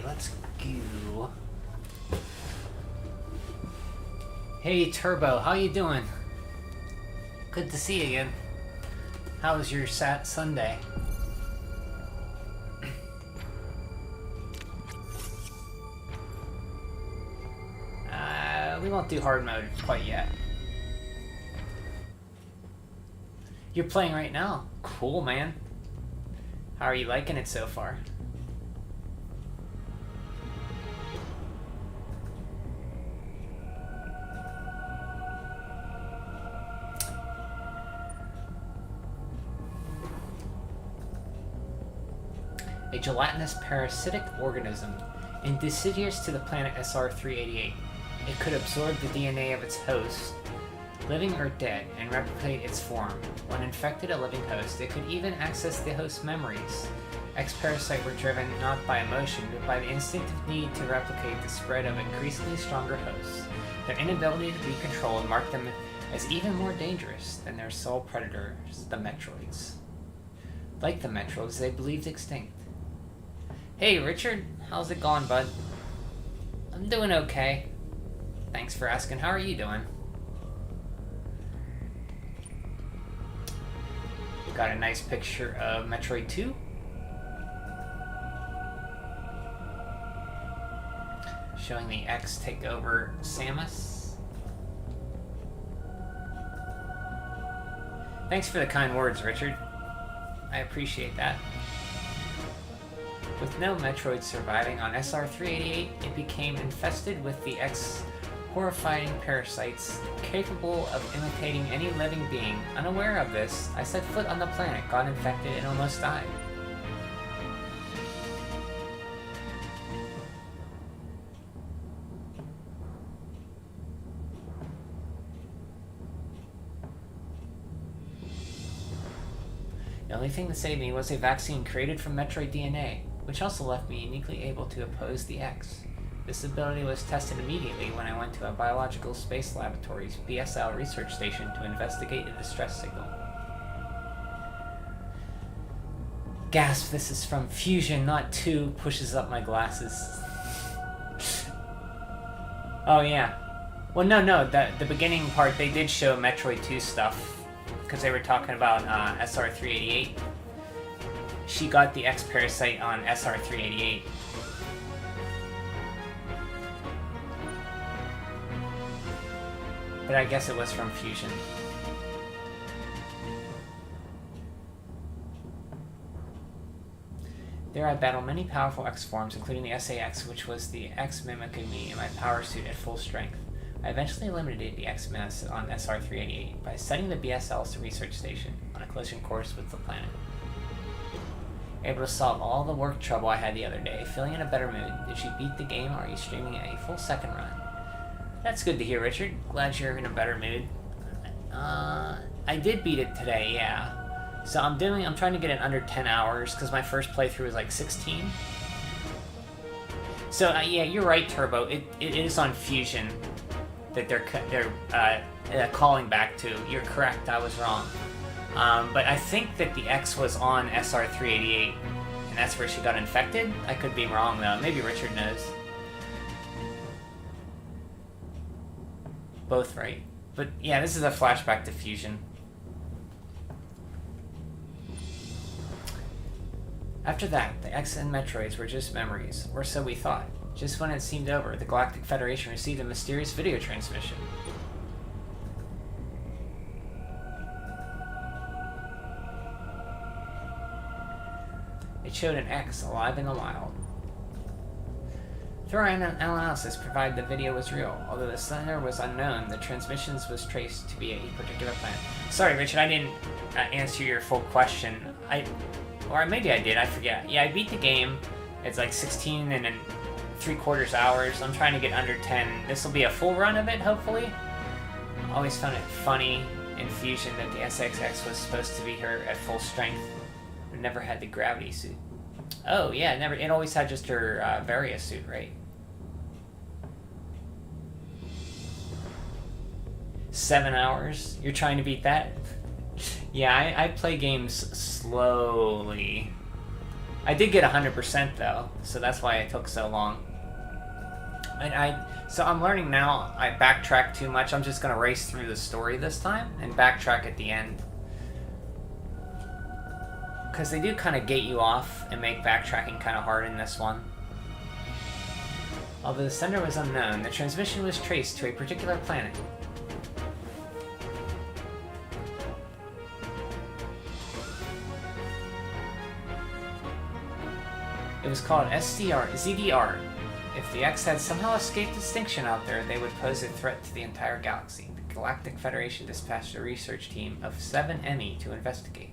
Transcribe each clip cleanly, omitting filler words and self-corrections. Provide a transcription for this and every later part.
let's go. Hey Turbo, how you doing? Good to see you again. How was your Sunday? We won't do hard mode quite yet. You're playing right now? Cool, man. How are you liking it so far? A gelatinous parasitic organism, insidious to the planet SR-388. It could absorb the DNA of its host, living or dead, and replicate its form. When infected a living host, it could even access the host's memories. X Parasites were driven not by emotion, but by the instinctive need to replicate the spread of increasingly stronger hosts. Their inability to be controlled marked them as even more dangerous than their sole predators, the Metroids. Like the Metroids, they believed extinct. Hey Richard, how's it going, bud? I'm doing okay. Thanks for asking. How are you doing? Got a nice picture of Metroid 2. Showing the X take over Samus. Thanks for the kind words, Richard. I appreciate that. With no Metroid surviving on SR-388, it became infested with the X horrifying parasites capable of imitating any living being. Unaware of this, I set foot on the planet, got infected, and almost died. The only thing that saved me was a vaccine created from Metroid DNA, which also left me uniquely able to oppose the X. This ability was tested immediately when I went to a Biological Space Laboratories BSL research station to investigate a distress signal. Gasp, this is from Fusion, not 2, pushes up my glasses. Oh yeah. Well, no, the beginning part, they did show Metroid 2 stuff, because they were talking about SR-388. She got the X Parasite on SR-388. But I guess it was from Fusion. There I battled many powerful X forms, including the SAX, which was the X mimicking me in my power suit at full strength. I eventually eliminated the X mass on SR-388 by setting the BSL's research station on a collision course with the planet. Able to solve all the work trouble I had the other day, feeling in a better mood. Did you beat the game, or are you streaming a full second run? That's good to hear, Richard. Glad you're in a better mood. I did beat it today, yeah. So I'm trying to get it under 10 hours, because my first playthrough was like 16. So yeah, you're right, Turbo. It is on Fusion that they're calling back to. You're correct, I was wrong. But I think that the X was on SR-388, and that's where she got infected? I could be wrong, though. Maybe Richard knows. Both right. But yeah, this is a flashback to Fusion. After that, the X and Metroids were just memories, or so we thought. Just when it seemed over, the Galactic Federation received a mysterious video transmission. It showed an X alive in the wild. Through our analysis provided the video was real. Although the sender was unknown, the transmissions was traced to be a particular planet. Sorry, Richard, I didn't answer your full question. Or maybe I did, I forget. Yeah, I beat the game. It's like 16 and 3/4 hours. I'm trying to get under 10. This will be a full run of it, hopefully. I always found it funny in Fusion that the SXX was supposed to be her at full strength, but never had the gravity suit. Oh, yeah, it always had just her Varia suit, right? 7 hours? You're trying to beat that? Yeah, I play games slowly. I did get 100% though, so that's why it took so long. So I'm learning now, I backtrack too much. I'm just gonna race through the story this time and backtrack at the end. Because they do kind of gate you off and make backtracking kind of hard in this one. Although the sender was unknown, the transmission was traced to a particular planet. It was called ZDR. If the X had somehow escaped extinction out there, they would pose a threat to the entire galaxy. The Galactic Federation dispatched a research team of 7 E.M.M.I to investigate.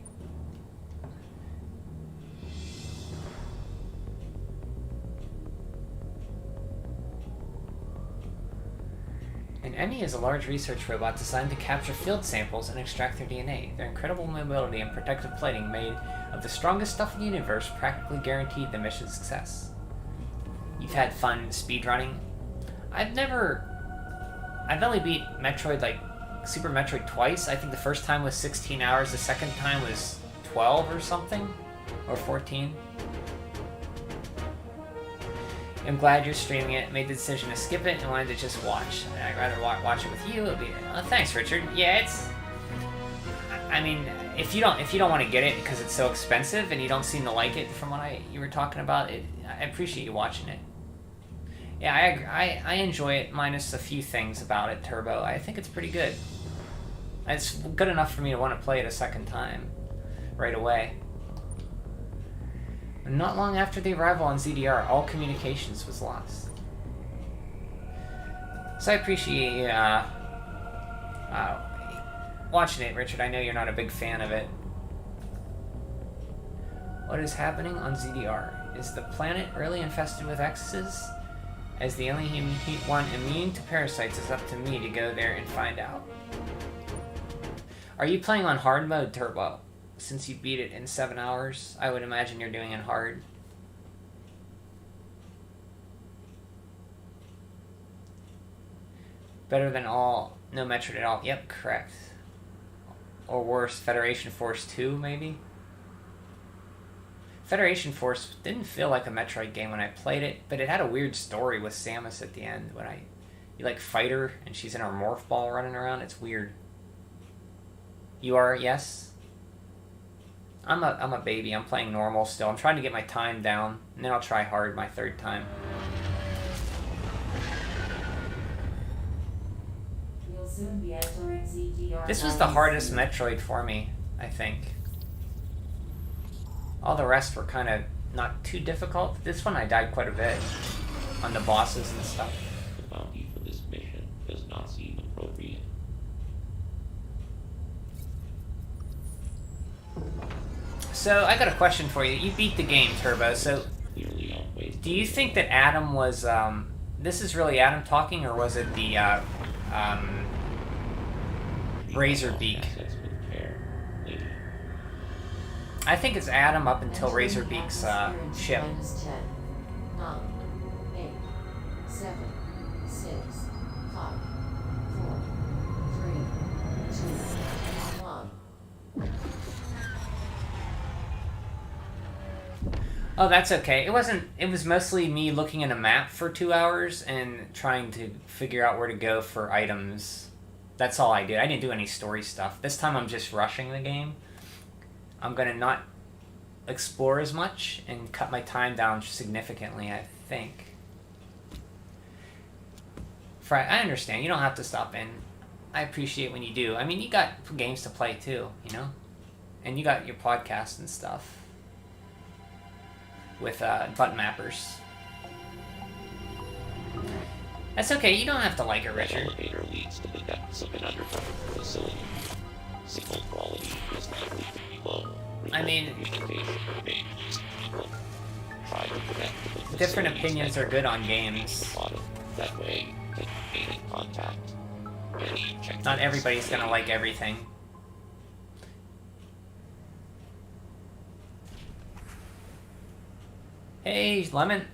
An E.M.M.I is a large research robot designed to capture field samples and extract their DNA. Their incredible mobility and protective plating made of the strongest stuff in the universe practically guaranteed the mission's success. You've had fun speedrunning. I've only beat Metroid, Super Metroid twice. I think the first time was 16 hours, the second time was 12 or something, or 14. I'm glad you're streaming it. Made the decision to skip it and wanted to just watch. I'd rather watch it with you. Thanks, Richard. Yeah, it's. I mean, if you don't want to get it because it's so expensive and you don't seem to like it from what you were talking about, I appreciate you watching it. Yeah, I enjoy it minus a few things about it. Turbo. I think it's pretty good. It's good enough for me to want to play it a second time, right away. Not long after the arrival on ZDR, all communications was lost. So I appreciate you watching it, Richard. I know you're not a big fan of it. What is happening on ZDR? Is the planet really infested with X's? As the only one immune to parasites, it's up to me to go there and find out. Are you playing on hard mode, Turbo? Since you beat it in 7 hours, I would imagine you're doing it hard. Better than no Metroid at all. Yep, correct. Or worse, Federation Force 2, maybe? Federation Force didn't feel like a Metroid game when I played it, but it had a weird story with Samus at the end. You fight her, and she's in her morph ball running around. It's weird. You are, yes? I'm a baby. I'm playing normal still. I'm trying to get my time down, and then I'll try hard my third time. You'll soon be entering ZDR. This was the hardest Metroid for me, I think. All the rest were kind of not too difficult. This one I died quite a bit on the bosses and stuff. The bounty for this mission does not seem appropriate. So, I got a question for you. You beat the game, Turbo, so do you think that Adam was, this is really Adam talking, or was it the, Razorbeak? I think it's Adam up until Razorbeak's, ship. 10, 9, 8, 7, 6, 5, 4, 3, 2, 1. Oh, that's okay. It was mostly me looking at a map for 2 hours and trying to figure out where to go for items. That's all I did. I didn't do any story stuff. This time I'm just rushing the game. I'm gonna not explore as much and cut my time down significantly, I think. I understand. You don't have to stop in. I appreciate when you do. I mean, you got games to play too, you know? And you got your podcast and stuff. With button mappers. That's okay, you don't have to like it, Richard. The elevator leads to the depths of an underground facility. Signal quality is likely to be low. I mean, Try to connect with the different facility's opinions are good on games. That way, maintaining contact. Not everybody's gonna like everything. Hey, Lemon.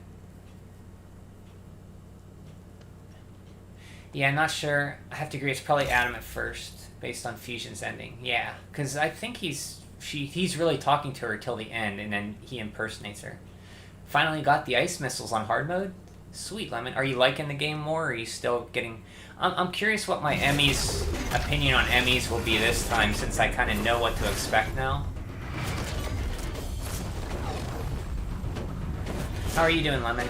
Yeah, I'm not sure. I have to agree, it's probably Adam at first, based on Fusion's ending. Yeah, because I think he's he's really talking to her till the end, and then he impersonates her. Finally got the ice missiles on hard mode. Sweet, Lemon. Are you liking the game more, or are you still getting... I'm curious what my E.M.M.I's opinion on E.M.M.I's will be this time, since I kind of know what to expect now. How are you doing, Lemon?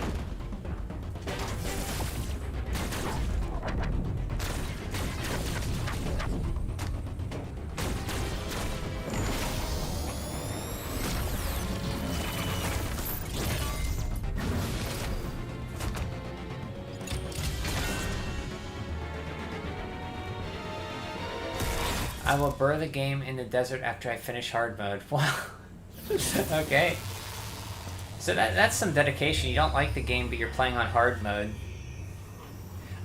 I will burr the game in the desert after I finish hard mode. Wow. Okay. So that's some dedication. You don't like the game, but you're playing on hard mode.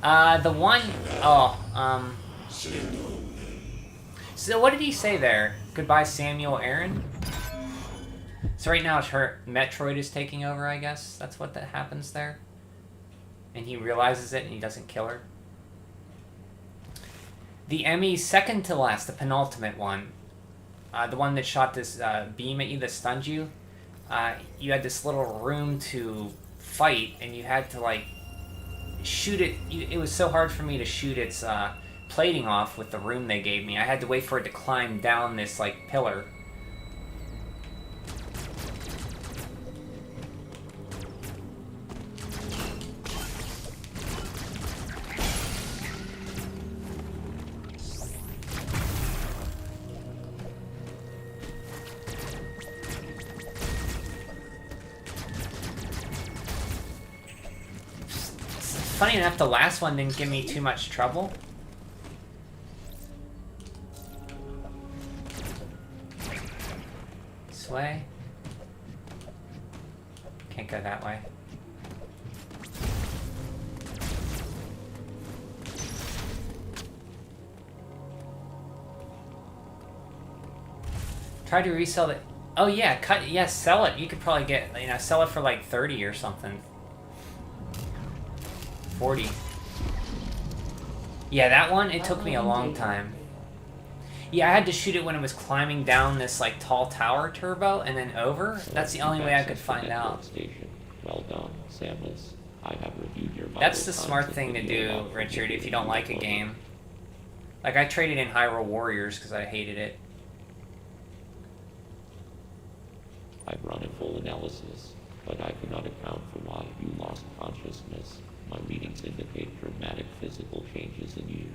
The one... Oh, So what did he say there? Goodbye, Samuel Aaron? So right now it's her... Metroid is taking over, I guess? That's what that happens there? And he realizes it and he doesn't kill her? The E.M.M.I second to last, the penultimate one, the one that shot this beam at you that stunned you, you had this little room to fight, and you had to, like, shoot it. It was so hard for me to shoot its plating off with the room they gave me. I had to wait for it to climb down this, like, pillar. Funny enough, the last one didn't give me too much trouble. This way. Can't go that way. Try to resell it. Oh yeah, sell it. You could probably get, sell it for like 30 or something. 40. Yeah, that one, it took me a long time. Yeah, I had to shoot it when it was climbing down this, like, tall tower turbo and then over. That's the only way I could find out. Well done, Samus. I have reviewed your That's the smart thing to do, Richard, if you don't like a game. Like, I traded in Hyrule Warriors because I hated it. I've run a full analysis, but I cannot account for why you lost consciousness. My readings indicate dramatic physical changes in you.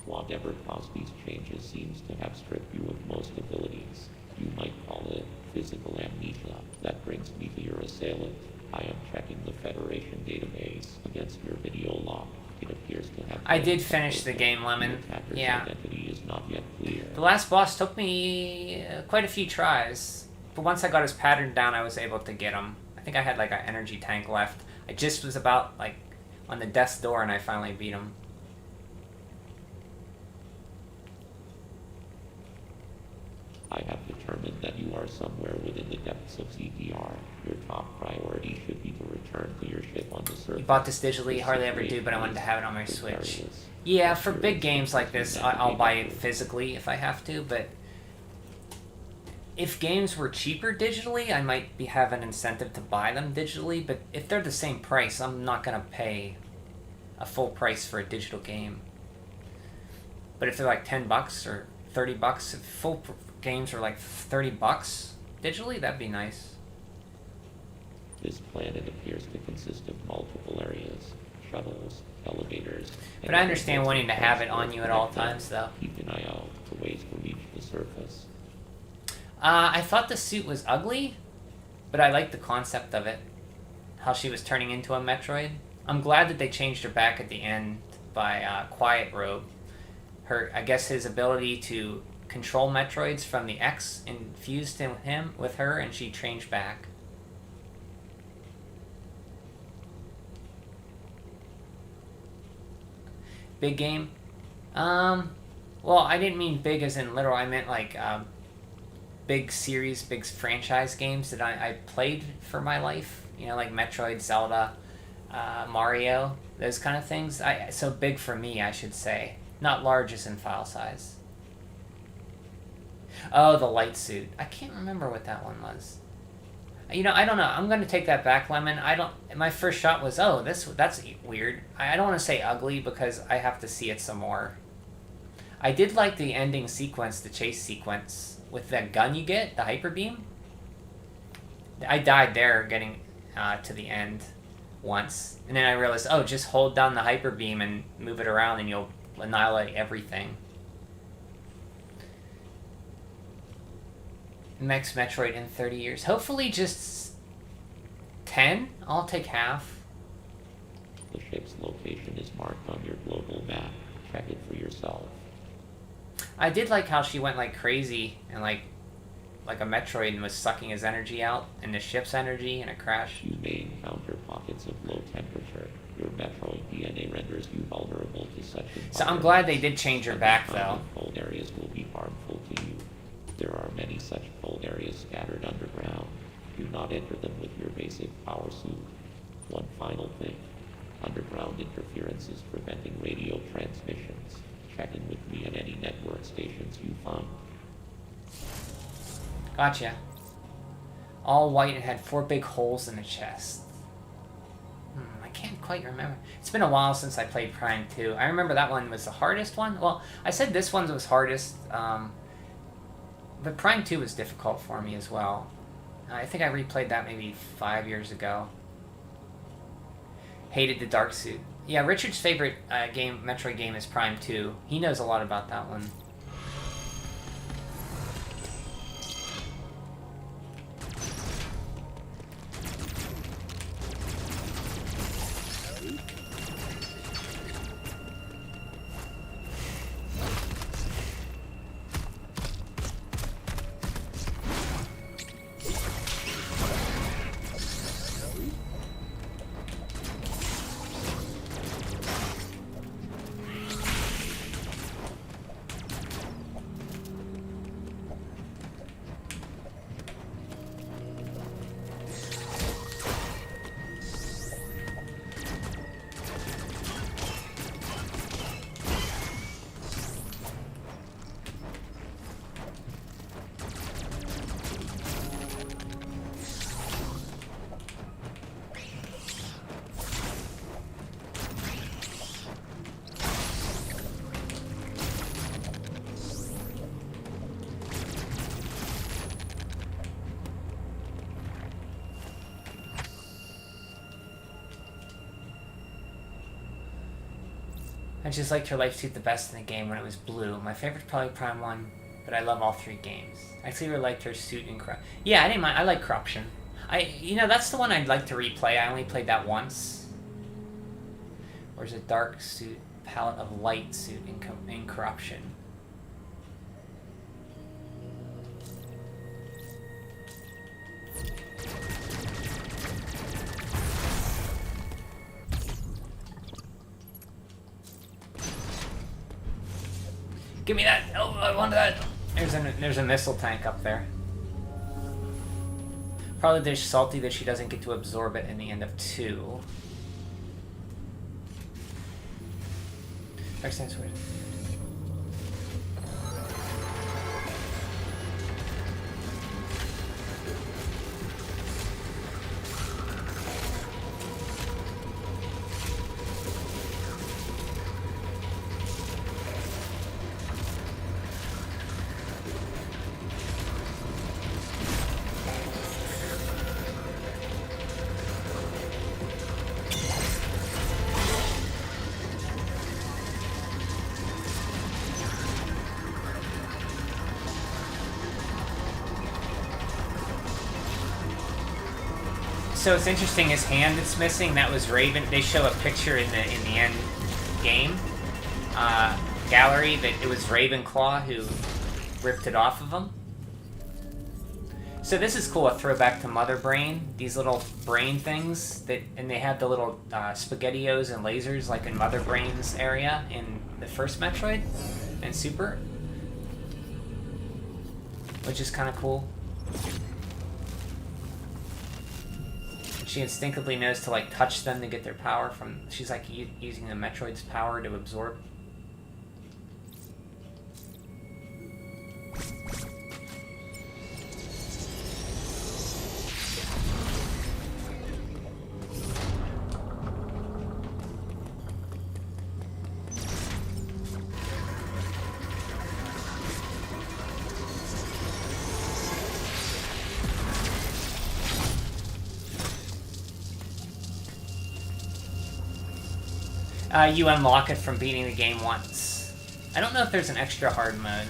Whatever caused these changes seems to have stripped you of most abilities. You might call it physical amnesia. That brings me to your assailant. I am checking the Federation database against your video log. It appears to have... I did finish the game, Lemon. Yeah. Identity is not yet clear. The last boss took me quite a few tries. But once I got his pattern down, I was able to get him. I think I had like an energy tank left. I just was about like on the death's door and I finally beat him. I have determined that you are somewhere within the depths of CPR. Your top priority should be to return to your ship on the surface. You bought this digitally, hardly ever do, but I wanted to have it on my Switch. Yeah, for big games like this, I'll buy it physically if I have to, but if games were cheaper digitally, I might have an incentive to buy them digitally, but if they're the same price, I'm not going to pay a full price for a digital game. But if they're like $10 or $30, if full games are like $30 digitally, that'd be nice. This planet appears to consist of multiple areas, shuttles, elevators... But I understand wanting to have it on you at all times, though. Keep an eye out for ways to reach the surface. I thought the suit was ugly, but I liked the concept of it. How she was turning into a Metroid. I'm glad that they changed her back at the end by Quiet Robe. I guess his ability to control Metroids from the X infused him with her, and she changed back. Big game? Well, I didn't mean big as in literal. I meant like big series, big franchise games that I played for my life. You know, like Metroid, Zelda, Mario, those kind of things. So big for me, I should say. Not large as in file size. Oh, the light suit. I can't remember what that one was. You know, I don't know. I'm going to take that back, Lemon. I don't... My first shot was, oh, that's weird. I don't want to say ugly because I have to see it some more. I did like the ending sequence, the chase sequence, with that gun you get, the hyper beam. I died there getting to the end once. And then I realized, oh, just hold down the hyper beam and move it around and you'll annihilate everything. Next Metroid in 30 years. Hopefully just 10? I'll take half. The ship's location is marked on your global map. Check it for yourself. I did like how she went like crazy and like a Metroid and was sucking his energy out and the ship's energy and it crashed. You may encounter pockets of low temperature. Your Metroid DNA renders you vulnerable to such environments. So I'm glad they did change her back though. Cold areas will be harmful to you. There are many such cold areas scattered underground. Do not enter them with your basic power suit. One final thing. Underground interference is preventing radio transmissions. Check in with me at any network stations you find. Gotcha. All white and had 4 big holes in the chest. I can't quite remember. It's been a while since I played Prime 2. I remember that one was the hardest one. Well, I said this one was hardest, but Prime 2 was difficult for me as well. I think I replayed that maybe 5 years ago. Hated the dark suit. Yeah, Richard's favorite Metroid game is Prime 2. He knows a lot about that one. I just liked her life suit the best in the game when it was blue. My favorite's probably Prime 1, but I love all 3 games. I actually really liked her suit in Yeah, I didn't mind. I like Corruption. That's the one I'd like to replay. I only played that once. Where's a dark suit, palette of light suit in Corruption. Give me that! Oh, I want that! There's a missile tank up there. Probably they're salty that she doesn't get to absorb it in the end of 2. Dark Side Sword. So it's interesting, his hand that's missing, that was Raven. They show a picture in the end game gallery that it was Ravenclaw who ripped it off of him. So this is cool, a throwback to Mother Brain. These little brain things, and they have the little SpaghettiOs and lasers like in Mother Brain's area in the first Metroid and Super, which is kind of cool. She instinctively knows to like touch them to get their power from. She's like using the Metroid's power to absorb. You unlock it from beating the game once. I don't know if there's an extra hard mode.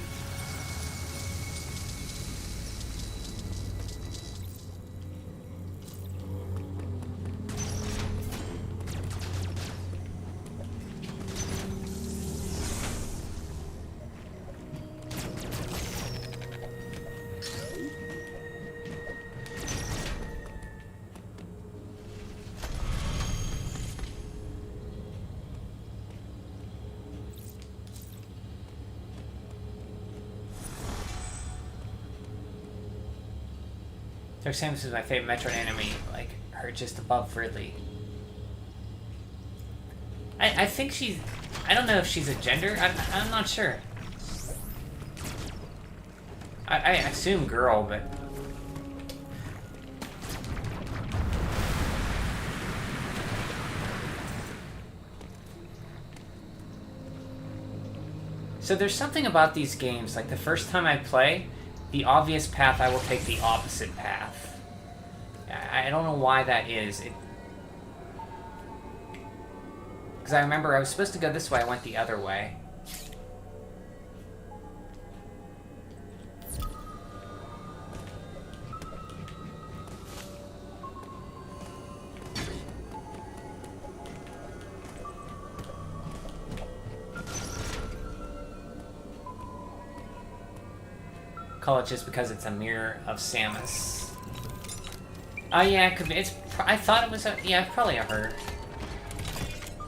Dark Samus is my favorite Metroid enemy, like her just above Ridley. I think she's... I don't know if she's a gender. I'm not sure. I assume girl, but... So there's something about these games, like the first time I play, the obvious path, I will take the opposite path. I don't know why that is. Because I remember I was supposed to go this way, I went the other way. Call it just because it's a mirror of Samus. Oh yeah, it could be. I thought it was a... Yeah, probably a her.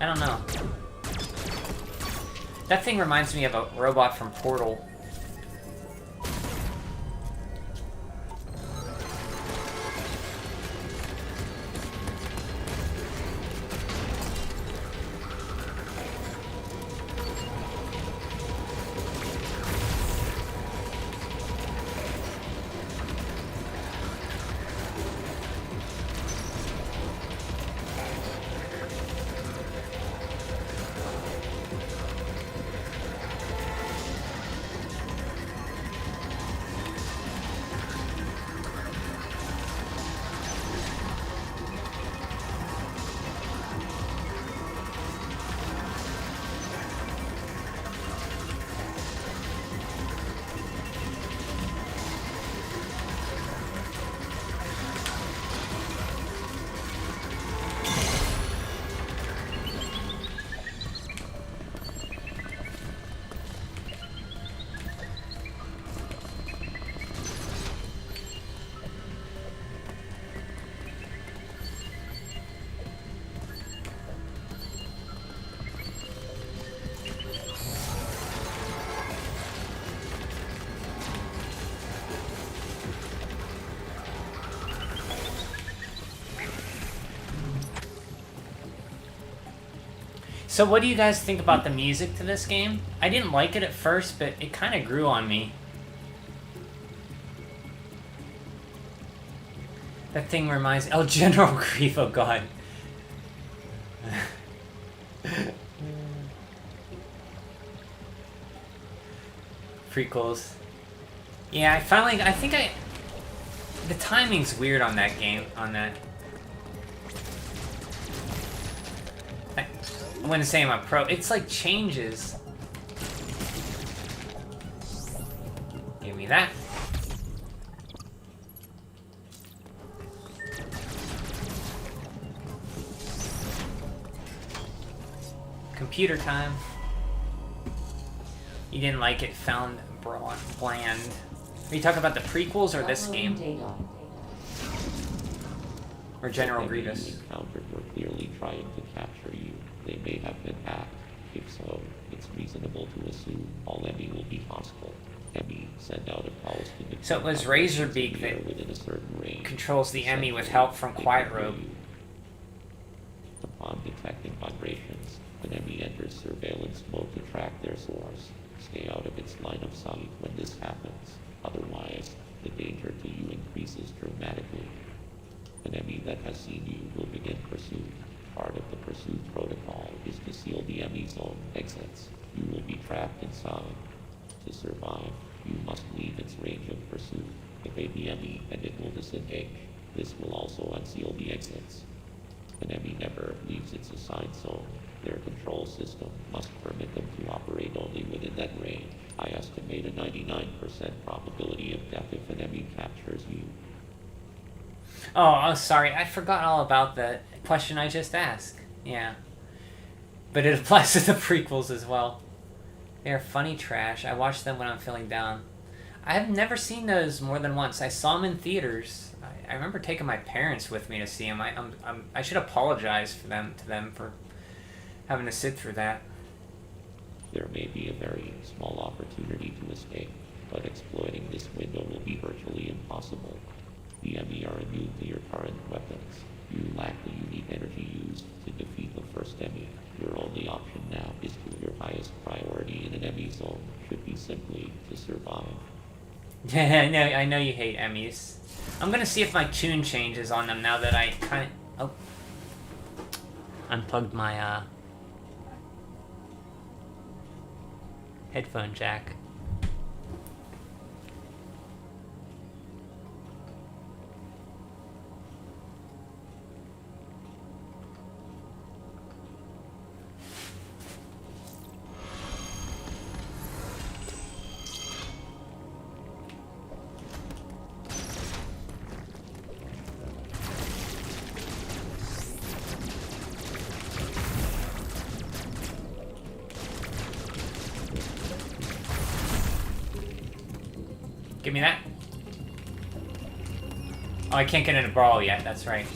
I don't know. That thing reminds me of a robot from Portal. So what do you guys think about the music to this game? I didn't like it at first, but it kind of grew on me. That thing reminds... Oh, General Grief, oh god. Prequels. Yeah, I think the timing's weird on that game, on that. I wouldn't say I'm a pro. It's like changes. Give me that. Computer time. You didn't like it, found bland. Are you talking about the prequels or this game? Or General Grievous? The encountered were clearly trying to capture you. They may have been hacked. If so, it's reasonable to assume all E.M.M.I will be hostile. E.M.M.I send out a pulse to So it was Razorbeak that within a certain range. controls the E.M.M.I with help from Quiet Robe. Upon detecting vibrations, an E.M.M.I enters surveillance mode to track their source. Stay out of its line of sight when this happens. Otherwise, the danger to you increases dramatically. An E.M.M.I that has seen you will begin pursuit. Part of the pursuit protocol is to seal the E.M.M.I zone exits. You will be trapped inside. To survive, you must leave its range of pursuit. Evade the E.M.M.I and it will disengage. This will also unseal the exits. An E.M.M.I never leaves leaves its assigned zone. Their control system must permit them to operate only within that range. I estimate a 99% probability of death if an E.M.M.I captures you. Oh, sorry. I forgot all about the question I just asked. Yeah. But it applies to the prequels as well. They're funny trash. I watch them when I'm feeling down. I have never seen those more than once. I saw them in theaters. I remember taking my parents with me to see them. I should apologize to them for having to sit through that. There may be a very small opportunity to escape, but exploiting this window will be virtually impossible. The E.M.M.I are immune to your current weapons. You lack the unique energy used to defeat the first E.M.M.I. Your only option now is to your highest priority in an E.M.M.I zone should be simply to survive. Yeah, I know you hate E.M.M.Is. I'm gonna see if my tune changes on them now that I kind of... Oh. Unplugged my, headphone jack. Give me that. Oh, I can't get in a brawl yet, that's right.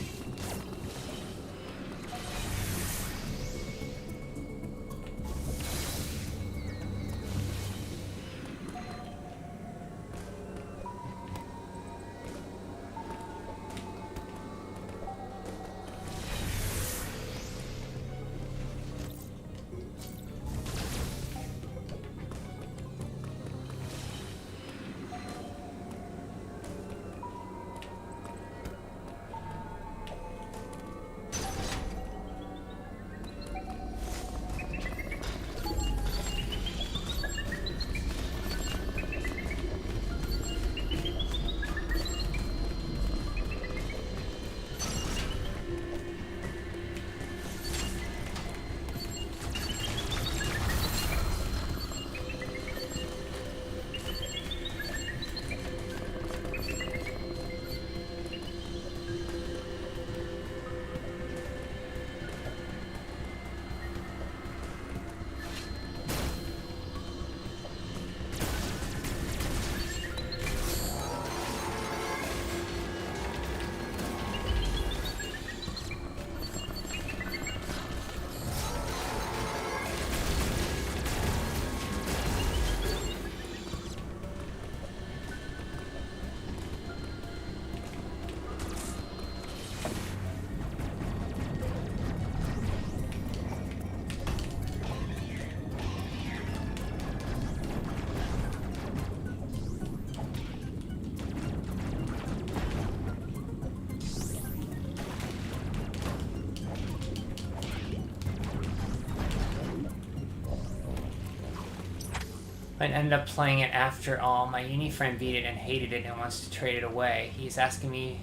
I ended up playing it after all. My uni friend beat it and hated it and wants to trade it away. He's asking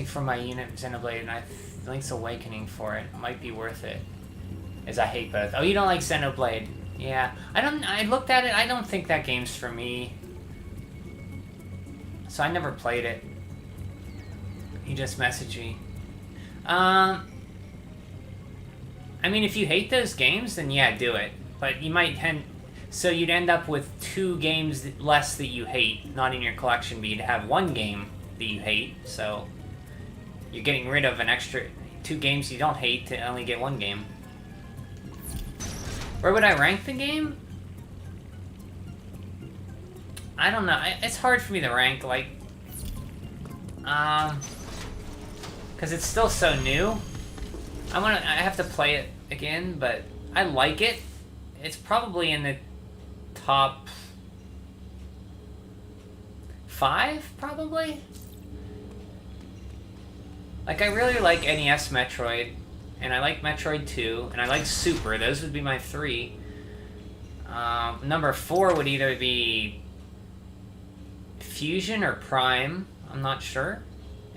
for my unit Xenoblade, and I think Link's Awakening for it. It might be worth it, as I hate both. Oh, you don't like Xenoblade? Yeah, I looked at it. I don't think that game's for me, so I never played it. He just messaged me. I mean, if you hate those games, then yeah, do it. But you might so you'd end up with 2 games less that you hate, not in your collection, but you'd have 1 game that you hate, so you're getting rid of an extra 2 games you don't hate to only get 1 game. Where would I rank the game? I don't know. It's hard for me to rank, like... because it's still so new. I have to play it again, but I like it. It's probably in the top 5, probably? Like, I really like NES Metroid, and I like Metroid 2, and I like Super. Those would be my 3. Number 4 would either be Fusion or Prime. I'm not sure.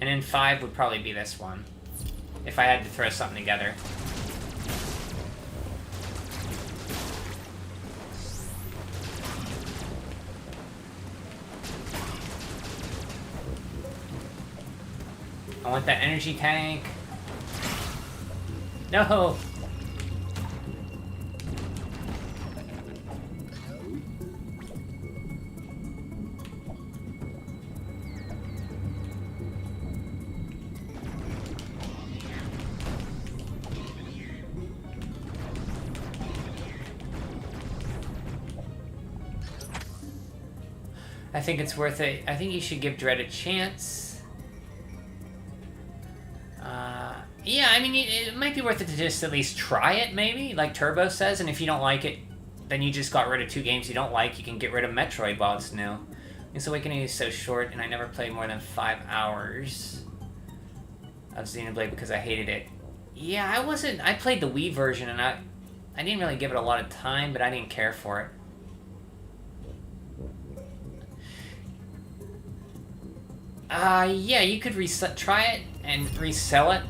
And then 5 would probably be this one, if I had to throw something together. I want that energy tank. No! I think it's worth it. I think you should give Dread a chance. Yeah, I mean, it might be worth it to just at least try it, maybe, like Turbo says, and if you don't like it, then you just got rid of 2 games you don't like. You can get rid of Metroid while it's new. This Awakening is so short, and I never played more than 5 hours of Xenoblade because I hated it. Yeah, I played the Wii version, and I didn't really give it a lot of time, but I didn't care for it. Yeah, you could try it and resell it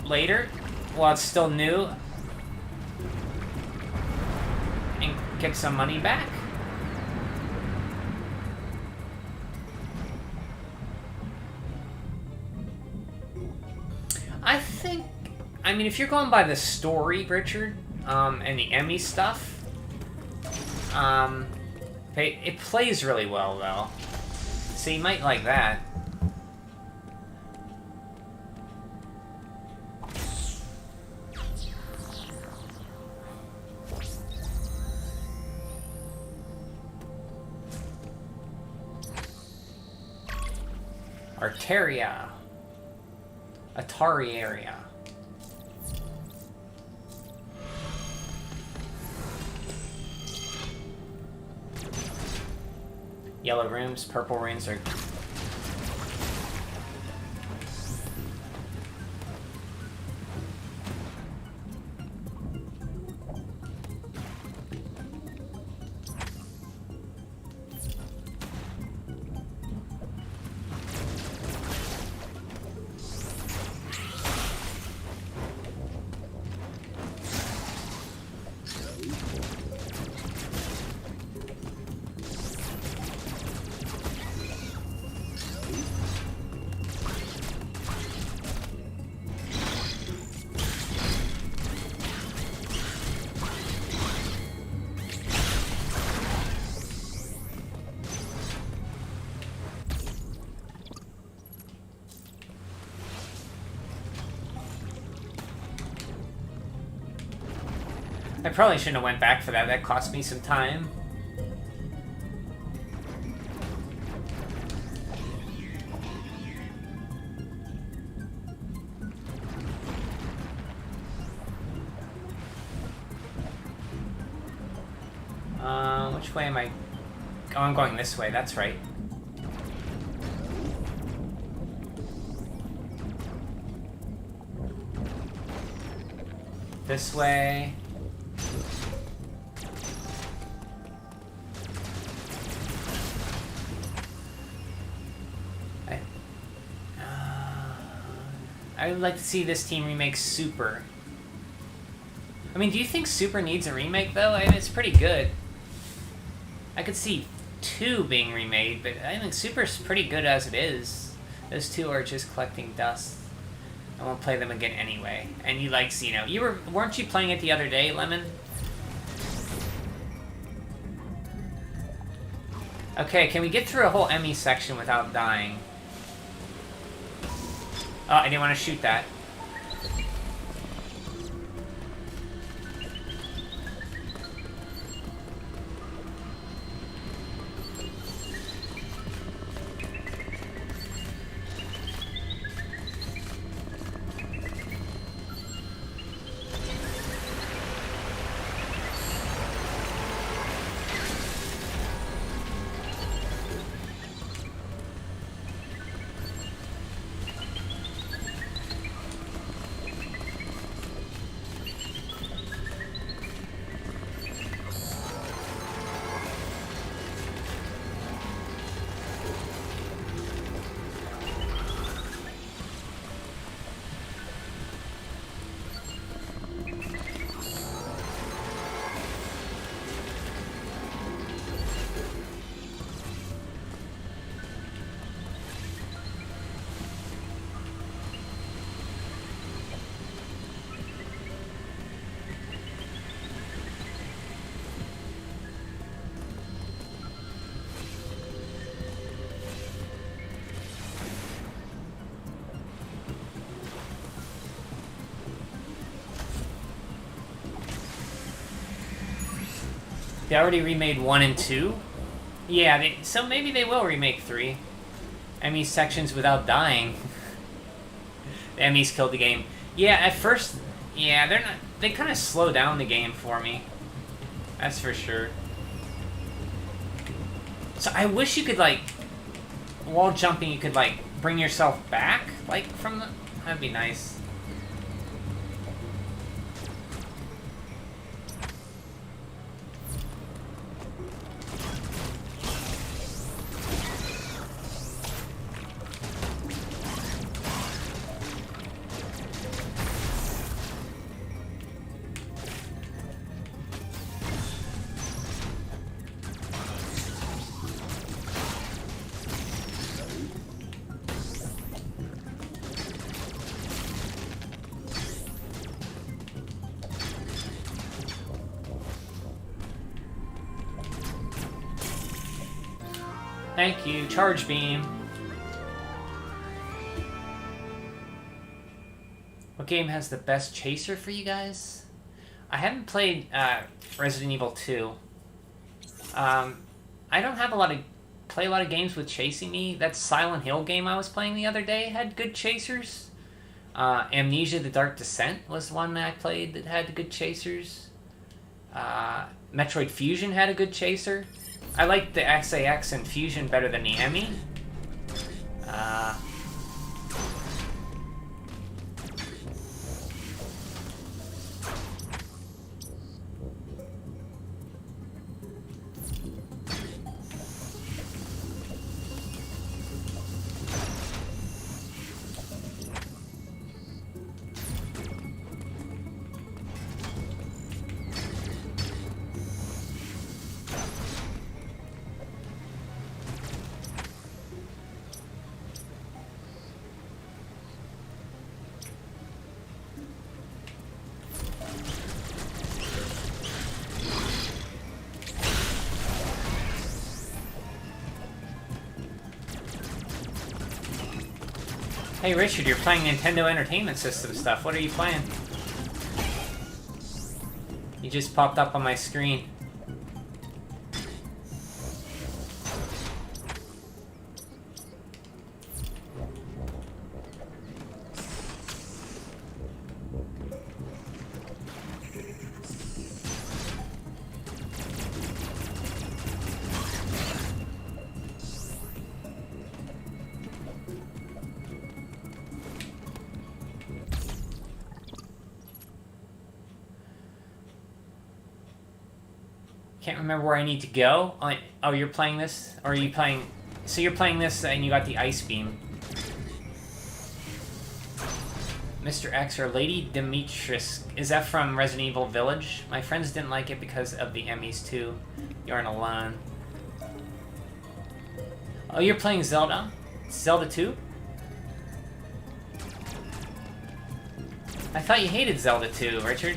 later while it's still new and get some money back. I mean, if you're going by the story, Richard, and the E.M.M.I stuff, it plays really well, though. So you might like that. Arteria. Atari area. Yellow rooms, purple rooms are... I probably shouldn't have went back for that. That cost me some time. Which way am I? Oh, I'm going this way. That's right. This way. I would like to see this team remake Super. I mean, do you think Super needs a remake, though? I mean, it's pretty good. I could see 2 being remade, but I think Super's pretty good as it is. Those 2 are just collecting dust. I won't play them again anyway. And you like Xeno. Weren't you playing it the other day, Lemon? Okay, can we get through a whole E.M.M.I section without dying? Oh, I didn't want to shoot that. They already remade 1 and 2? Yeah, so maybe they will remake 3. E.M.M.I sections without dying. The E.M.M.I's killed the game. Yeah, at first, yeah, they're not. They kind of slow down the game for me. That's for sure. So I wish you could, like, wall jumping, you could, like, bring yourself back, like, from the... That'd be nice. Thank you. Charge beam. What game has the best chaser for you guys? I haven't played Resident Evil 2. I don't have play a lot of games with chasing me. That Silent Hill game I was playing the other day had good chasers. Amnesia: The Dark Descent was one that I played that had good chasers. Metroid Fusion had a good chaser. I like the XAX and Fusion better than the E.M.M.I. Hey Richard, you're playing Nintendo Entertainment System stuff. What are you playing? You just popped up on my screen. Can't remember where I need to go. Oh, you're playing this? Or are you playing... So you're playing this and you got the Ice Beam. Mr. X or Lady Demetrius. Is that from Resident Evil Village? My friends didn't like it because of the E.M.M.I's too. You aren't alone. Oh, you're playing Zelda? Zelda 2? I thought you hated Zelda 2, Richard.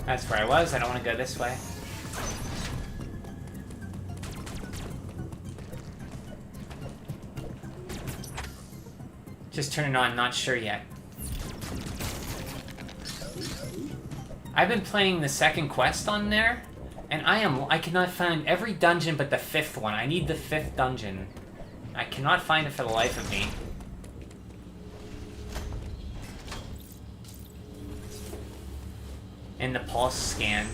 That's where I was. I don't want to go this way. Just turn it on, not sure yet. I've been playing the second quest on there, and I cannot find every dungeon but the 5th one. I need the 5th dungeon. I cannot find it for the life of me. And the pulse scan.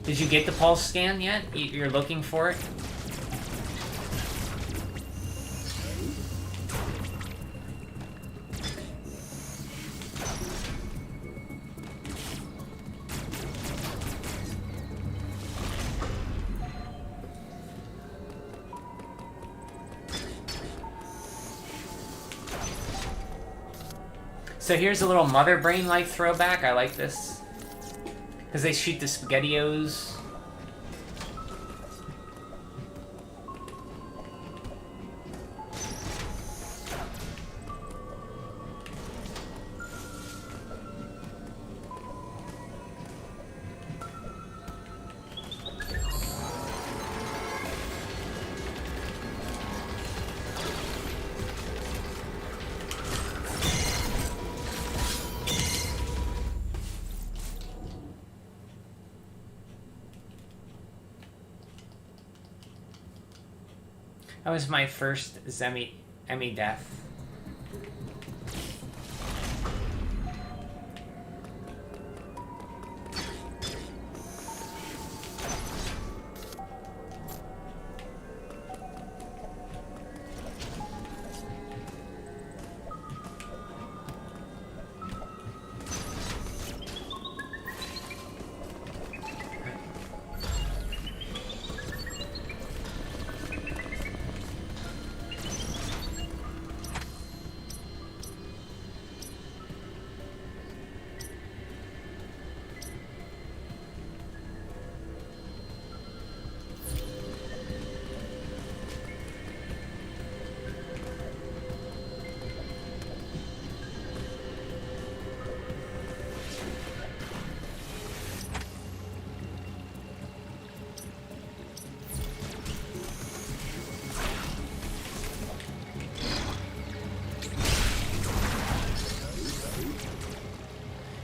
Did you get the pulse scan yet? You're looking for it? So here's a little Mother Brain-like throwback. I like this. Because they shoot the SpaghettiOs. That was my first E.M.M.I death.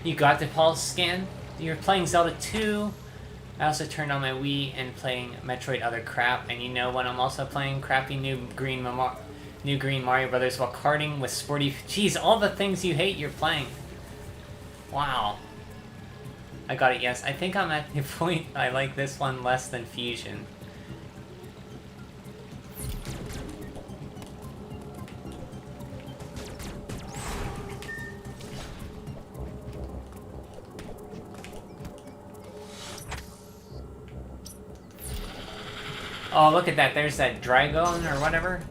You got the pulse scan? You're playing Zelda 2. I also turned on my Wii and playing Metroid other crap. And you know what? I'm also playing crappy new green Mario Brothers while karting with sporty... Jeez, all the things you hate you're playing. Wow. I got it, yes. I think I'm at the point I like this one less than Fusion. Oh, look at that. There's that Dragon or whatever.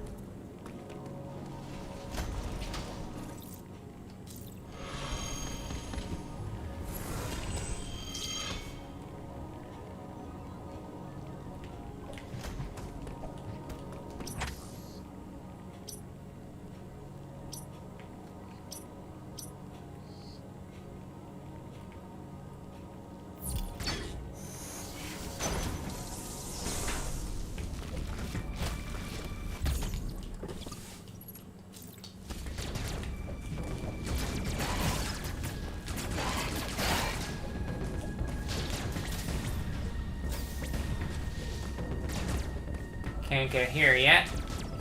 Can't get here yet.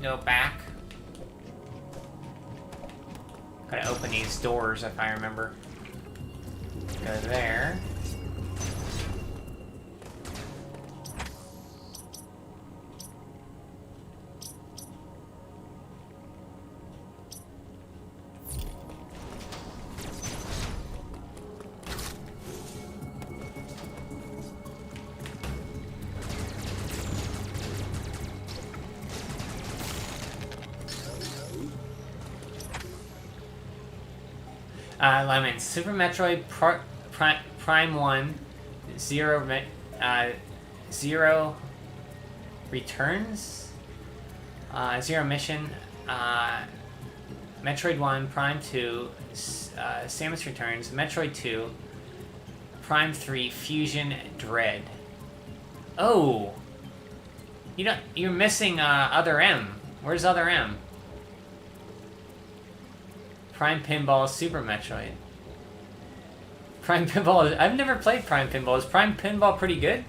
Go back. Gotta open these doors if I remember. Go there. I'm in Super Metroid Prime 1, Zero Returns, Zero Mission, Metroid 1, Prime 2, Samus Returns, Metroid 2, Prime 3, Fusion Dread. Oh! You're missing Other M. Where's Other M? Prime Pinball Super Metroid. Prime Pinball... I've never played Prime Pinball. Is Prime Pinball pretty good?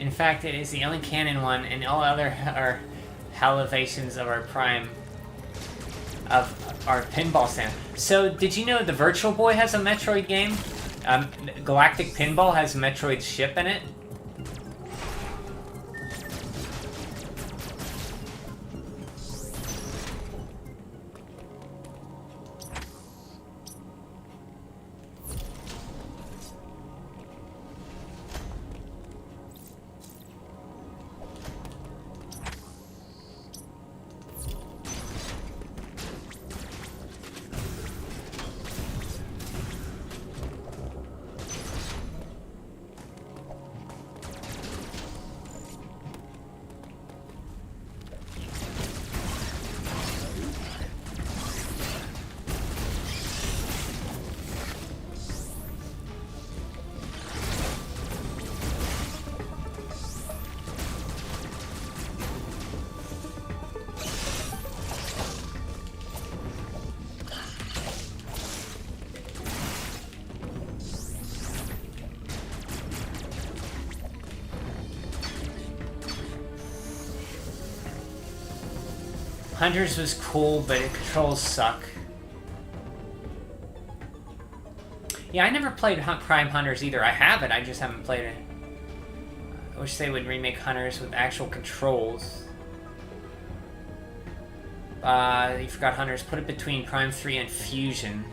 In fact, it is the only canon one, and all other are halivations of our prime, of our pinball stand. So, did you know the Virtual Boy has a Metroid game? Galactic Pinball has Metroid's ship in it. Hunters was cool, but the controls suck. Yeah, I never played Prime Hunters either. I have it, I just haven't played it. I wish they would remake Hunters with actual controls. You forgot Hunters. Put it between Prime 3 and Fusion.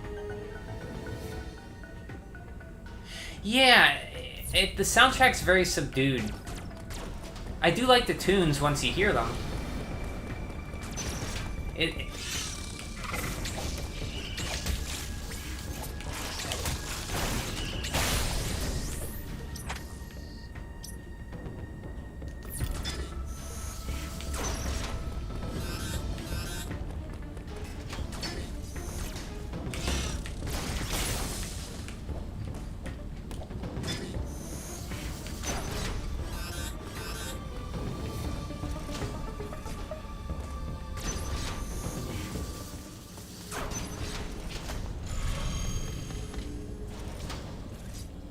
Yeah, the soundtrack's very subdued. I do like the tunes once you hear them.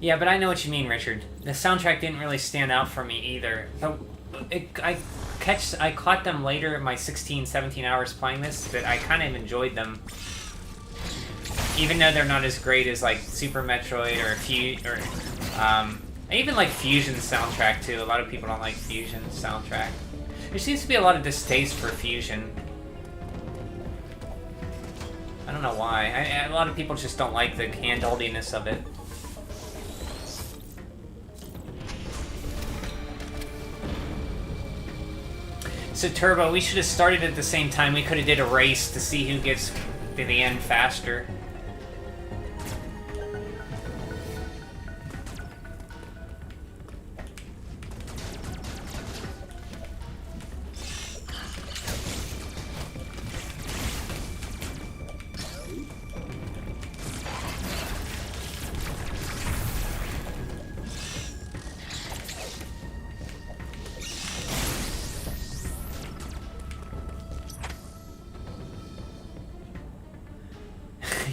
Yeah, but I know what you mean, Richard. The soundtrack didn't really stand out for me either. But I caught them later in my 16, 17 hours playing this, but I kind of enjoyed them. Even though they're not as great as, like, Super Metroid or I even like Fusion's soundtrack, too. A lot of people don't like Fusion's soundtrack. There seems to be a lot of distaste for Fusion. I don't know why. A lot of people just don't like the handholdiness of it. So Turbo, we should have started at the same time. We could have did a race to see who gets to the end faster.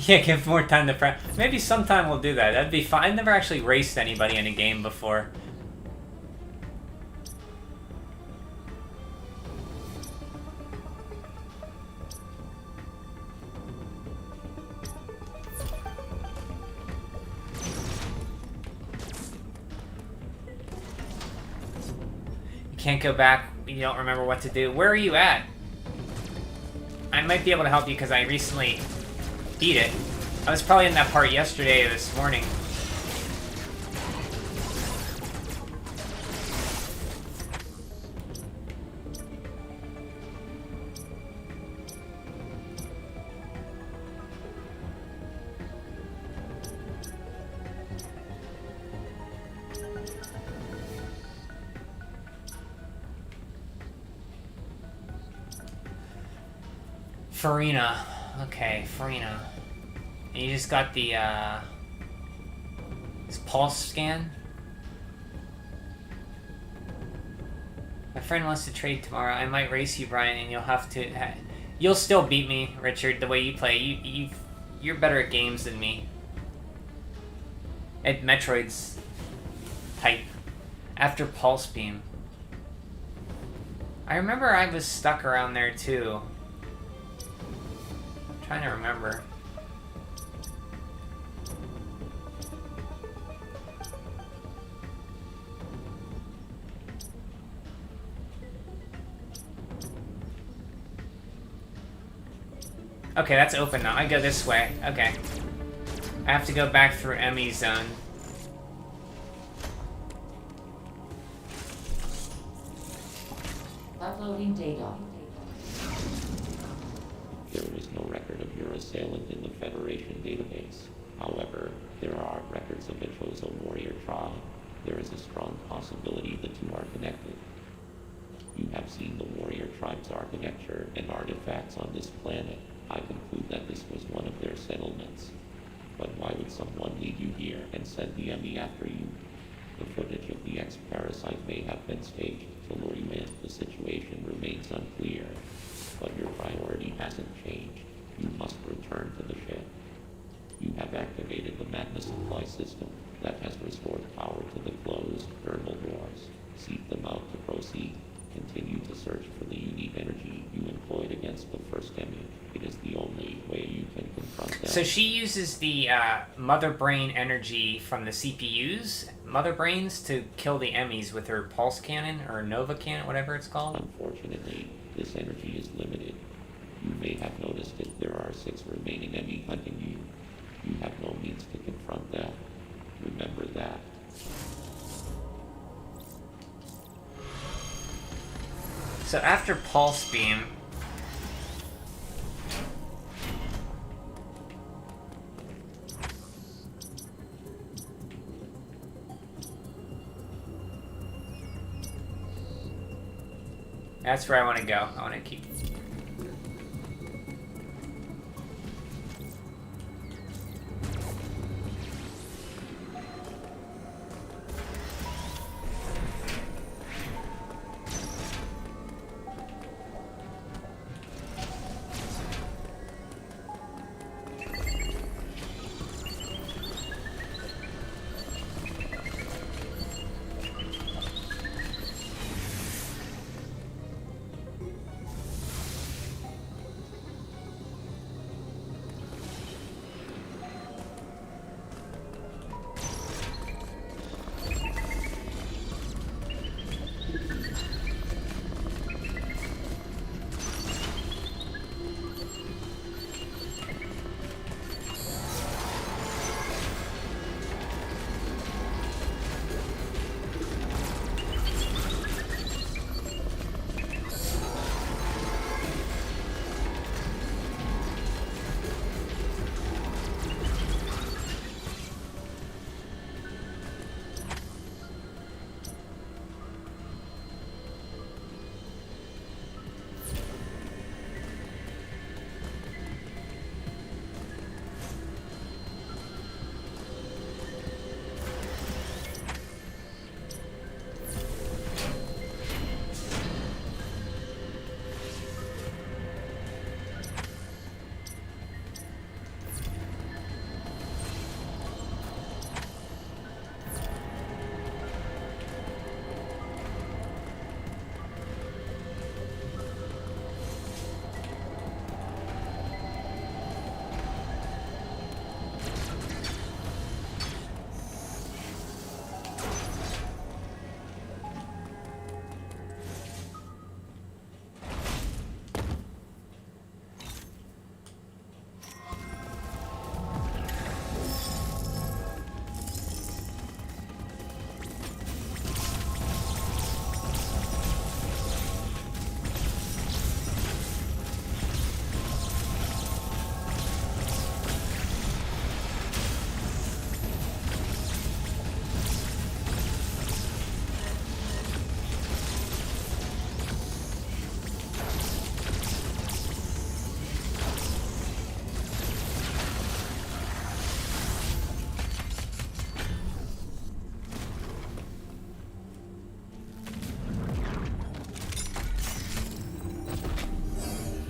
Yeah, give more time to prep. Maybe sometime we'll do that. That'd be fun. I've never actually raced anybody in a game before. You can't go back. You don't remember what to do. Where are you at? I might be able to help you because I recently beat it. I was probably in that part yesterday or this morning. Farina. Okay, Farina. And you just got the, this pulse scan? My friend wants to trade tomorrow. I might race you, Brian, and you'll have to... You'll still beat me, Richard, the way you play. You're better at games than me. At Metroid's type. After Pulse Beam. I remember I was stuck around there too. I'm trying to remember. Okay, that's open now. I go this way. Okay. I have to go back through E.M.M.I zone. Uploading data. There is no record of your assailant in the Federation database. However, there are records of the Chozo warrior tribe. There is a strong possibility the two are connected. You have seen the warrior tribe's architecture and artifacts on this planet. I conclude that this was one of their settlements. But why would someone lead you here and send the E.M.M.I after you? The footage of the X Parasite may have been staged to lure you in. The situation remains unclear, but your priority hasn't changed. You must return to the ship. You have activated the magma supply system that has restored power to the closed thermal doors. Seek them out to proceed. Continue to search for the unique energy you employed against the first E.M.M.I. It is the only way you can confront them. So she uses the mother brain energy from the CPU's mother brains to kill the E.M.M.Is with her pulse cannon or Nova cannon, whatever it's called. Unfortunately, this energy is limited. You may have noticed it. There are 6 remaining E.M.M.I hunting you. You have no means to confront them. Remember that. So after Pulse Beam... That's where I want to go. I want to keep...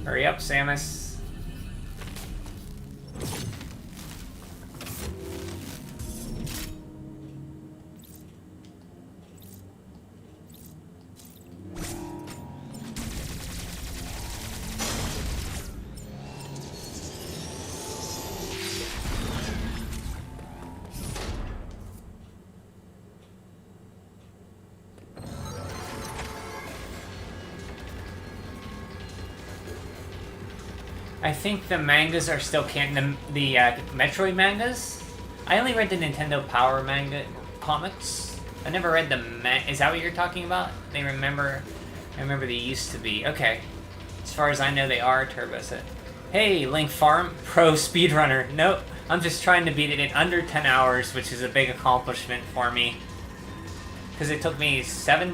Hurry up, Samus. I think the mangas are still canon. The Metroid mangas? I only read the Nintendo Power manga comics. I never read the Is that what you're talking about? I remember they used to be. Okay. As far as I know, they are, Turbo said. Hey, Link Farm, pro speedrunner. Nope, I'm just trying to beat it in under 10 hours, which is a big accomplishment for me. Because it took me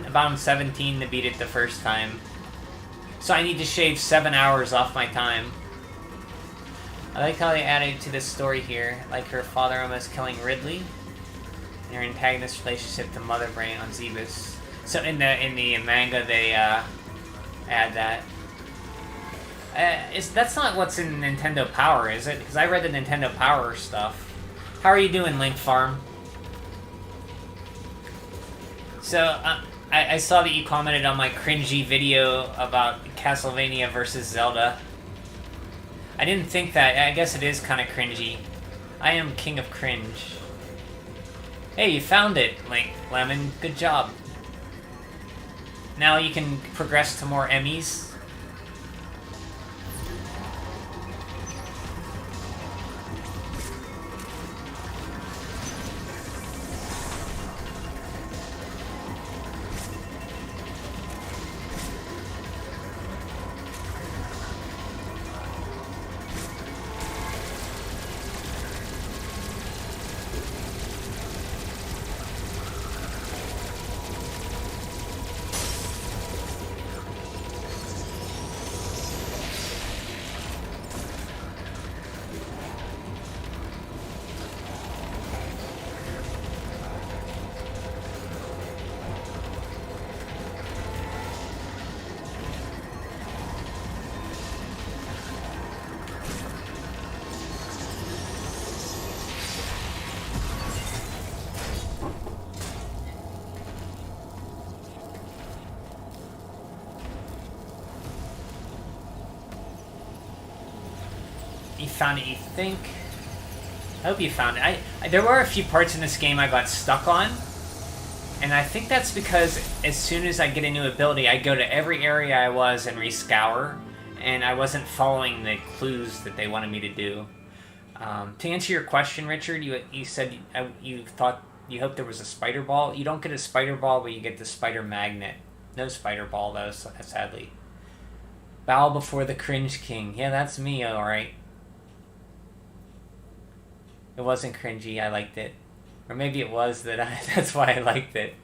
about 17 to beat it the first time. So I need to shave 7 hours off my time. I like how they added to this story here, like her father almost killing Ridley, and her antagonist relationship to Mother Brain on Zebus. So in the manga they add that. That's not what's in Nintendo Power, is it? Because I read the Nintendo Power stuff. How are you doing, Link Farm? So I saw that you commented on my cringy video about Castlevania versus Zelda. I didn't think that. I guess it is kind of cringy. I am king of cringe. Hey, you found it, Link Lemon. Good job. Now you can progress to more Emmys. You found it, you think? I hope you found it. There were a few parts in this game I got stuck on, and I think that's because as soon as I get a new ability, I go to every area I was and rescour, and I wasn't following the clues that they wanted me to do. To answer your question, Richard, you said you hoped there was a spider ball. You don't get a spider ball, but you get the spider magnet. No spider ball, though, sadly. Bow before the cringe king. Yeah, that's me, alright. It wasn't cringy, I liked it. Or maybe it was that's why I liked it.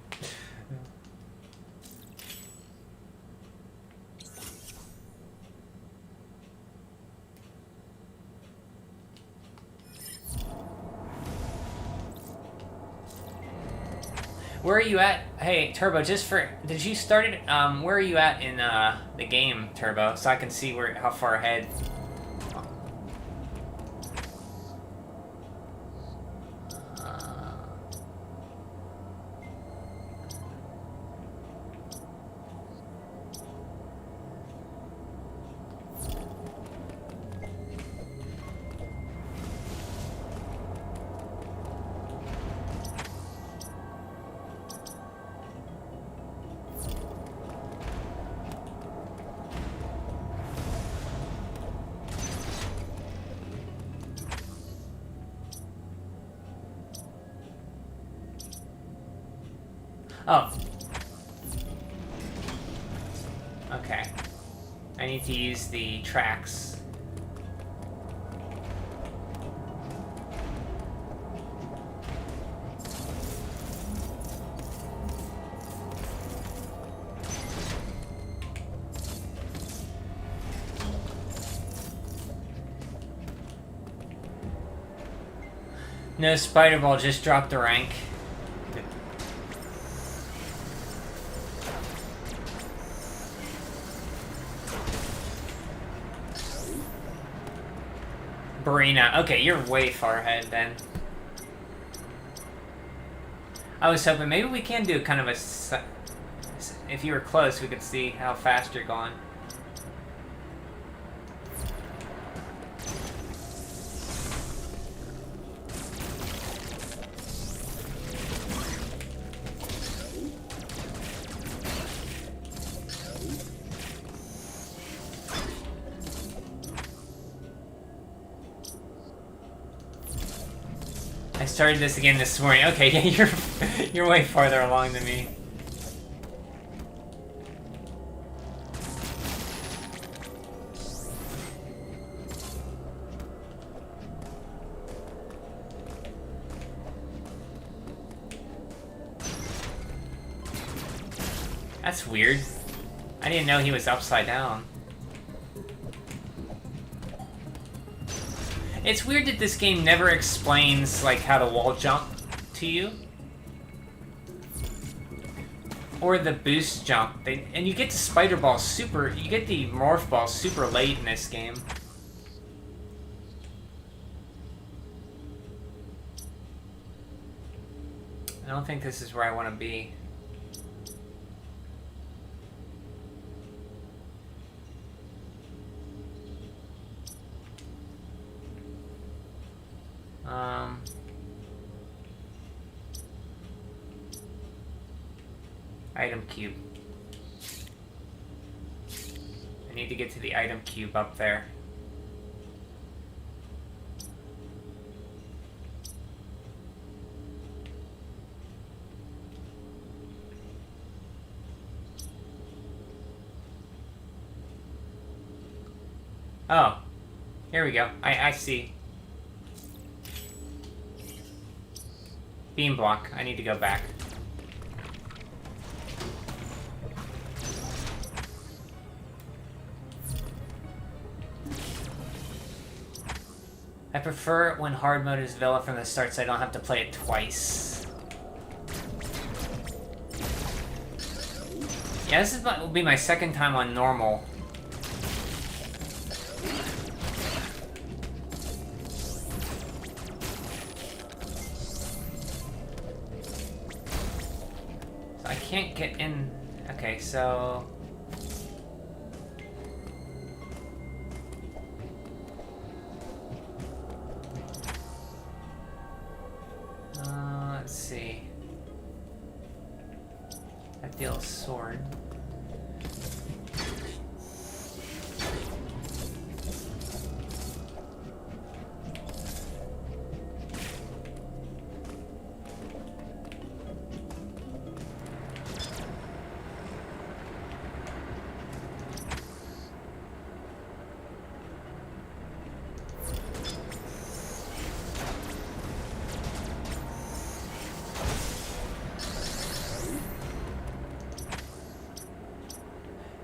Where are you at? Hey, Turbo, did you start it? Where are you at in the game, Turbo, so I can see how far ahead? Oh. Okay. I need to use the tracks. No spider ball, just drop the rank. Barina. Okay, you're way far ahead then. I was hoping maybe we can do kind of a... If you were close, we could see how fast you're going. started this again this morning. Okay, yeah, you're way farther along than me. That's weird. I didn't know he was upside down. It's weird that this game never explains, like, how to wall jump to you. Or the boost jump. And you get the spider ball super... You get the morph ball super late in this game. I don't think this is where I want to be. Item cube. I need to get to the item cube up there. Oh, here we go. I see. Beam block. I need to go back. I prefer when hard mode is vanilla from the start so I don't have to play it twice. Yeah, this will be my second time on normal. I can't get in... Okay, so... let's see. That deals sword.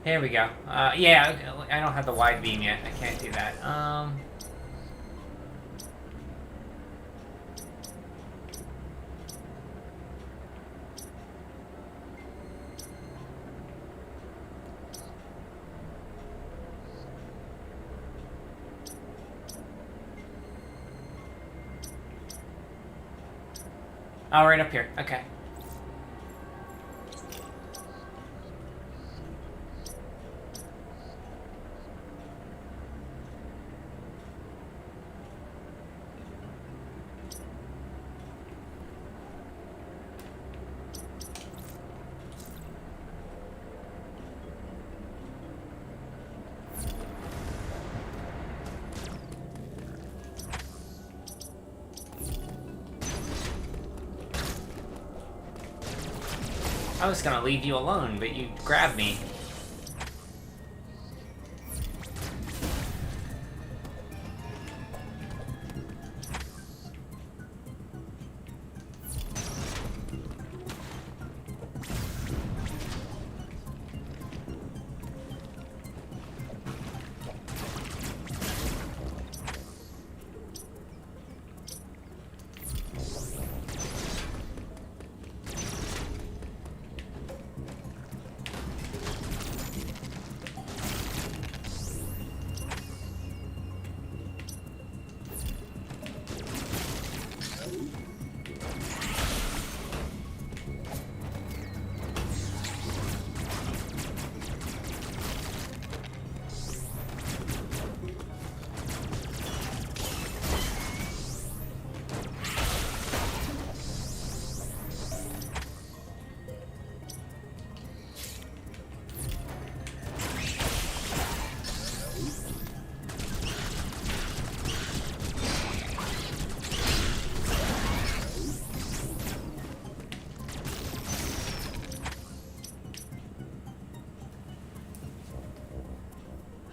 Here we go. Yeah, I don't have the wide beam yet. I can't do that. Oh, right up here. Okay. I was gonna leave you alone, but you grabbed me.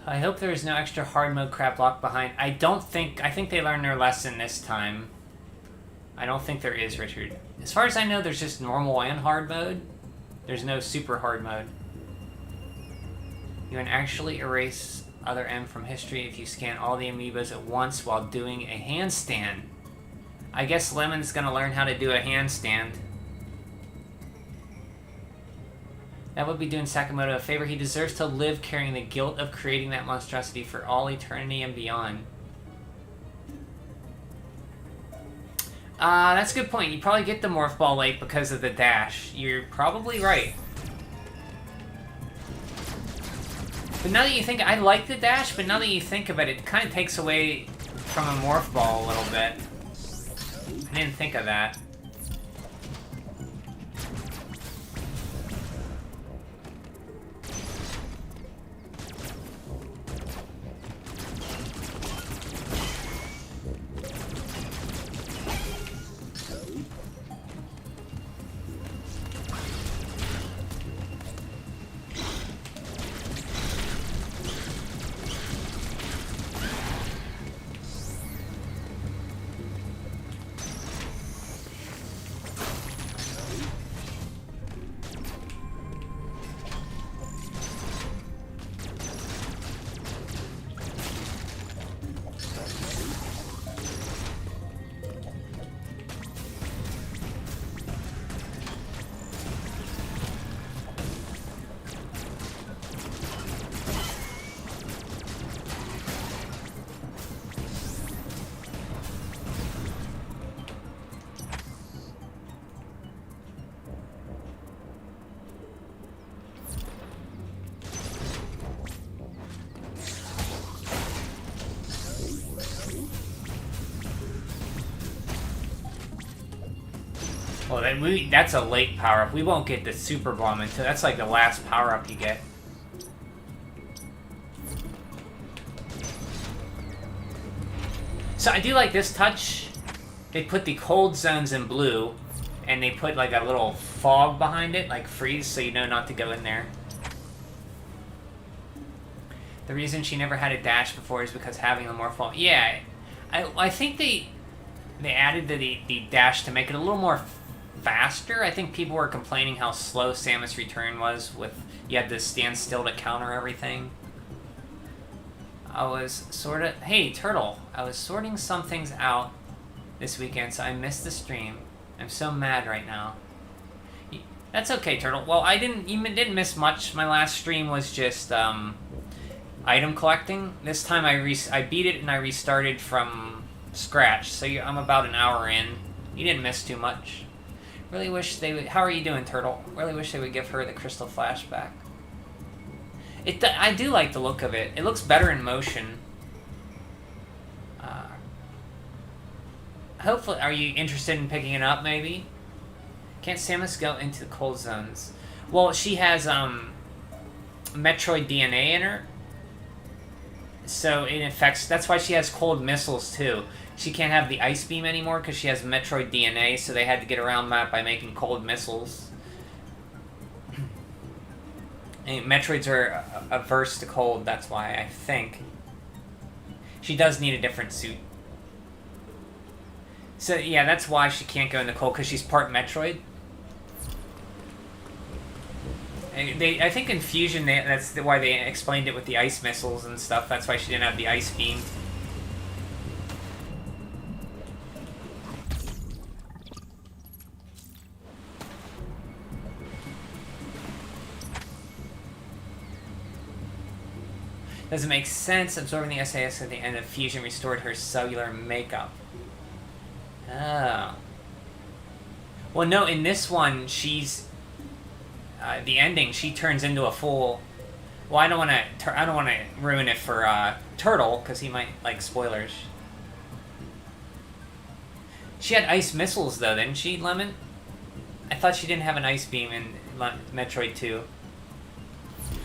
I hope there's no extra hard mode crap locked behind. I think they learned their lesson this time. I don't think there is, Richard. As far as I know, there's just normal and hard mode. There's no super hard mode. You can actually erase other M from history if you scan all the amiibos at once while doing a handstand. I guess Lemon's gonna learn how to do a handstand. That would be doing Sakamoto a favor. He deserves to live carrying the guilt of creating that monstrosity for all eternity and beyond. That's a good point. You probably get the Morph Ball late because of the dash. You're probably right. But now that you think... I like the dash, but now that you think of it, it kind of takes away from a Morph Ball a little bit. I didn't think of that. Well, that's a late power-up. We won't get the Super Bomb until... That's like the last power-up you get. So I do like this touch. They put the cold zones in blue, and they put like a little fog behind it, like freeze, so you know not to go in there. The reason she never had a dash before is because having the Morph Ball... Yeah, I think they added the dash to make it a little more faster. I think people were complaining how slow Samus Return was with... You had to stand still to counter everything. I was Hey, Turtle. I was sorting some things out this weekend, so I missed the stream. I'm so mad right now. That's okay, Turtle. Well, you didn't miss much. My last stream was just, item collecting. This time I beat it and I restarted from scratch, so I'm about an hour in. You didn't miss too much. Really wish they would... How are you doing, Turtle? Really wish they would give her the crystal flashback. I do like the look of it. It looks better in motion. Hopefully... Are you interested in picking it up, maybe? Can't Samus go into the cold zones? Well, she has, Metroid DNA in her. So it affects... That's why she has cold missiles, too. She can't have the Ice Beam anymore because she has Metroid DNA, so they had to get around that by making cold missiles. And Metroids are averse to cold, that's why, I think. She does need a different suit. So, yeah, that's why she can't go in the cold, because she's part Metroid. And I think in Fusion, that's why they explained it with the ice missiles and stuff. That's why she didn't have the Ice Beam. Doesn't make sense. Absorbing the SAS at the end of Fusion restored her cellular makeup. Oh. Well, no, in this one, she's... the ending, she turns into a full... Well, I don't want to ruin it for Turtle, because he might like spoilers. She had ice missiles, though, didn't she, Lemon? I thought she didn't have an Ice Beam in Metroid 2.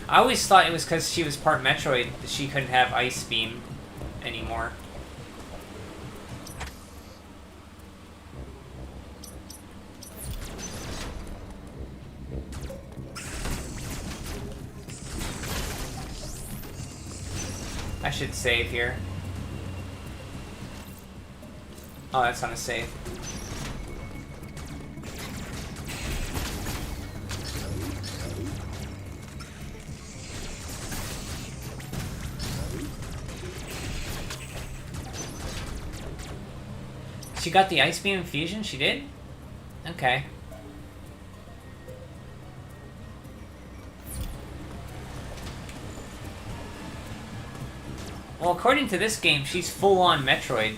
I always thought it was because she was part Metroid that she couldn't have Ice Beam anymore. I should save here. Oh, that's not a save. She got the Ice Beam infusion? She did? Okay. Well, according to this game, she's full-on Metroid.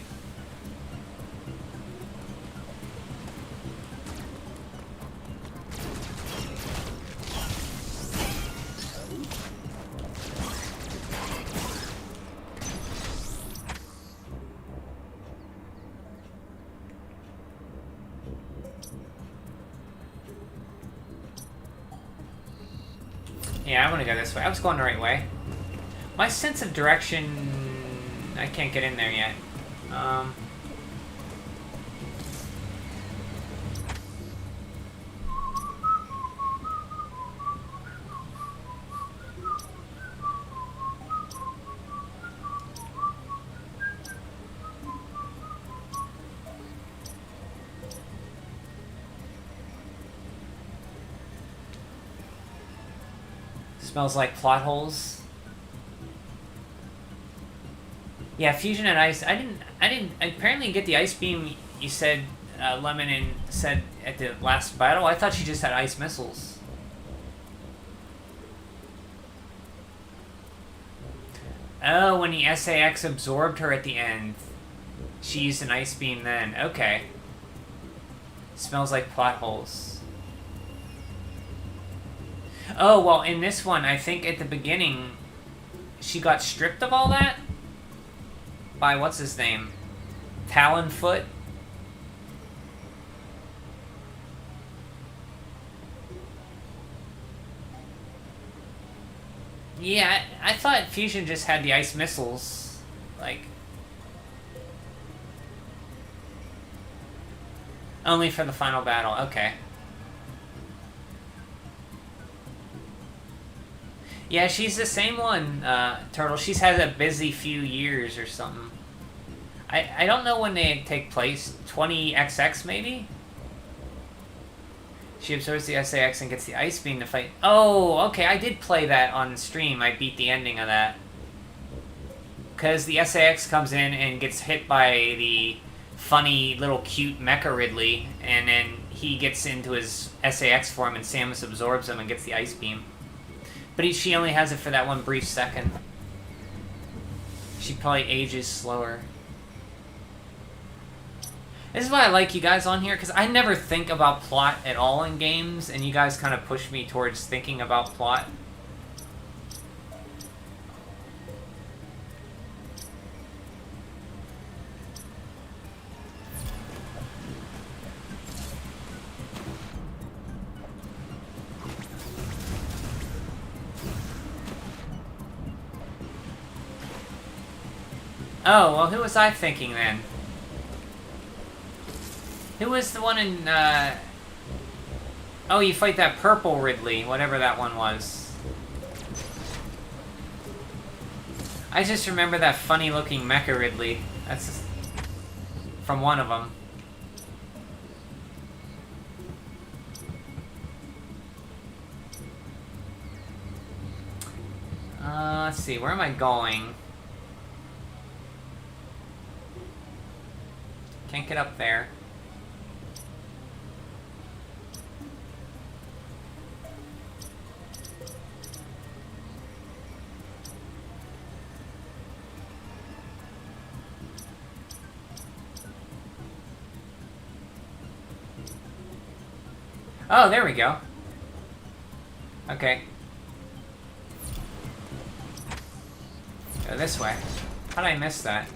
Yeah, I want to go this way. I was going the right way. My sense of direction... I can't get in there yet. Smells like plot holes. Yeah, fusion and ice. I didn't apparently get the ice beam you said, Lemon and said at the last battle. I thought she just had ice missiles. Oh, when the SAX absorbed her at the end, she used an ice beam then. Okay. Smells like plot holes. Oh, well, in this one, I think at the beginning, she got stripped of all that? By, what's his name? Talonfoot? Yeah, I thought Fusion just had the ice missiles. Like... Only for the final battle, okay. Yeah, she's the same one, Turtle. She's had a busy few years or something. I don't know when they take place. 20XX, maybe? She absorbs the SAX and gets the Ice Beam to fight. Oh, okay, I did play that on stream. I beat the ending of that. Because the SAX comes in and gets hit by the funny little cute Mecha Ridley, and then he gets into his SAX form and Samus absorbs him and gets the Ice Beam. But she only has it for that one brief second. She probably ages slower. This is why I like you guys on here, because I never think about plot at all in games, and you guys kind of push me towards thinking about plot. Oh, well, who was I thinking then? Who was the one in, Oh, you fight that purple Ridley, whatever that one was. I just remember that funny-looking Mecha Ridley. That's from one of them. Let's see, where am I going? Can't get up there. Oh, there we go. Okay. Go this way. How did I miss that?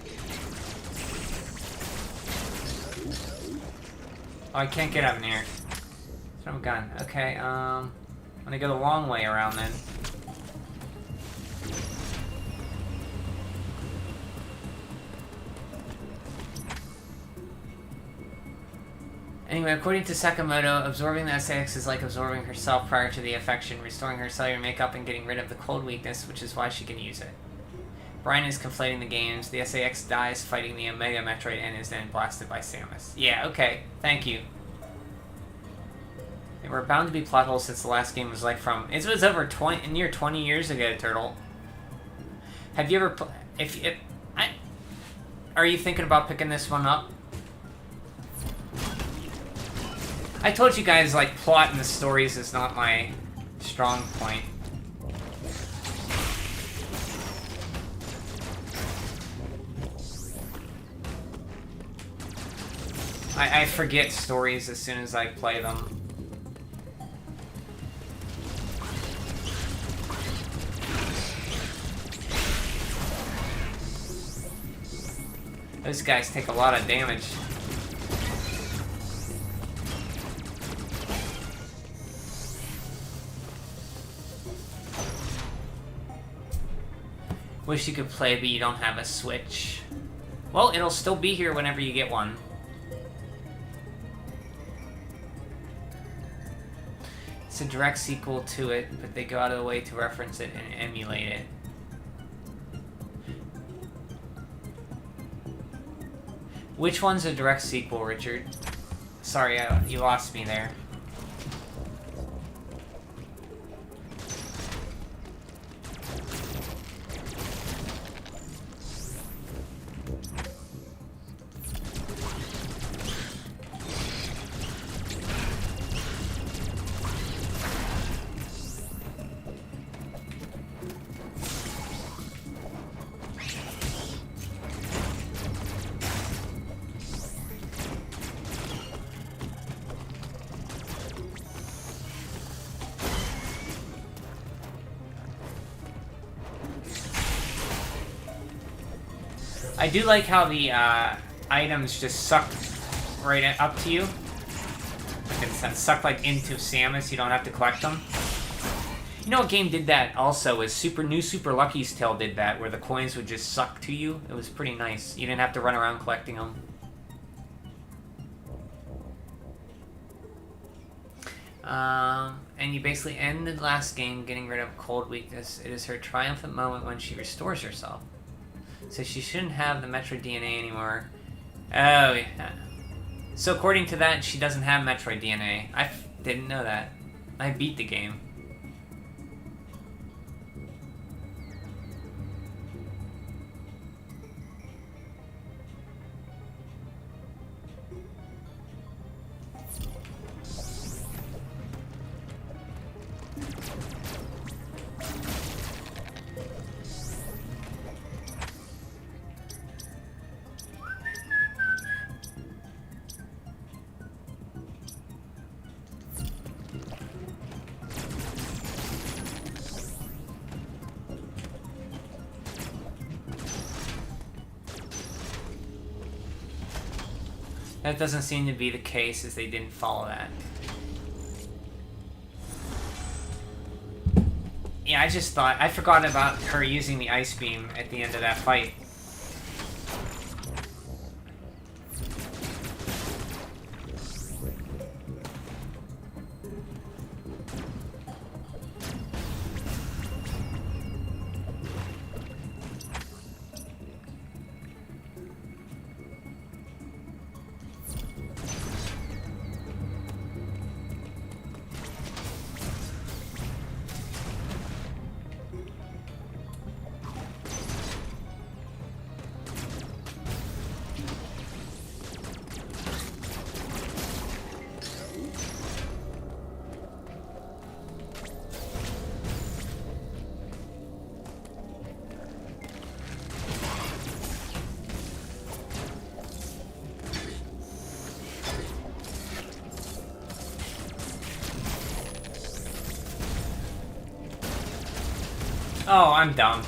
Oh, I can't get up in here. Throw a gun. Okay, I'm gonna go the long way around then. Anyway, according to Sakamoto, absorbing the SAX is like absorbing herself prior to the affection, restoring her cellular makeup and getting rid of the cold weakness, which is why she can use it. Brian is conflating the games. The SAX dies fighting the Omega Metroid and is then blasted by Samus. Yeah, okay. Thank you. There were bound to be plot holes since the last game was like from... It was over 20 years ago, Turtle. Have you ever... Are you thinking about picking this one up? I told you guys, like, plot in the stories is not my strong point. I forget stories as soon as I play them. Those guys take a lot of damage. Wish you could play, but you don't have a Switch. Well, it'll still be here whenever you get one. It's a direct sequel to it, but they go out of the way to reference it and emulate it. Which one's a direct sequel, Richard? Sorry, you lost me there. I do like how the items just suck right up to you. It's sucked like into Samus, you don't have to collect them. You know what game did that also is New Super Lucky's Tale did that, where the coins would just suck to you. It was pretty nice. You didn't have to run around collecting them. And you basically end the last game getting rid of cold weakness. It is her triumphant moment when she restores herself. So she shouldn't have the Metroid DNA anymore. Oh, yeah. So according to that, she doesn't have Metroid DNA. I didn't know that. I beat the game. That doesn't seem to be the case, as they didn't follow that. Yeah, I just thought... I forgot about her using the Ice Beam at the end of that fight. Oh, I'm dumb.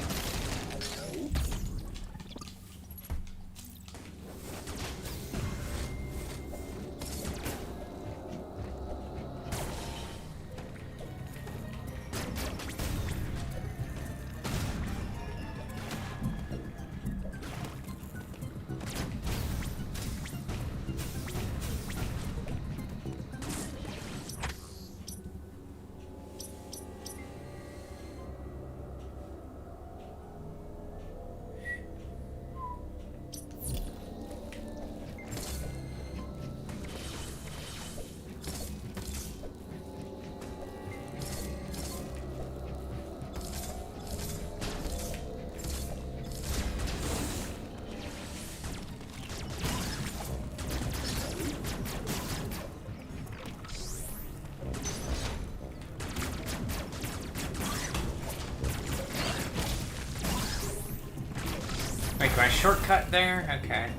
Wait, can I shortcut there? Okay.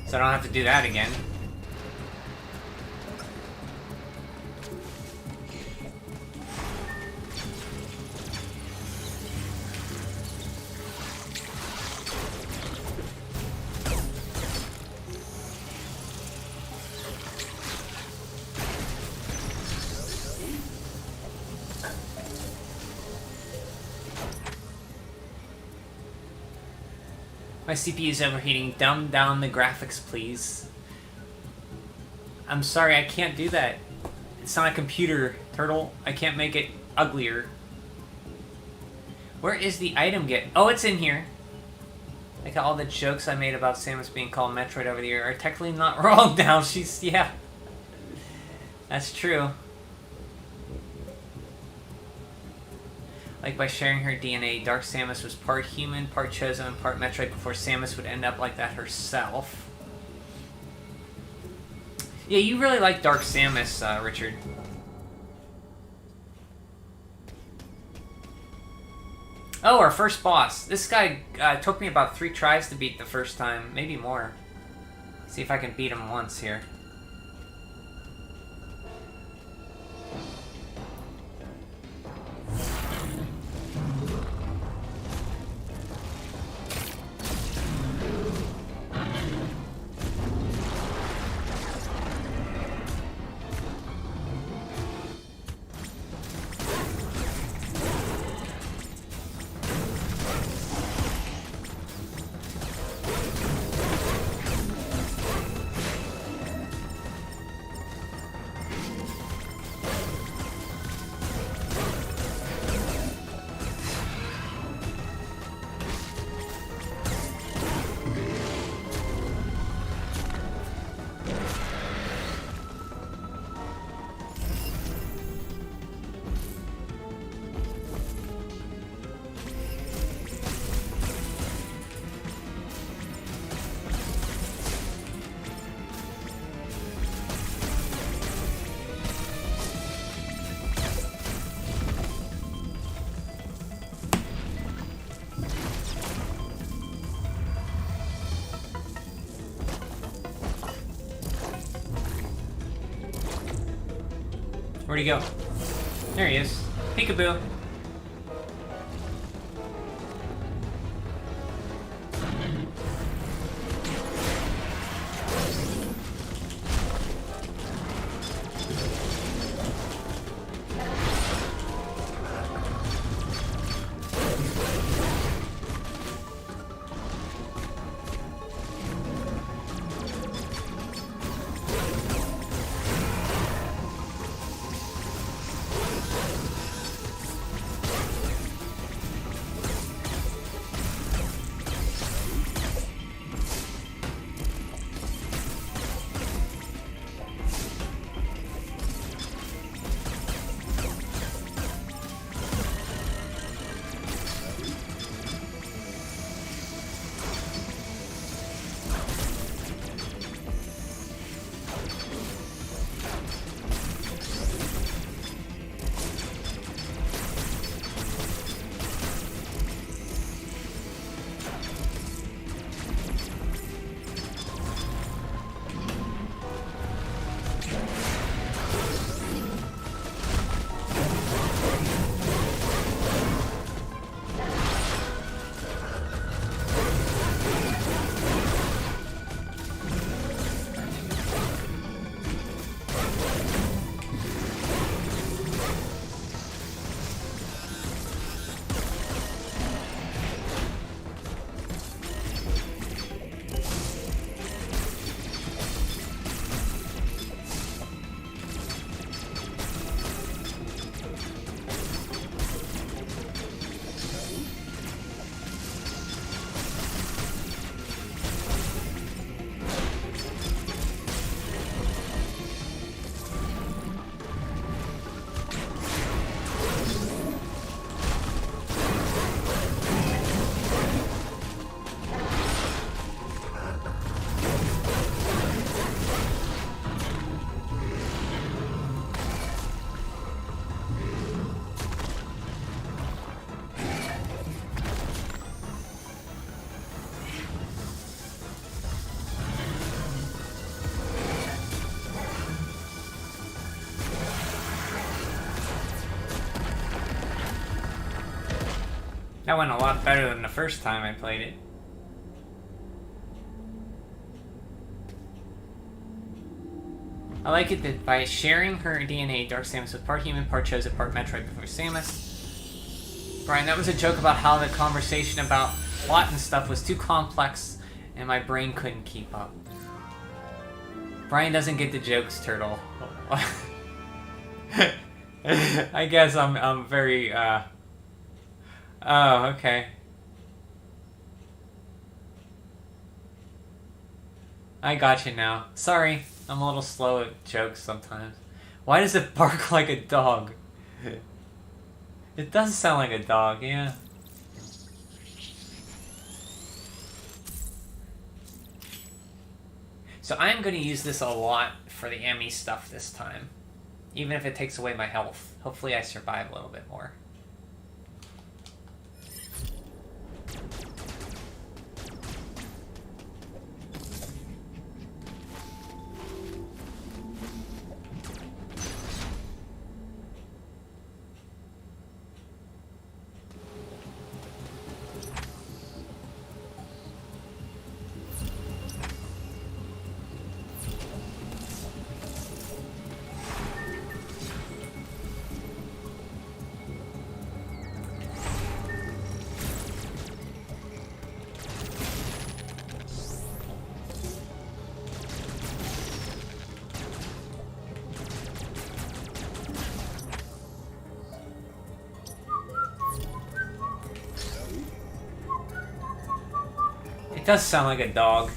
So I don't have to do that again. My CPU is overheating. Dumb down the graphics, please. I'm sorry, I can't do that. It's not a computer, Turtle. I can't make it uglier. Where is the item get? Oh, it's in here. Like all the jokes I made about Samus being called Metroid over the year are technically not wrong now. She's, yeah. That's true. Like by sharing her DNA, Dark Samus was part human, part chosen, and part Metroid before Samus would end up like that herself. Yeah, you really like Dark Samus, Richard. Oh, our first boss. This guy took me about 3 tries to beat the first time, maybe more. See if I can beat him once here. Where'd he go? There he is. Peekaboo. That went a lot better than the first time I played it. I like it that by sharing her DNA, Dark Samus was part human, part chosen, part Metroid before Samus. Brian, that was a joke about how the conversation about plot and stuff was too complex and my brain couldn't keep up. Brian doesn't get the jokes, Turtle. I guess I'm very, Oh, okay. I got you now. Sorry, I'm a little slow at jokes sometimes. Why does it bark like a dog? It does sound like a dog, yeah. So I'm going to use this a lot for the E.M.M.I stuff this time. Even if it takes away my health. Hopefully I survive a little bit more. It does sound like a dog.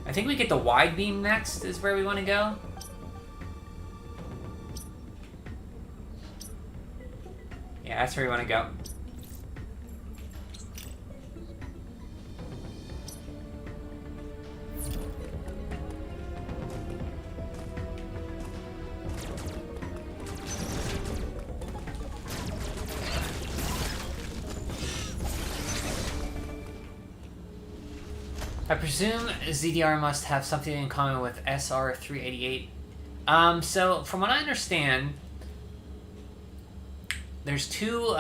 I think we get the wide beam next, is where we want to go. Yeah, that's where we want to go. I presume ZDR must have something in common with SR388. So, from what I understand, there's two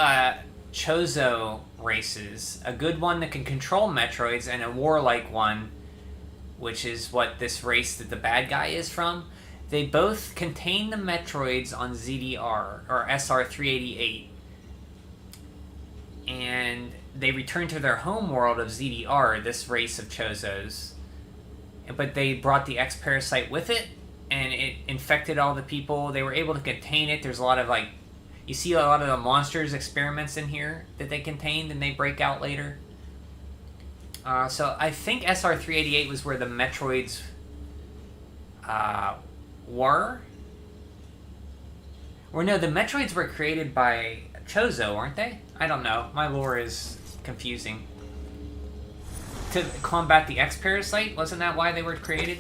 Chozo races. A good one that can control Metroids, and a warlike one, which is what this race that the bad guy is from. They both contain the Metroids on ZDR, or SR388. And they return to their home world of ZDR, this race of Chozos. But they brought the X Parasite with it, and it infected all the people. They were able to contain it. There's a lot of, like, you see a lot of the monsters experiments in here that they contained, and they break out later. So I think SR388 was where the Metroids were. Or no, the Metroids were created by Chozo, weren't they? I don't know. My lore is confusing. To combat the X Parasite? Wasn't that why they were created?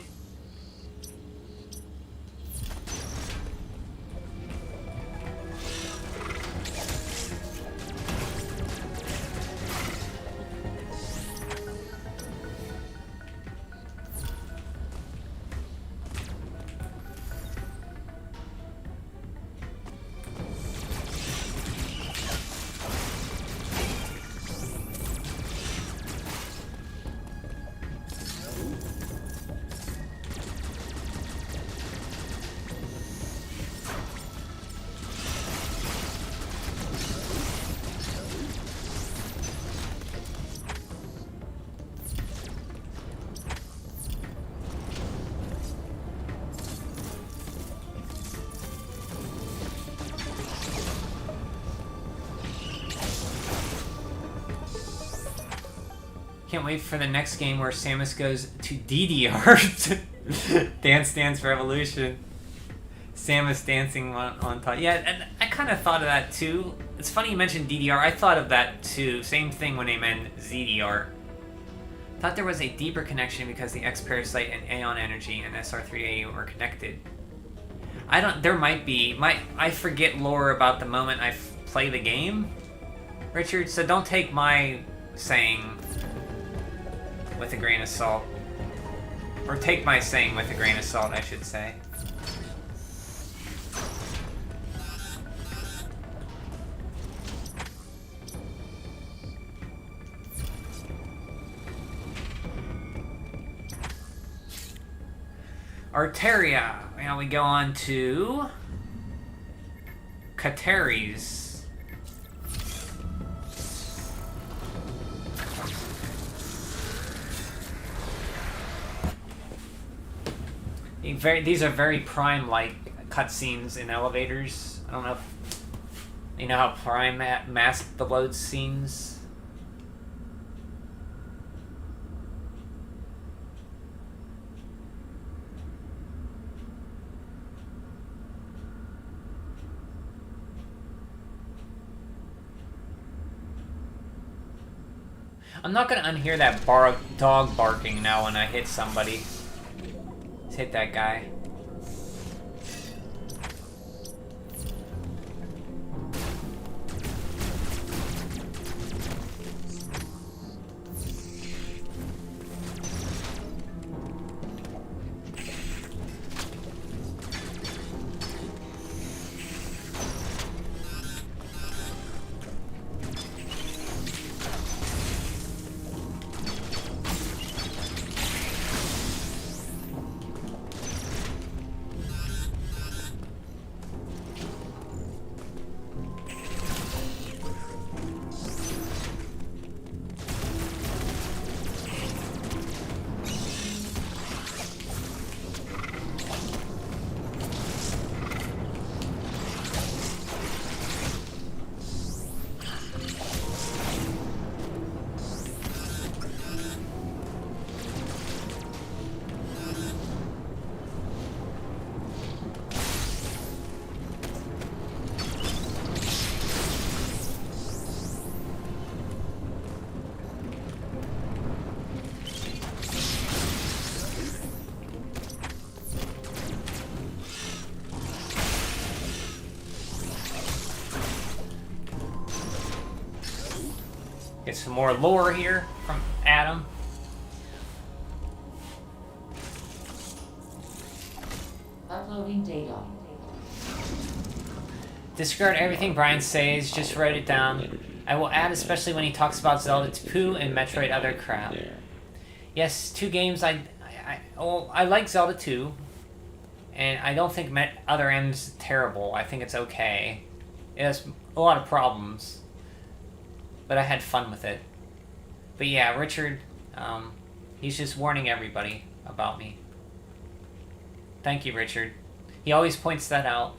Can't wait for the next game where Samus goes to DDR. Dance Dance Revolution. Samus dancing on top. Yeah, and I kind of thought of that too. It's funny you mentioned DDR. I thought of that too. Same thing when they meant ZDR. Thought there was a deeper connection because the X Parasite and Aeon Energy and SR380 were connected. I don't. There might be. I forget lore about the moment I play the game, Richard. So don't take my saying with a grain of salt, or take my saying with a grain of salt, I should say. Arteria. Now we go on to Cateries. These are very Prime-like cutscenes in elevators. I don't know if you know how Prime masked the load scenes. I'm not gonna unhear that dog barking now when I hit somebody. Let's hit that guy. Get some more lore here from Adam. Uploading data. Disregard everything Brian says, just write it down. I will add, especially when he talks about Zelda 2 and Metroid other crap. Yes, two games I like Zelda 2, and I don't think Other M's terrible. I think it's okay. It has a lot of problems, but I had fun with it. But yeah, Richard, he's just warning everybody about me. Thank you, Richard. He always points that out.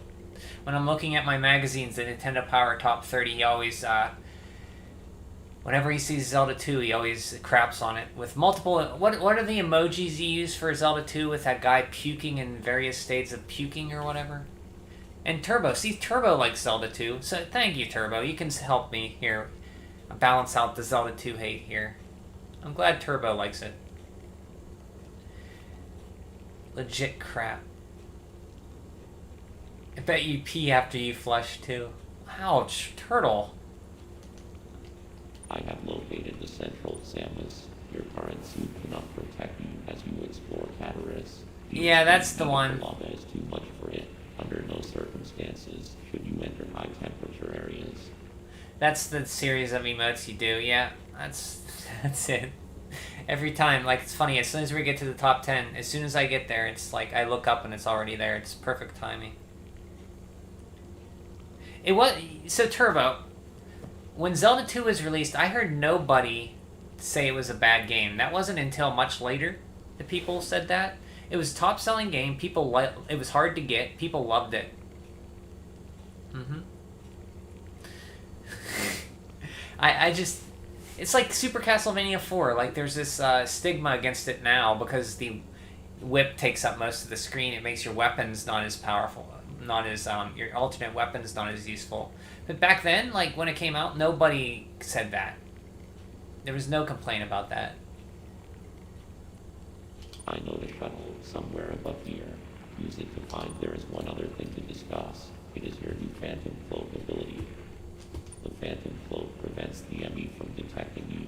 When I'm looking at my magazines, the Nintendo Power Top 30, he always, whenever he sees Zelda 2, he always craps on it. With multiple, what are the emojis you use for Zelda 2 with that guy puking in various states of puking or whatever? And Turbo, see, Turbo likes Zelda 2, so thank you, Turbo. You can help me here balance out the Zelda 2 hate here. I'm glad Turbo likes it. Legit crap. I bet you pee after you flush too. Ouch, turtle. I have located the central Samus. Your current suit cannot protect you as you explore Cataris. Yeah, that's the one. Lava is too much for it. Under no circumstances should you enter high temperature areas. That's the series of emotes you do, yeah. That's it. Every time, like, it's funny, as soon as we get to the top 10, as soon as I get there, it's like, I look up and it's already there. It's perfect timing. It was, so Turbo, when Zelda 2 was released, I heard nobody say it was a bad game. That wasn't until much later that people said that. It was a top-selling game, it was hard to get, people loved it. I just... It's like Super Castlevania 4. Like, there's this stigma against it now because the whip takes up most of the screen. It makes your weapons not as powerful. Not as... your alternate weapons not as useful. But back then, like, when it came out, nobody said that. There was no complaint about that. I know the shuttle somewhere above here. Use it to find there is one other thing to discuss. It is your new Phantom Float ability. The Phantom Float prevents the E.M.M.I from detecting you.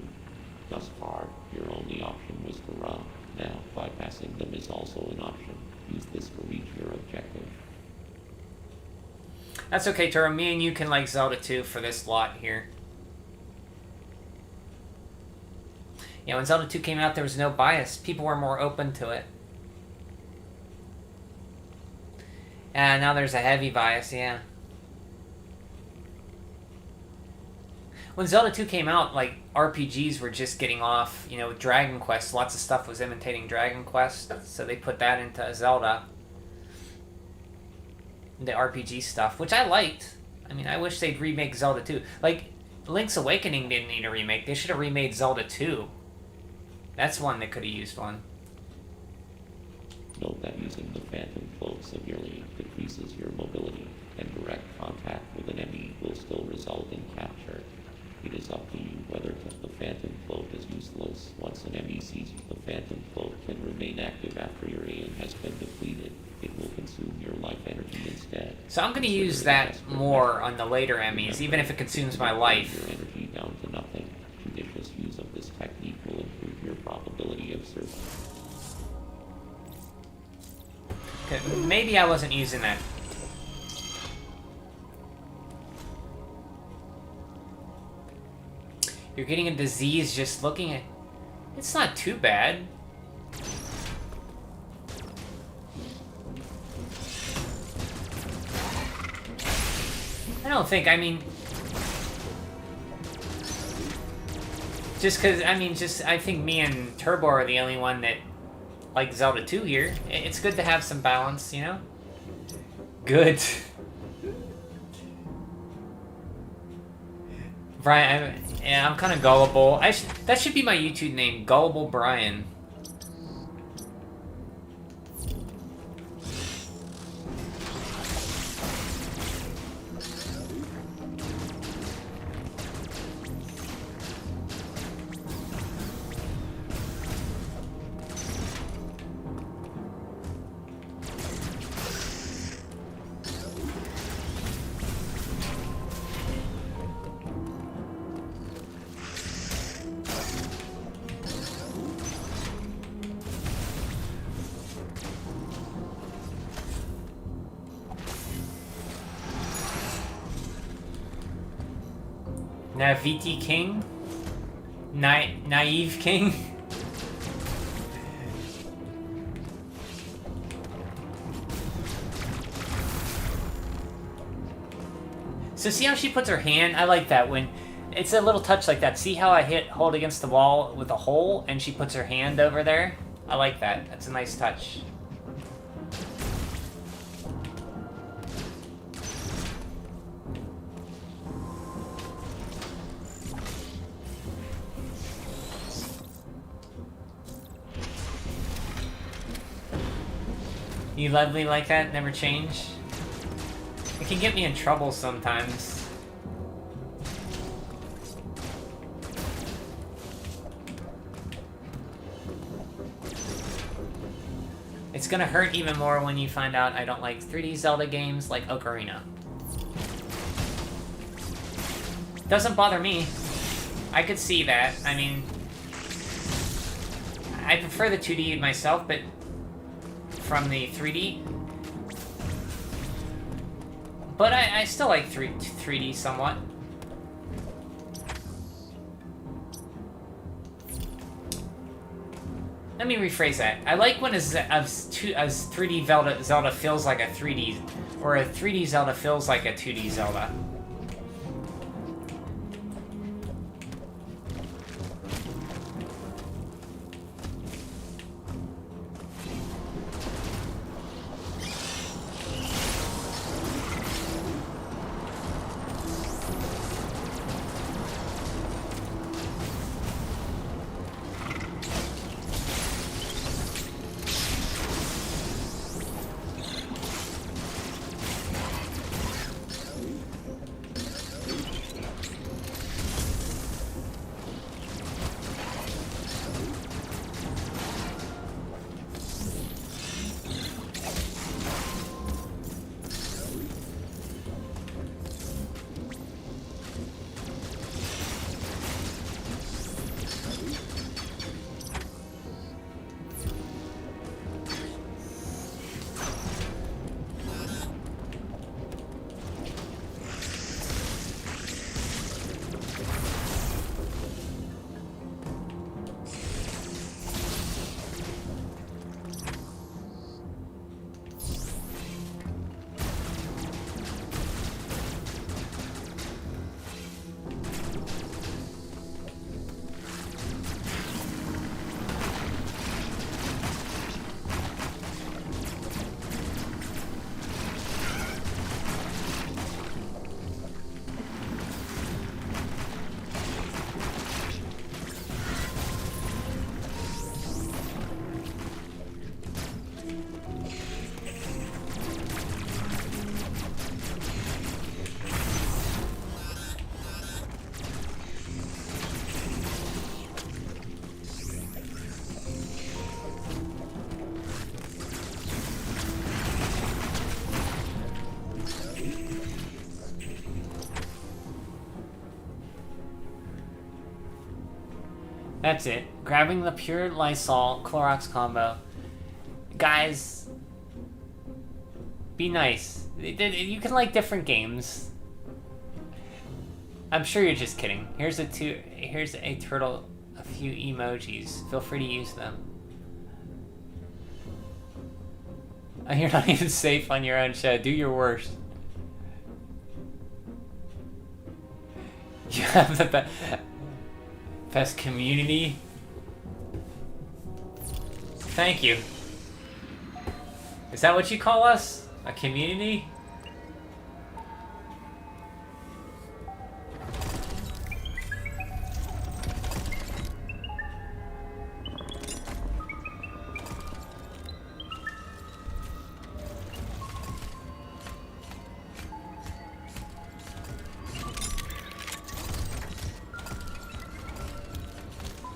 Thus far, your only option was to run. Now, bypassing them is also an option. Use this to reach your objective. That's okay, Toro. Me and you can like Zelda 2 for this lot here. Yeah, when Zelda 2 came out, there was no bias. People were more open to it. And now there's a heavy bias, yeah. When Zelda 2 came out, like, RPGs were just getting off, you know, with Dragon Quest. Lots of stuff was imitating Dragon Quest, so they put that into Zelda. The RPG stuff, which I liked. I mean, I wish they'd remake Zelda 2. Like, Link's Awakening didn't need a remake. They should have remade Zelda 2. That's one that could have used one. Note that using the Phantom Float severely decreases your mobility, and direct contact with an enemy will still result in capture. It is up to you whether the Phantom Float is useless. Once an enemy sees you, the Phantom Float can remain active after your aim has been depleted. It will consume your life energy instead. So I'm going to use that more on the later enemies, even if it consumes my life. Your energy down to nothing. Judicious use of this technique will improve your probability of survival. Okay, maybe I wasn't using that. You're getting a disease just looking at... It's not too bad. I don't think, I mean... Just because, I mean, I think me and Turbo are the only one that like Zelda 2 here. It's good to have some balance, you know? Good. Brian, I'm kind of gullible. That should be my YouTube name, Gullible Brian. Naviti King? Naive King? So see how she puts her hand? I like that when... It's a little touch like that. See how I hold against the wall with a hole and she puts her hand over there? I like that. That's a nice touch. You lovely like that? Never change? It can get me in trouble sometimes. It's gonna hurt even more when you find out I don't like 3D Zelda games like Ocarina. Doesn't bother me. I could see that. I mean... I prefer the 2D myself, but... from the 3D. But I still like 3D somewhat. Let me rephrase that. I like when a 3D Zelda feels like a 3D, or a 3D Zelda feels like a 2D Zelda. That's it. Grabbing the pure Lysol Clorox combo. Guys, be nice. You can like different games. I'm sure you're just kidding. Here's a turtle, a few emojis. Feel free to use them. You're not even safe on your own show. Do your worst. You have the best community. Thank you. Is that what you call us? A community?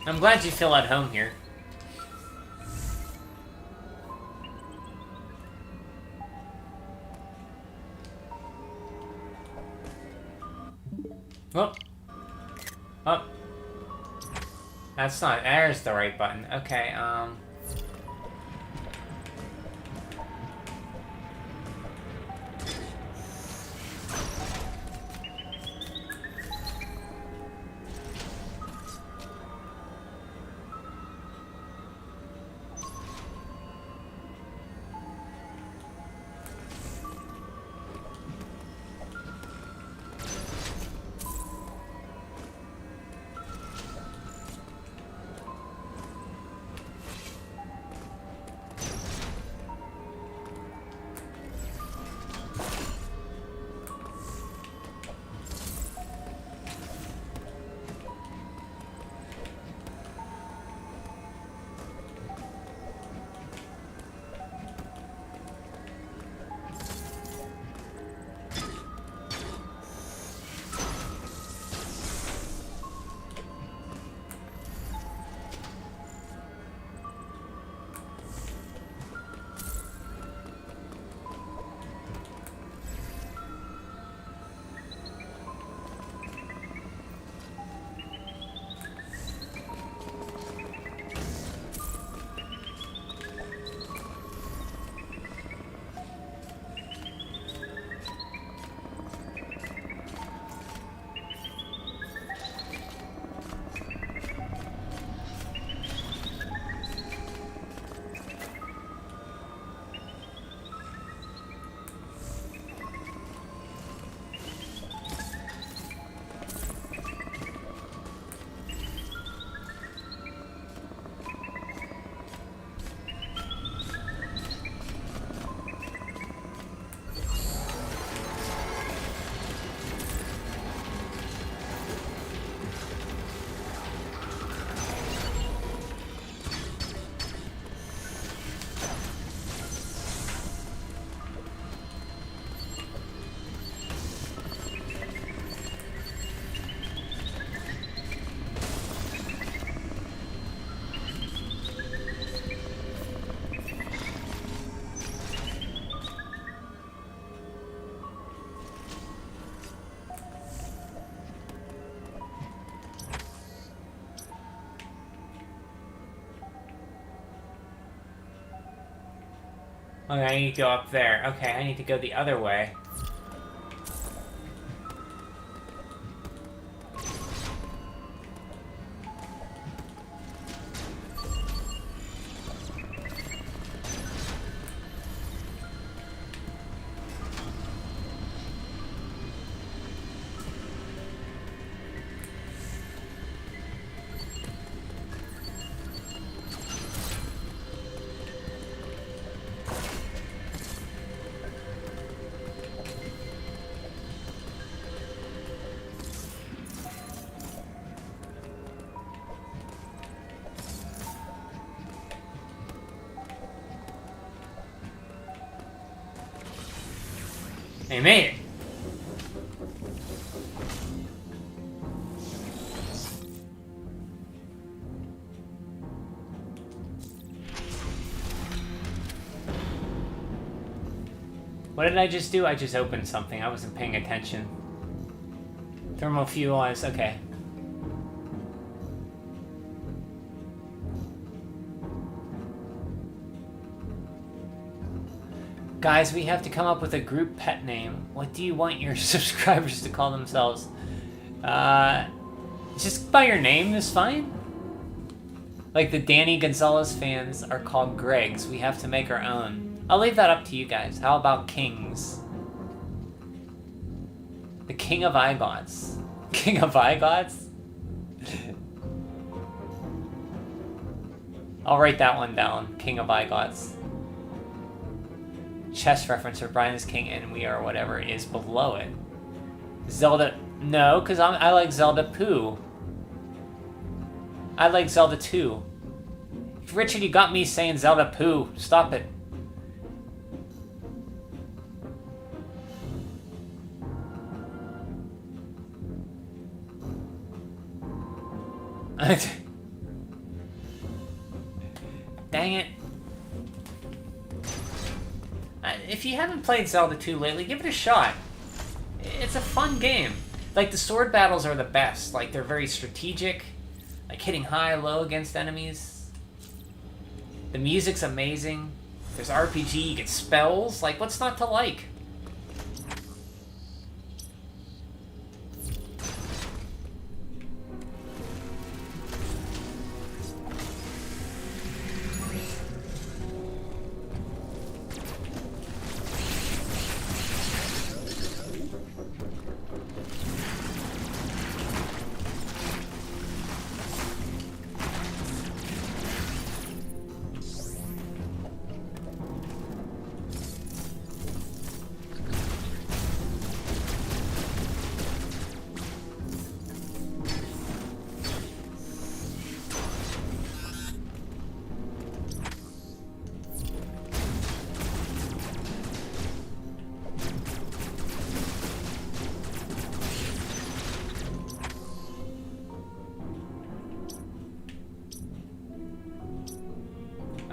I'm glad you feel at home here. Oh. Oh. That's not... There's the right button. Okay, okay, I need to go up there. Okay, I need to go the other way. I made it! What did I just do? I just opened something. I wasn't paying attention. Thermal fuel is... okay. Guys, we have to come up with a group pet name. What do you want your subscribers to call themselves? Just by your name is fine. Like the Danny Gonzalez fans are called Gregs. We have to make our own. I'll leave that up to you guys. How about Kings? The King of Igots. King of Igots? I'll write that one down. King of Igots. Chess reference for Brian is king and we are whatever is below it. Zelda... No, because I like Zelda Poo. I like Zelda 2. Richard, you got me saying Zelda Poo. Stop it. Dang it. If you haven't played Zelda 2 lately, give it a shot. It's a fun game. Like, the sword battles are the best. Like, they're very strategic. Like, hitting high, low against enemies. The music's amazing. There's RPG, you get spells. Like, what's not to like?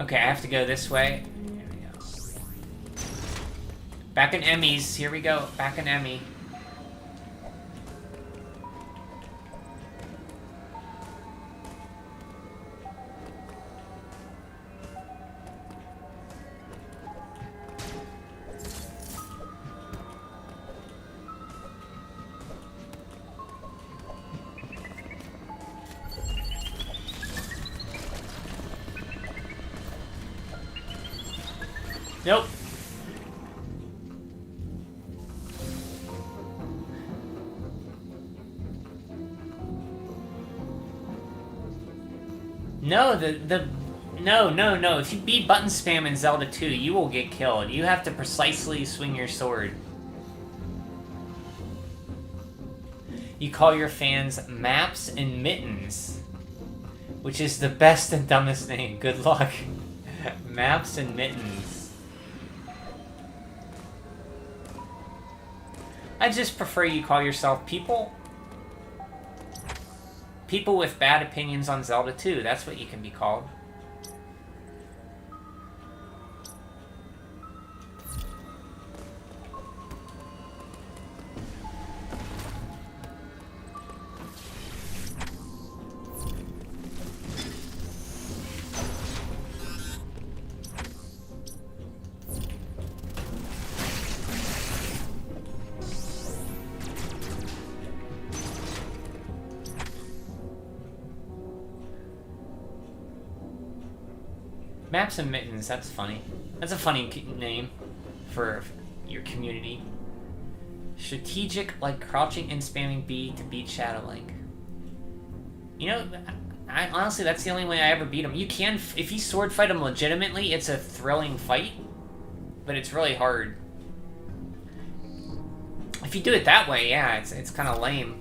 Okay, I have to go this way. Here we go. Back in E.M.M.I's. Here we go. Back in E.M.M.I. Nope. No, no. If you beat button spam in Zelda 2, you will get killed. You have to precisely swing your sword. You call your fans Maps and Mittens, which is the best and dumbest name. Good luck. Maps and Mittens. I just prefer you call yourself people. People with bad opinions on Zelda 2. That's what you can be called. Maps and Mittens, that's funny. That's a funny name for your community. Strategic, like crouching and spamming B to beat Shadow Link. You know, honestly, that's the only way I ever beat him. You can, if you sword fight him legitimately, it's a thrilling fight, but it's really hard. If you do it that way, yeah, it's kind of lame.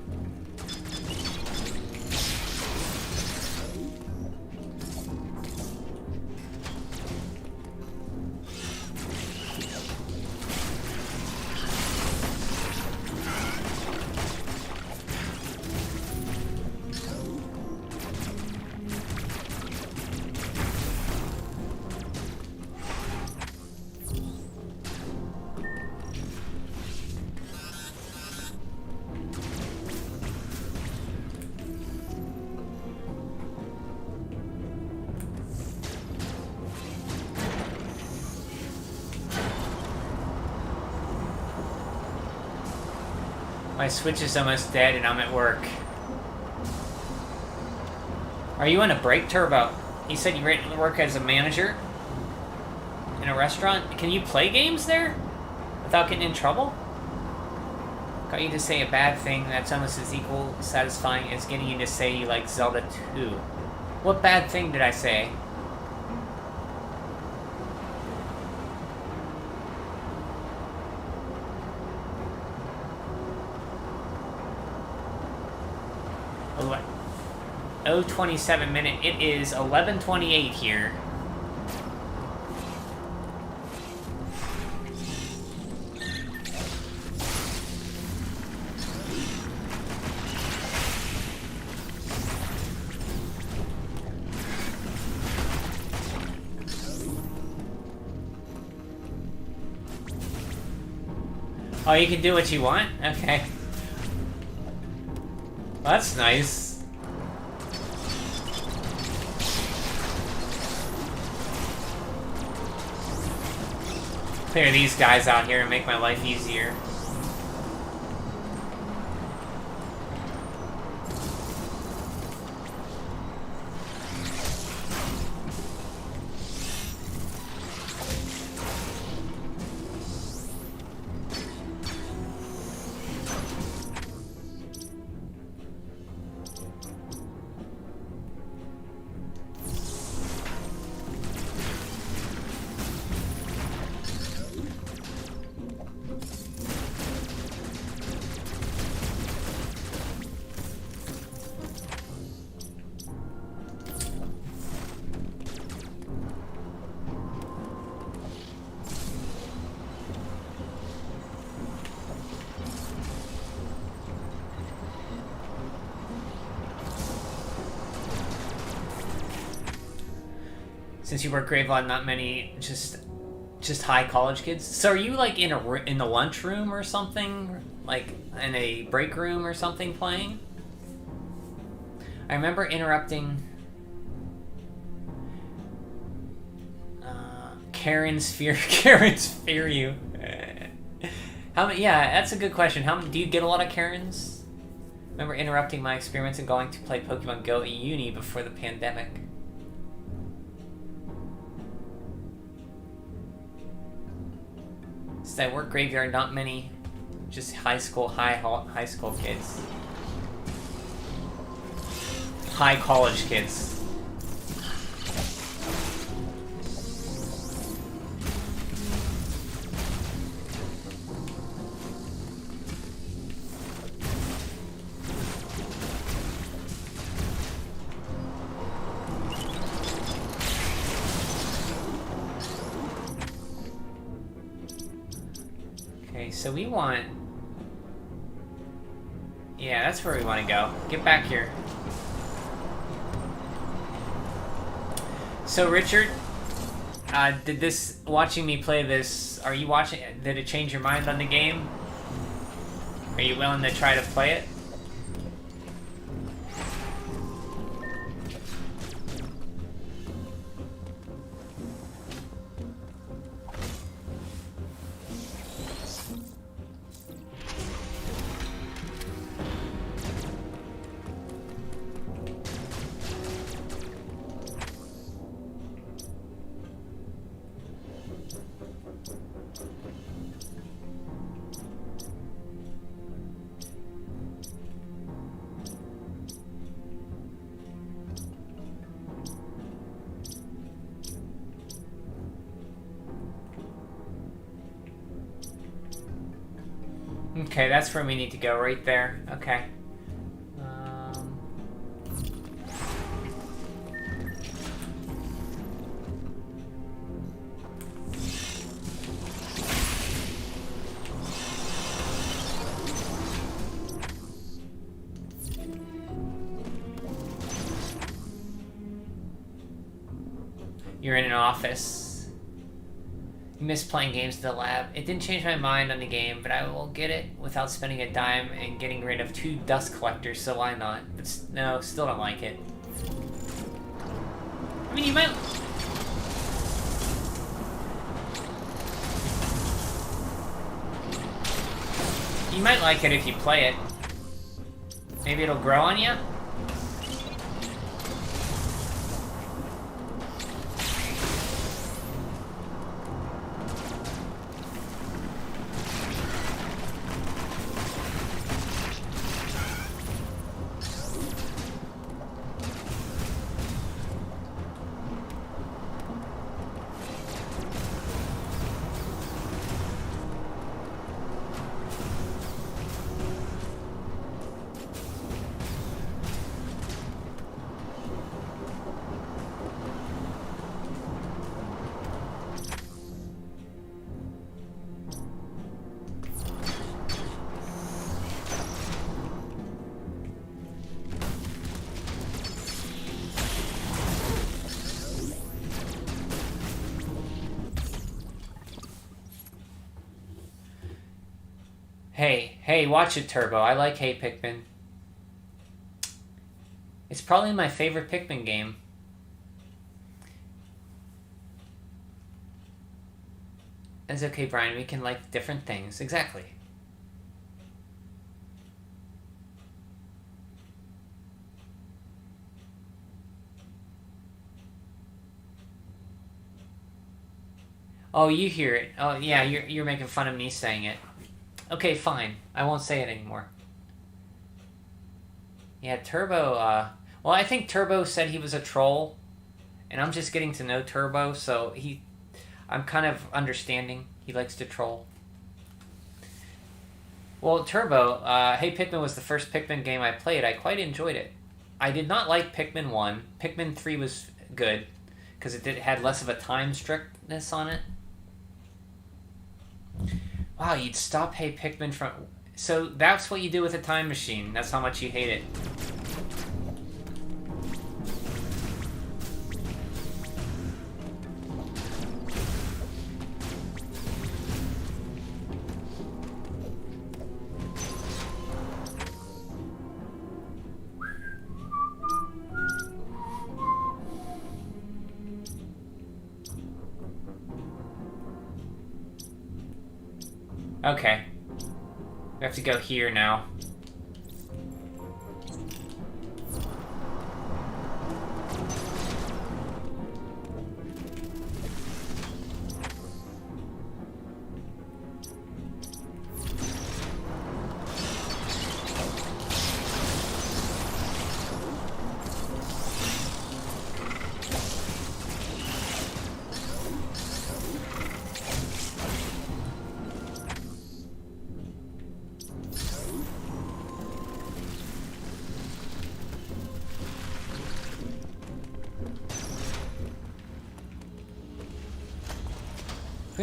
My Switch is almost dead and I'm at work. Are you on a break, Turbo? You said you work as a manager in a restaurant. Can you play games there without getting in trouble? Got you to say a bad thing that's almost as equal satisfying as getting you to say you like Zelda 2. What bad thing did I say? Oh, 27 minute. It is 11:28 here. Oh, you can do what you want? Okay. Well, that's nice. Clear these guys out here and make my life easier. Since you work Graveyard, not many just high college kids. So are you like in the lunchroom or something? Like in a break room or something playing? I remember interrupting Karen's fear you. How many? Yeah, that's a good question. Do you get a lot of Karens? Remember interrupting my experiments and going to play Pokemon Go at uni before the pandemic. Since I work graveyard, not many, just high school kids. High college kids. So we want... Yeah, that's where we want to go. Get back here. So Richard, watching me play this, are you watching, did it change your mind on the game? Are you willing to try to play it? Okay, that's where we need to go, right there. Okay. You're in an office. You miss playing games in the lab. It didn't change my mind on the game, but I will get it without spending a dime and getting rid of 2 dust collectors, so why not? But no, still don't like it. I mean, you might... You might like it if you play it. Maybe it'll grow on you? Hey, watch it, Turbo. I like Hey Pikmin. It's probably my favorite Pikmin game. It's okay, Brian. We can like different things. Exactly. Oh, you hear it. Oh, yeah, you're making fun of me saying it. Okay, fine. I won't say it anymore. Yeah, Turbo, well, I think Turbo said he was a troll, and I'm just getting to know Turbo, so I'm kind of understanding. He likes to troll. Well, Turbo, Hey Pikmin was the first Pikmin game I played. I quite enjoyed it. I did not like Pikmin 1. Pikmin 3 was good, because it had less of a time strictness on it. Wow, you'd stop Hey Pikmin from... So that's what you do with a time machine. That's how much you hate it. Okay. We have to go here now.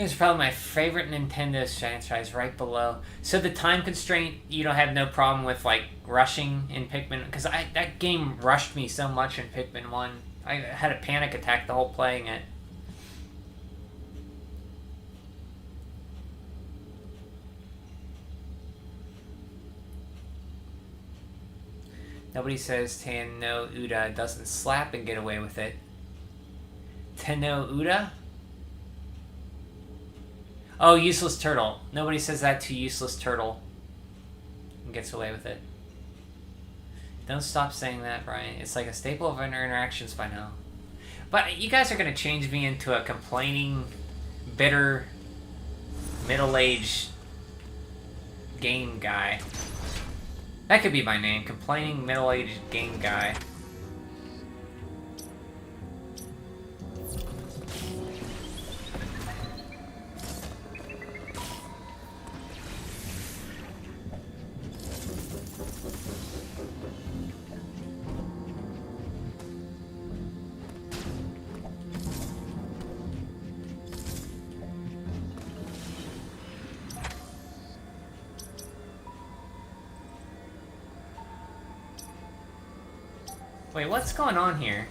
It's probably my favorite Nintendo franchise, right below. So the time constraint, you don't have no problem with like rushing in Pikmin, because that game rushed me so much in Pikmin 1. I had a panic attack the whole playing it. Nobody says Tenno Uda doesn't slap and get away with it. Tenno Uda? Oh, Useless Turtle. Nobody says that to Useless Turtle and gets away with it. Don't stop saying that, Brian. It's like a staple of our interactions by now. But you guys are going to change me into a complaining, bitter, middle-aged game guy. That could be my name. Complaining, middle-aged game guy. Wait, what's going on here?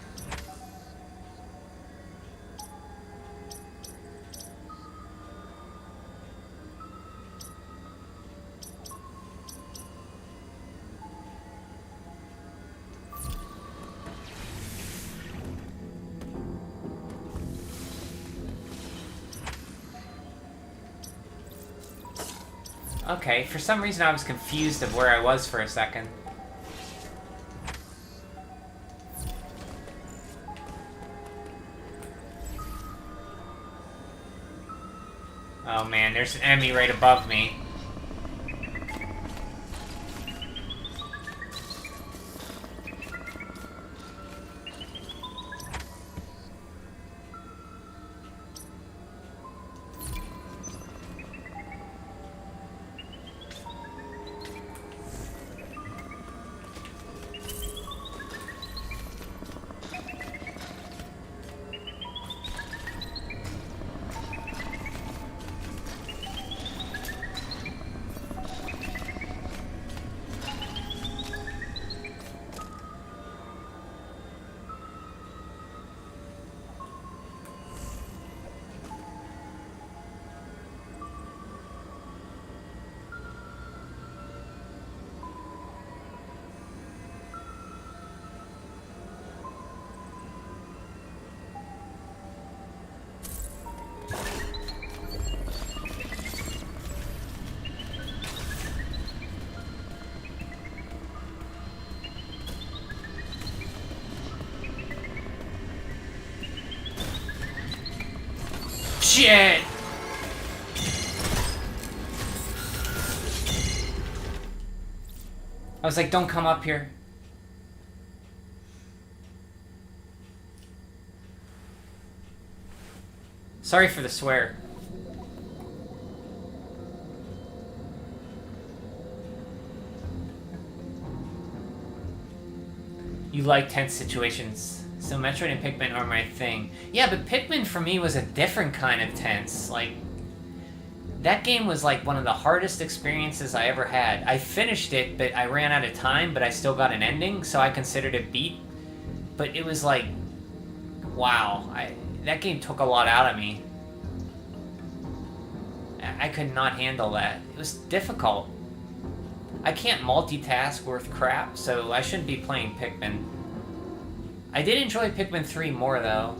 Okay, for some reason I was confused of where I was for a second. Oh man, there's an enemy right above me. Shit! I was like, don't come up here. Sorry for the swear. You like tense situations. So Metroid and Pikmin are my thing. Yeah, but Pikmin for me was a different kind of tense. Like, that game was like one of the hardest experiences I ever had. I finished it, but I ran out of time, but I still got an ending, so I considered it beat. But it was like, wow, that game took a lot out of me. I could not handle that. It was difficult. I can't multitask worth crap, so I shouldn't be playing Pikmin. I did enjoy Pikmin 3 more, though.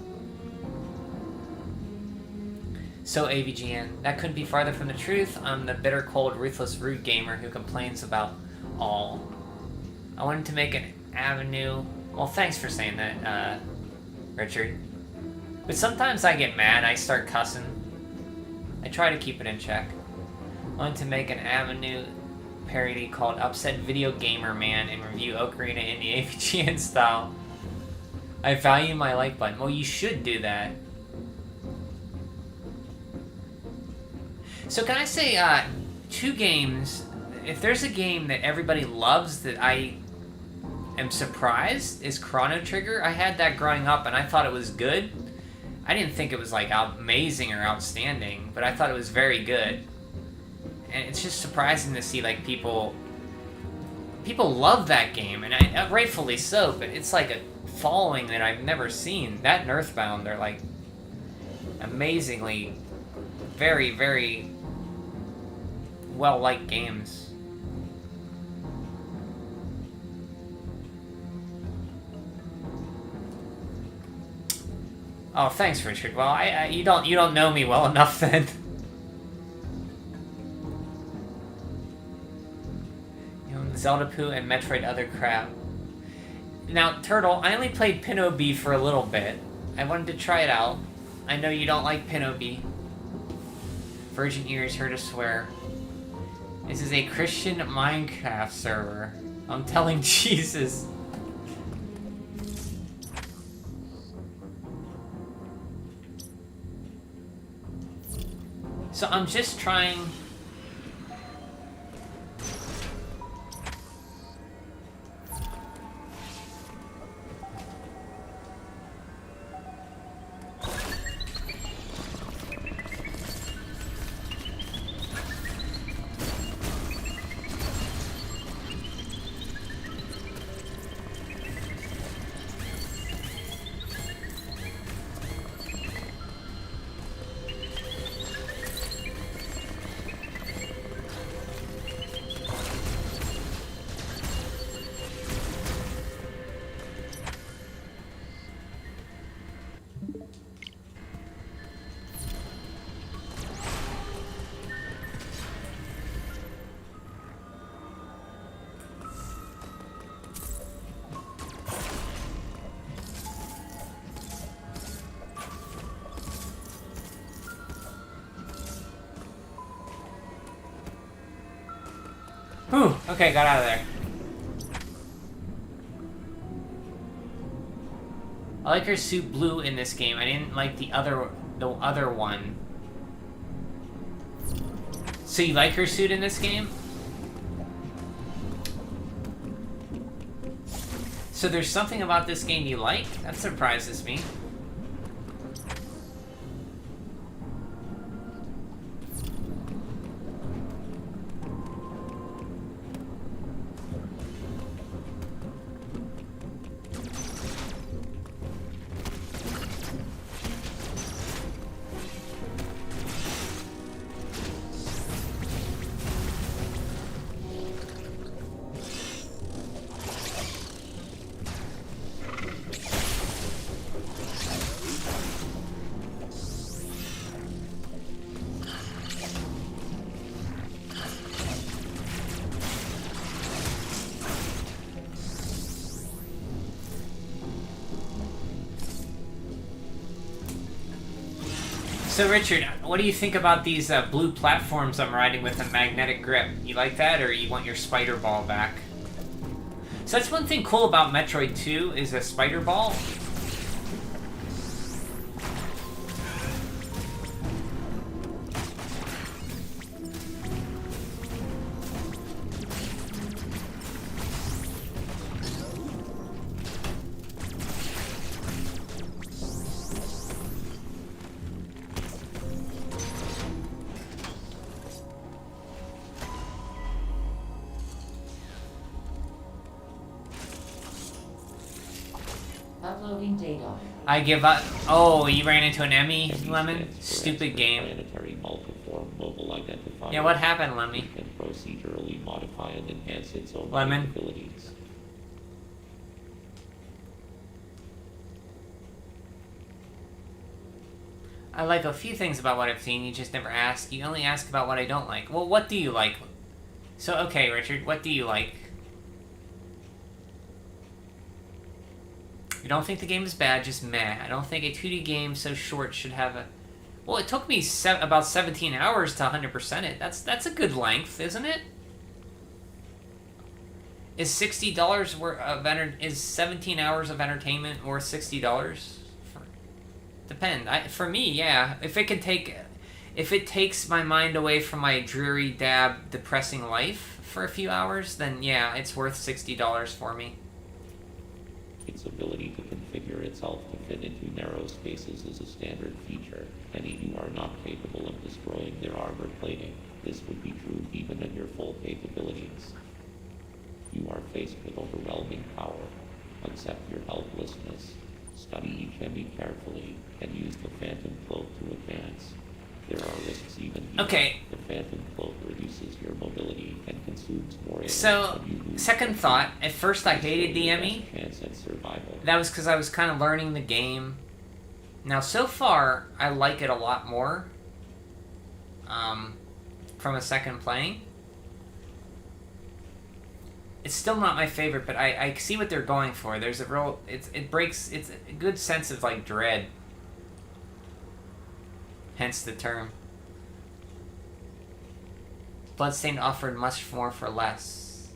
So, AVGN, that couldn't be farther from the truth. I'm the bitter, cold, ruthless, rude gamer who complains about all. I wanted to make an avenue... Well, thanks for saying that, Richard. But sometimes I get mad, I start cussing. I try to keep it in check. I wanted to make an avenue parody called Upset Video Gamer Man and review Ocarina in the AVGN style. I value my like button. Well, you should do that. So can I say, 2 games, if there's a game that everybody loves that I am surprised, is Chrono Trigger. I had that growing up and I thought it was good. I didn't think it was like amazing or outstanding, but I thought it was very good. And it's just surprising to see like people love that game, and rightfully so, but it's like a following that I've never seen. That and Earthbound, they're like amazingly very, very well-liked games. Oh, thanks, Richard. Well, you don't know me well enough then. Zelda Poo and Metroid other crap. Now, Turtle, I only played Pinobi for a little bit. I wanted to try it out. I know you don't like Pinobi. Virgin ears heard us swear. This is a Christian Minecraft server. I'm telling Jesus. So I'm just trying... Whew, okay, got out of there. I like her suit blue in this game. I didn't like the other one. So you like her suit in this game? So there's something about this game you like? That surprises me. So Richard, what do you think about these blue platforms I'm riding with a magnetic grip? You like that, or you want your spider ball back? So that's one thing cool about Metroid 2 is a spider ball. Uploading data. I give up. Oh, you ran into an E.M.M.I, Lemon? Stupid game. Planetary multiform mobile identifier. Yeah, what happened, Lemmy? It can procedurally modify and enhance its own Lemon? capabilities. I like a few things about what I've seen, you just never ask. You only ask about what I don't like. Well, what do you like? So, okay, Richard, what do you like? You don't think the game is bad, just meh. I don't think a 2D game so short should have a... Well, it took me about 17 hours to 100% it. That's a good length, isn't it? Is $60 worth of is 17 hours of entertainment worth $60? Depend. For me, yeah. If it takes my mind away from my dreary, depressing life for a few hours, then yeah, it's worth $60 for me. Its ability to configure itself to fit into narrow spaces is a standard feature. Any who are not capable of destroying their armor plating. This would be true even at your full capabilities. You are faced with overwhelming power. Accept your helplessness. Study E.M.M.I carefully and use the Phantom Cloak to advance. There are risks even here. Okay. The Phantom Cloak reduces your mobility and consumes more energy. So, second thought, at first I hated the E.M.M.I. Chance at survival. That was because I was kind of learning the game. Now, so far, I like it a lot more. From a second playing. It's still not my favorite, but I see what they're going for. There's a real... it's a good sense of, like, dread. Hence the term. Bloodstained offered much more for less.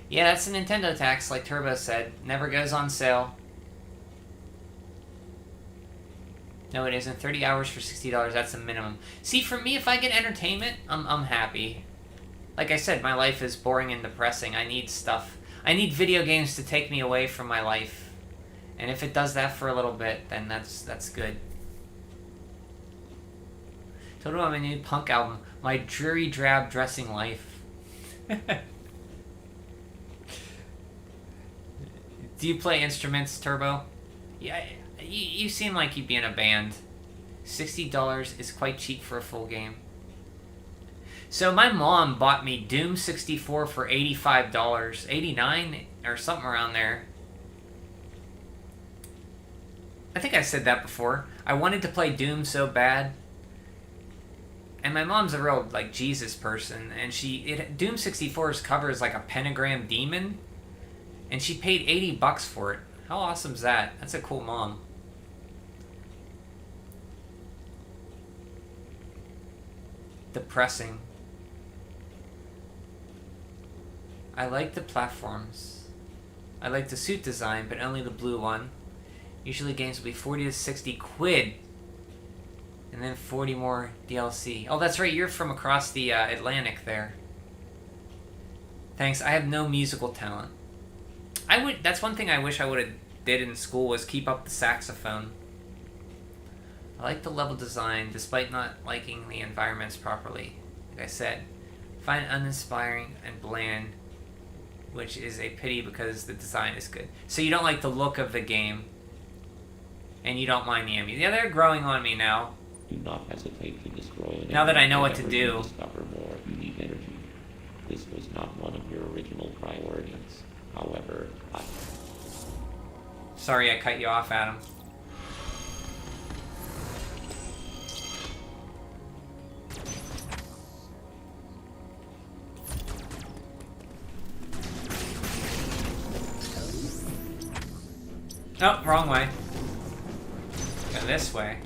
Yeah, that's a Nintendo tax, like Turbo said. Never goes on sale. No, it isn't. 30 hours for $60, that's the minimum. See, for me, if I get entertainment, I'm happy. Like I said, my life is boring and depressing. I need stuff. I need video games to take me away from my life. And if it does that for a little bit, then that's good. Total on my new punk album, My Dreary Drab Dressing Life. Do you play instruments, Turbo? Yeah, you seem like you'd be in a band. $60 is quite cheap for a full game. So my mom bought me Doom 64 for $85, $89 or something around there. I think I said that before. I wanted to play Doom so bad. And my mom's a real, like, Jesus person. And Doom 64's cover is like a pentagram demon. And she paid $80 for it. How awesome is that? That's a cool mom. Depressing. I like the platforms. I like the suit design, but only the blue one. Usually games will be 40 to 60 quid. And then 40 more DLC. Oh, that's right, you're from across the Atlantic there. Thanks, I have no musical talent. That's one thing I wish I would have did in school, was keep up the saxophone. I like the level design, despite not liking the environments properly. Like I said, find uninspiring and bland, which is a pity because the design is good. So you don't like the look of the game, and you don't mind the E.M.M.I. Yeah, they're growing on me now. Do not hesitate to destroy. Now that I know what to do. You discover more unique energy. This was not one of your original priorities. However, Sorry I cut you off, Adam. Oh, wrong way. Go this way.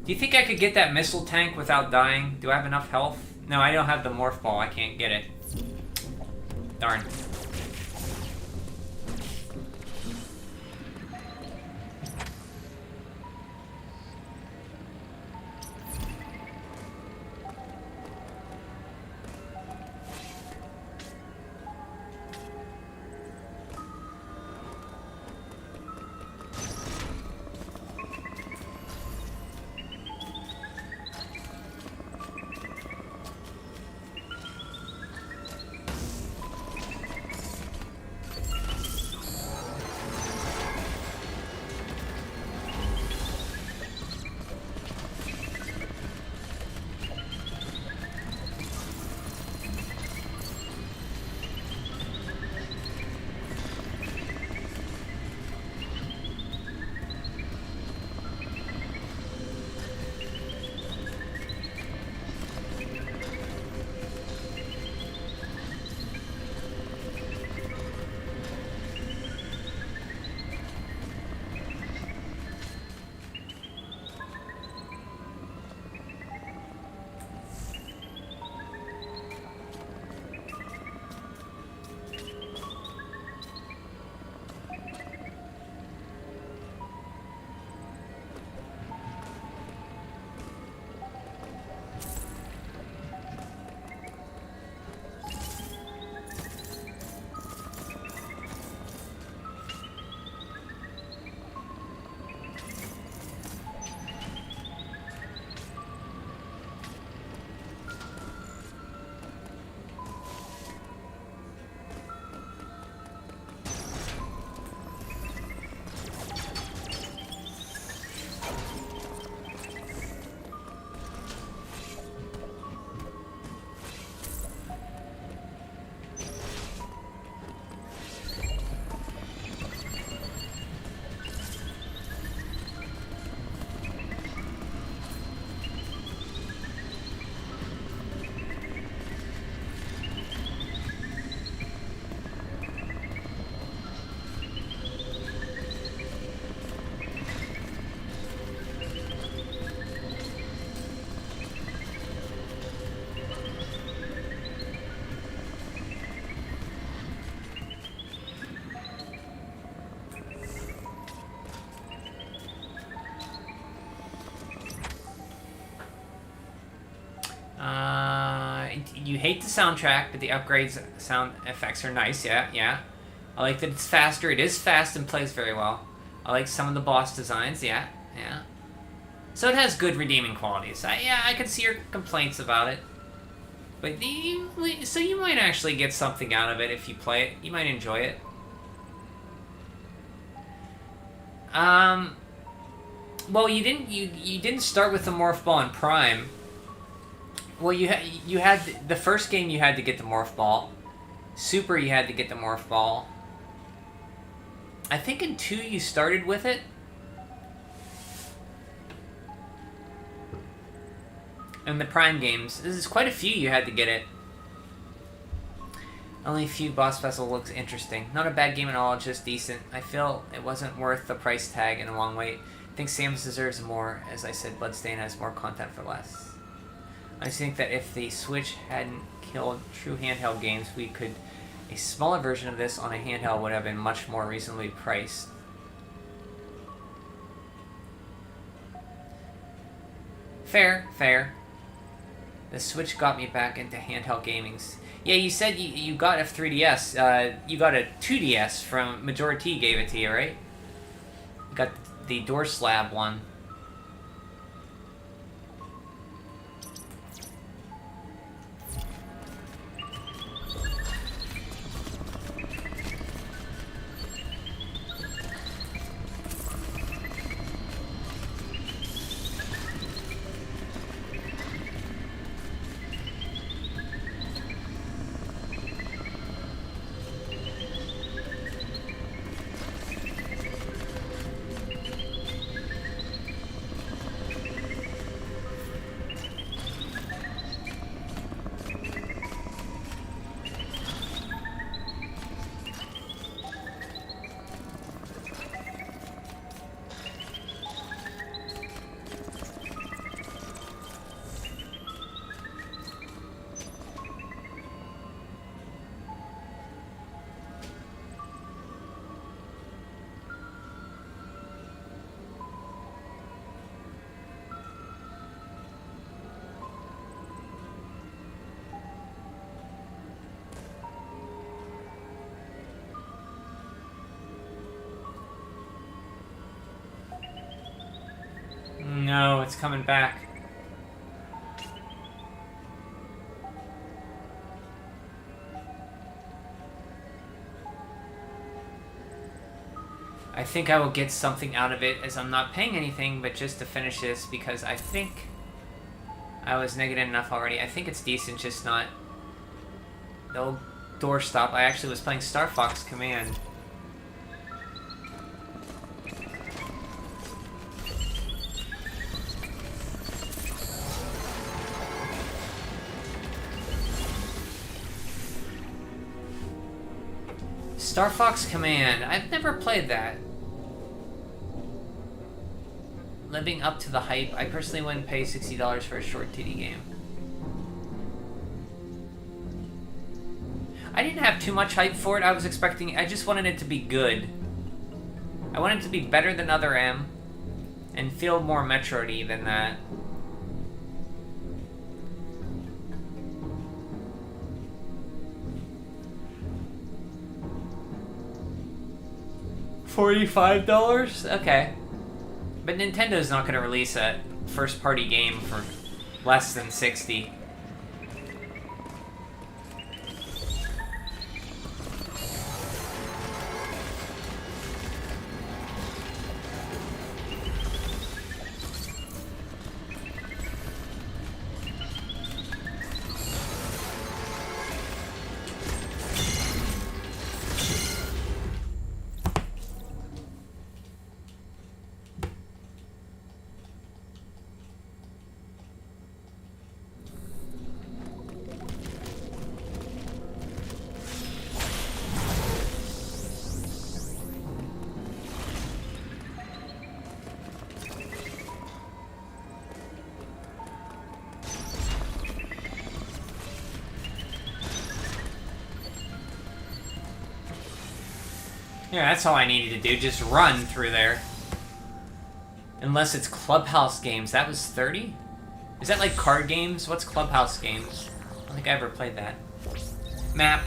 Do you think I could get that missile tank without dying? Do I have enough health? No, I don't have the morph ball. I can't get it. Darn. You hate the soundtrack, but the upgrades sound effects are nice. Yeah. I like that it's faster. It is fast and plays very well. I like some of the boss designs. Yeah. So it has good redeeming qualities. I could see your complaints about it. But so you might actually get something out of it if you play it. You might enjoy it. Well, you didn't start with the morph ball in Prime. Well, you had the first game you had to get the morph ball. Super, you had to get the morph ball. I think in 2 you started with it. In the Prime games, this is quite a few you had to get it. Only a few boss vessel looks interesting. Not a bad game at all, just decent. I feel it wasn't worth the price tag and a long wait. I think Samus deserves more. As I said, Bloodstain has more content for less. I think that if the Switch hadn't killed true handheld games, we could... A smaller version of this on a handheld would have been much more reasonably priced. Fair, fair. The Switch got me back into handheld gaming. Yeah, you said you got a 3DS. You got a 2DS from Majority gave it to you, right? You got the door slab one. No, it's coming back. I think I will get something out of it, as I'm not paying anything, but just to finish this, because I think I was negative enough already. I think it's decent, just not the old doorstop. I actually was playing Star Fox Command. Star Fox Command. I've never played that. Living up to the hype. I personally wouldn't pay $60 for a short TD game. I didn't have too much hype for it. I just wanted it to be good. I wanted it to be better than other M and feel more Metroid-y than that. $45? Okay. But Nintendo's not going to release a first-party game for less than $60. Yeah, that's all I needed to do, just run through there. Unless it's Clubhouse games. That was 30? Is that like card games? What's Clubhouse games? I don't think I ever played that. Map.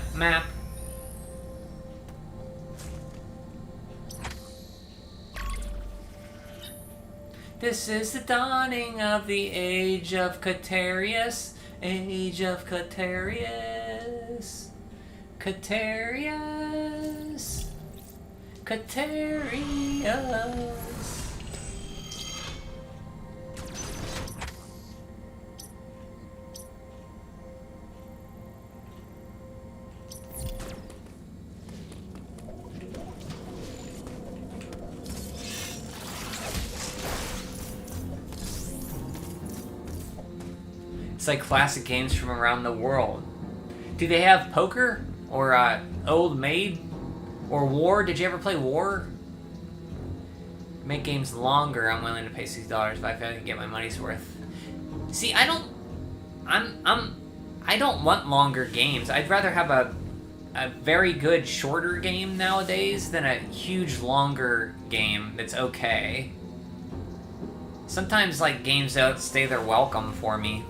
This is the dawning of the age of Catarius. Age of Catarius. Catarius. It's like classic games from around the world. Do they have poker? Or Old Maid? Or War? Did you ever play War? Make games longer. I'm willing to pay $60 if I feel I can get my money's worth. See, I don't want longer games. I'd rather have a very good shorter game nowadays than a huge longer game that's okay. Sometimes like games outstay their welcome for me.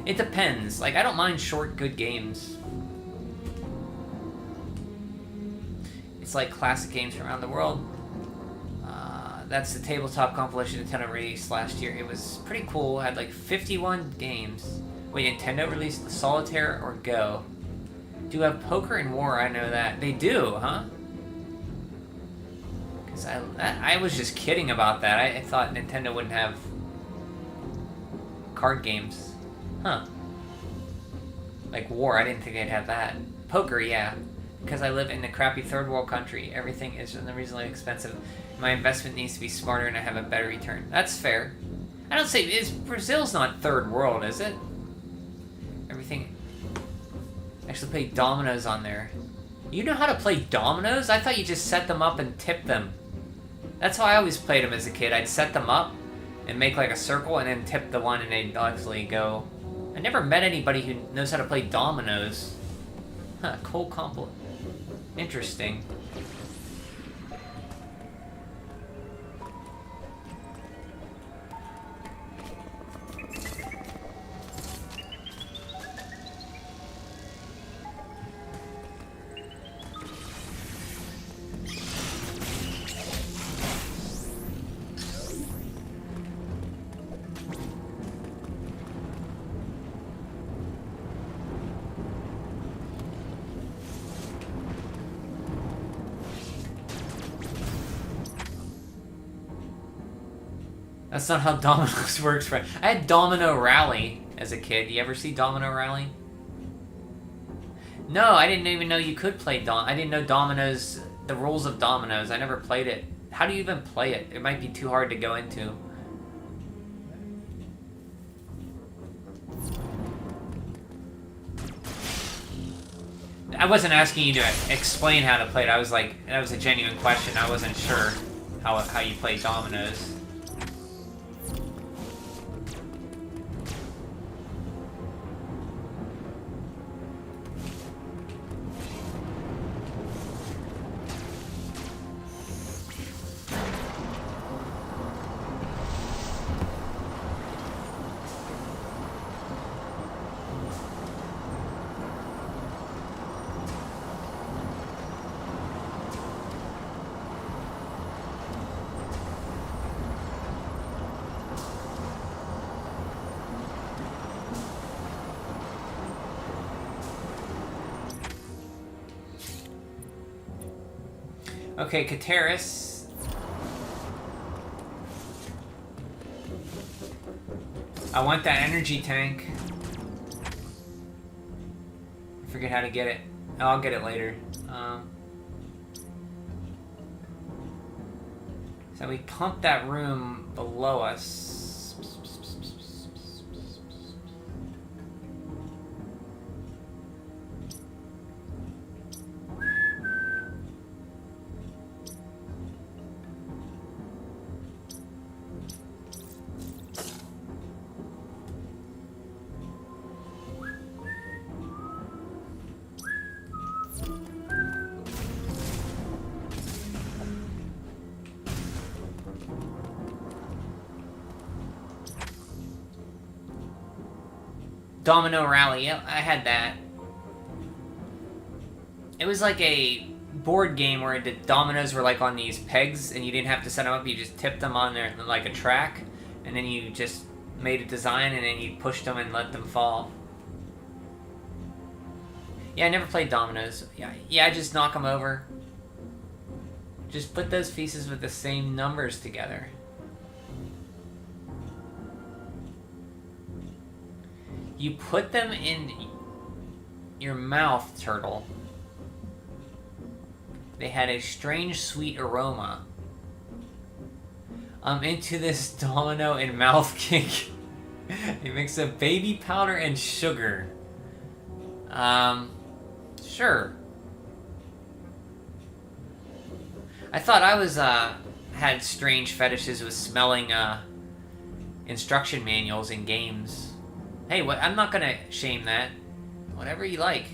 It depends. Like I don't mind short good games. It's like classic games from around the world. That's the tabletop compilation Nintendo released last year. It was pretty cool. It had like 51 games. Wait, Nintendo released Solitaire or Go? Do have Poker and War, I know that. They do, huh? Because I was just kidding about that. I thought Nintendo wouldn't have card games. Huh. Like War, I didn't think they'd have that. Poker, yeah. Because I live in a crappy third world country. Everything is unreasonably expensive. My investment needs to be smarter and I have a better return. That's fair. I don't say... Brazil's not third world, is it? Everything... I actually play dominoes on there. You know how to play dominoes? I thought you just set them up and tip them. That's how I always played them as a kid. I'd set them up and make like a circle and then tip the one and they'd actually go. I never met anybody who knows how to play dominoes. Huh, cool compliment. Interesting. That's not how Dominoes works, right? I had Domino Rally as a kid. You ever see Domino Rally? No, I didn't even know you could play I didn't know Dominoes, the rules of Dominoes. I never played it. How do you even play it? It might be too hard to go into. I wasn't asking you to explain how to play it. I was like, that was a genuine question. I wasn't sure how you play Dominoes. Okay, Kateris. I want that energy tank. I forget how to get it. Oh, I'll get it later. So we pump that room below us. Domino Rally, yep, I had that. It was like a board game where the dominoes were like on these pegs and you didn't have to set them up, you just tipped them on there like a track and then you just made a design and then you pushed them and let them fall. Yeah, I never played dominoes. Yeah, I just knock them over. Just put those pieces with the same numbers together. You put them in your mouth, Turtle. They had a strange sweet aroma. I'm into this domino and mouth kink. A mix of baby powder and sugar. Sure. I thought I was, had strange fetishes with smelling, instruction manuals in games. Hey, what? I'm not gonna shame that. Whatever you like.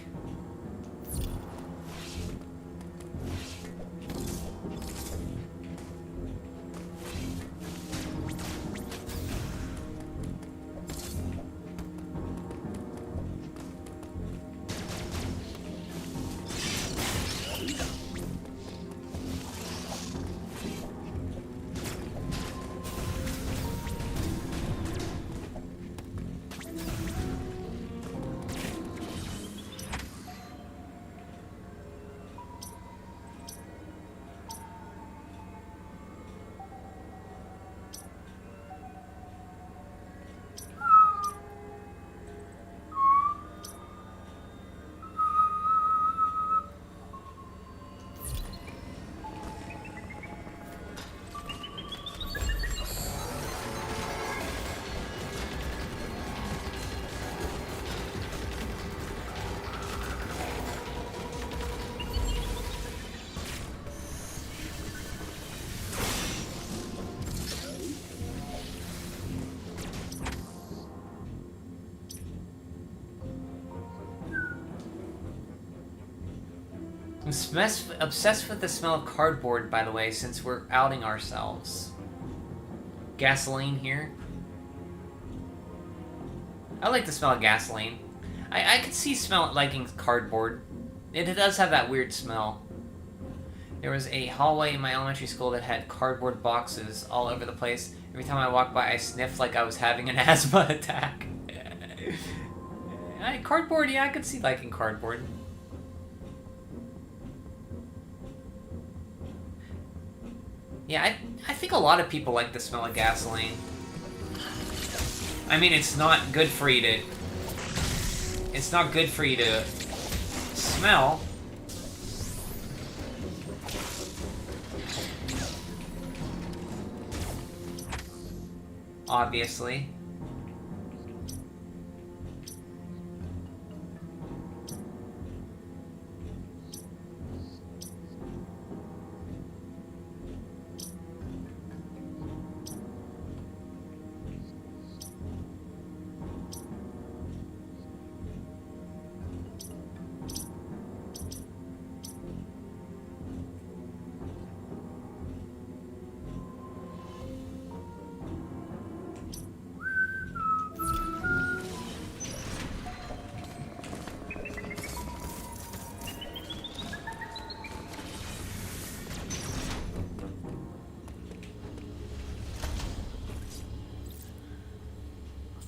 I'm obsessed with the smell of cardboard, by the way, since we're outing ourselves. Gasoline here. I like the smell of gasoline. I could see liking cardboard. It does have that weird smell. There was a hallway in my elementary school that had cardboard boxes all over the place. Every time I walked by, I sniffed like I was having an asthma attack. Cardboard, yeah, I could see liking cardboard. Yeah, I think a lot of people like the smell of gasoline. I mean, it's not good for you to... It's not good for you to smell. Obviously.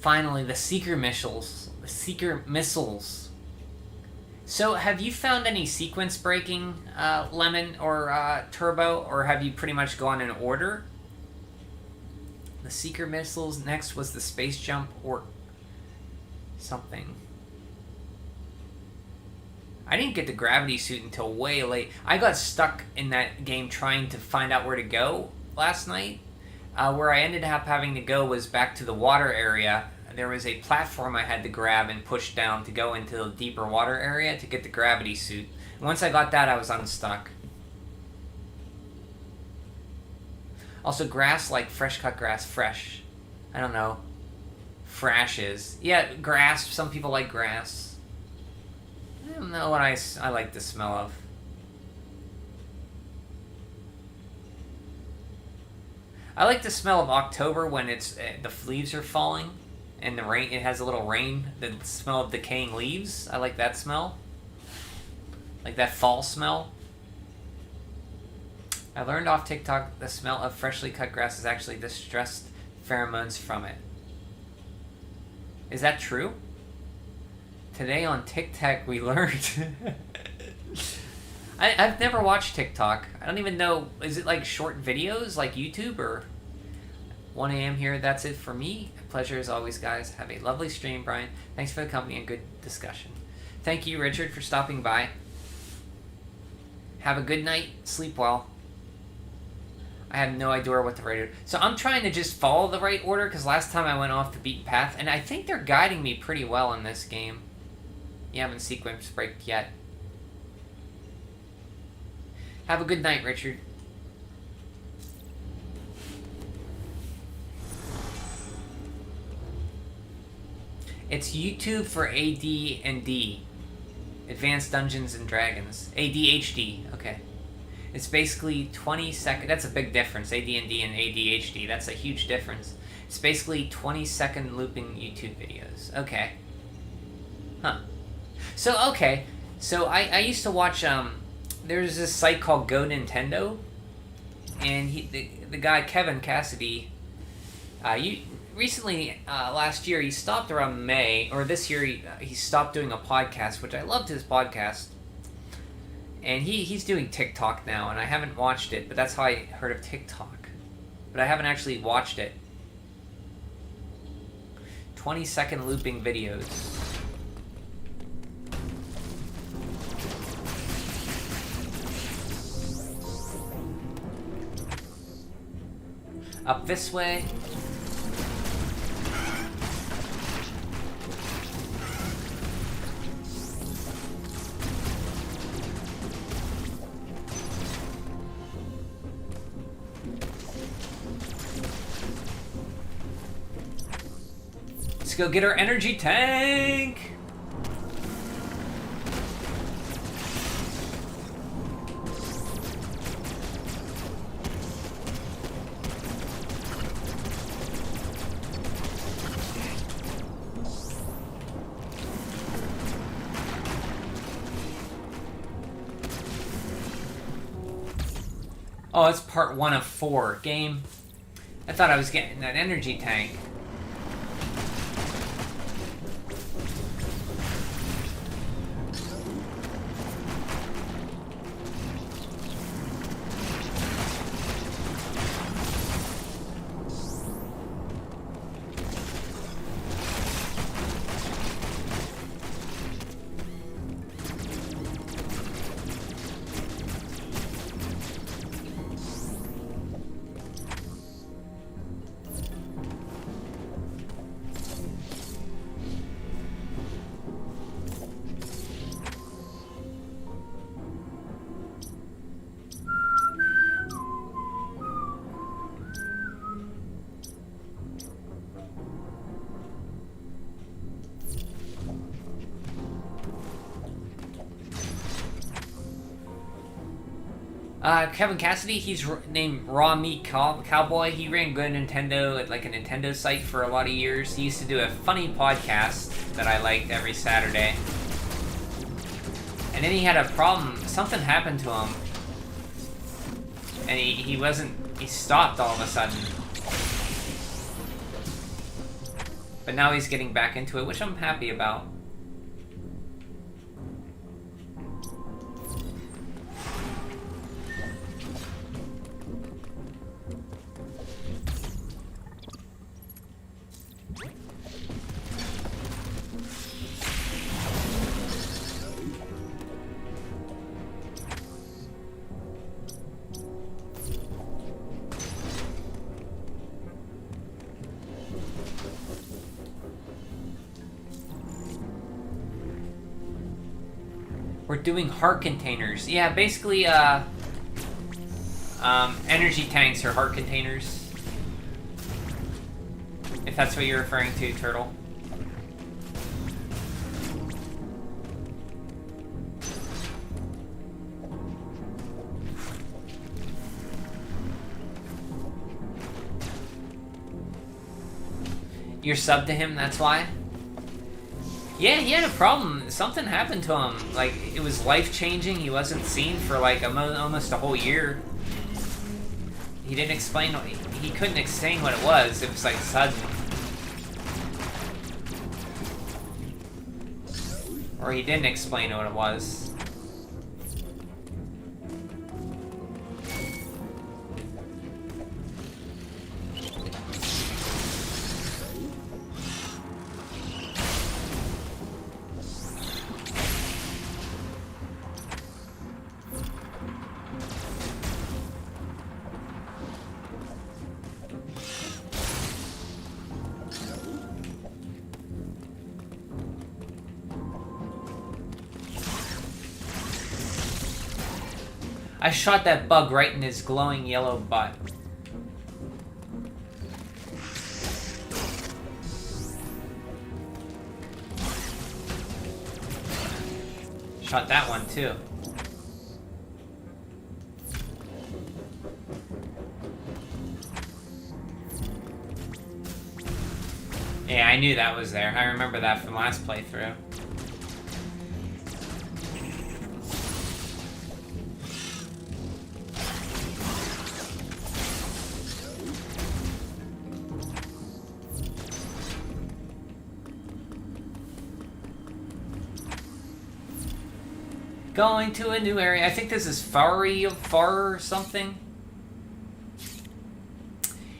Finally, the Seeker missiles. The Seeker missiles. So, have you found any sequence breaking, Lemon or Turbo, or have you pretty much gone in order? The Seeker missiles. Next was the space jump or something. I didn't get the gravity suit until way late. I got stuck in that game trying to find out where to go last night. Where I ended up having to go was back to the water area. There was a platform I had to grab and push down to go into the deeper water area to get the gravity suit. Once I got that, I was unstuck. Also, grass, like fresh cut grass. Fresh. I don't know. Frashes. Yeah, grass. Some people like grass. I don't know what I like the smell of. I like the smell of October when it's the leaves are falling and the rain. It has a little rain. The smell of decaying leaves. I like that smell. Like that fall smell. I learned off TikTok the smell of freshly cut grass is actually the stressed pheromones from it. Is that true? Today on TikTok we learned. I've never watched TikTok. I don't even know. Is it like short videos like YouTube or 1 a.m. here? That's it for me. A pleasure as always, guys. Have a lovely stream, Brian. Thanks for the company and good discussion. Thank you, Richard, for stopping by. Have a good night. Sleep well. I have no idea what the right order. So I'm trying to just follow the right order because last time I went off the beaten path, and I think they're guiding me pretty well in this game. You haven't sequence break yet. Have a good night, Richard. It's YouTube for AD&D. Advanced Dungeons and Dragons. ADHD, okay. It's basically 20 second. That's a big difference. AD&D and ADHD. That's a huge difference. It's basically 20-second looping YouTube videos. Okay. Huh. So, okay. So, I used to watch, there's this site called Go Nintendo. And the guy, Kevin Cassidy, recently, last year, he stopped around May, or this year, he stopped doing a podcast, which I loved his podcast. And he's doing TikTok now, and I haven't watched it, but that's how I heard of TikTok. But I haven't actually watched it. 20-second looping videos. Up this way. Let's go get our energy tank! Oh, it's part 1 of 4. Game. I thought I was getting that energy tank. Kevin Cassidy, he's named Raw Meat Cowboy. He ran Good Nintendo at like a Nintendo site for a lot of years. He used to do a funny podcast that I liked every Saturday. And then he had a problem. Something happened to him. And he stopped all of a sudden. But now he's getting back into it, which I'm happy about. We're doing heart containers. Yeah, basically, energy tanks are heart containers. If that's what you're referring to, Turtle. You're sub to him, that's why? Yeah, he had a problem. Something happened to him. Like, it was life-changing. He wasn't seen for, like, almost a whole year. He didn't explain... He couldn't explain what it was. It was, like, sudden. Or he didn't explain what it was. I shot that bug right in his glowing yellow butt. one-shot that one, too. Yeah, I knew that was there. I remember that from last playthrough. Going to a new area. I think this is Far or something.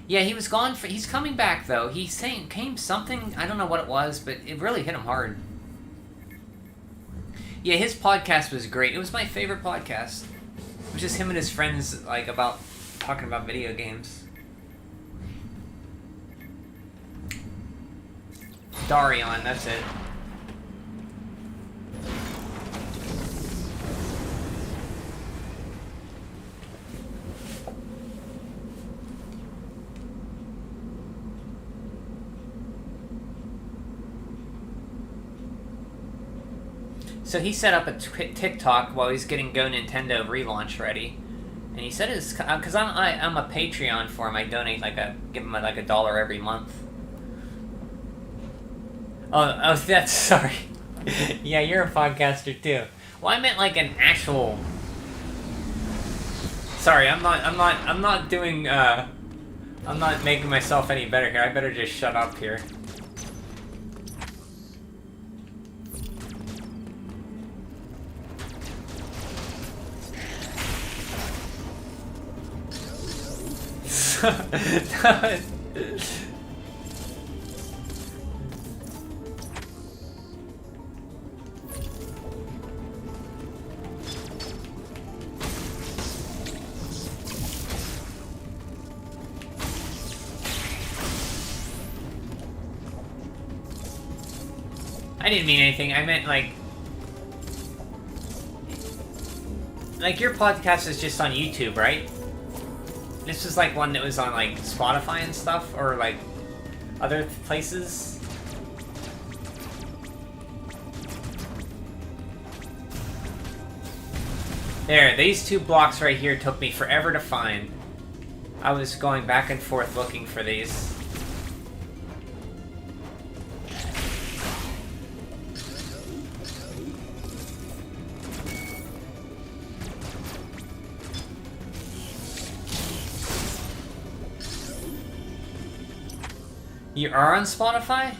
Yeah, he was gone for... He's coming back, though. He came something... I don't know what it was, but it really hit him hard. Yeah, his podcast was great. It was my favorite podcast. It was just him and his friends, like, talking about video games. Darion, that's it. So he set up a TikTok while he's getting Go Nintendo relaunch ready, and he said his because I'm a Patreon for him. I donate give him like $1 every month. Oh, that's sorry. Yeah, you're a podcaster too. Well, I meant like an actual. Sorry, I'm not doing. I'm not making myself any better here. I better just shut up here. I didn't mean anything. I meant like your podcast is just on YouTube, right? This was like one that was on like Spotify and stuff, or like other places. There, these two blocks right here took me forever to find. I was going back and forth looking for these. You are on Spotify?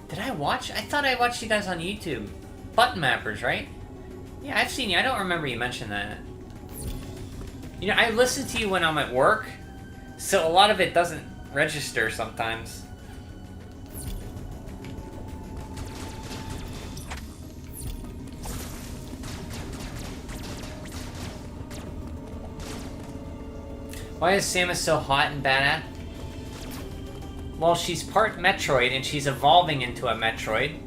Did I watch? I thought I watched you guys on YouTube. Button Mappers, right? Yeah, I've seen you. I don't remember you mentioned that. You know, I listen to you when I'm at work, so a lot of it doesn't register sometimes. Why is Samus so hot and badass? Well, she's part Metroid, and she's evolving into a Metroid.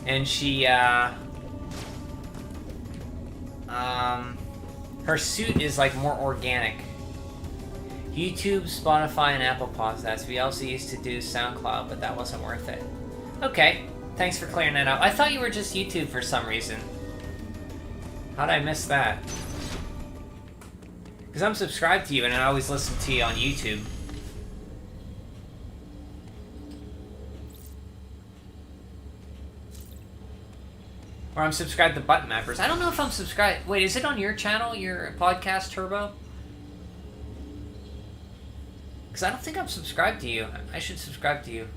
And she, her suit is, like, more organic. YouTube, Spotify, and Apple Podcasts. We also used to do SoundCloud, but that wasn't worth it. Okay. Thanks for clearing that up. I thought you were just YouTube for some reason. How'd I miss that? Because I'm subscribed to you and I always listen to you on YouTube. Or I'm subscribed to Button Mappers. I don't know if I'm subscribed. Wait, is it on your channel, your podcast, Turbo? Because I don't think I'm subscribed to you. I should subscribe to you.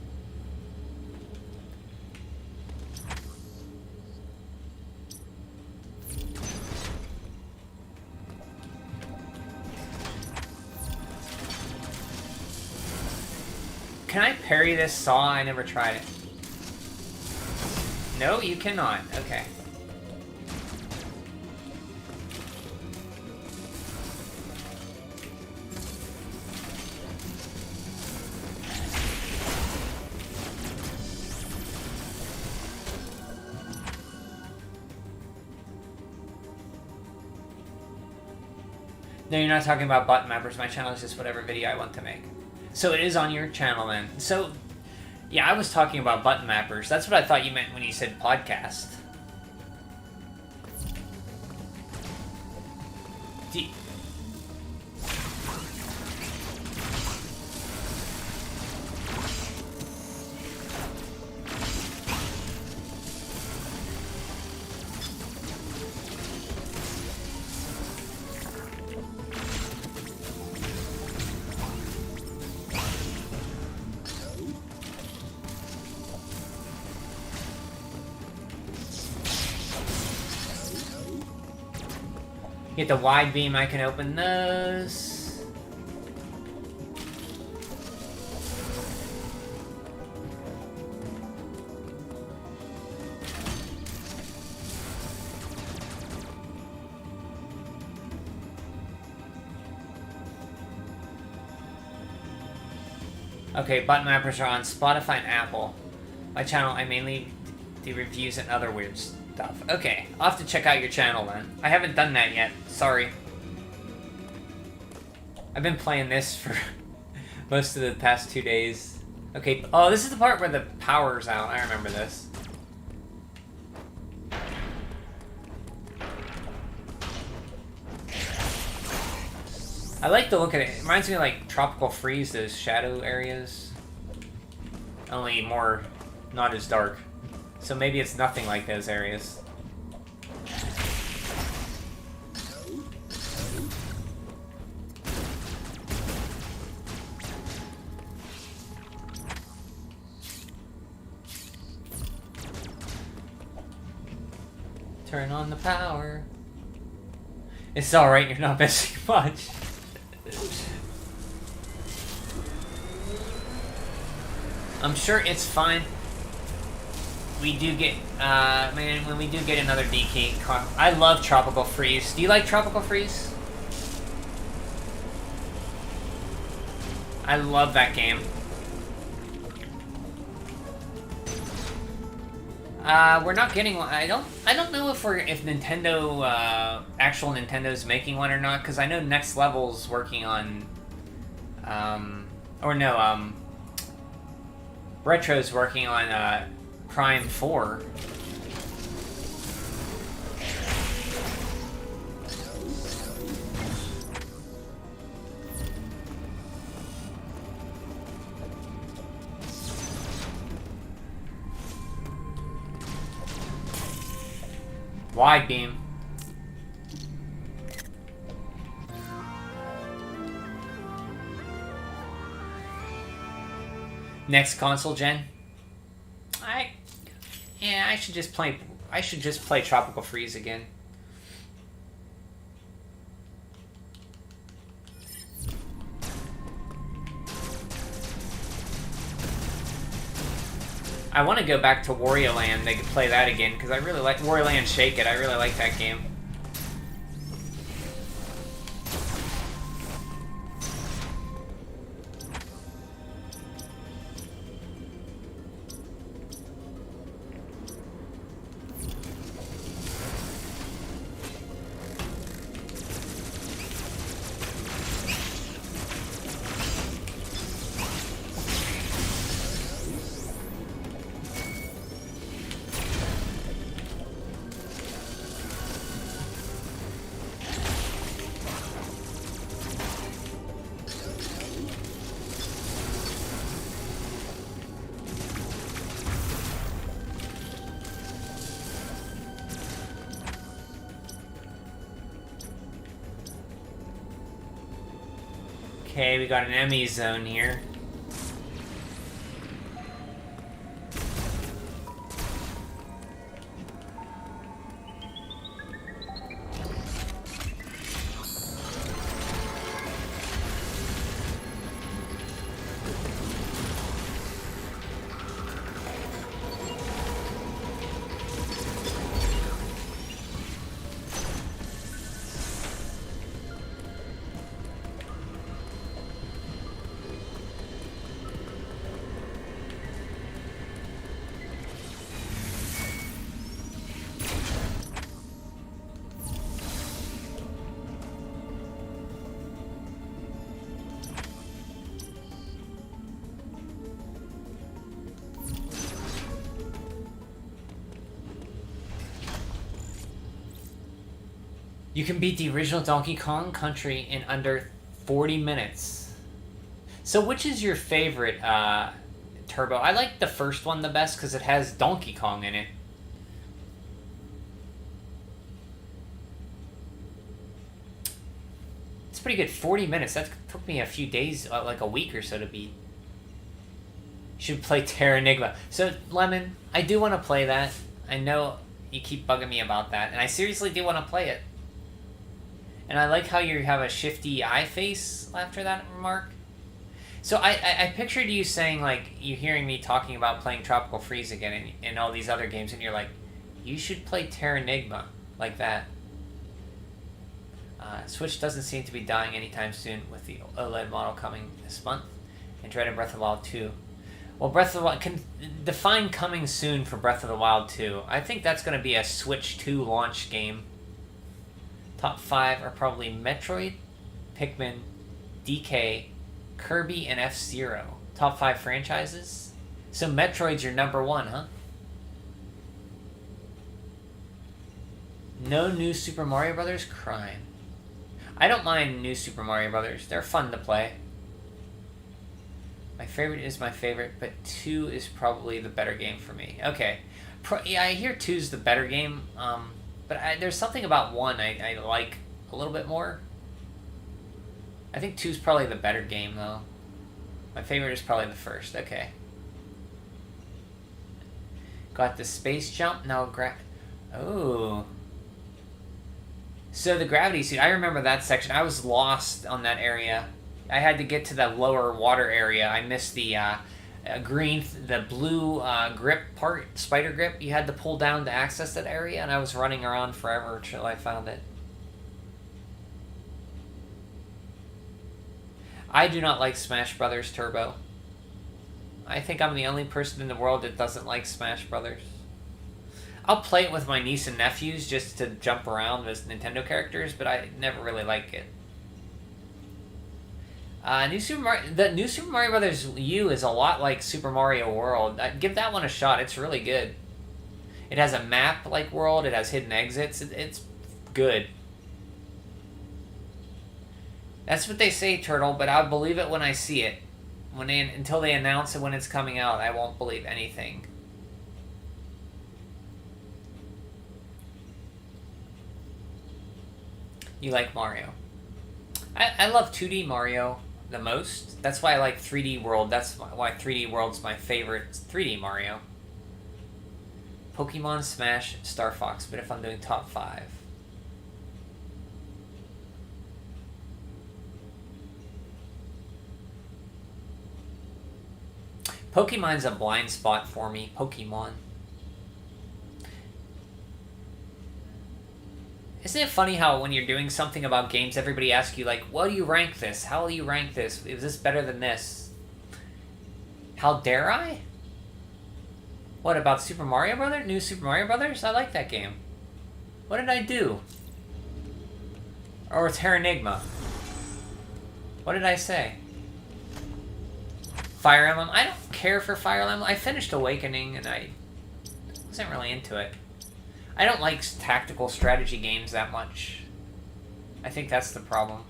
Can I parry this saw? I never tried it. No, you cannot. Okay. No, you're not talking about button mappers. My channel is just whatever video I want to make. So it is on your channel then. So, yeah, I was talking about button mappers. That's what I thought you meant when you said podcast. Get the wide beam, I can open those. Okay, button mappers are on Spotify and Apple. My channel, I mainly do reviews and other weird stuff. Okay, I'll have to check out your channel then. I haven't done that yet. Sorry. I've been playing this for most of the past 2 days. Okay, oh, this is the part where the power's out. I remember this. I like the look of it. It reminds me of like Tropical Freeze, those shadow areas. Only more, not as dark. So maybe it's nothing like those areas. Turn on the power. It's alright, you're not missing much. I'm sure it's fine. We do get, man, when we do get another DK, I love Tropical Freeze. Do you like Tropical Freeze? I love that game. We're not getting one. I don't know if Nintendo, actual Nintendo's making one or not, because I know Next Level's working on, Retro's working on, Prime 4. Wide beam. Next console gen? I should just play Tropical Freeze again. I want to go back to Wario Land. They could play that again because I really like Wario Land Shake It. I really like that game. Okay, we got an E.M.M.I zone here. You can beat the original Donkey Kong Country in under 40 minutes. So which is your favorite Turbo? I like the first one the best because it has Donkey Kong in it. It's pretty good. 40 minutes. That took me a few days, like a week or so to beat. Should play Terra Enigma. So, Lemon, I do want to play that. I know you keep bugging me about that, and I seriously do want to play it. And I like how you have a shifty eye face after that remark. So I pictured you saying, like, you hearing me talking about playing Tropical Freeze again and all these other games, and you're like, you should play Terra Enigma, like that. Switch doesn't seem to be dying anytime soon with the OLED model coming this month, and Dread and Breath of the Wild 2. Well, Breath of the Wild can define coming soon for Breath of the Wild 2. I think that's going to be a Switch 2 launch game. Top 5 are probably Metroid, Pikmin, DK, Kirby, and F-Zero. Top 5 franchises? So Metroid's your number 1, huh? No new Super Mario Brothers? Crime. I don't mind new Super Mario Brothers. They're fun to play. My favorite is my favorite, but 2 is probably the better game for me. Okay. Yeah, I hear 2's the better game, but there's something about 1 I like a little bit more. I think 2's probably the better game, though. My favorite is probably the first. Okay. Got the space jump. Now oh. So the gravity suit, I remember that section. I was lost on that area. I had to get to the lower water area. I missed the the blue grip part, spider grip. You had to pull down to access that area, and I was running around forever until I found it. I do not like Smash Brothers Turbo. I think I'm the only person in the world that doesn't like Smash Brothers. I'll play it with my niece and nephews just to jump around as Nintendo characters, but I never really like it. The new Super Mario Brothers U is a lot like Super Mario World. Give that one a shot. It's really good. It has a map-like world. It has hidden exits. It's good. That's what they say, Turtle, but I'll believe it when I see it. Until they announce it when it's coming out, I won't believe anything. You like Mario. I love 2D Mario the most. That's why I like 3D World. That's why 3D World's my favorite 3D Mario. Pokemon, Smash, Star Fox, but if I'm doing top 5. Pokemon's a blind spot for me. Pokemon. Isn't it funny how when you're doing something about games, everybody asks you, like, what do you rank this? How do you rank this? Is this better than this? How dare I? What about Super Mario Brothers? New Super Mario Brothers? I like that game. What did I do? Or Terra Enigma? What did I say? Fire Emblem? I don't care for Fire Emblem. I finished Awakening and I wasn't really into it. I don't like tactical strategy games that much. I think that's the problem.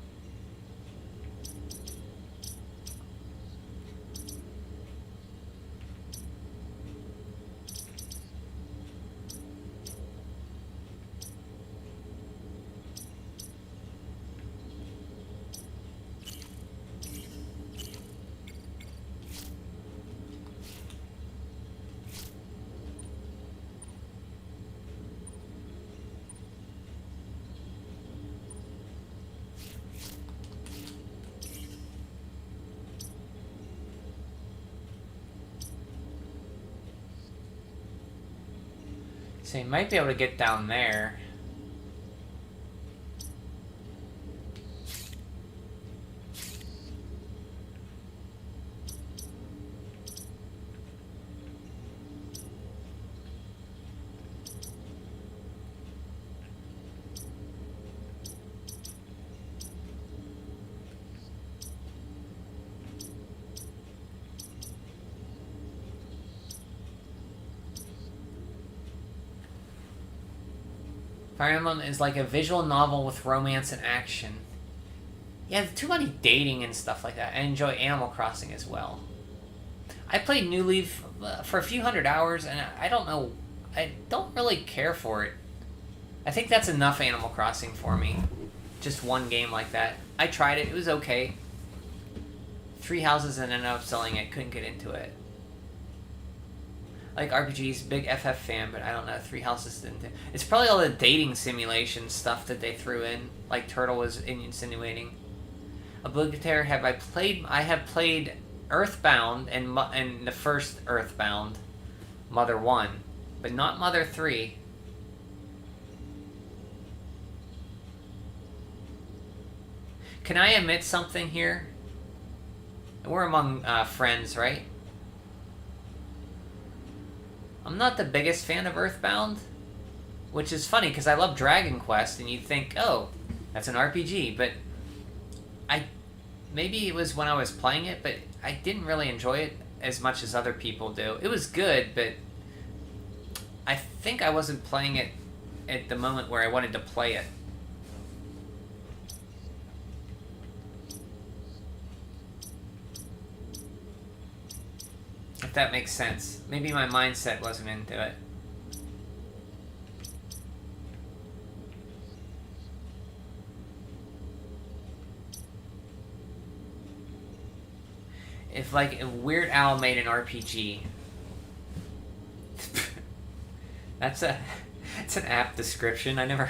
So you might be able to get down there. Fire Emblem is like a visual novel with romance and action. Yeah, too many dating and stuff like that. I enjoy Animal Crossing as well. I played New Leaf for a few hundred hours, and I don't know. I don't really care for it. I think that's enough Animal Crossing for me. Just one game like that. I tried it. It was okay. 3 houses and ended up selling it. Couldn't get into it. I like RPGs. Big FF fan, but I don't know. 3 houses didn't. It's probably all the dating simulation stuff that they threw in. Like Turtle was insinuating. Obligatory, have I played? I have played Earthbound and the first Earthbound, Mother 1, but not Mother 3. Can I admit something here? We're among friends, right? I'm not the biggest fan of Earthbound, which is funny because I love Dragon Quest, and you'd think, oh, that's an RPG, but maybe it was when I was playing it, but I didn't really enjoy it as much as other people do. It was good, but I think I wasn't playing it at the moment where I wanted to play it. If that makes sense. Maybe my mindset wasn't into it. If, like, Weird Al made an RPG... That's an apt description. I never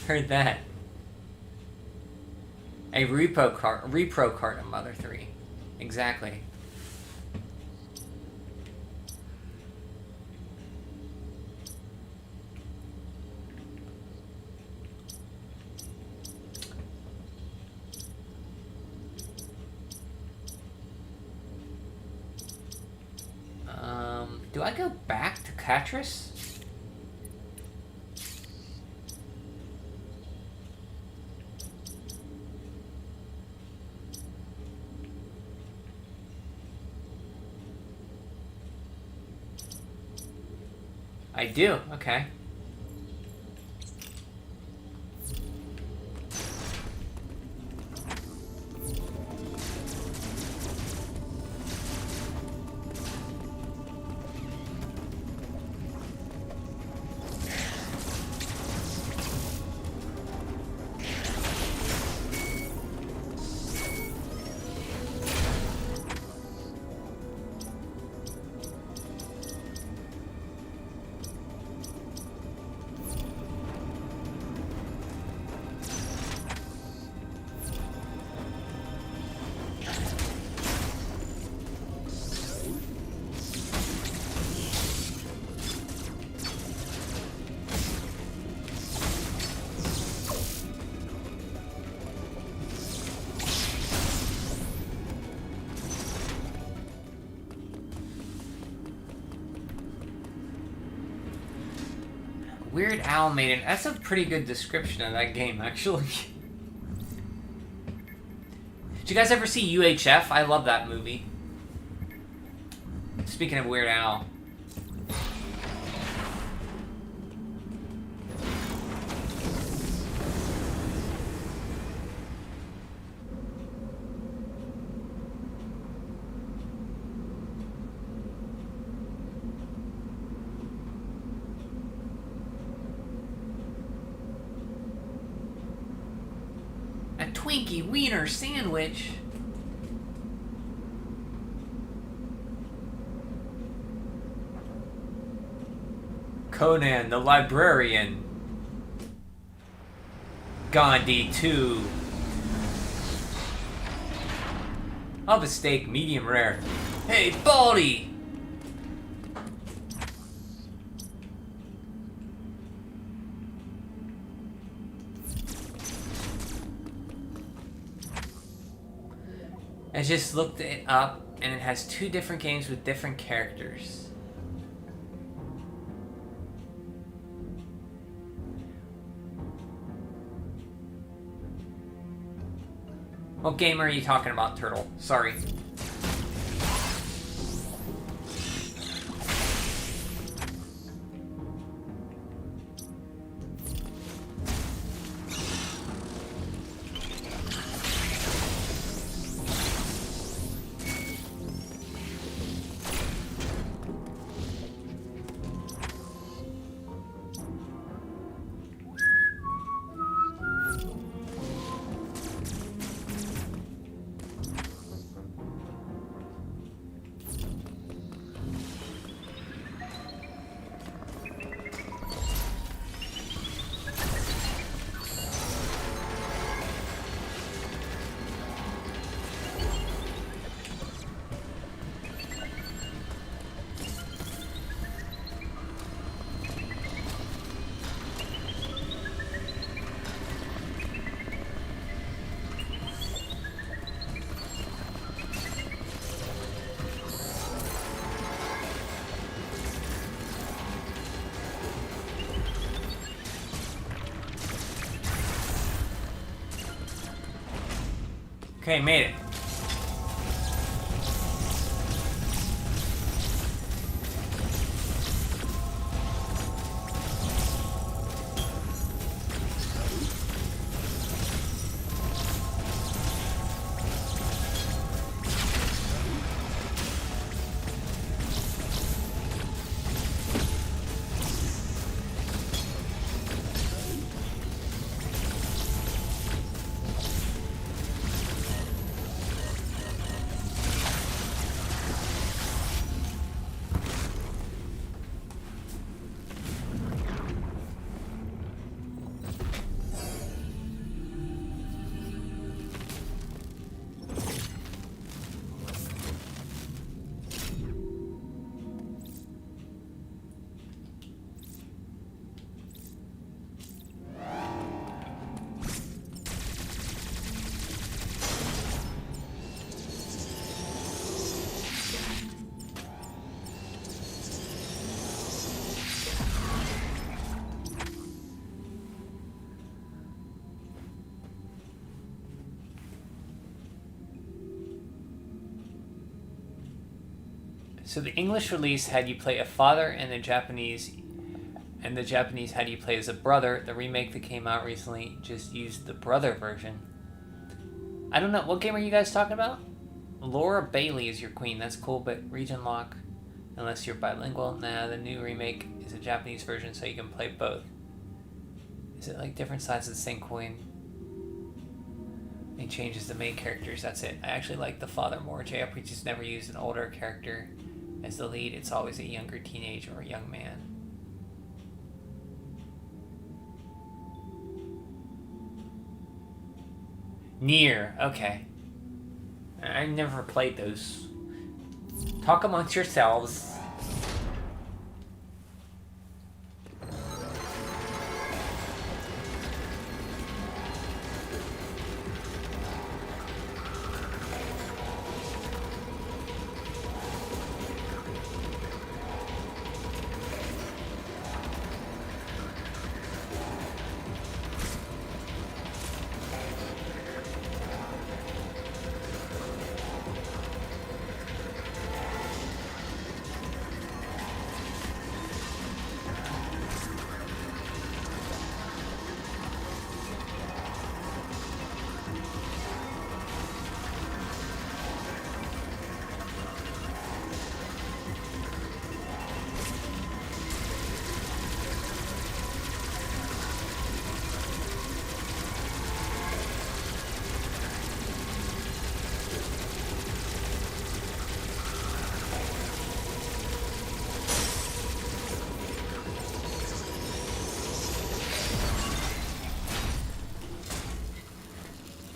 heard that. A repro cart of Mother 3. Exactly. Do I go back to Catris? I do, okay. Weird Al made it. That's a pretty good description of that game, actually. Did you guys ever see UHF? I love that movie. Speaking of Weird Al. Twinkie Wiener sandwich. Conan the Librarian. Gandhi 2. I'll have a steak medium rare. Hey, Baldy! I just looked it up, and it has 2 different games with different characters. What game are you talking about, Turtle? Sorry. Okay, made it. So the English release had you play a father, and the Japanese had you play as a brother. The remake that came out recently just used the brother version. I don't know, what game are you guys talking about? Laura Bailey is your queen, that's cool, but region lock, unless you're bilingual. Nah, the new remake is a Japanese version, so you can play both. Is it like different sides of the same coin? It changes the main characters, that's it. I actually like the father more. JRPGs never used an older character as the lead, it's always a younger teenager or a young man. Nier, okay. I never played those. Talk amongst yourselves.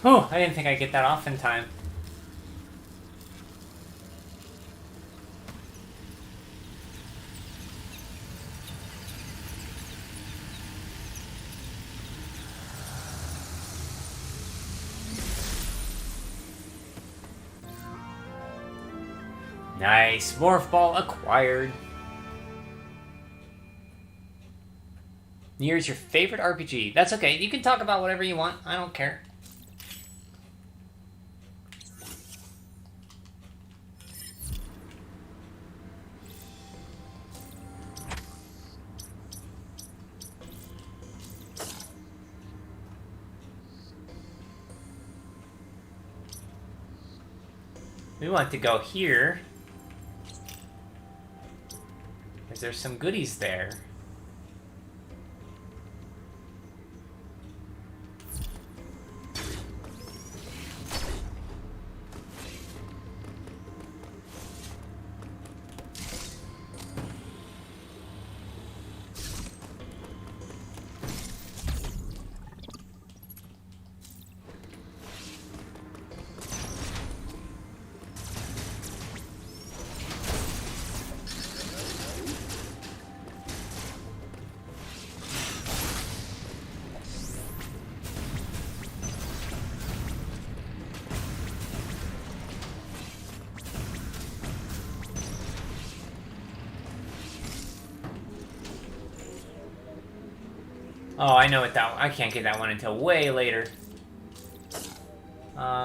Oh, I didn't think I'd get that off in time. Nice. Morph Ball acquired. Nier's your favorite RPG. That's okay. You can talk about whatever you want. I don't care. We want to go here. Because there's some goodies there. Oh, I know what that one. I can't get that one until way later.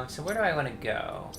So where do I want to go?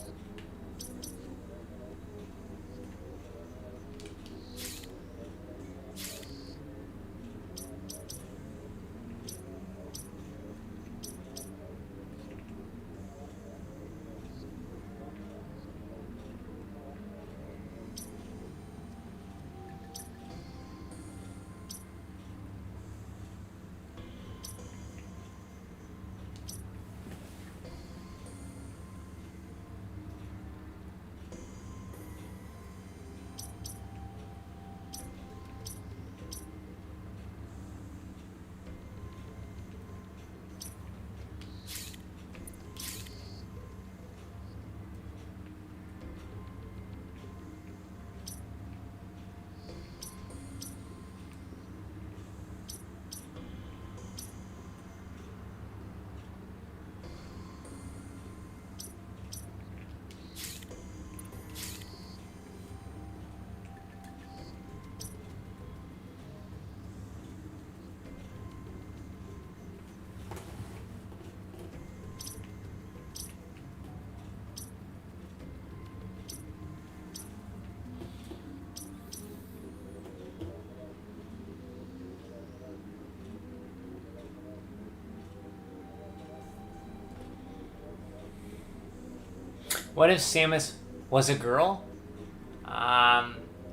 What if Samus was a girl?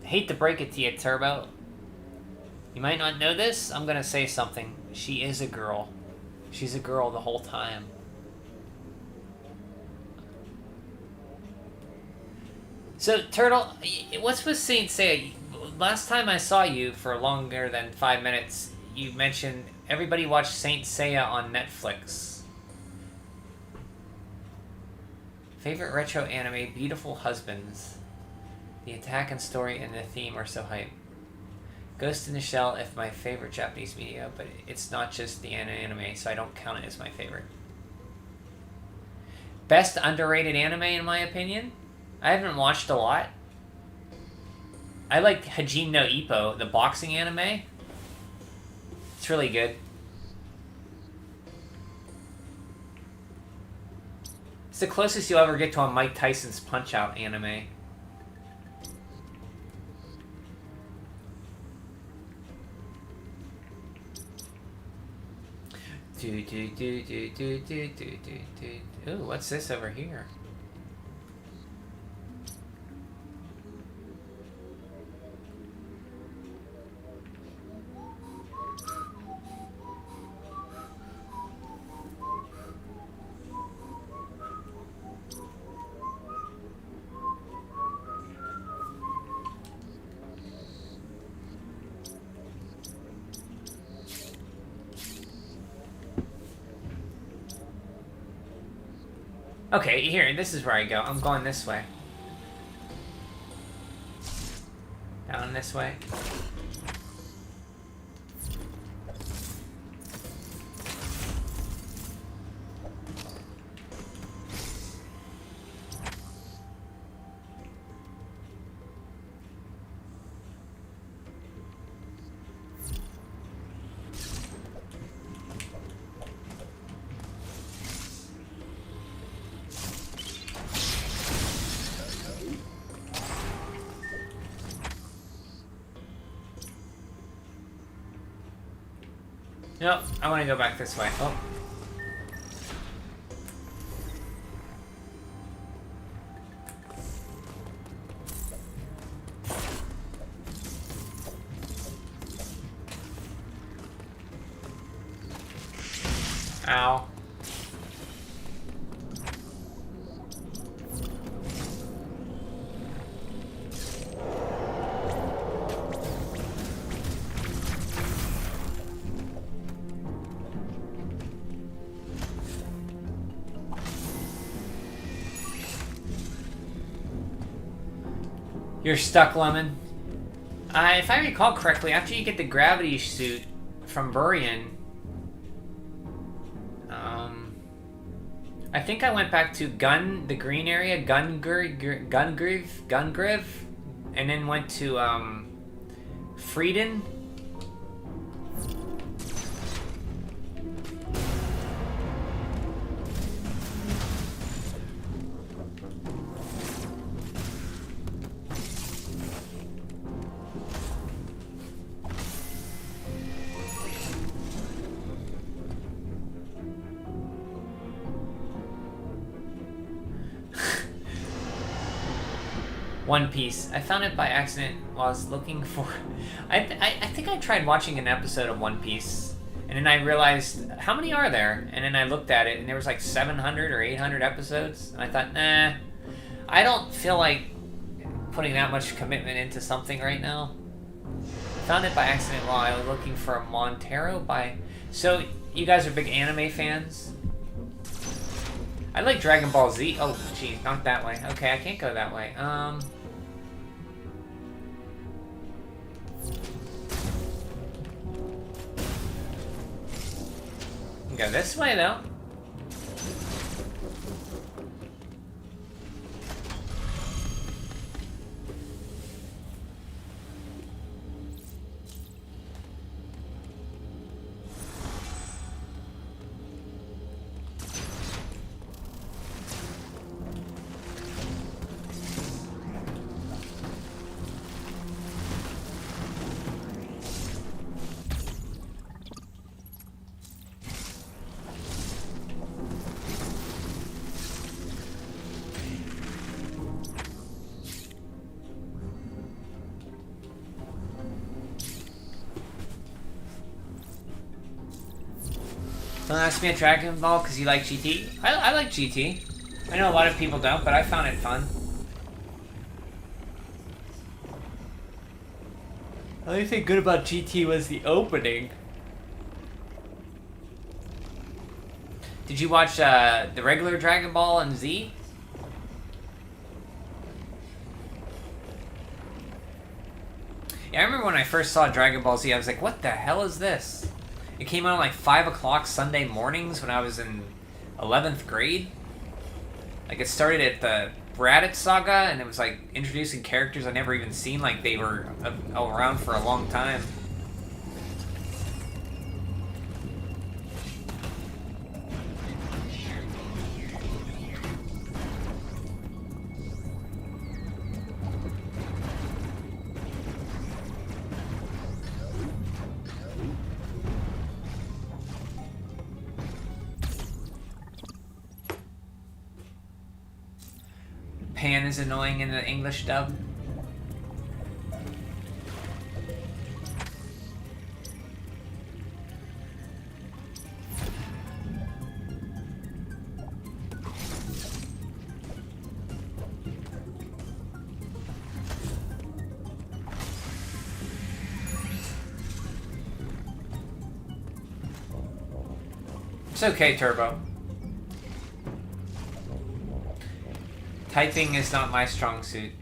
Hate to break it to you, Turbo. You might not know this. I'm gonna say something. She is a girl. She's a girl the whole time. So, Turtle, what's with Saint Seiya? Last time I saw you for longer than 5 minutes, you mentioned everybody watched Saint Seiya on Netflix. Favorite retro anime, Beautiful Husbands. The attack and story and the theme are so hype. Ghost in the Shell, if my favorite Japanese media, but it's not just the anime, so I don't count it as my favorite. Best underrated anime, in my opinion? I haven't watched a lot. I like Hajime no Ippo, the boxing anime. It's really good. It's the closest you'll ever get to a Mike Tyson's Punch-Out anime. Ooh, what's this over here? Okay, here, this is where I go. I'm going this way. Down this way. Nope, I want to go back this way. Oh. Ow. You're stuck, Lemon. If I recall correctly, after you get the gravity suit from Burian, I think I went back to the green area, Gungriv, and then went to Frieden. One Piece. I found it by accident while I was looking for... I think I tried watching an episode of One Piece, and then I realized, how many are there? And then I looked at it, and there was like 700 or 800 episodes, and I thought, nah, I don't feel like putting that much commitment into something right now. Found it by accident while I was looking for a Montero by... So, you guys are big anime fans? I like Dragon Ball Z. Oh, geez, not that way. Okay, I can't go that way. Go this way, though. Don't ask me at Dragon Ball because you like GT. I like GT. I know a lot of people don't, but I found it fun. The only thing good about GT was the opening. Did you watch the regular Dragon Ball and Z? Yeah, I remember when I first saw Dragon Ball Z, I was like, what the hell is this? It came out at like 5 o'clock Sunday mornings when I was in 11th grade. Like, it started at the Raditz Saga, and it was like introducing characters I never even seen, like they were around for a long time. Pan is annoying in the English dub. It's okay, Turbo. Typing is not my strong suit.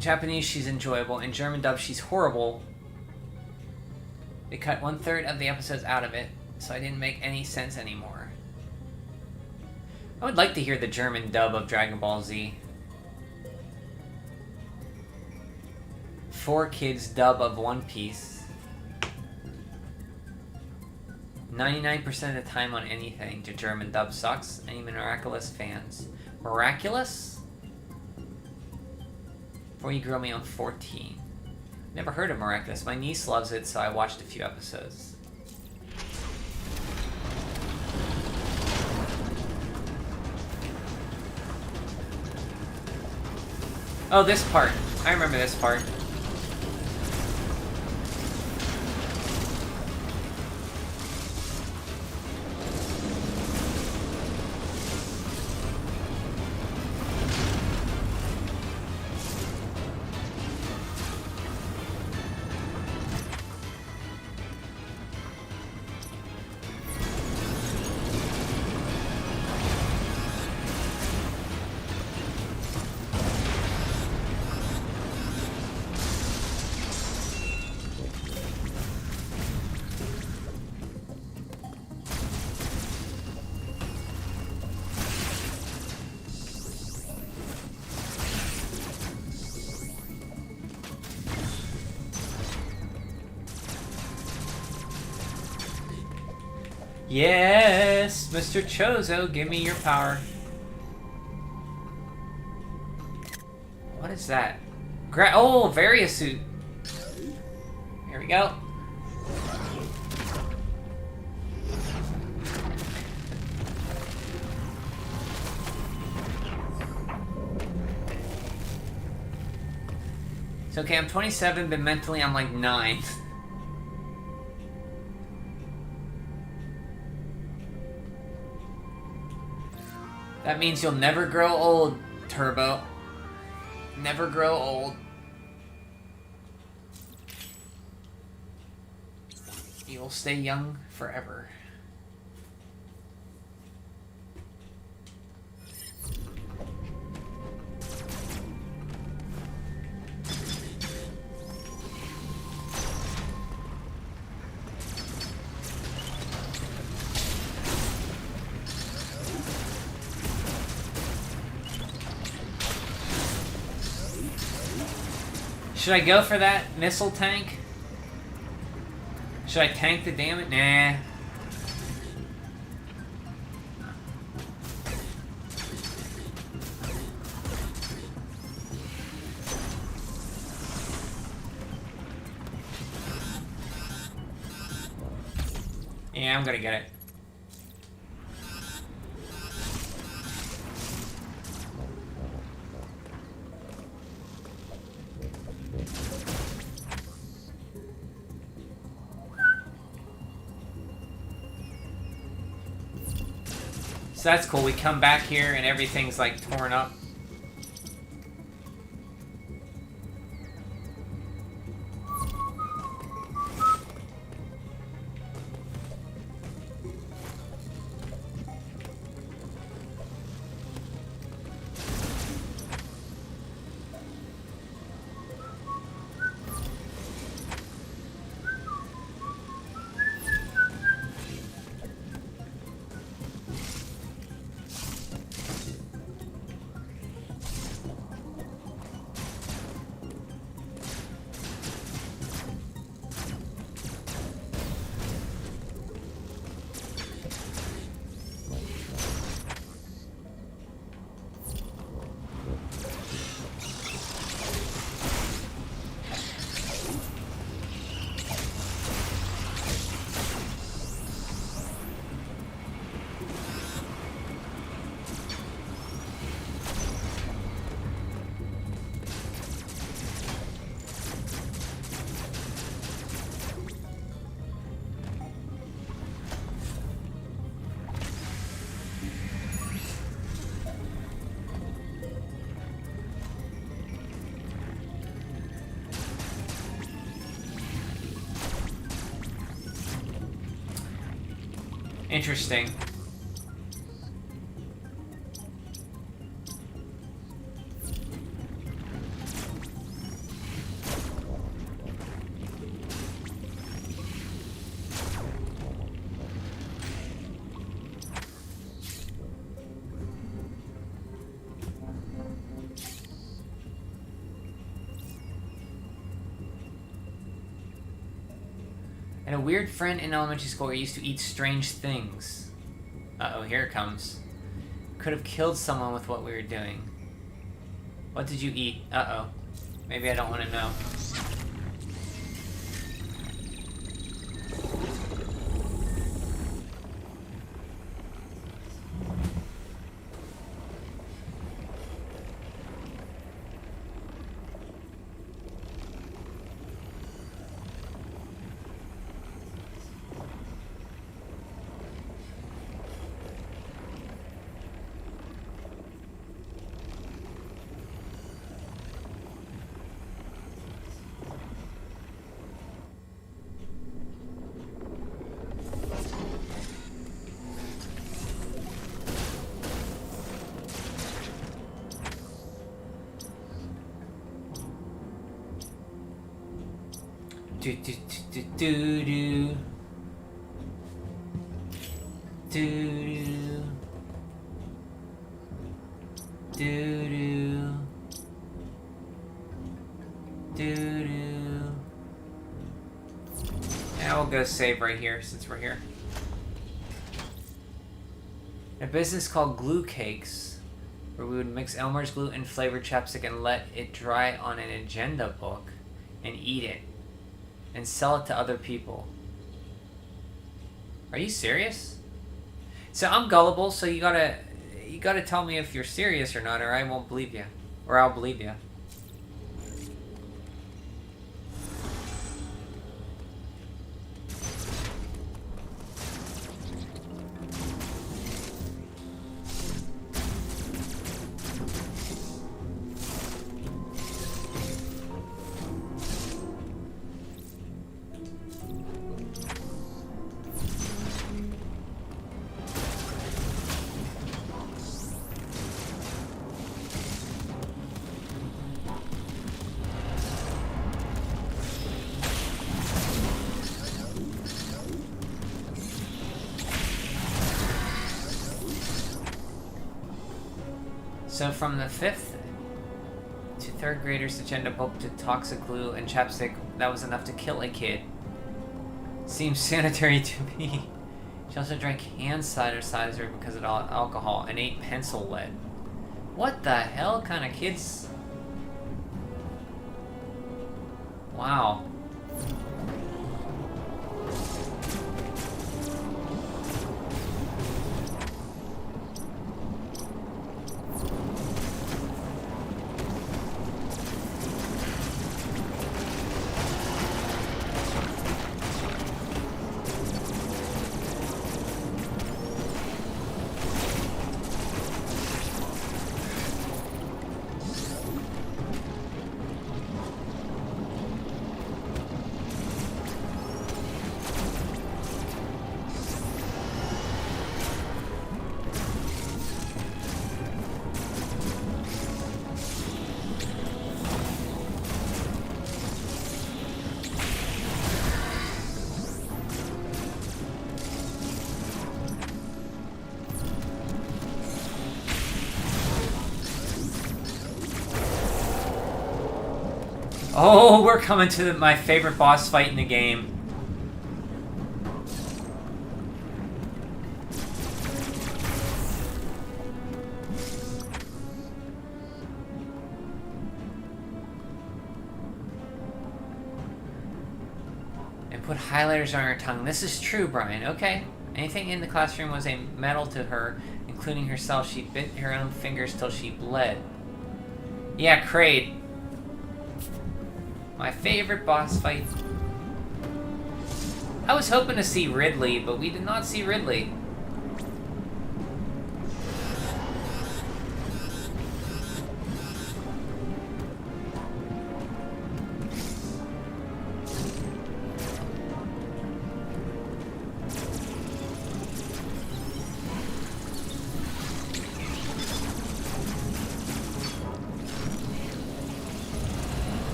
Japanese, she's enjoyable. In German dub, she's horrible. They cut 1/3 of the episodes out of it, so I didn't make any sense anymore. I would like to hear the German dub of Dragon Ball Z. 4Kids dub of One Piece. 99% of the time on anything, the German dub sucks. Any Miraculous fans? Miraculous? Before You Grow Me on 14. Never heard of Miraculous. My niece loves it, so I watched a few episodes. Oh, this part. I remember this part. Yes, Mr. Chozo, give me your power. What is that? Oh, Various suit. Here we go. It's okay, I'm 27, but mentally I'm like 9. That means you'll never grow old, Turbo. Never grow old. You'll stay young forever. Should I go for that missile tank? Should I tank the damage? Nah. Yeah, I'm gonna get it. So that's cool. We come back here and everything's like torn up. Interesting. And a weird friend in elementary school who used to eat strange things. Uh-oh, here it comes. Could have killed someone with what we were doing. What did you eat? Uh-oh. Maybe I don't want to know. Do do do do do do do do do do do. Yeah, we'll go save right here since we're here. A business called Glue Cakes, where we would mix Elmer's glue and flavored chapstick and let it dry on an agenda book and eat it. And sell it to other people. Are you serious? So I'm gullible, so you gotta tell me if you're serious or not, or I won't believe you. Or I'll believe you. So from the 5th to 3rd graders' agenda book to toxic glue and chapstick, that was enough to kill a kid. Seems sanitary to me. She also drank hand cider because of alcohol and ate pencil lead. What the hell kind of kids? Wow. Oh, we're coming to my favorite boss fight in the game. And put highlighters on her tongue. This is true, Brian. Okay. Anything in the classroom was a medal to her, including herself. She bit her own fingers till she bled. Yeah, Kraid. My favorite boss fight. I was hoping to see Ridley, but we did not see Ridley.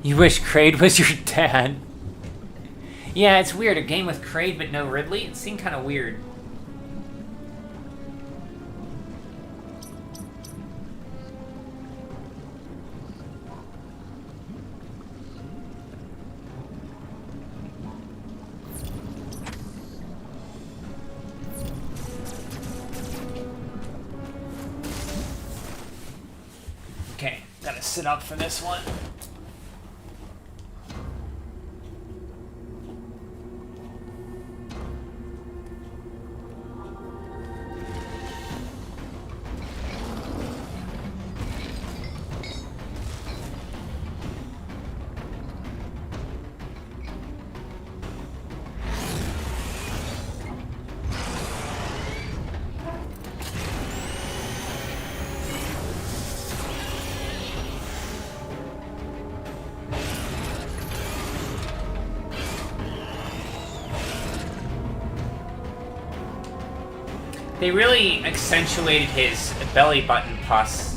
You wish Kraid was your dad. Yeah, it's weird. A game with Kraid but no Ridley? It seemed kind of weird. Okay, gotta sit up for this one. They really accentuated his belly button pus.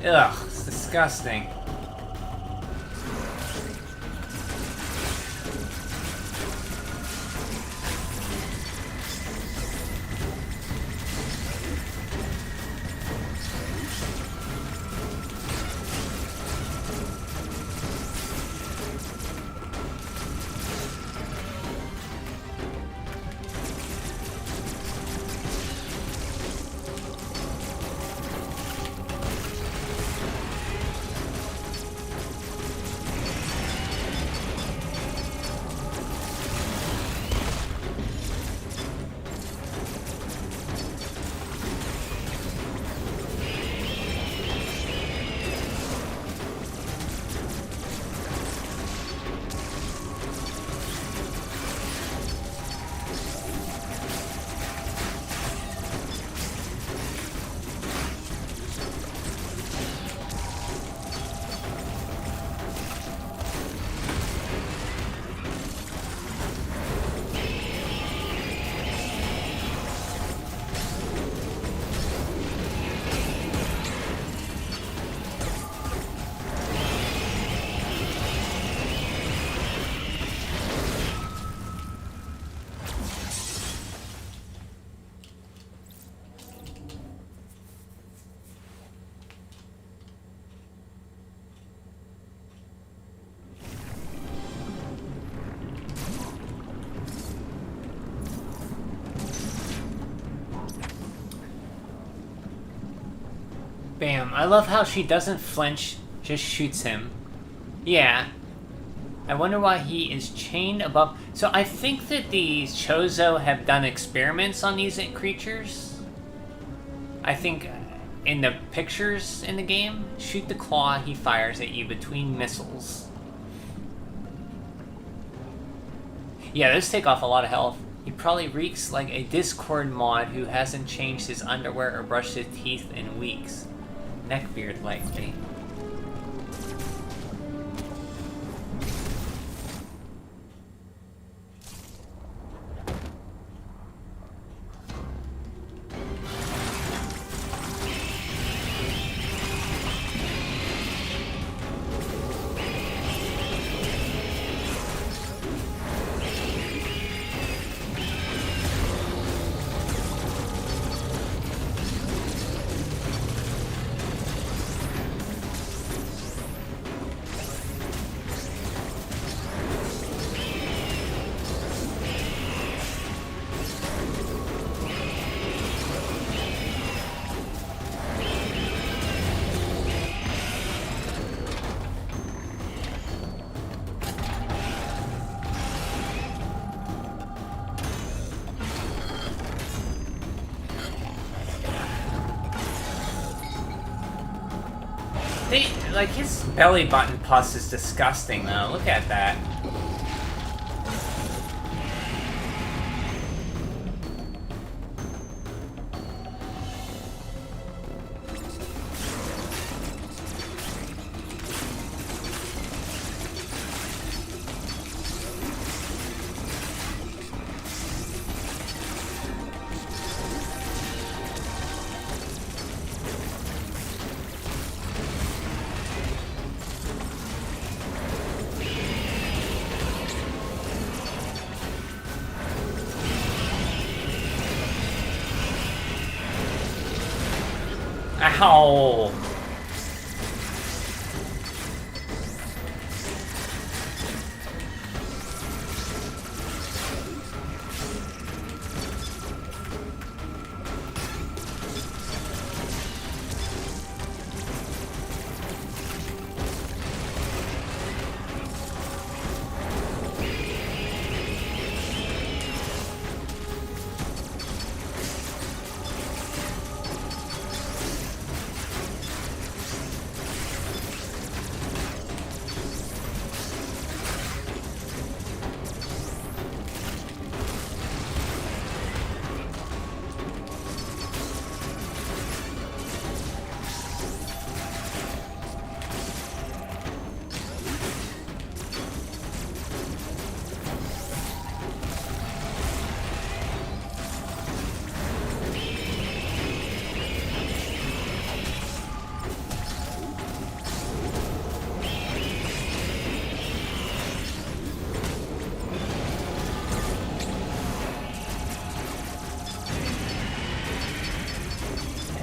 Ugh, it's disgusting. Bam. I love how she doesn't flinch, just shoots him. Yeah. I wonder why he is chained above... So I think that the Chozo have done experiments on these creatures. I think in the pictures in the game, shoot the claw he fires at you between missiles. Yeah, those take off a lot of health. He probably reeks like a Discord mod who hasn't changed his underwear or brushed his teeth in weeks. Neckbeard likely. Like, his belly button pus is disgusting, though. Look at that. Ow!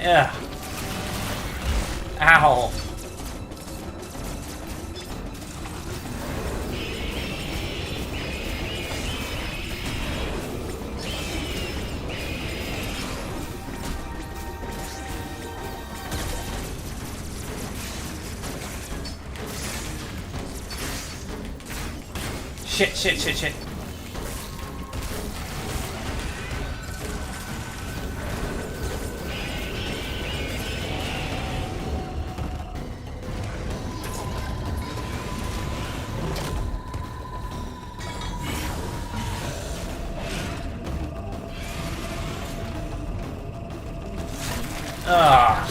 Ugh. Ow. Shit. Ugh.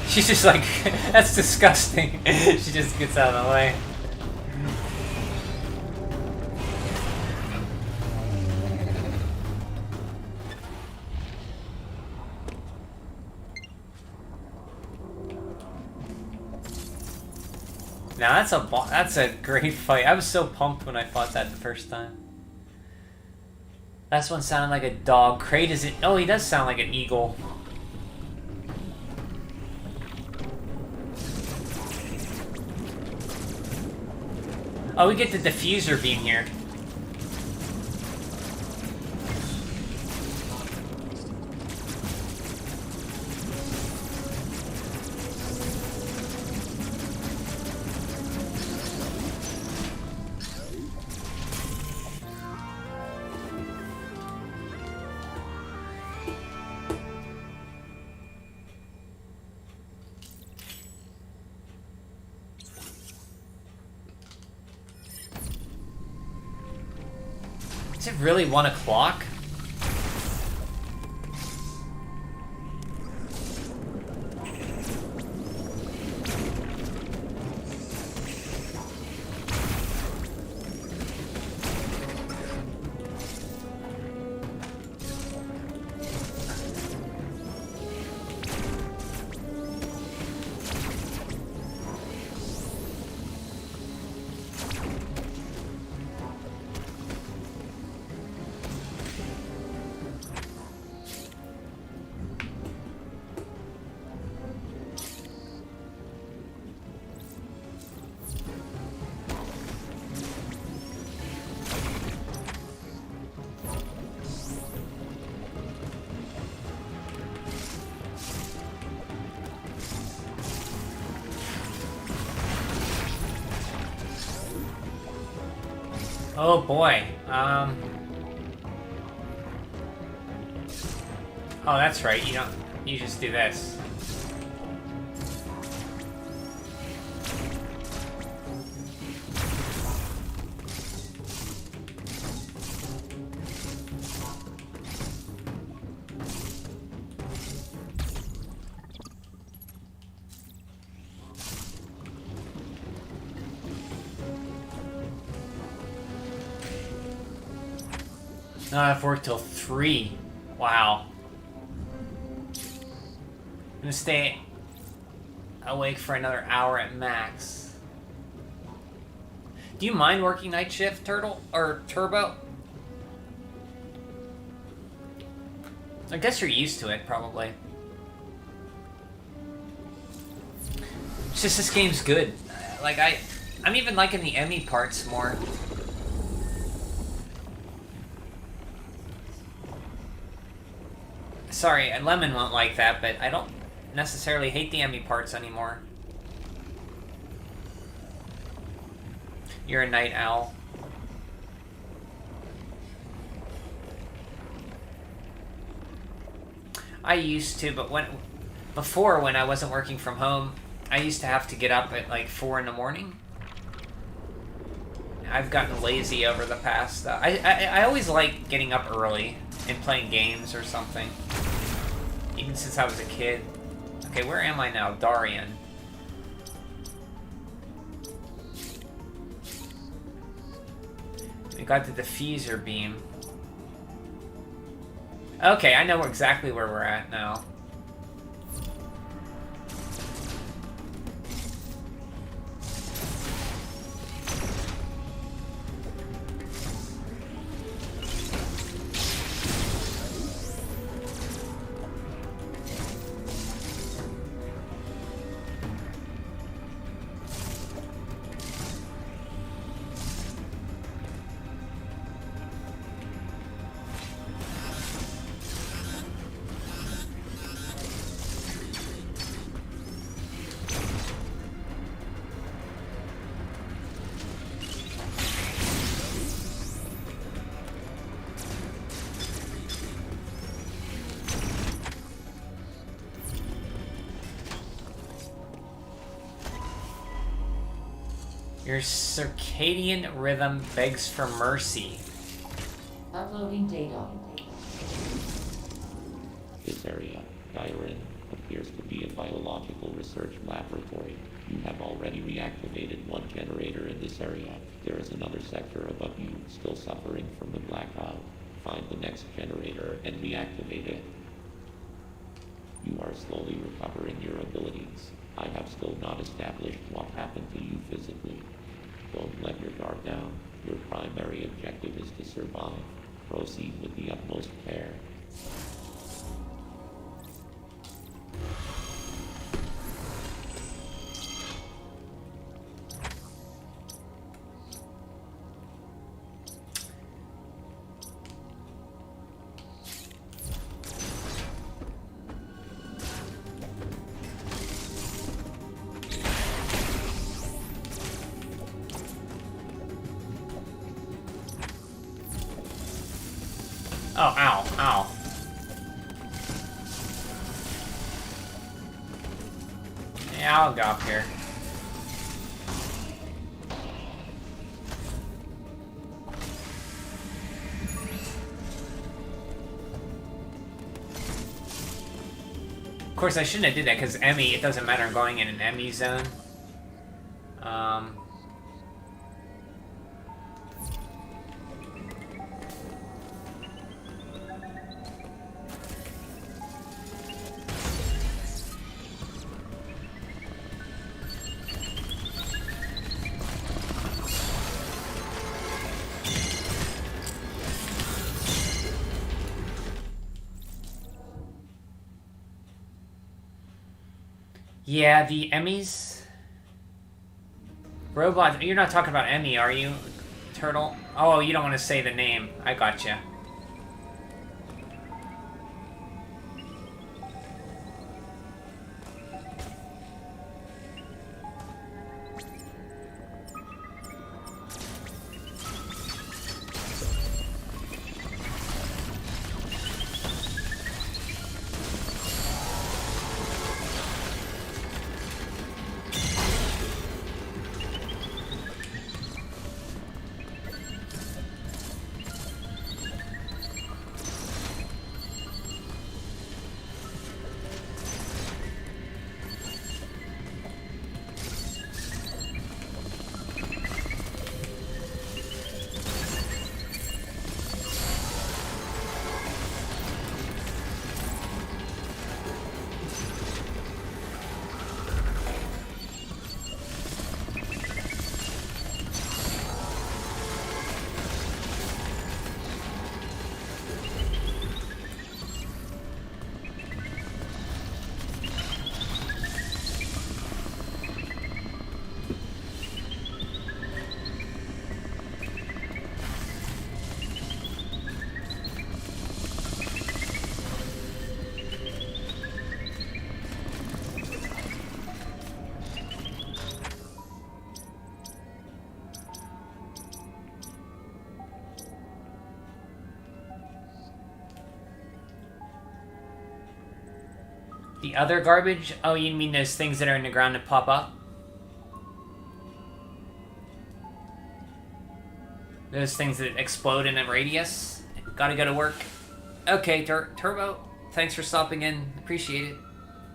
She's just like, that's disgusting. She just gets out of the way. Now that's a great fight. I was so pumped when I fought that the first time. Last one sounded like a dog. Kraid is it? Oh, he does sound like an eagle. Oh, we get the diffuser beam here. Is it really 1 o'clock? Oh boy. Oh, that's right. You just do this. No, I've worked till 3. Wow. I'm gonna stay awake for another hour at max. Do you mind working night shift, Turtle? Or Turbo? I guess you're used to it, probably. It's just this game's good. Like, I'm even liking the E.M.M.I parts more. Sorry, Lemon won't like that, but I don't necessarily hate the E.M.M.I parts anymore. You're a night owl. I used to, but before when I wasn't working from home, I used to have to get up at like 4 in the morning. I've gotten lazy over the past. I always like getting up early and playing games or something. Even since I was a kid. Okay, where am I now? Darien. We got the diffuser beam. Okay, I know exactly where we're at now. Your circadian rhythm begs for mercy. Uploading data. This area, Gyrin, appears to be a biological research laboratory. You have already reactivated one generator in this area. There is another sector above you still suffering from the blackout. Find the next generator and reactivate it. You are slowly recovering your abilities. I have still not established what happened to you physically. Don't let your guard down. Your primary objective is to survive. Proceed with the utmost care. Oh, ow, ow. Yeah, I'll go up here. Of course, I shouldn't have did that because E.M.M.I, it doesn't matter. I'm going in an E.M.M.I zone. Yeah, the E.M.M.Is. Robot, you're not talking about E.M.M.I, are you, Turtle? Oh, you don't want to say the name. I gotcha. The other garbage? Oh, you mean those things that are in the ground that pop up? Those things that explode in a radius? Gotta go to work. Okay, Turbo, thanks for stopping in. Appreciate it.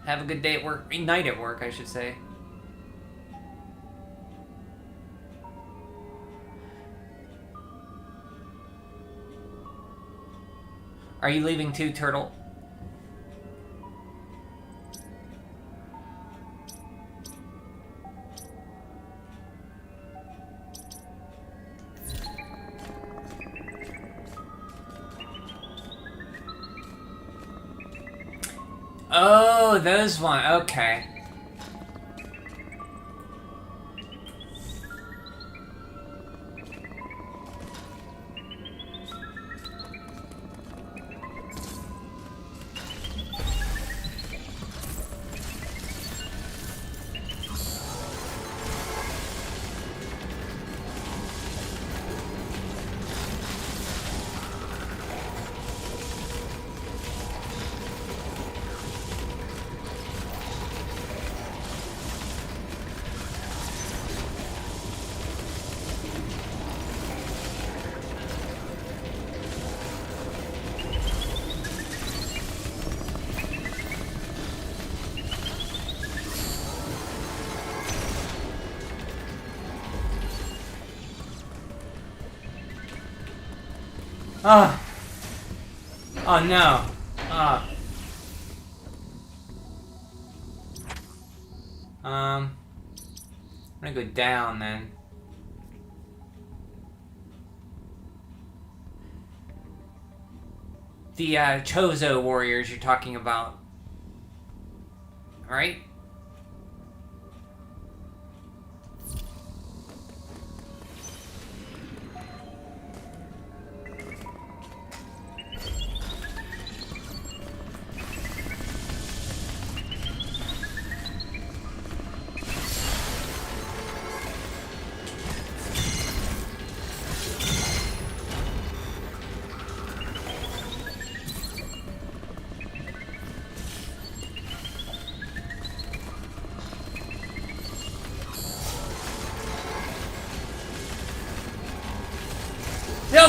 Have a good day at work. Night at work, I should say. Are you leaving too, Turtle? Oh, those one. Okay. Oh. Oh no. Oh. I'm gonna go down then. The Chozo warriors you're talking about. Right?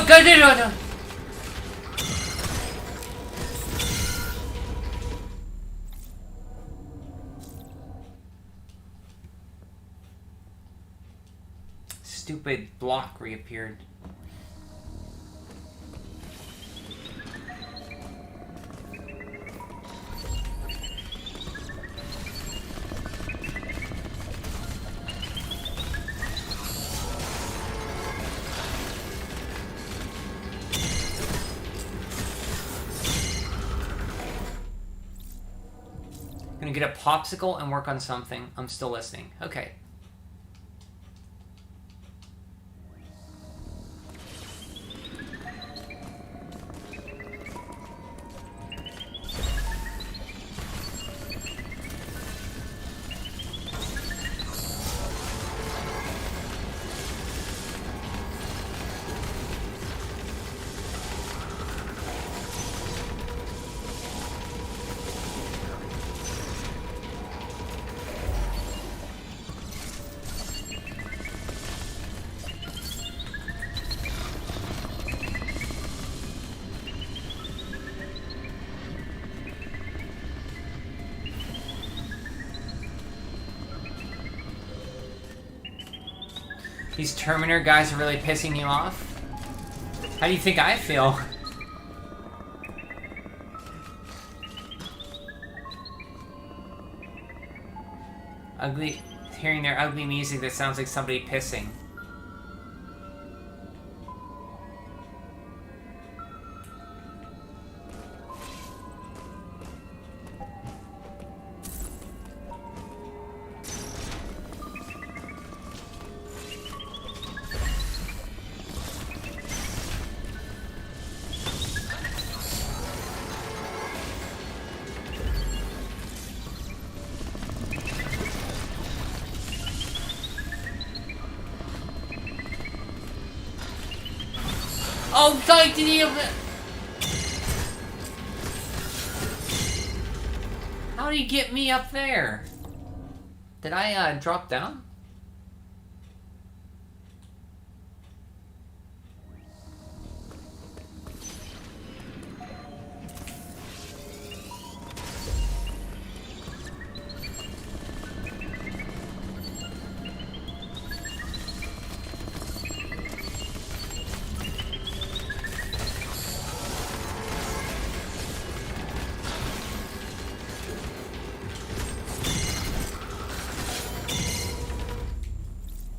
No, no. Stupid block reappeared. Gonna get a popsicle and work on something. I'm still listening. Okay. These Terminator guys are really pissing you off? How do you think I feel? Ugly, hearing their ugly music that sounds like somebody pissing. Oh, God, did he have it? How How do you get me up there? Did I, drop down?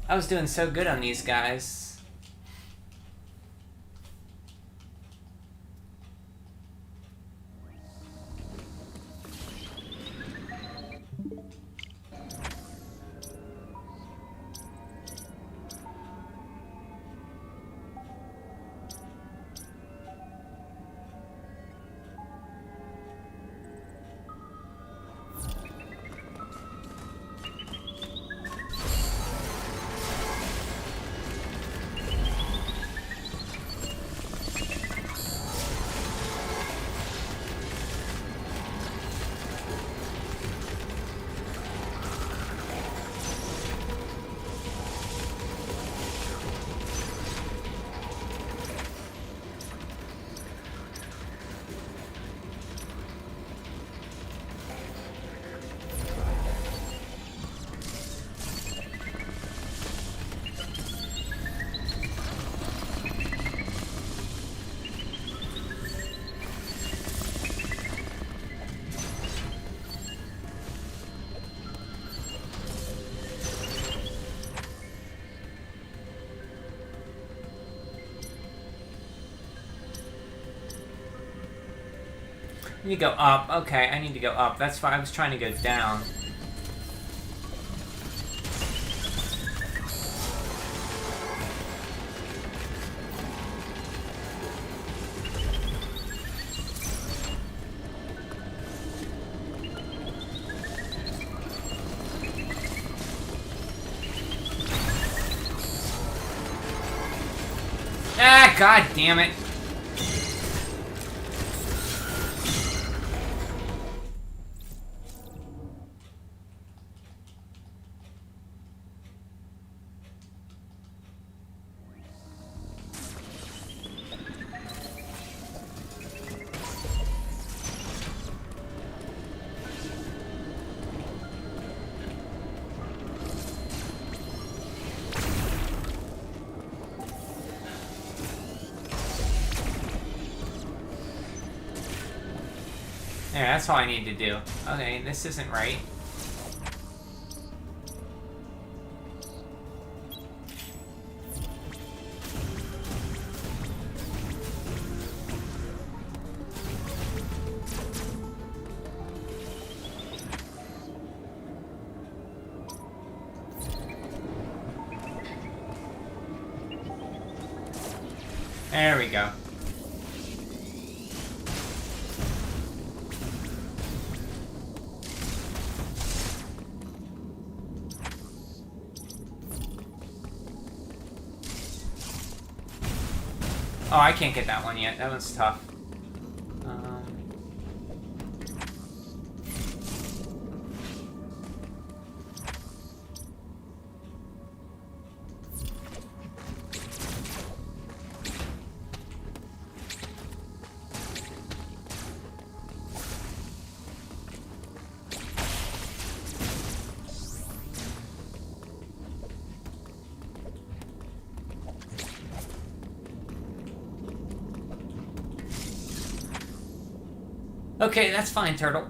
I was doing so good on these guys. I need to go up. Okay, I need to go up. That's why I was trying to go down. Ah, god damn it. There, that's all I need to do. Okay, this isn't right. There we go. Oh, I can't get that one yet. That one's tough. Okay, that's fine, Turtle.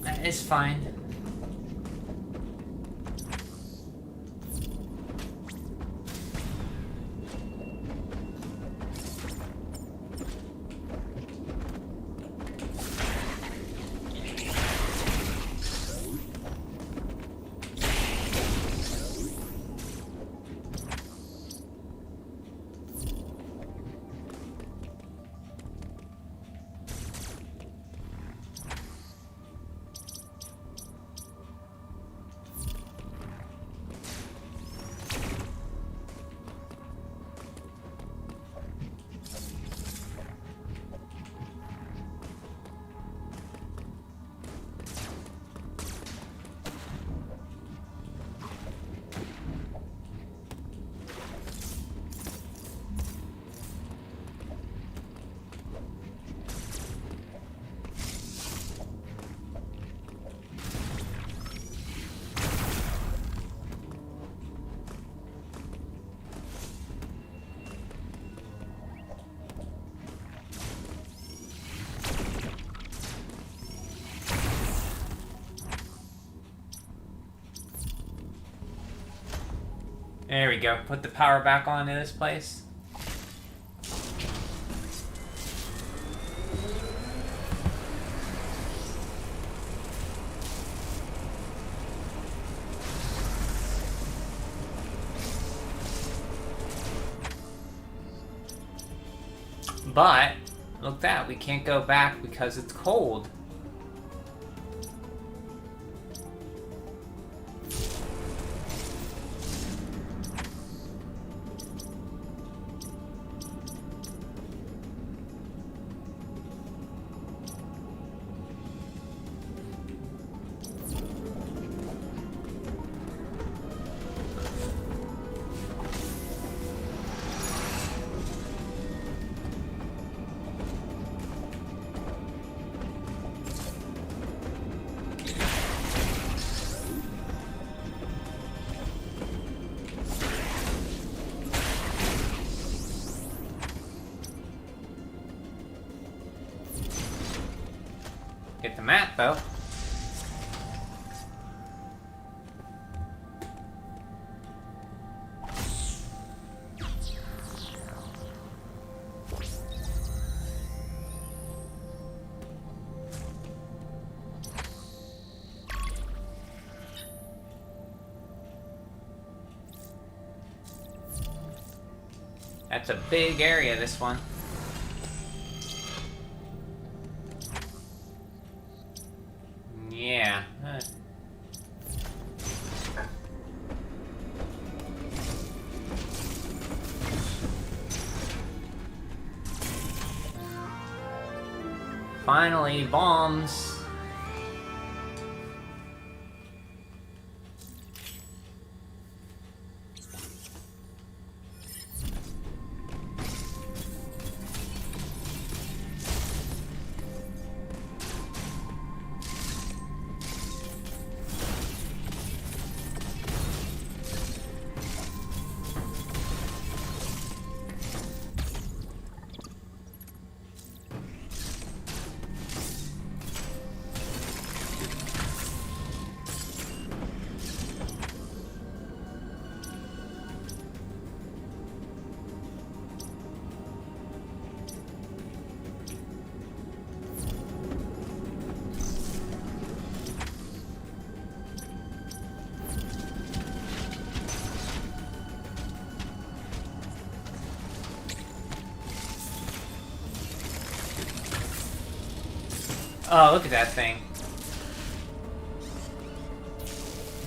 That is fine. There we go. Put the power back onto this place. But, look at that, we can't go back because it's cold. Get the map, though. That's a big area, this one. Yeah. Finally, bombs. Oh, look at that thing.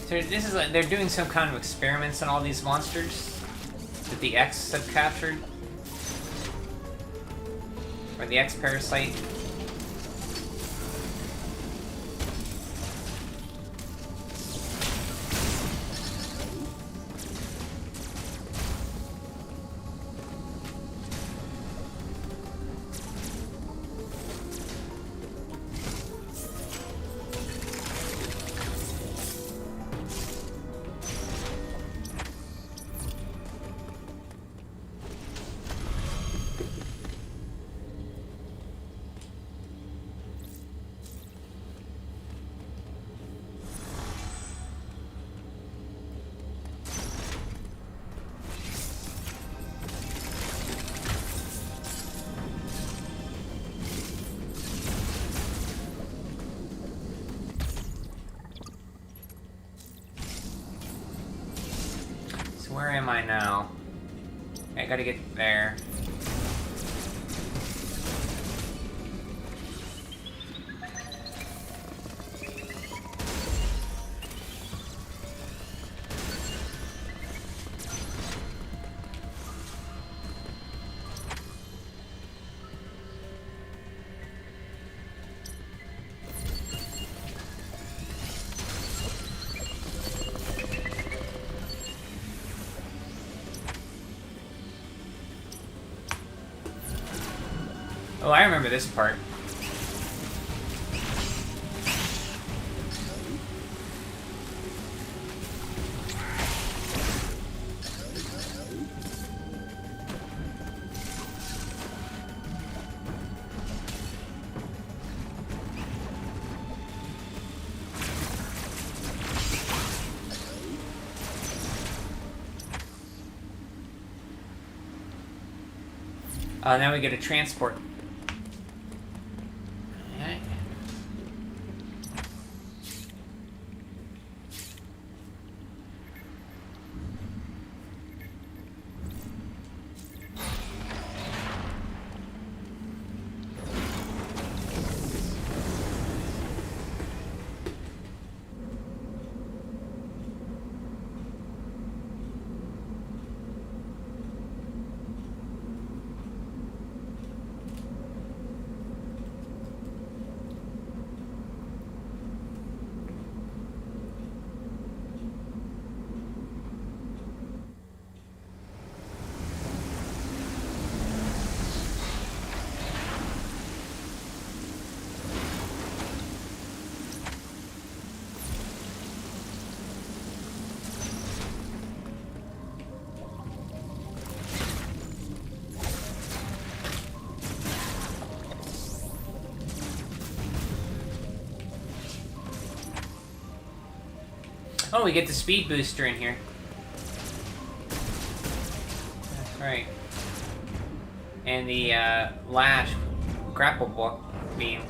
So this is like, they're doing some kind of experiments on all these monsters that the X have captured. Or the X Parasite. Where am I now? I gotta get there. Oh, I remember this part. Now we get a transport. Okay. Oh, we get the speed booster in here. That's right. And the lash grapple book beam.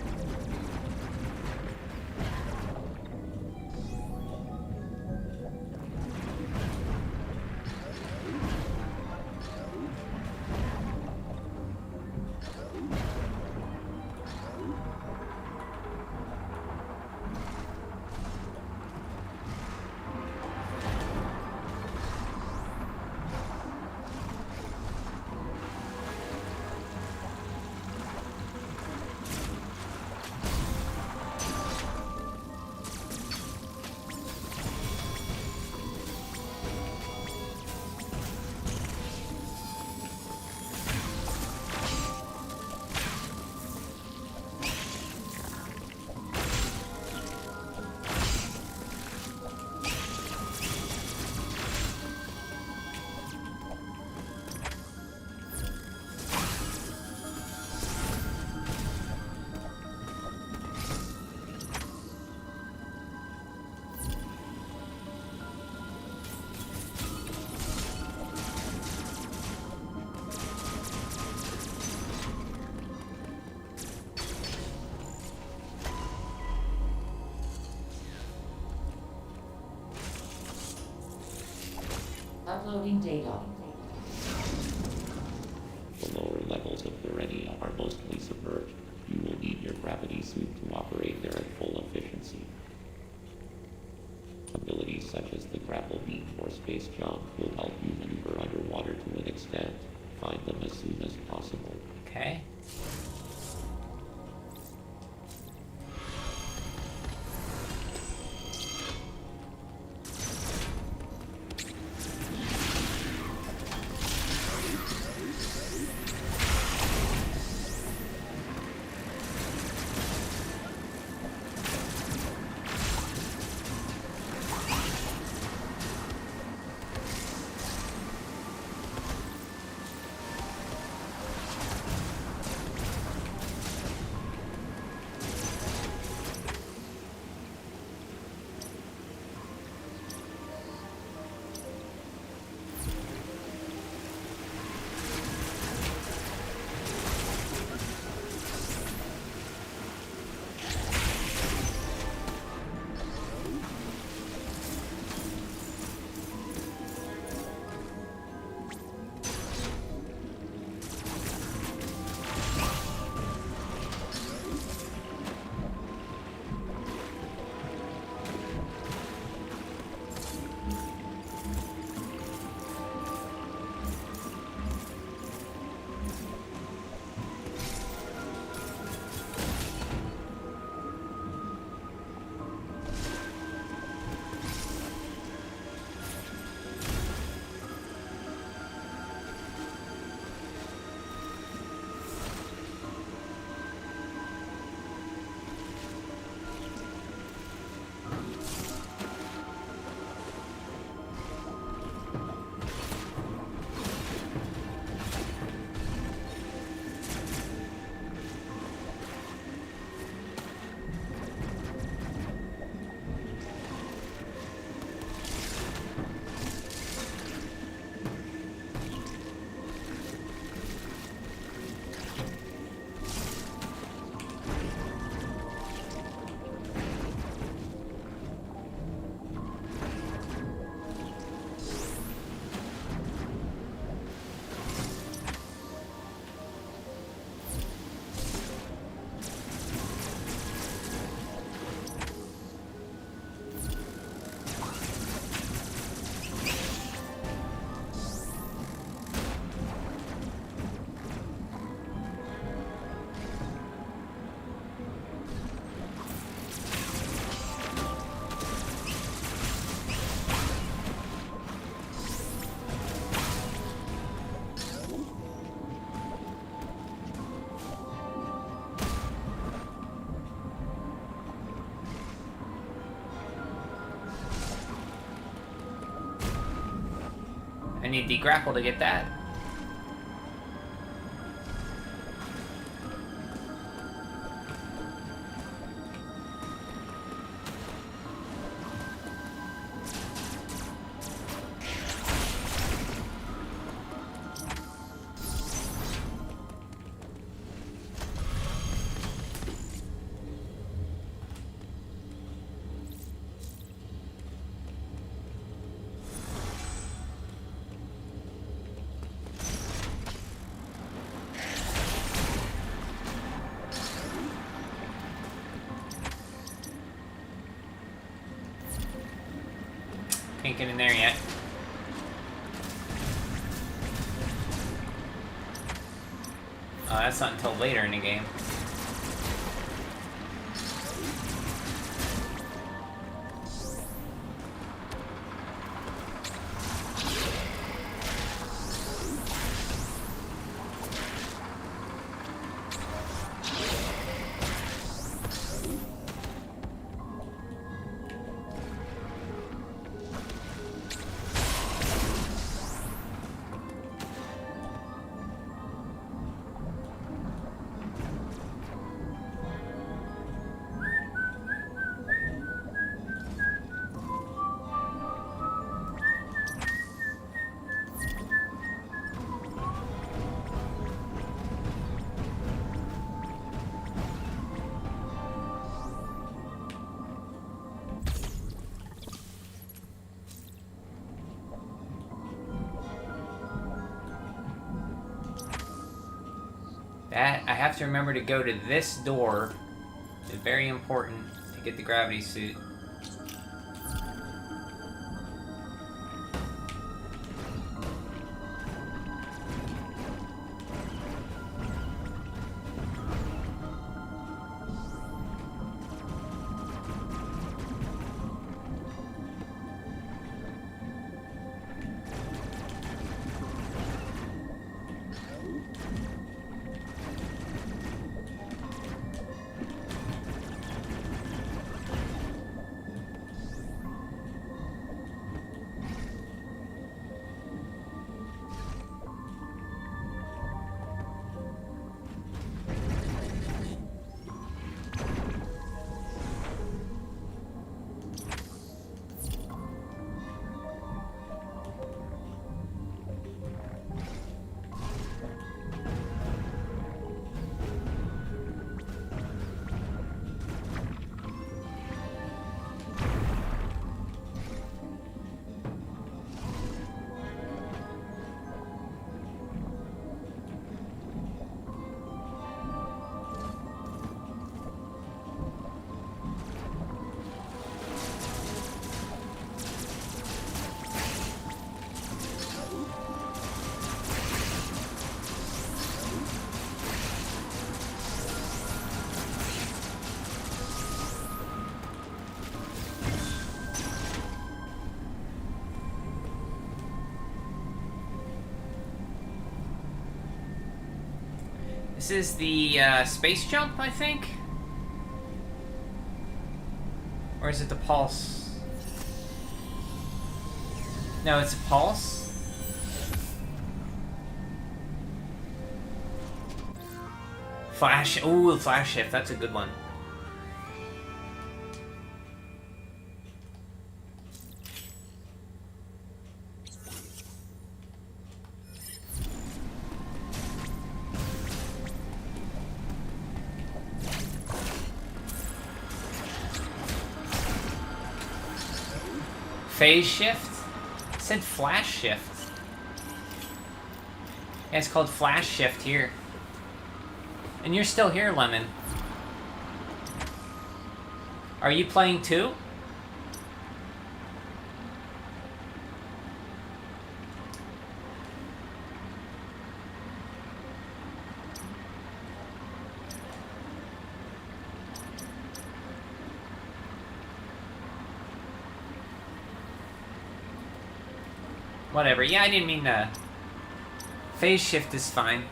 Uploading data. The lower levels of Verenia are mostly submerged. You will need your gravity suit to operate there at full efficiency. Abilities such as the grapple beam or space jump will help you maneuver underwater to an extent. Find them as soon as possible. Okay. need degrapple to get that. Can't get in there yet. Oh, that's not until later in the game. That, I have to remember to go to this door. It's very important to get the gravity suit. This is the space jump, I think? Or is it the pulse? No, it's a pulse? Flash, ooh, flash shift, that's a good one. Phase shift? It said flash shift. Yeah, it's called flash shift here. And you're still here, Lemon. Are you playing too? Whatever. Yeah, I didn't mean to. Phase shift is fine.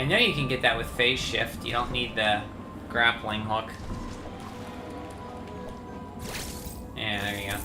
I know you can get that with phase shift. You don't need the grappling hook. Yeah, there you go.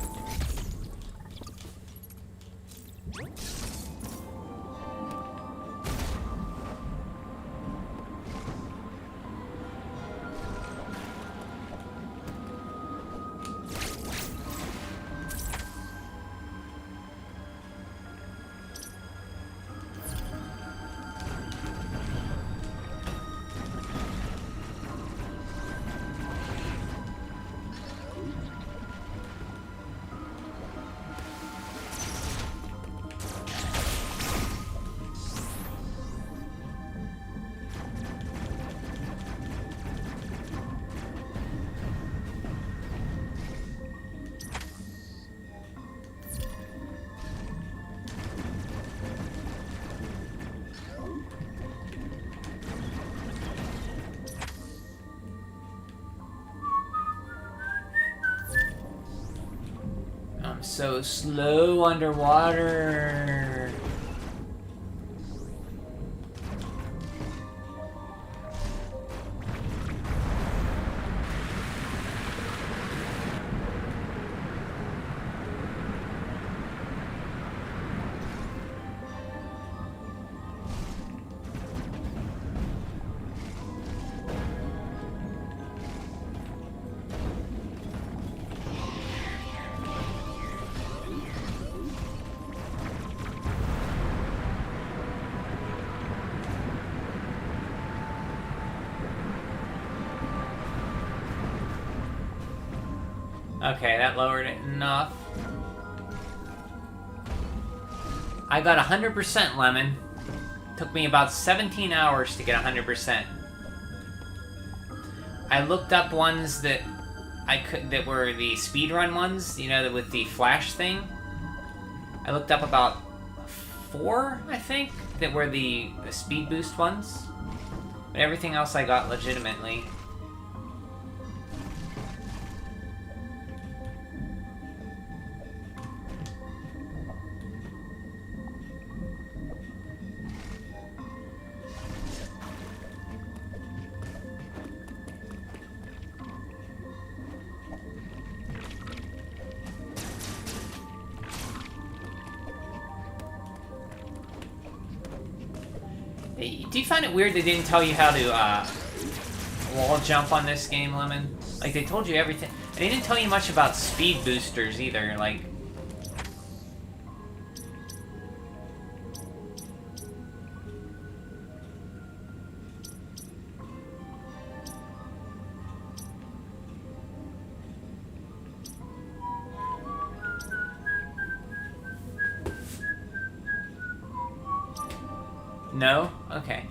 I'm so slow underwater. Okay, that lowered it enough. I got 100% lemon. Took me about 17 hours to get 100%. I looked up ones that that were the speedrun ones, you know, with the flash thing. I looked up about 4, I think, that were the speed boost ones. But everything else I got legitimately. Do you find it weird they didn't tell you how to wall jump on this game, Lemon? Like, they told you everything. And they didn't tell you much about speed boosters either, like... No? Okay.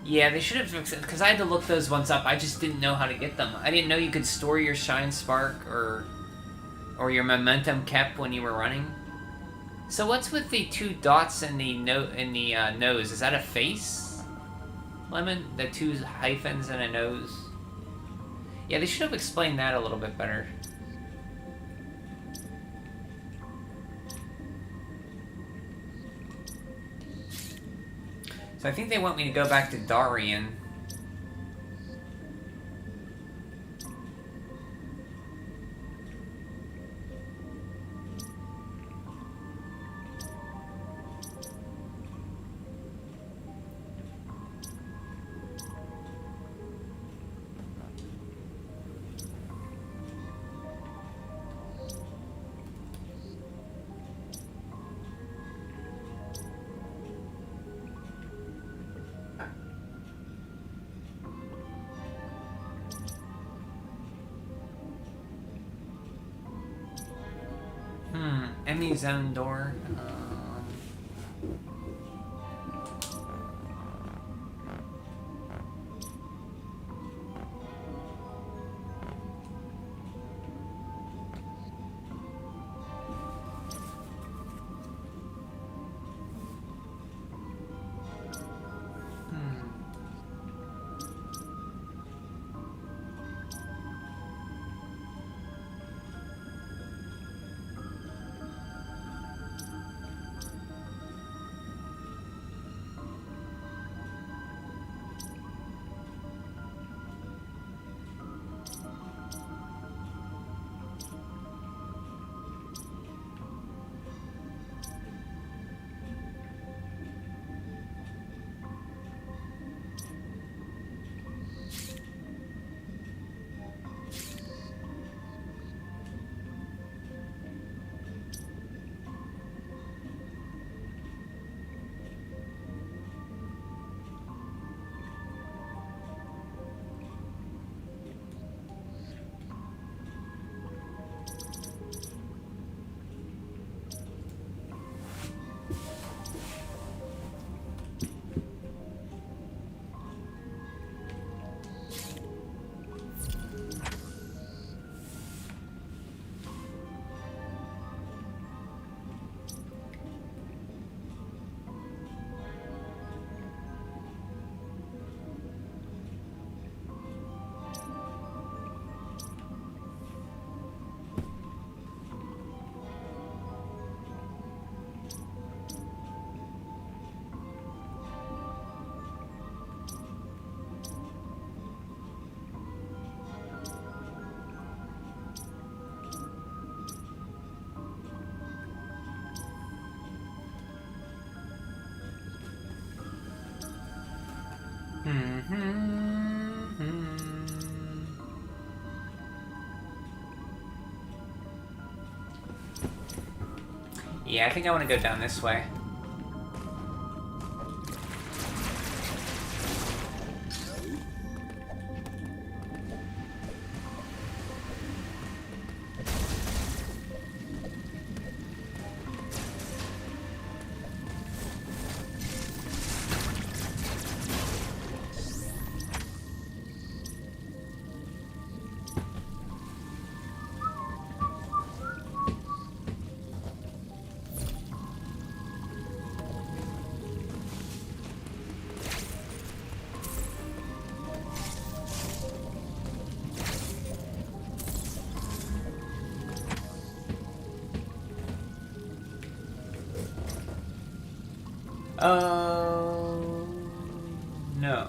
Yeah, they should have fixed it, because I had to look those ones up. I just didn't know how to get them. I didn't know you could store your Shine Spark or your momentum kept when you were running. So what's with the 2 dots in the nose? Is that a face? Lemon? The 2 hyphens and a nose? Yeah, they should have explained that a little bit better. So I think they want me to go back to Darien. E.M.M.I zone door. Yeah, I think I want to go down this way. Oh, no.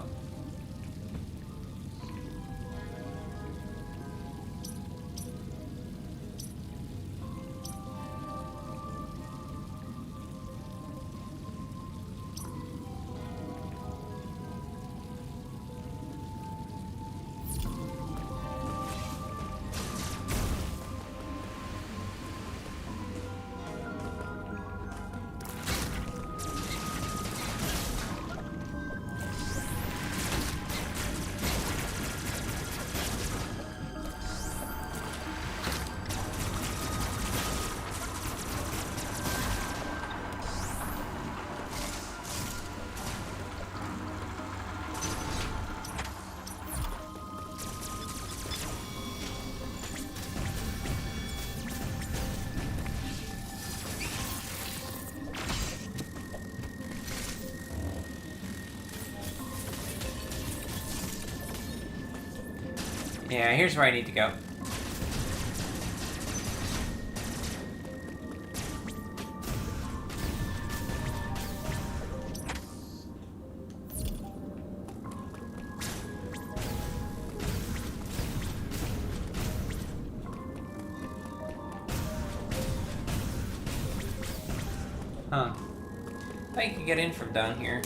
Yeah, here's where I need to go. Huh. I thought you could get in from down here.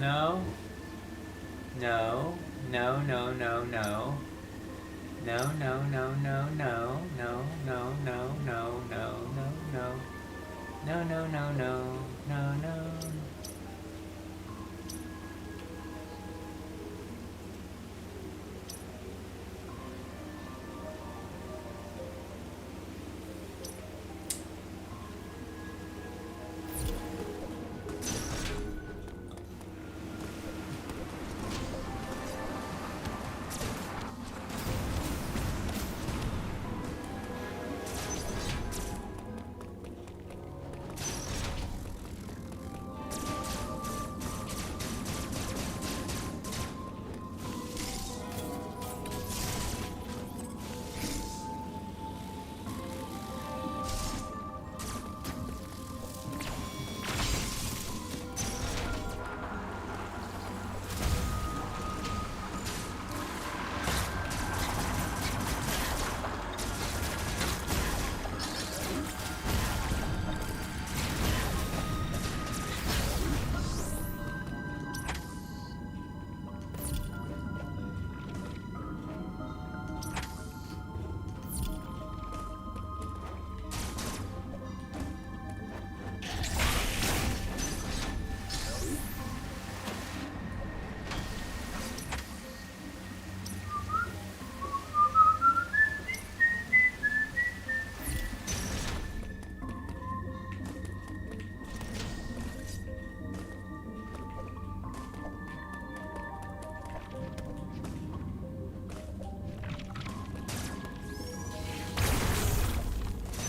No. No. No, no, no, no. No, no, no, no, no. No, no, no, no, no, no, no. No, no, no, no. No, no.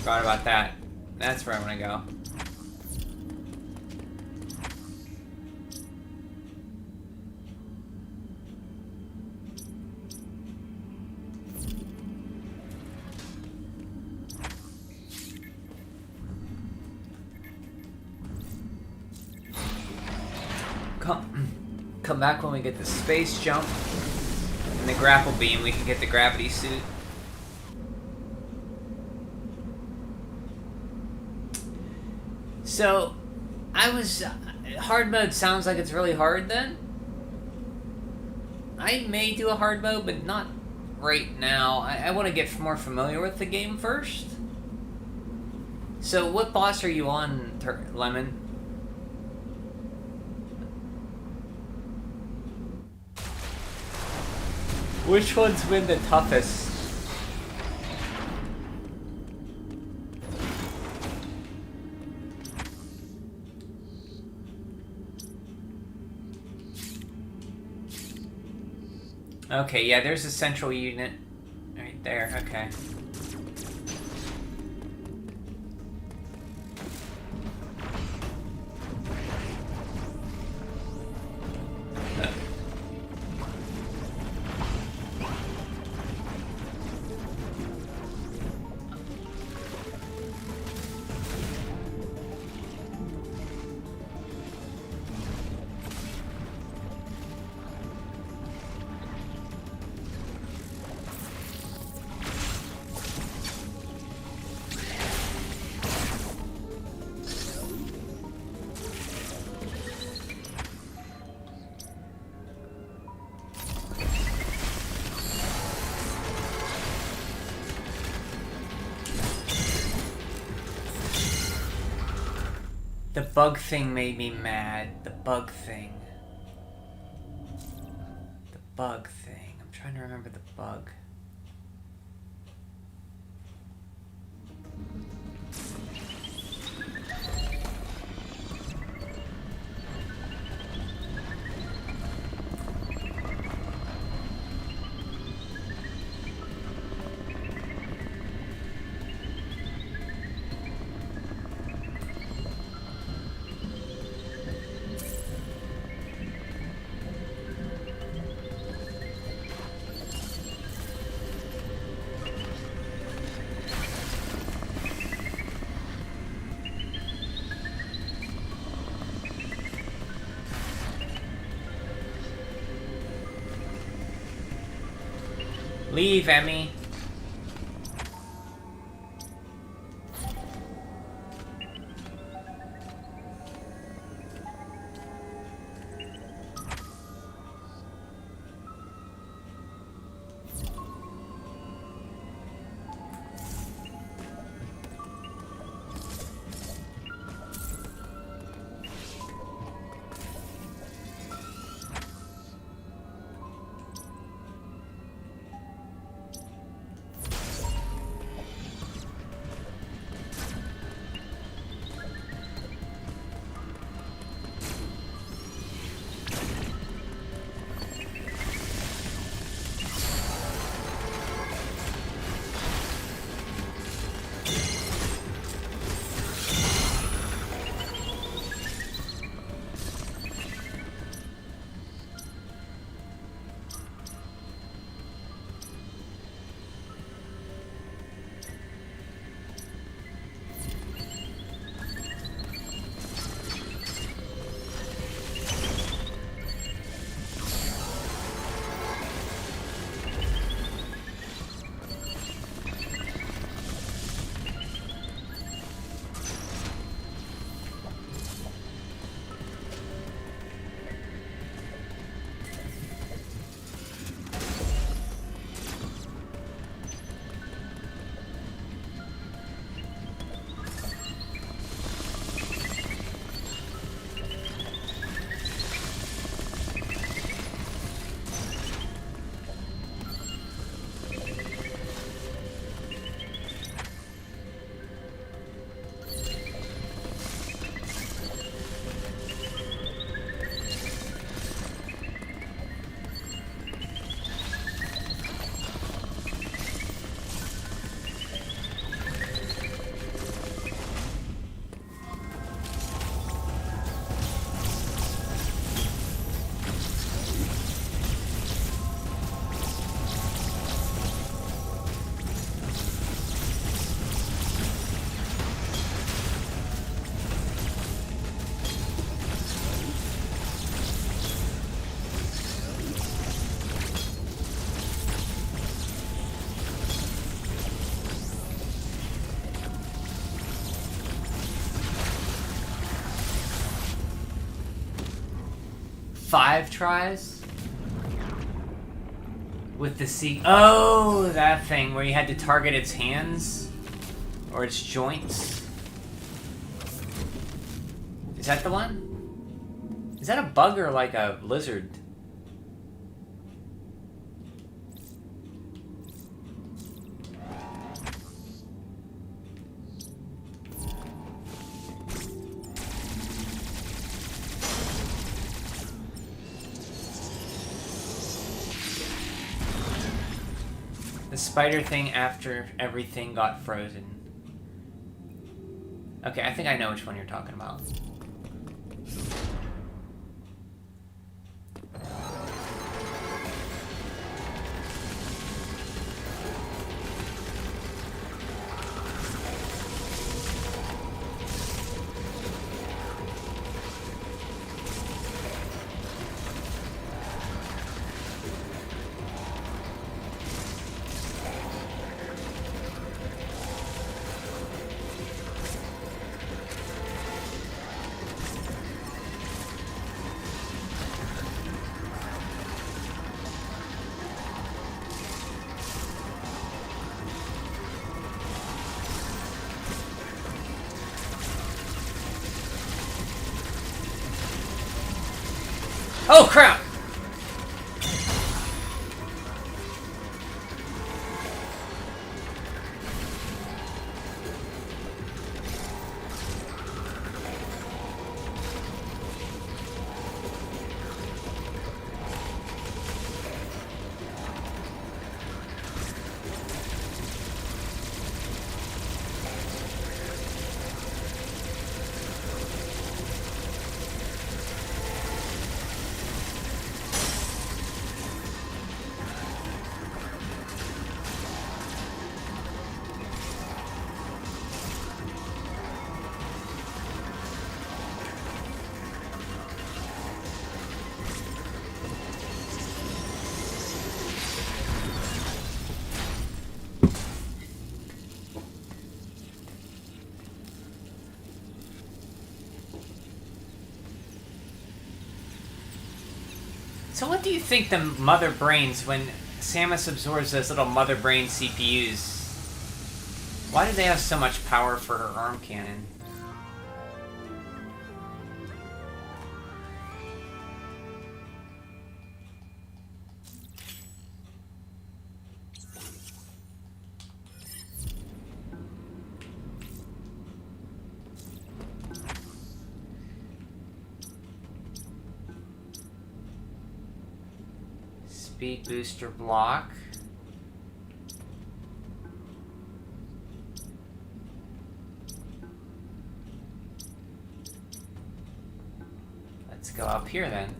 Forgot about that. That's where I want to go. Come back when we get the space jump and the grapple beam. We can get the gravity suit. So, hard mode sounds like it's really hard then? I may do a hard mode, but not right now. I want to get more familiar with the game first. So, what boss are you on, Lemon? Which one's been the toughest? Okay, yeah, there's a central unit right there, okay. The bug thing made me mad. The bug thing. The bug thing. I'm trying to remember the bug. Leave, E.M.M.I. 5 tries? With the C. Oh, that thing where you had to target its hands? Or its joints? Is that the one? Is that a bug or like a lizard? The spider thing after everything got frozen. Okay, I think I know which one you're talking about. Oh crap! So what do you think the mother brains, when Samus absorbs those little mother brain CPUs, why do they have so much power for her arm cannon? Speed booster block. Let's go up here then.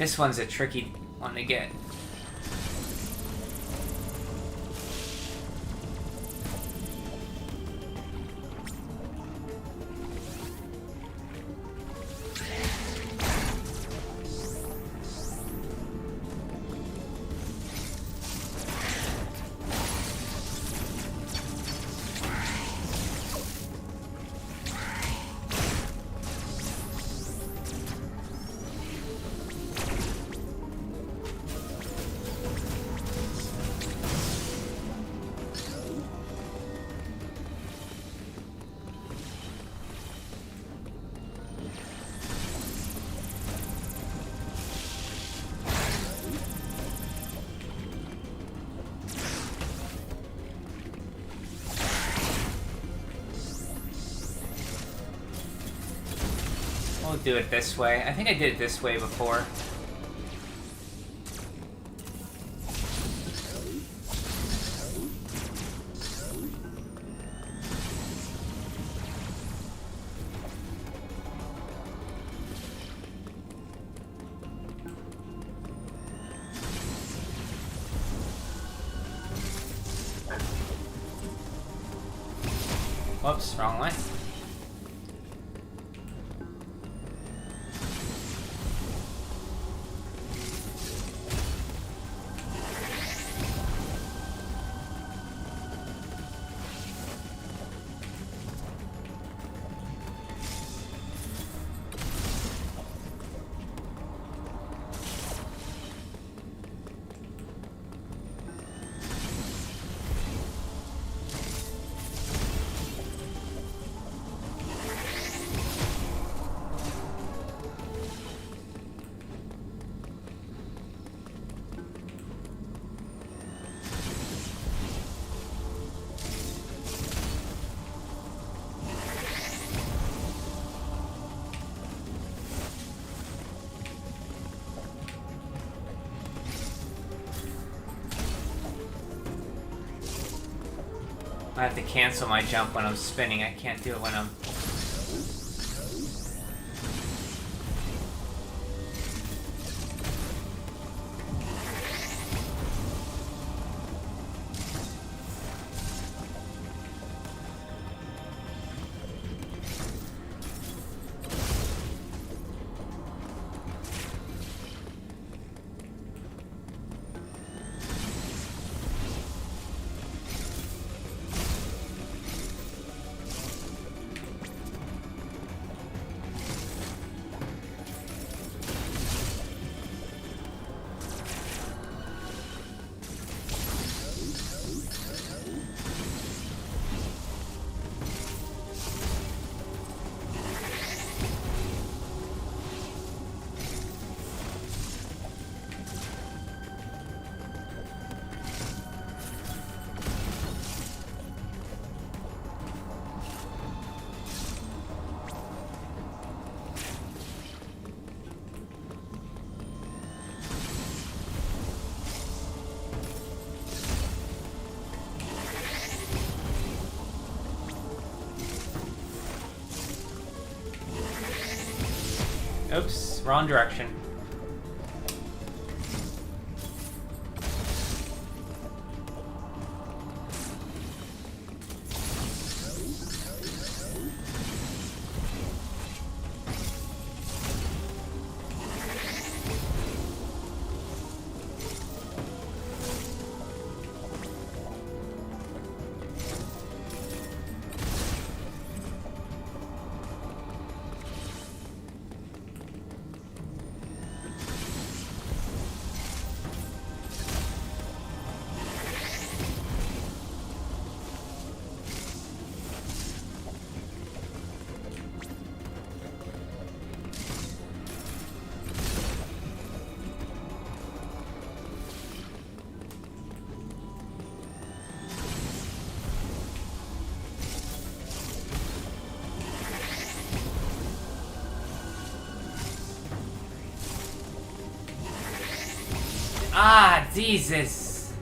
This one's a tricky one to get. We'll do it this way. I think I did it this way before. Whoops, wrong way. I have to cancel my jump when I'm spinning. I can't do it when I'm... Oops, wrong direction. Ah, Jesus!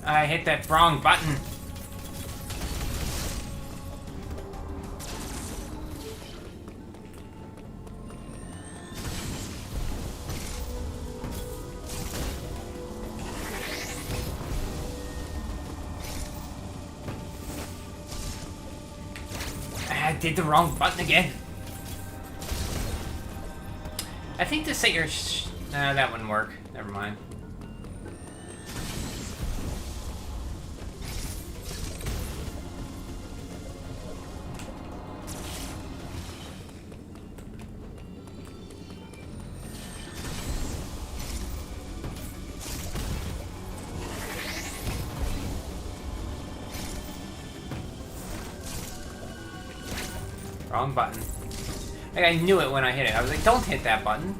I hit that wrong button. I did the wrong button again. I think to set your that wouldn't work. Never mind. Wrong button. Like, I knew it when I hit it. I was like, don't hit that button.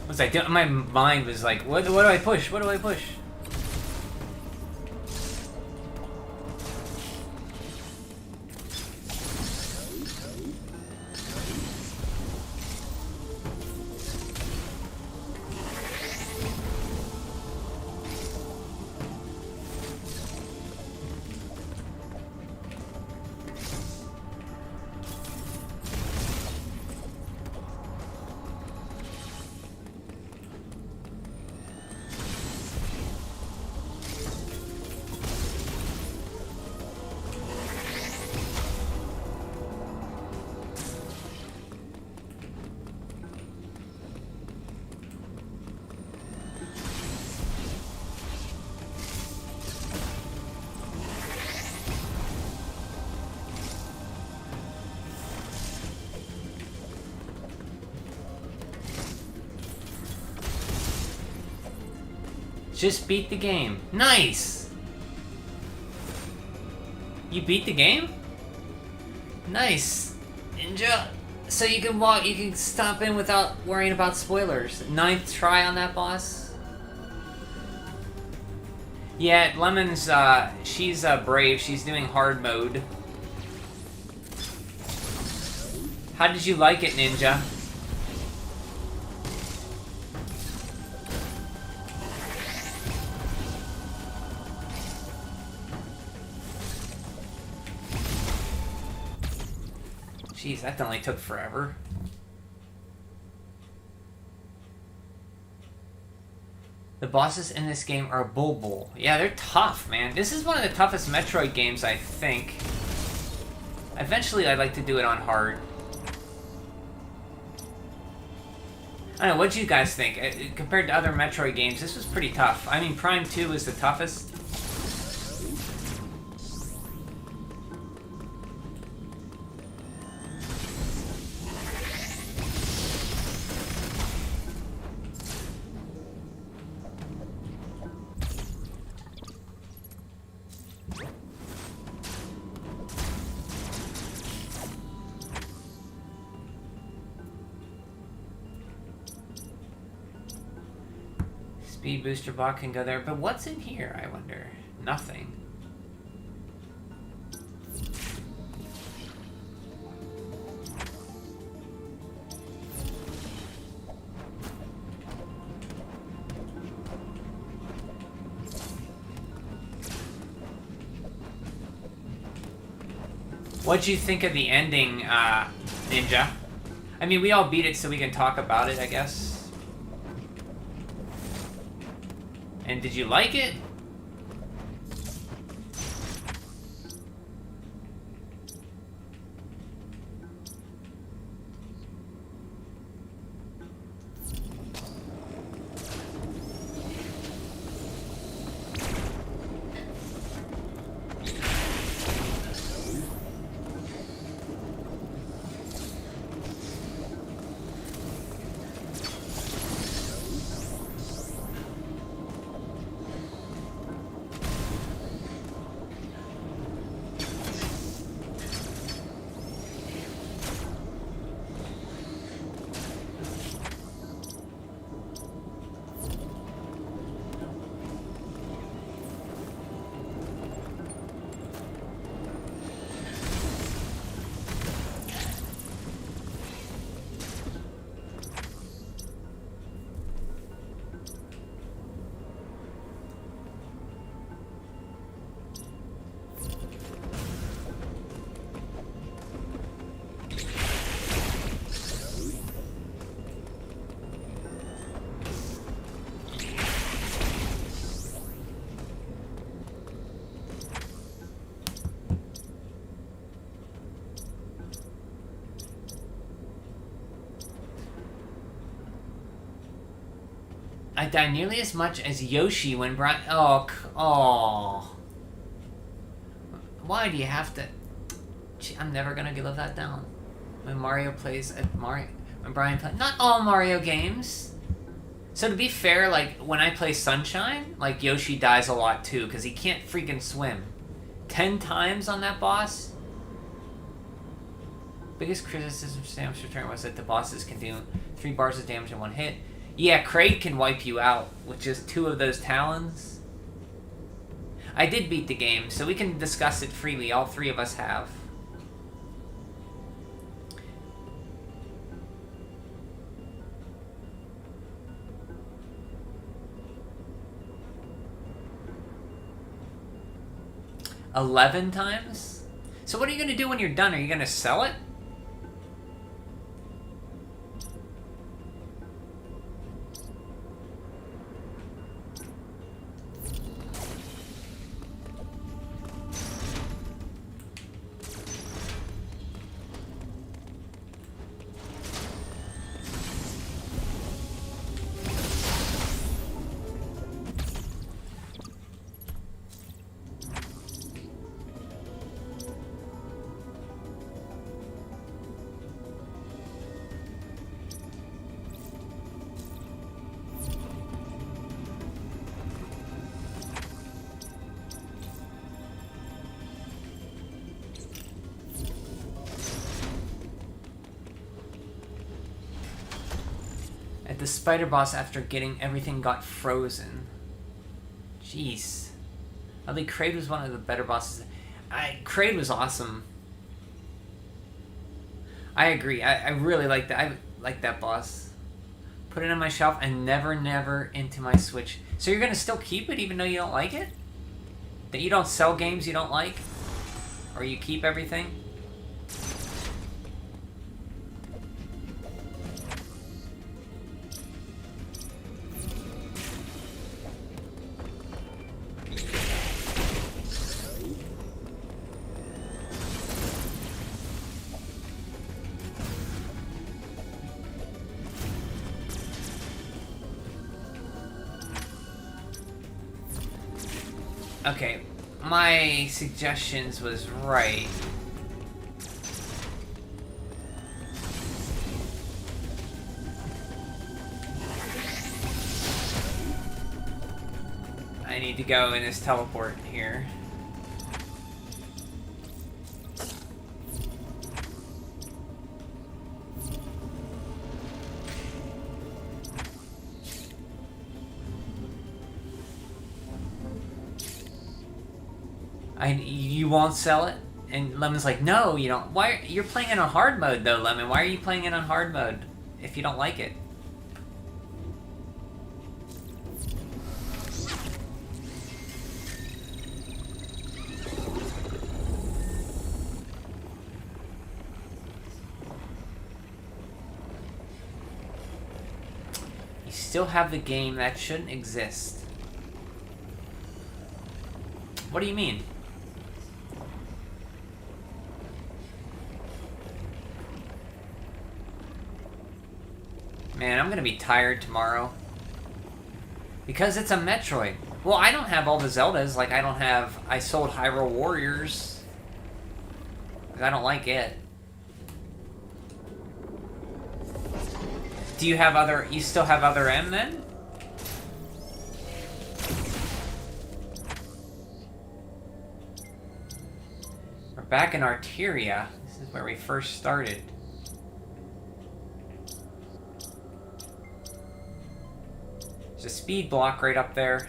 Was like, my mind was like, what do I push? What do I push? Just beat the game. Nice! You beat the game? Nice. Ninja. So you can walk, you can stop in without worrying about spoilers. 9th try on that boss? Yeah, Lemon's, she's brave. She's doing hard mode. How did you like it, Ninja? Jeez, that definitely took forever. The bosses in this game are bull. Yeah, they're tough, man. This is one of the toughest Metroid games, I think. Eventually, I'd like to do it on hard. I don't know, what'd you guys think? Compared to other Metroid games, this was pretty tough. I mean, Prime 2 was the toughest. Speed booster block can go there, but what's in here, I wonder? Nothing. What'd you think of the ending, Ninja? I mean, we all beat it so we can talk about it, I guess. And did you like it? I die nearly as much as Yoshi when Brian. Oh, oh. Why do you have to? Gee, I'm never gonna live that down. When Mario plays at Mario, when Brian plays, not all Mario games. So to be fair, like when I play Sunshine, like Yoshi dies a lot too because he can't freaking swim. 10 times on that boss. Biggest criticism of Samus Return was that the bosses can do 3 bars of damage in one hit. Yeah, Kraid can wipe you out with just 2 of those talons. I did beat the game, so we can discuss it freely. All 3 of us have. $11 times? So what are you going to do when you're done? Are you going to sell it? The spider boss after getting everything got frozen. Jeez. I think Kraid was one of the better bosses. Kraid was awesome. I agree. I really like that. I like that boss. Put it on my shelf and never into my Switch. So you're gonna still keep it even though you don't like it? That you don't sell games you don't like? Or you keep everything? Okay, my suggestions was right. I need to go in this teleport here. You won't sell it? And Lemon's like, no, you don't. Why? You're playing it on hard mode, though, Lemon. Why are you playing it on hard mode if you don't like it? You still have the game that shouldn't exist. What do you mean? Man, I'm gonna be tired tomorrow. Because it's a Metroid. Well, I don't have all the Zeldas. Like, I sold Hyrule Warriors. Because I don't like it. Do you have other... You still have other M, then? We're back in Arteria. This is where we first started. There's a speed block right up there.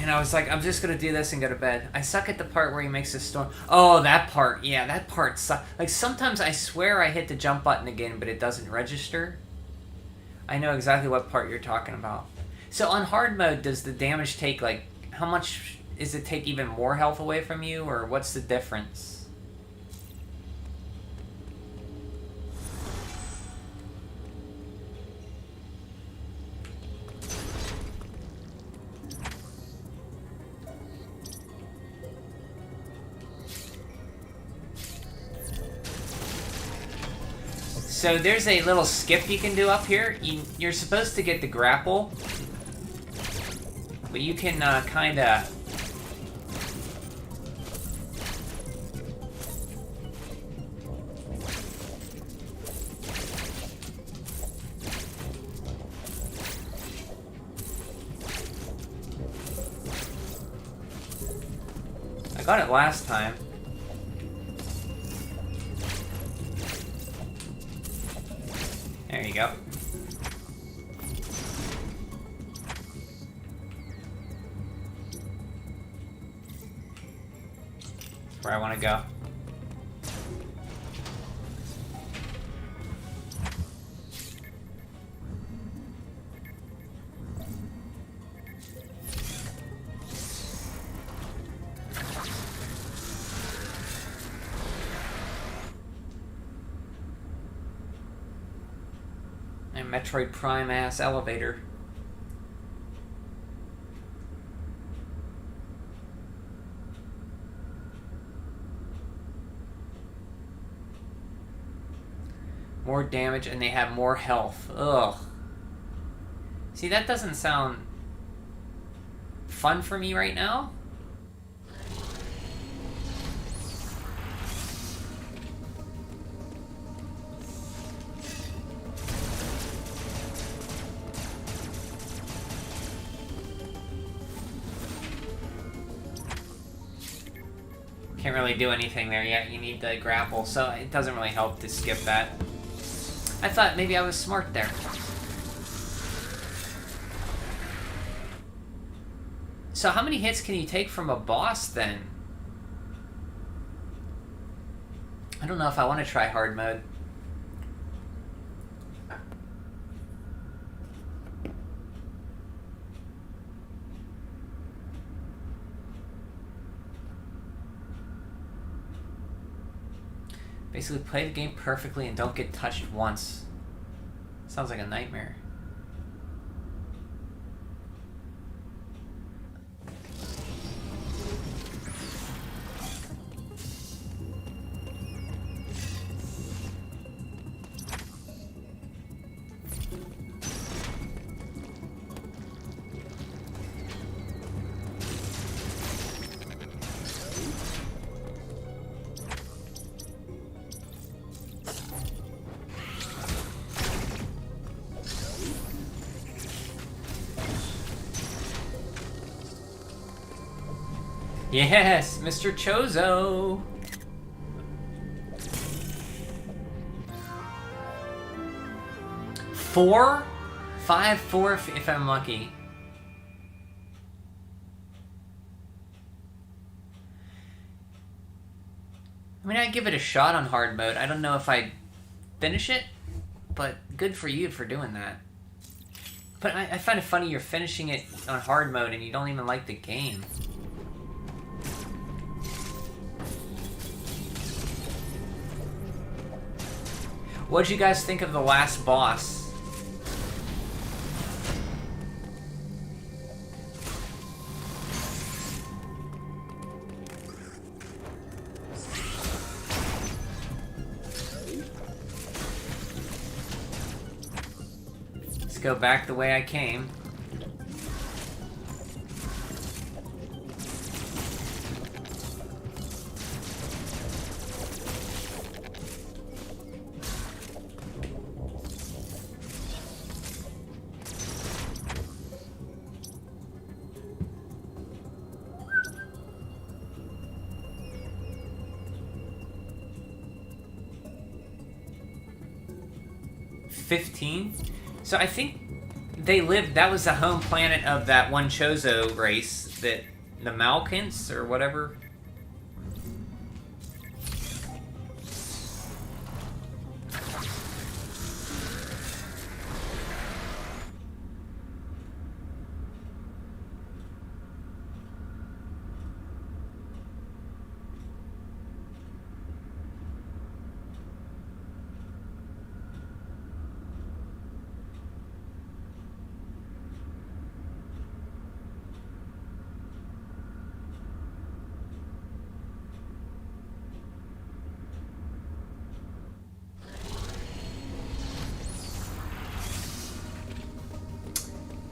And I was like, I'm just gonna do this and go to bed. I suck at the part where he makes a storm. Oh, that part. Yeah, that part sucks. Like, sometimes I swear I hit the jump button again, but it doesn't register. I know exactly what part you're talking about. So on hard mode, does the damage take, like, how much... Is it take even more health away from you, or what's the difference? So there's a little skip you can do up here. You're supposed to get the grapple, but you can kind of... I got it last time. There you go. That's where I want to go. Metroid Prime ass elevator. More damage and they have more health. Ugh. See, that doesn't sound fun for me right now. Can't really do anything there yet. You need the grapple, so it doesn't really help to skip that. I thought maybe I was smart there. So how many hits can you take from a boss then? I don't know if I want to try hard mode. Basically, play the game perfectly and don't get touched once. Sounds like a nightmare. Yes, Mr. Chozo! Four? 5-4 if I'm lucky. I mean, I'd give it a shot on hard mode. I don't know if I'd finish it, but good for you for doing that. But I find it funny you're finishing it on hard mode and you don't even like the game. What'd you guys think of the last boss? Let's go back the way I came. So I think they lived. That was the home planet of that one Chozo race, that the Malkins or whatever.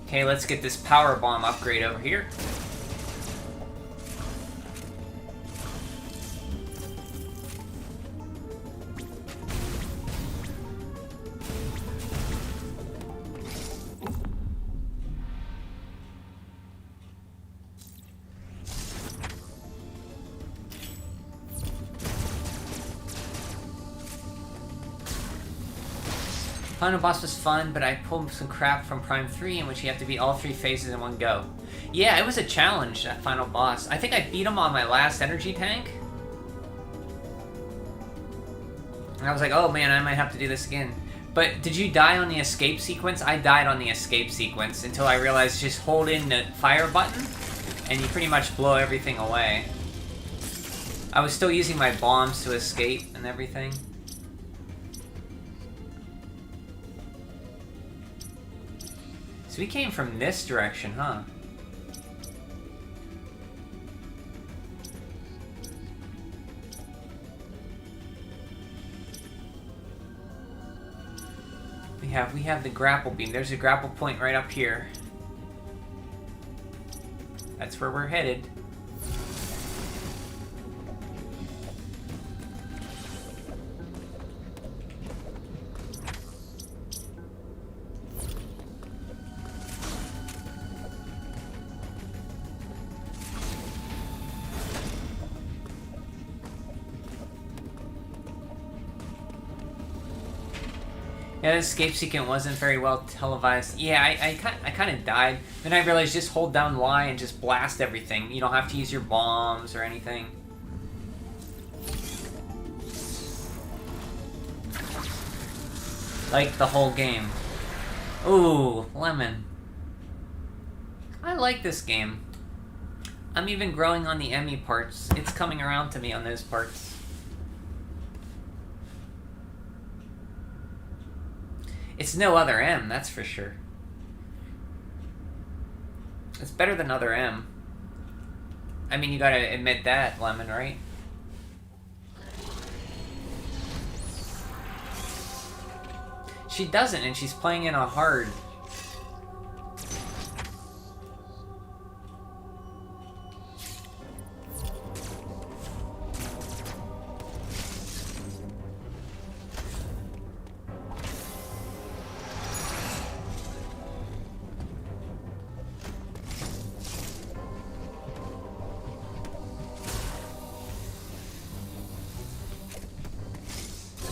Okay, let's get this power bomb upgrade over here. Final boss was fun, but I pulled some crap from Prime 3 in which you have to beat all 3 phases in one go. Yeah, it was a challenge, that final boss. I think I beat him on my last energy tank. And I was like, oh man, I might have to do this again. But did you die on the escape sequence? I died on the escape sequence until I realized just hold in the fire button and you pretty much blow everything away. I was still using my bombs to escape and everything. So we came from this direction, huh? We have the grapple beam. There's a grapple point right up here. That's where we're headed. Yeah, the escape sequence wasn't very well televised. Yeah, I kind of died. Then I realized just hold down Y and just blast everything. You don't have to use your bombs or anything. Like the whole game. Ooh, lemon. I like this game. I'm even growing on the E.M.M.I parts. It's coming around to me on those parts. It's no other M, that's for sure. It's better than other M. I mean, you gotta admit that, Lemon, right? She doesn't, and she's playing in a hard.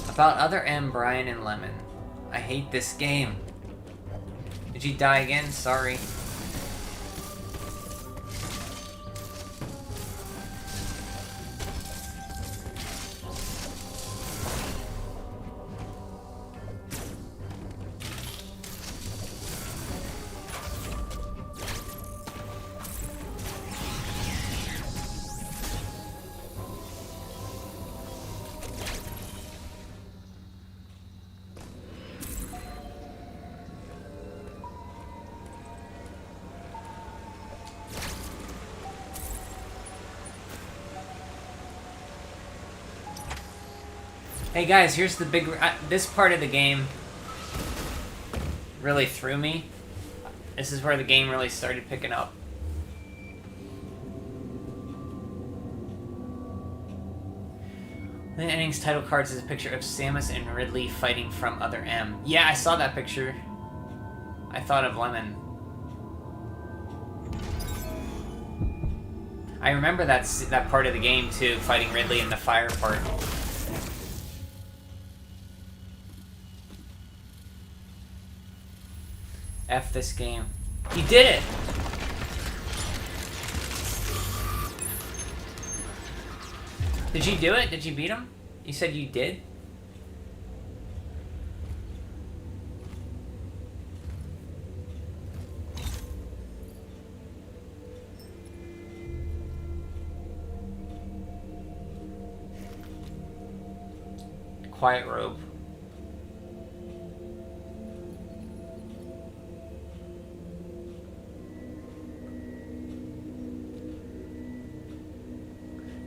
About other M, Brian, and Lemon. I hate this game. Did you die again? Sorry. Hey guys, here's the big... this part of the game really threw me. This is where the game really started picking up. The ending's title cards is a picture of Samus and Ridley fighting from other M. Yeah, I saw that picture. I thought of Lemon. I remember that part of the game too, fighting Ridley in the fire part. F this game. You did it! Did you do it? Did you beat him? You said you did? Quiet robe.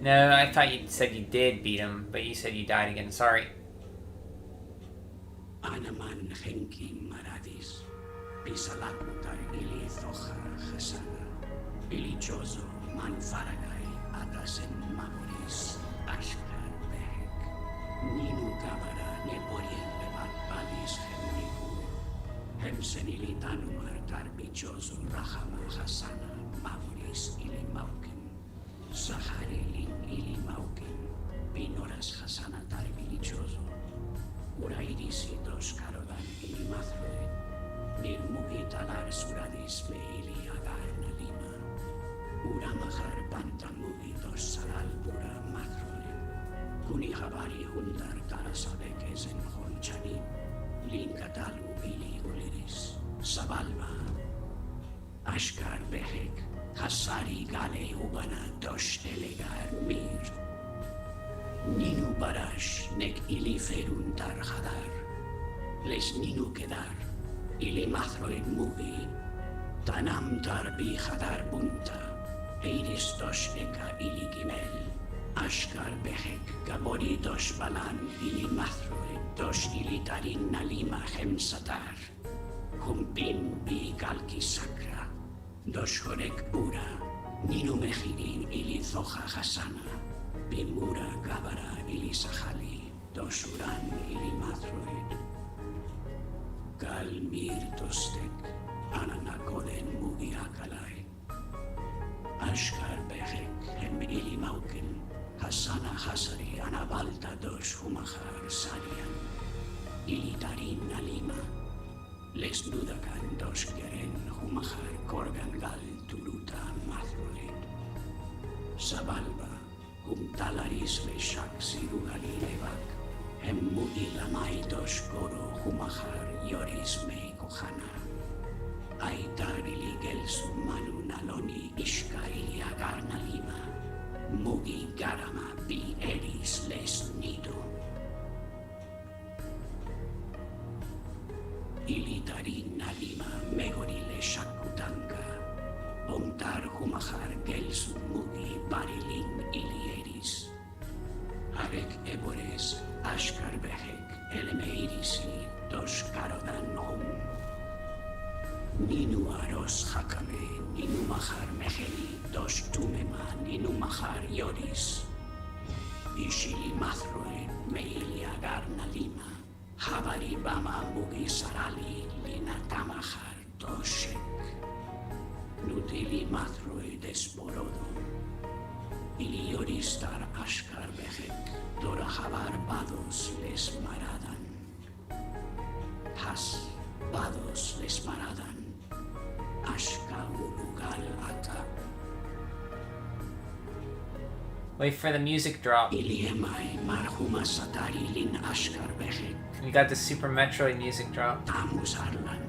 No, I thought you said you did beat him, but you said you died again. Sorry. Anaman henki maradis, pisalakutar ili thoja hasana, ili chozo manfaragai atasen mamoris, ashkar behek, ninu kabara neporien levat balis hemniku, hemsenilitanumar tarbichozo rahama hasana, mamoris ili mauken, sahari ili mauken, pinoras hasana tarbilichozo. Uraidisi dos karodan ili mathroen, nirmugitalar suradis me ili agar nalima. Uramahar pantamugi dos saral pura mathroen, kunihabari hundar tarasabekes en honchanin, linkatalu ili uliris, sabalma. Ashkar behek, hasari gale ubana dos delegar mir. Ninu barash nek ili ferun tar hadar, les ninu kedar, ili mathroed mugi, tanam tar bi hadar bunta, eiris dos eka ili gimel, ashkar behek gabori dos balan ili mathroed dos ili tarin nalima hemsatar, humpim bi galki sakra, dos horek pura, ninu mehirin ili zoha hasana, Bimura Gabara ili Sahali, Dosuran ili Mathroed. Galmir Tostek, Ananakoden Mugi Akalai. Ashkar Behek, Hem ili Mauken, Hasana Hasari Anabalta dos Humahar Sarian. Ili Tarin Alima. Les Nudakan dos Geren Humahar Korgangal Turuta Mathroed. Sabalba. Talaris leshak sirugali levak, emmugi lamaitos koro humahar yoris me kohana. Aitarili gelsu manu naloni ishka ili agarna lima, mugi garama bi eris les nido. Ili tarin nalima megori leshakutanka, ontar humahar gelsu mugi barilin ili Arek ebores, ashkar behek, elemeirisi, dos karodan hum. Ninu aros hakame, ninu mahar meheli, dos tumema, ninu mahar yoris. Ishili mathroe, meili agar nalima, habari bama mugi sarali, lina tamahar doshek. Nutili mathroe desporodo. Ili yoristar ashkar behek, dora habar bados les maradan. Has bados les maradan, ashka ulugal ata. Wait for the music drop. Ili E.M.M.I marhuma satari lin ashkar behek. We got the Super Metroid music drop. Tamus arlan,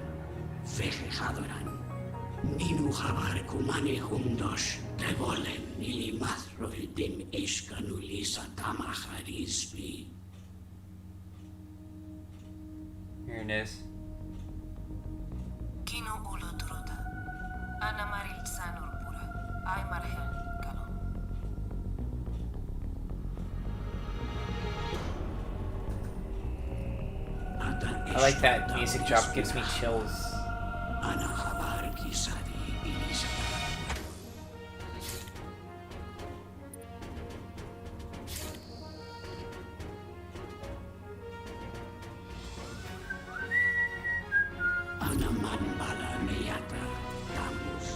feje hadoran. Ninu habar kumane hundos, devolen ili mathroidim ishkanulisa tamaharisbi. Here it is. Kino ulo truta. Ana maril sanur pura. Ay marhel kalo. I like that music drop, gives me chills. Ana habar kisadi ilisa. Ana manbala meyata tamus.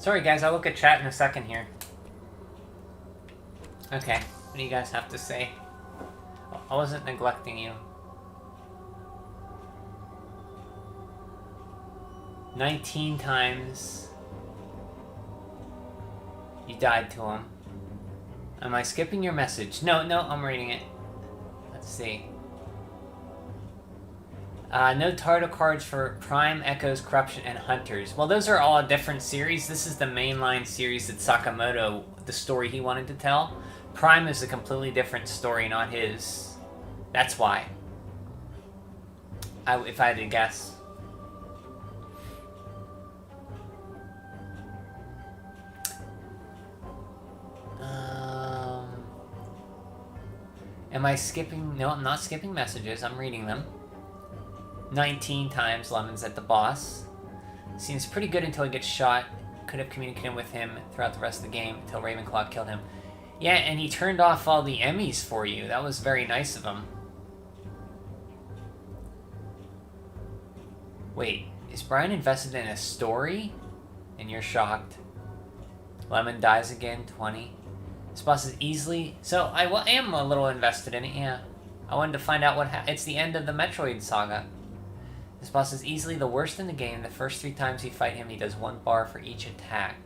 Sorry guys, I'll look at chat in a second here. Okay, what do you guys have to say? I wasn't neglecting you. 19 times you died to him. Am I skipping your message? No, I'm reading it. Let's see. No title cards for Prime, Echoes, Corruption, and Hunters. Well, those are all a different series. This is the mainline series that Sakamoto, the story he wanted to tell. Prime is a completely different story, not his. That's why. If I had to guess. Am I skipping? No, I'm not skipping messages. I'm reading them. 19 times Lemon's at the boss. Seems pretty good until he gets shot. Could have communicated with him throughout the rest of the game until Ravenclaw killed him. Yeah, and he turned off all the Emmys for you. That was very nice of him. Wait, is Brian invested in a story? And you're shocked. Lemon dies again, 20. This boss is easily... So, I am a little invested in it, yeah. I wanted to find out what it's the end of the Metroid saga. This boss is easily the worst in the game. The first 3 times you fight him, he does 1 bar for each attack.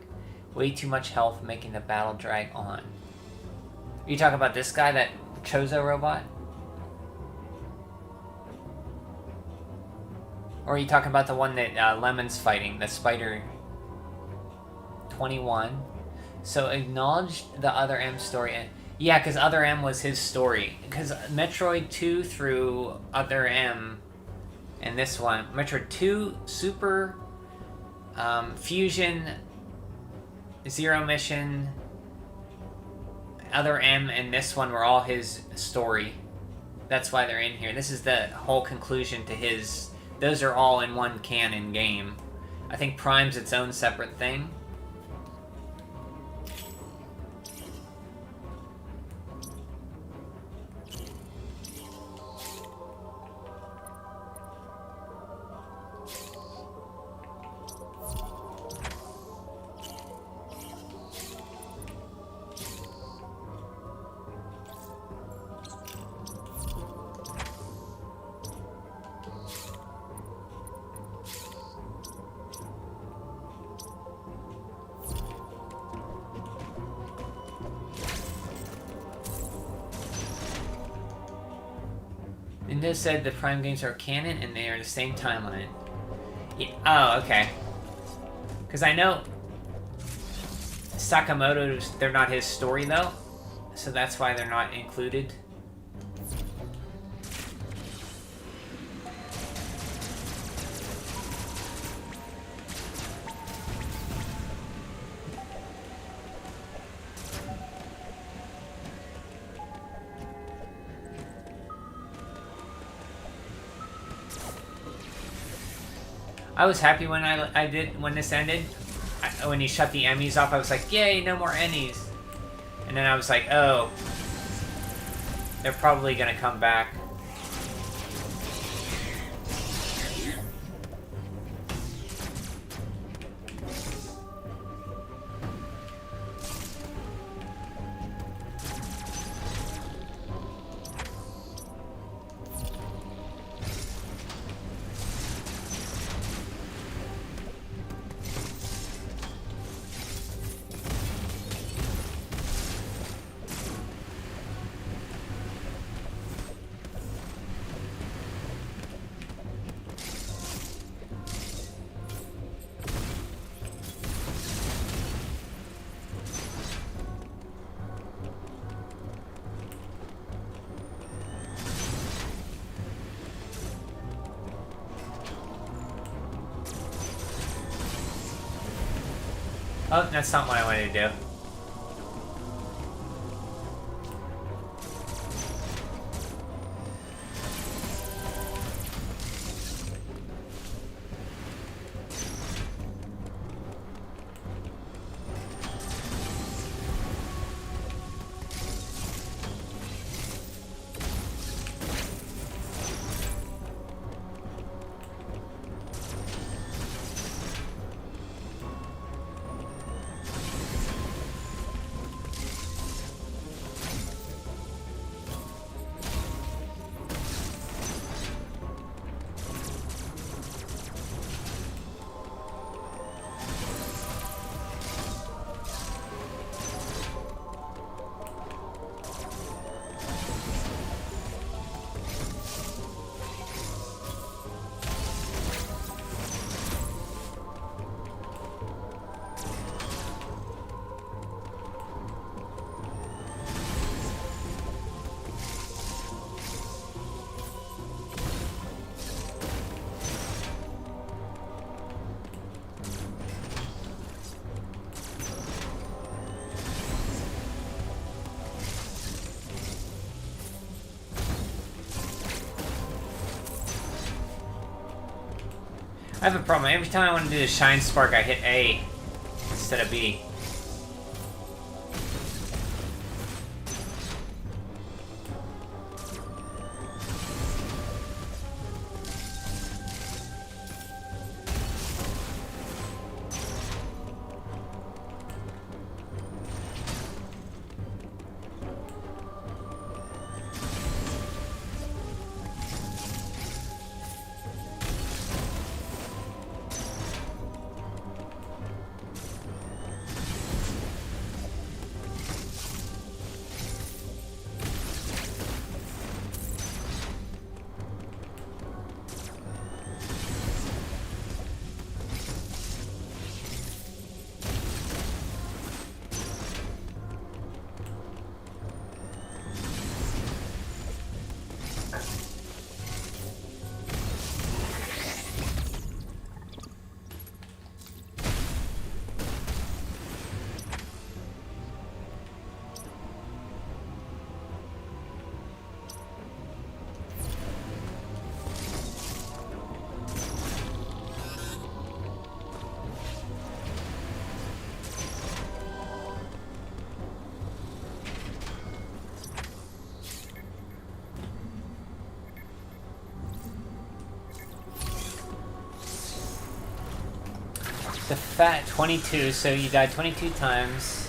Way too much health, making the battle drag on. Are you talking about this guy, that Chozo robot? Or are you talking about the one that Lemon's fighting, the spider? 21. So acknowledge the Other M story. Yeah, because Other M was his story. Because Metroid 2 through Other M, and this one, Metroid 2, Super, Fusion, Zero Mission, Other M, and this one were all his story. That's why they're in here. This is the whole conclusion to his... Those are all in one canon game. I think Prime's its own separate thing. Nintendo said the Prime games are canon and they are the same timeline. Yeah, oh, okay. Because I know Sakamoto's, they're not his story though, so that's why they're not included. I was happy when when this ended. When he shut the Emmys off, I was like, yay, no more Emmys. And then I was like, oh, they're probably gonna come back. Oh, that's not what I wanted to do. I have a problem. Every time I want to do the Shine Spark, I hit A instead of B. The fat 22, so you died 22 times.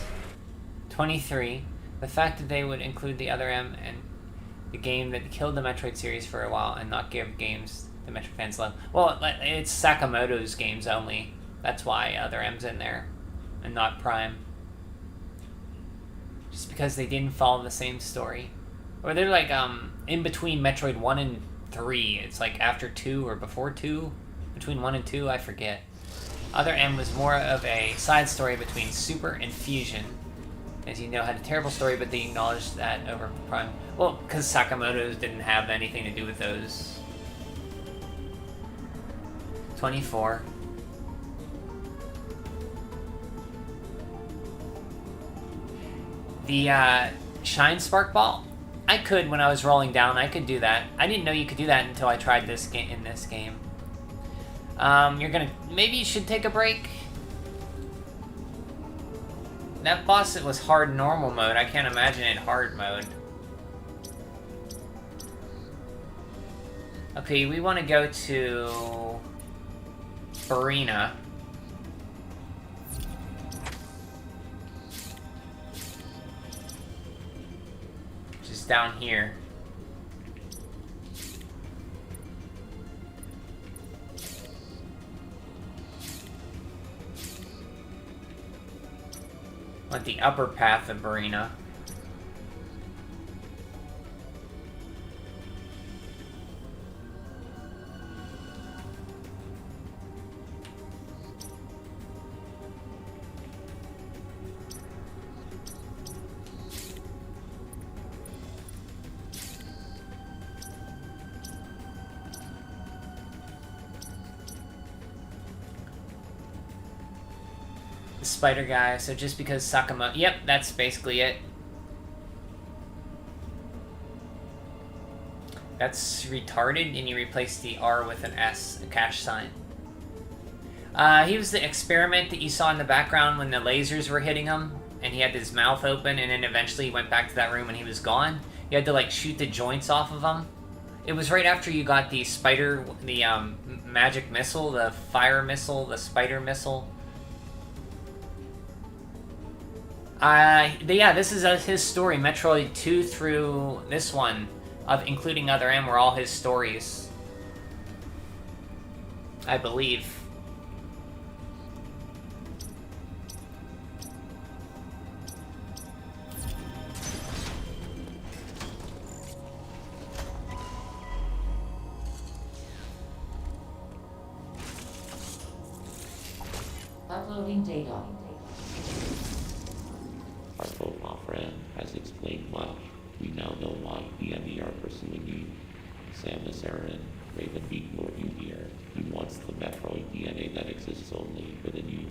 23. The fact that they would include the other M and the game that killed the Metroid series for a while and not give games the Metroid fans love. Well, it's Sakamoto's games only. That's why other M's in there and not Prime. Just because they didn't follow the same story. Or they're like in between Metroid 1 and 3. It's like after 2 or before 2. Between 1 and 2, I forget. Other M was more of a side story between Super and Fusion. As you know, had a terrible story, but they acknowledged that over Prime. Well, because Sakamoto's didn't have anything to do with those. 24. The Shine Spark Ball? I could, when I was rolling down, I could do that. I didn't know you could do that until I tried this game in this game. Maybe you should take a break. That boss, it was hard normal mode. I can't imagine it hard mode. Okay, we want to go to Farina. Which is down here. Like the upper path of Arena. The spider guy, so just because Sakamoto... Yep, that's basically it. That's retarded, and you replace the R with an S, a cash sign. He was the experiment that you saw in the background when the lasers were hitting him, and he had his mouth open, and then eventually he went back to that room and he was gone. You had to, like, shoot the joints off of him. It was right after you got the spider... the, magic missile, the fire missile, the spider missile. But yeah, this is his story. Metroid 2 through this one, of including Other M, were all his stories. I believe. Uploading data. Our profile friend has explained much. We now know why E.M.M.I are pursuing you. Samus Aran, Raven beat lured you here. He wants the Metroid DNA that exists only within you.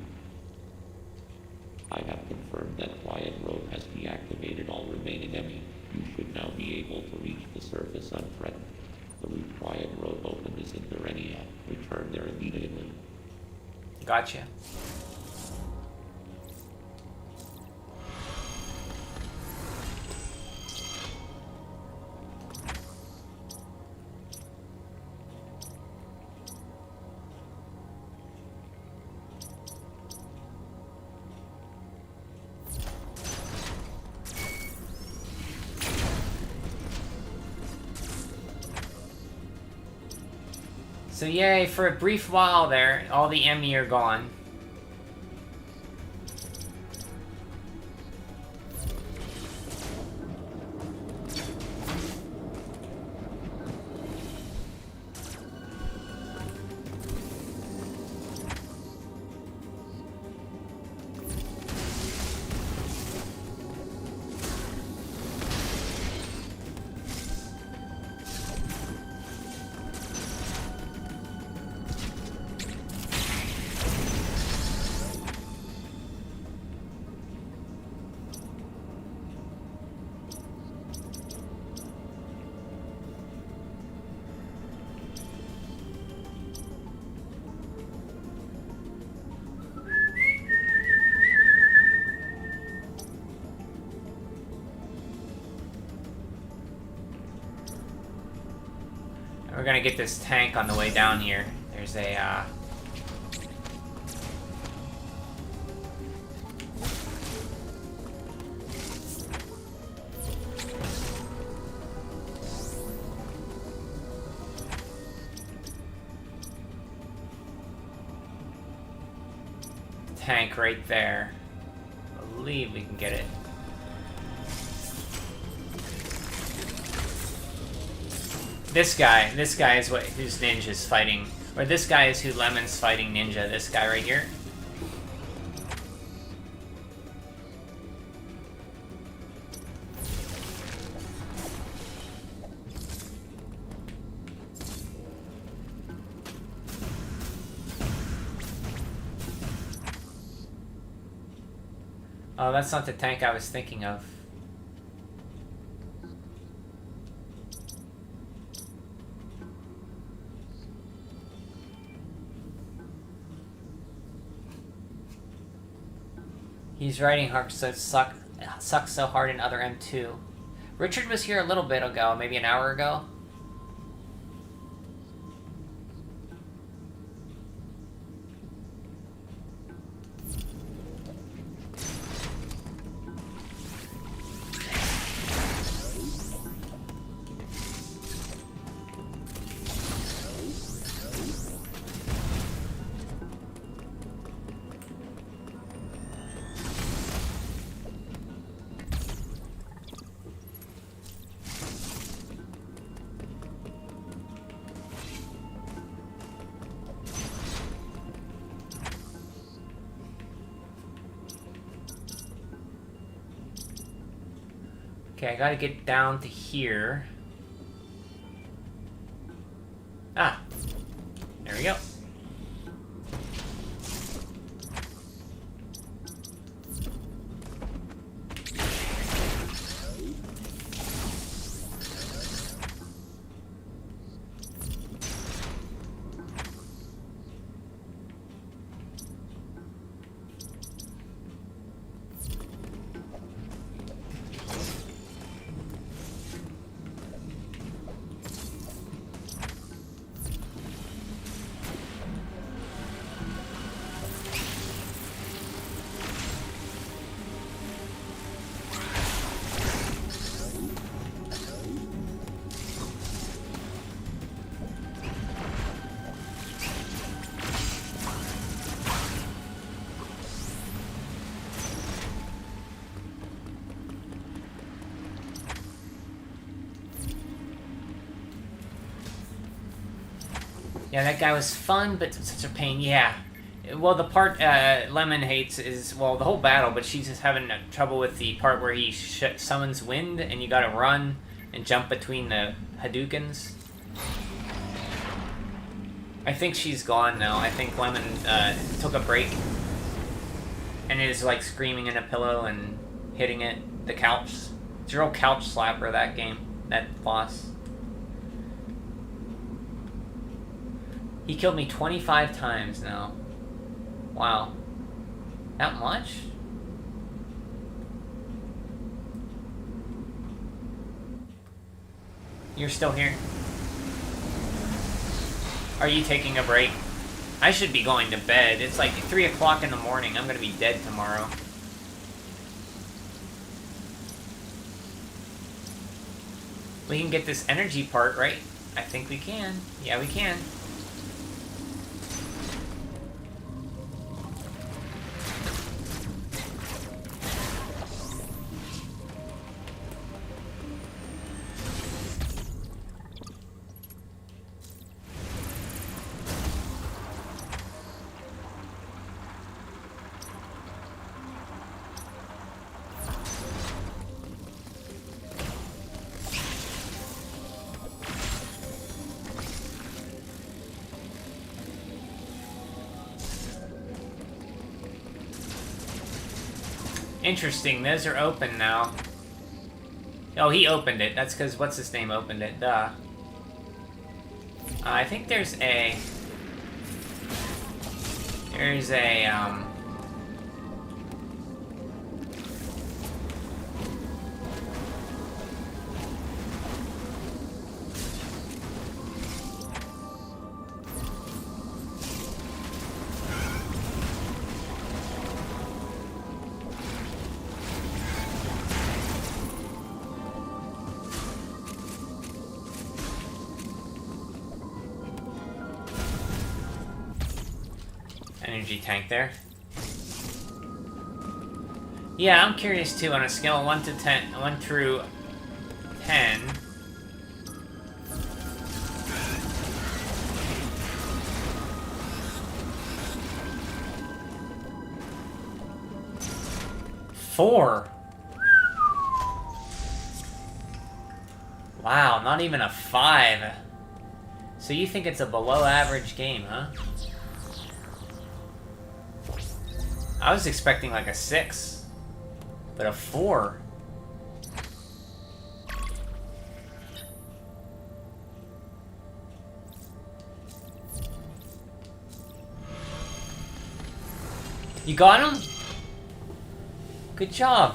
I have confirmed that Quiet Road has deactivated all remaining E.M.M.I. You should now be able to reach the surface unthreatened. The route Quiet Road opened is in Verenia. Return there immediately. Gotcha. So yay, for a brief while there, all the E.M.M.I are gone. We're gonna get this tank on the way down here. There's a, tank right there. I believe we can get it. This guy is who's Ninja's fighting. Or this guy is who Lemon's fighting Ninja, this guy right here. Oh, that's not the tank I was thinking of. He's riding hard, so it sucks so hard in other M2. Richard was here a little bit ago, maybe an hour ago. Okay, I gotta get down to here. Ah! There we go. Yeah, that guy was fun, but such a pain. Yeah. Well, the part Lemon hates is, well, the whole battle, but she's just having trouble with the part where he summons wind, and you gotta run and jump between the Hadoukens. I think she's gone now. I think Lemon took a break and is, like, screaming in a pillow and hitting it. The couch. It's a real couch slapper, that game. That boss. He killed me 25 times now. Wow. That much? You're still here? Are you taking a break? I should be going to bed. It's like 3 o'clock in the morning. I'm gonna be dead tomorrow. We can get this energy part, right? I think we can. Yeah, we can. Interesting, those are open now. Oh, he opened it. That's because what's-his-name opened it. Duh. I think there's a... There's a, 'energy tank there. Yeah, I'm curious too, on a scale of 1 to 10, 1 through 10. Four. Wow, not even a 5. So you think it's a below average game, huh? I was expecting like a 6, but a 4. You got him? Good job.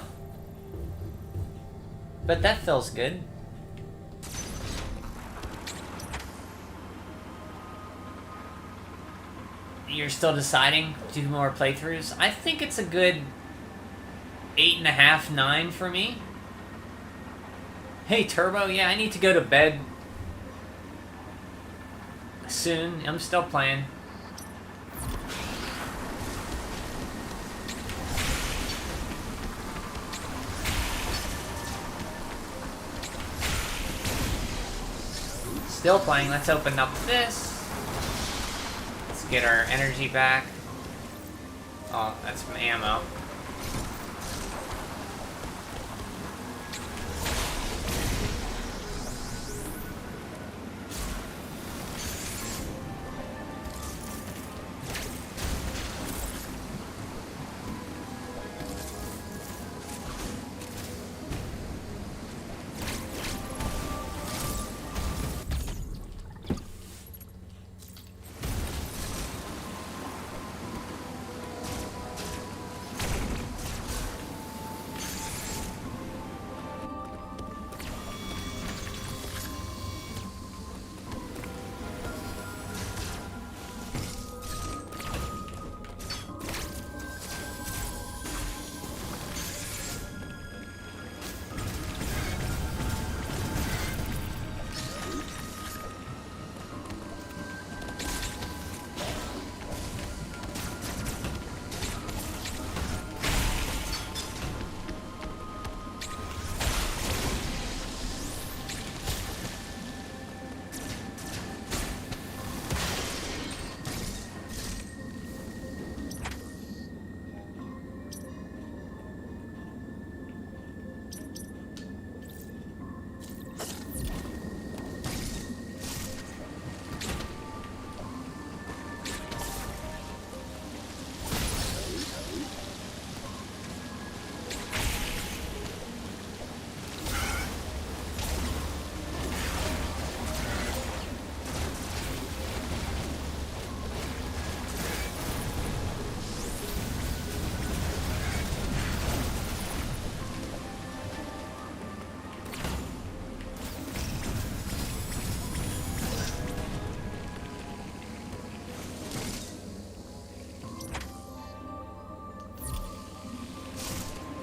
But that feels good. You're still deciding? 2 more playthroughs? I think it's a good 8.5, 9 for me. Hey, Turbo, yeah, I need to go to bed soon. I'm still playing. Still playing. Let's open up this. Get our energy back. Oh, that's some ammo.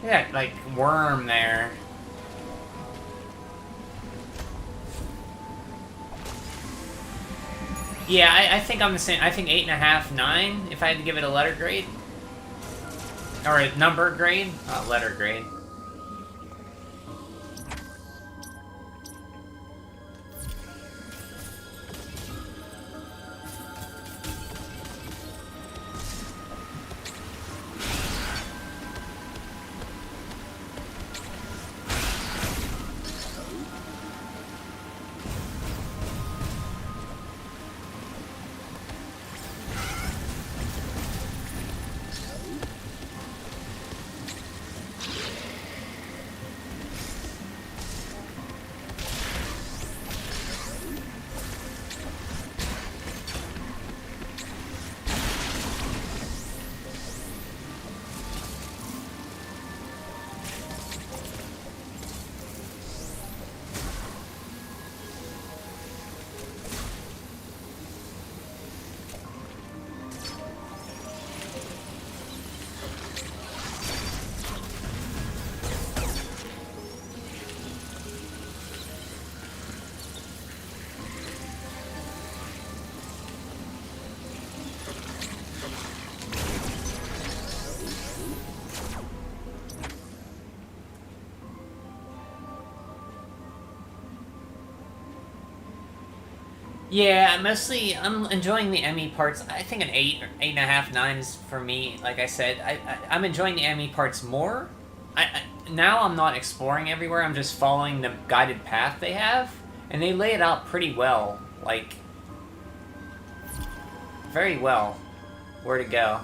Look at that, like, worm there. Yeah, I think I'm the same. I think 8.5, 9, if I had to give it a letter grade. Or a number grade? Not letter grade. Yeah, mostly I'm enjoying the E.M.M.I parts. I think an 8 or 8.5, 9 is for me. Like I said, I'm enjoying the E.M.M.I parts more. Now I'm not exploring everywhere. I'm just following the guided path they have, and they lay it out pretty well. Like, very well, where to go.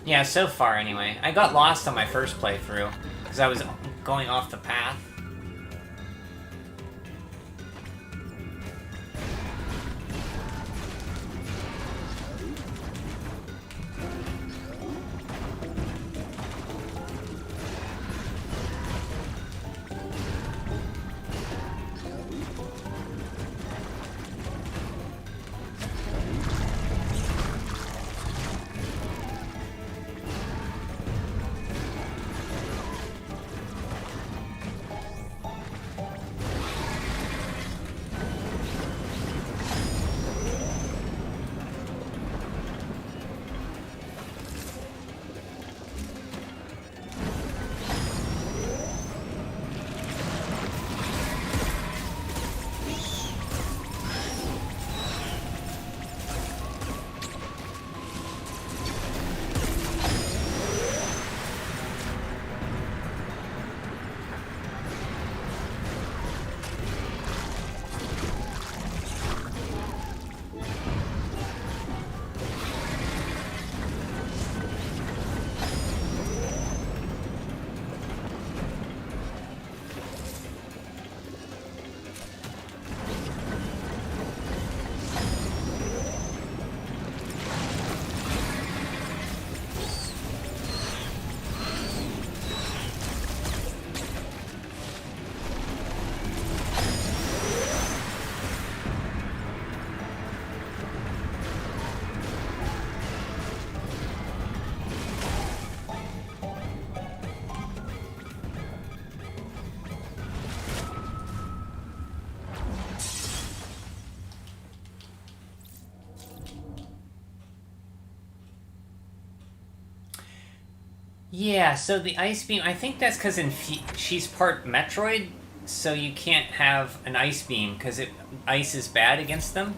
Yeah, so far anyway. I got lost on my first playthrough, because I was going off the path. Yeah, so the ice beam, I think that's because she's part Metroid, so you can't have an ice beam because ice is bad against them.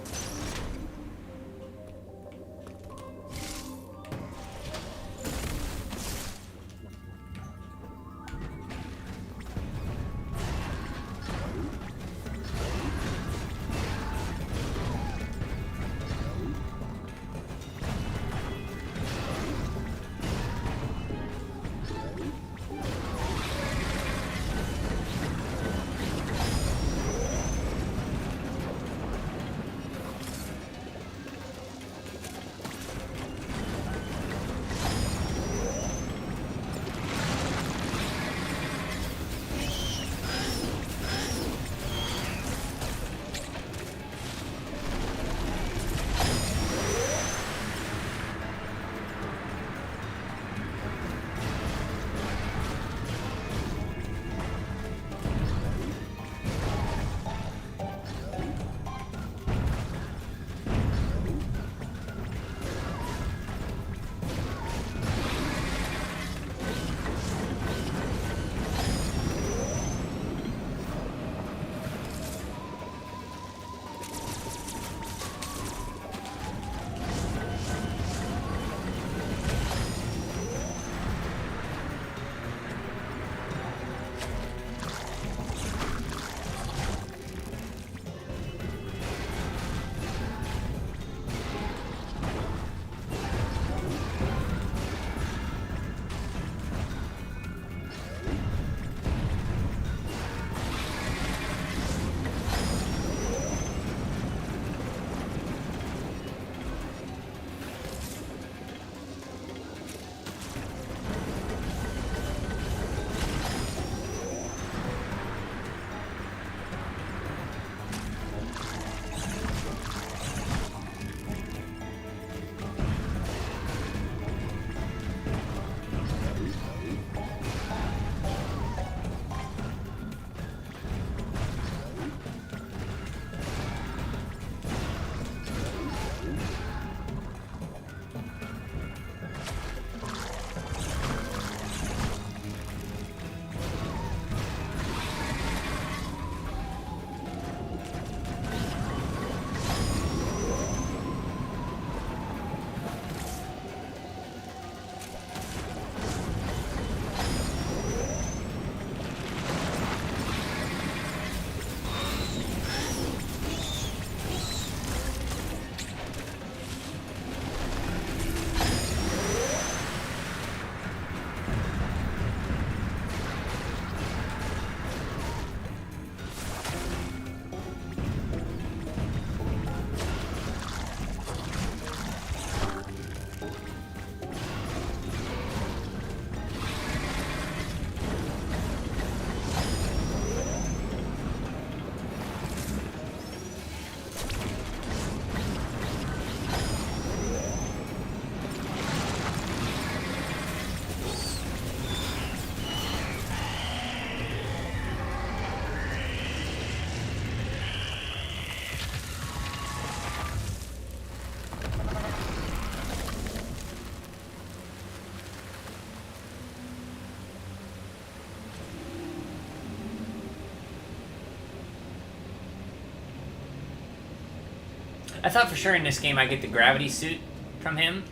I thought for sure in this game I get the gravity suit from him.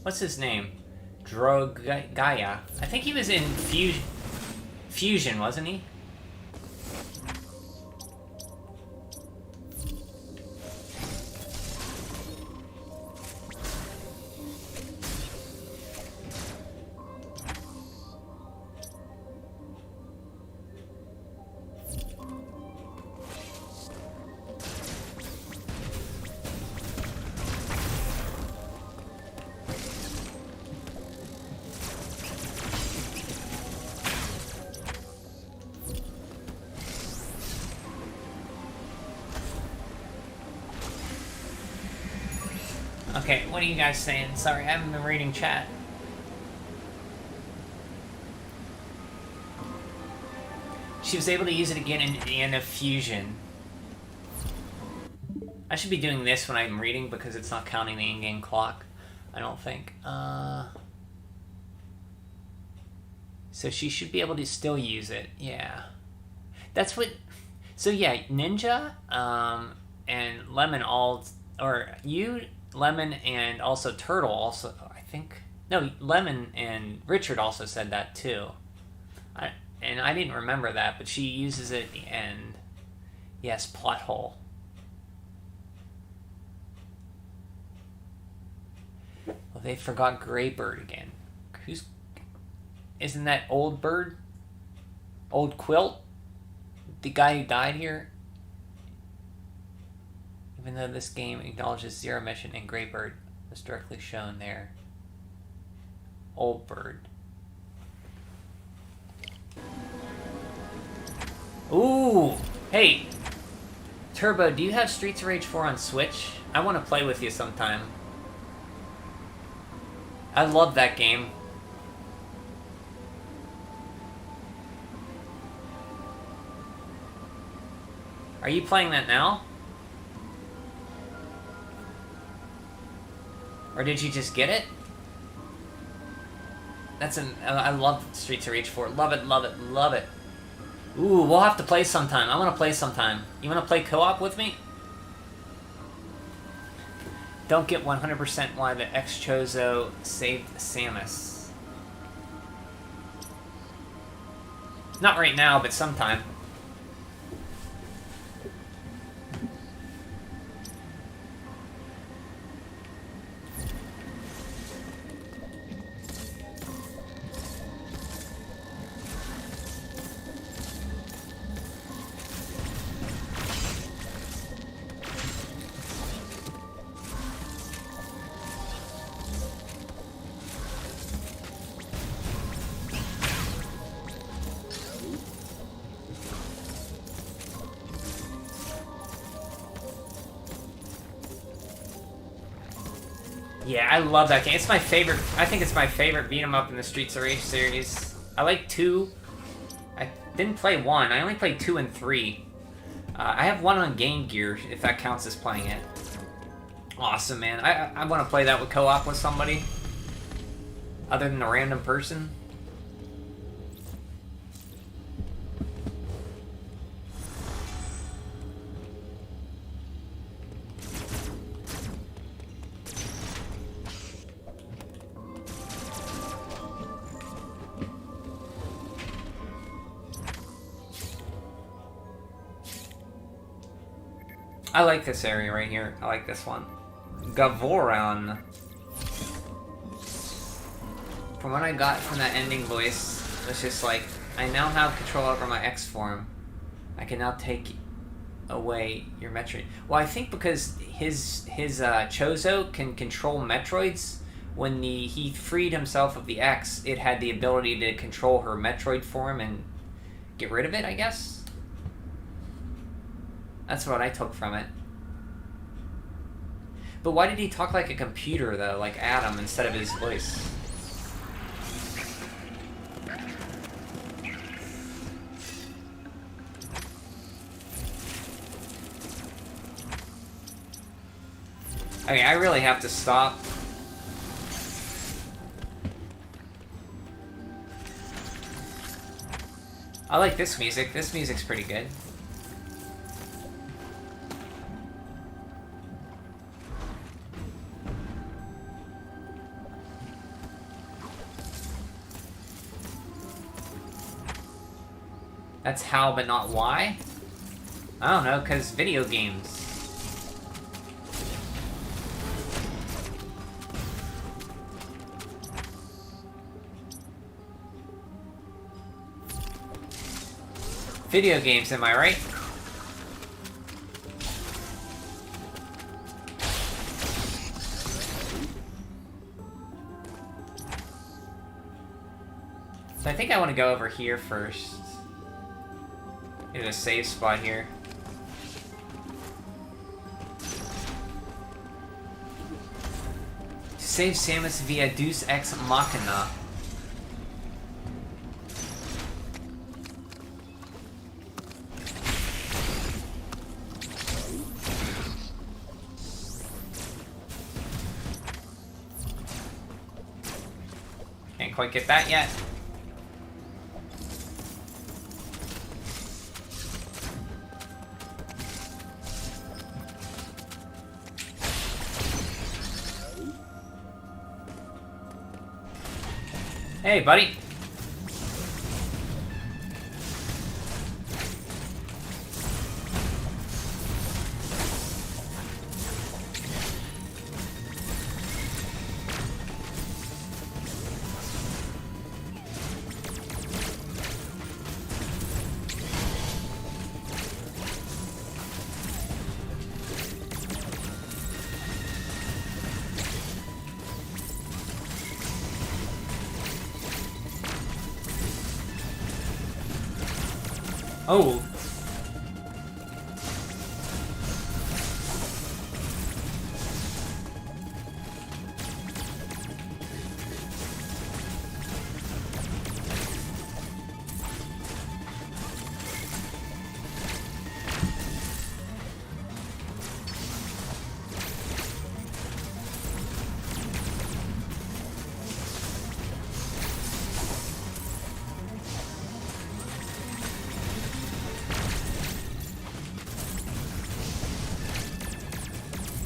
What's his name? Gaia. I think he was in Fusion, wasn't he? Okay, what are you guys saying? Sorry, I haven't been reading chat. She was able to use it again in the end of Fusion. I should be doing this when I'm reading because it's not counting the in-game clock. I don't think. So she should be able to still use it. Yeah. That's what... So yeah, Ninja, and Lemon all... Or you... Lemon and also Turtle also, I think... No, Lemon and Richard also said that too. And I didn't remember that, but she uses it at the end. Yes, plot hole. Well, they forgot Greybird again. Who's... Isn't that Old Bird? Old Quilt? The guy who died here? Even though this game acknowledges Zero Mission and Greybird was directly shown there. Old Bird. Ooh! Hey! Turbo, do you have Streets of Rage 4 on Switch? I want to play with you sometime. I love that game. Are you playing that now? Or did you just get it? I love Streets of Rage 4. Love it, love it, love it. Ooh, we'll have to play sometime. I want to play sometime. You want to play co-op with me? Don't get 100% why the ex-Chozo saved Samus. Not right now, but sometime. Yeah, I love that game. It's my favorite. I think it's my favorite beat 'em up in the Streets of Rage series. I like 2. I didn't play 1. I only played 2 and 3. I have 1 on Game Gear, if that counts as playing it. Awesome, man. I want to play that with co-op with somebody. Other than a random person. I like this area right here. I like this one. Gavoran. From what I got from that ending voice, it's just like, I now have control over my X form. I can now take away your Metroid. Well, I think because his Chozo can control Metroids, when he freed himself of the X, it had the ability to control her Metroid form and get rid of it, I guess? That's what I took from it. But why did he talk like a computer, though? Like Adam, instead of his voice? Okay, I really have to stop. I like this music. This music's pretty good. That's how, but not why? I don't know, because video games. Video games, am I right? So I think I want to go over here first. In a safe spot here. To save Samus via Deus Ex Machina. Can't quite get that yet. Hey, buddy. Oh.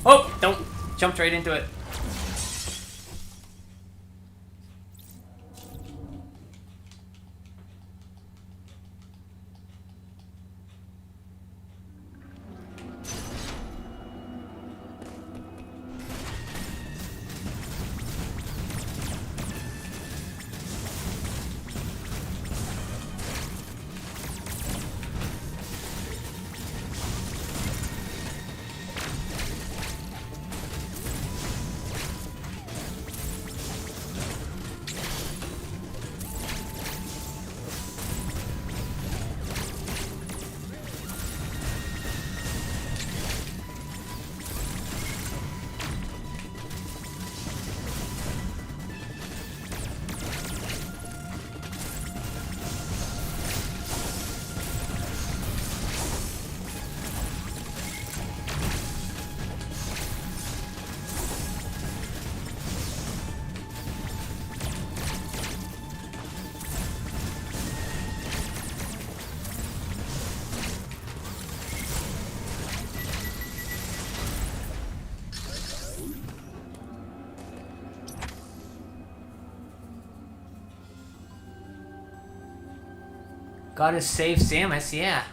Oh, don't jump right into it. Gotta save Samus, yeah.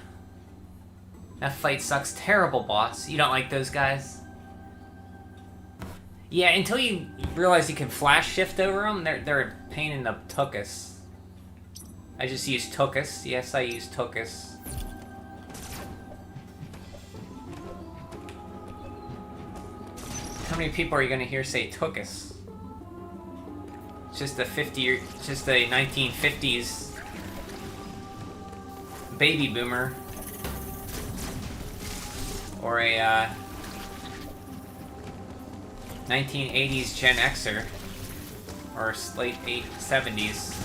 That fight sucks terrible, boss. You don't like those guys? Yeah, until you realize you can flash shift over them, they're a pain in the tuchus. I just use tuchus. Yes, I use tuchus. How many people are you gonna hear say tuchus? It's just a 1950s baby boomer, or a 1980s Gen Xer, or late 70s.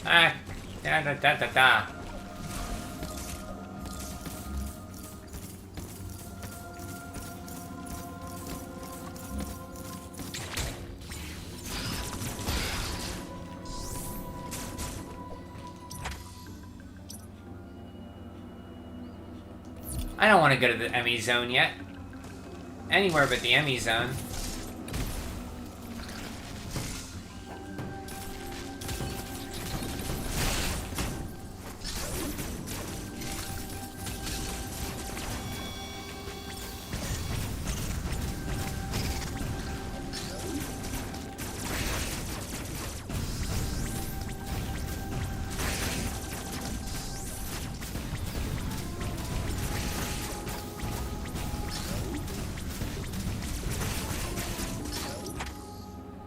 Ah, da da da da da. I don't want to go to the E.M.M.I zone yet. Anywhere but the E.M.M.I zone.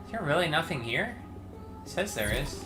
Is there really nothing here? It says there is.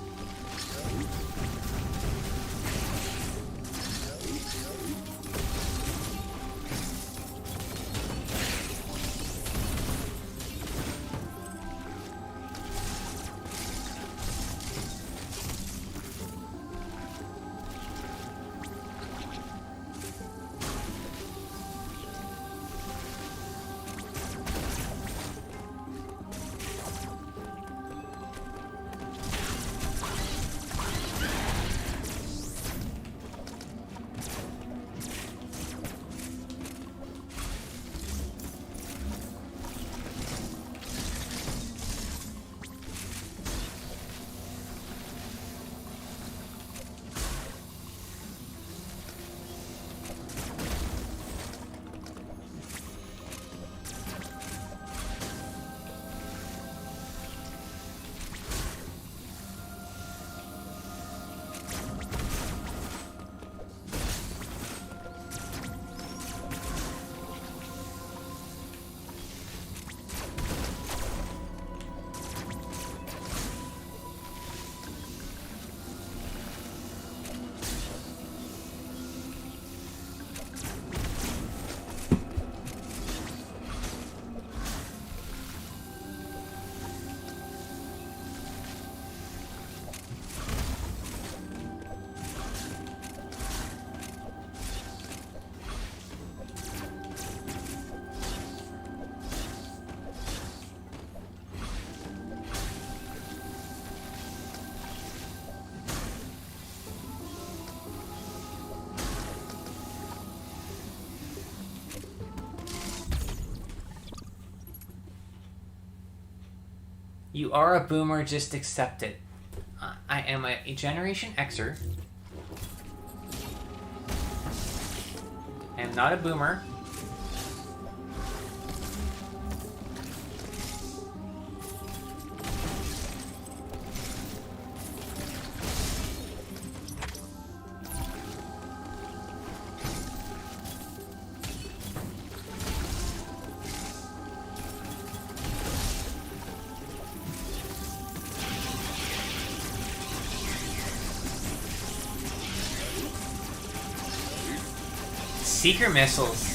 You are a boomer, just accept it. I am a Generation Xer. I am not a boomer. Seeker missiles.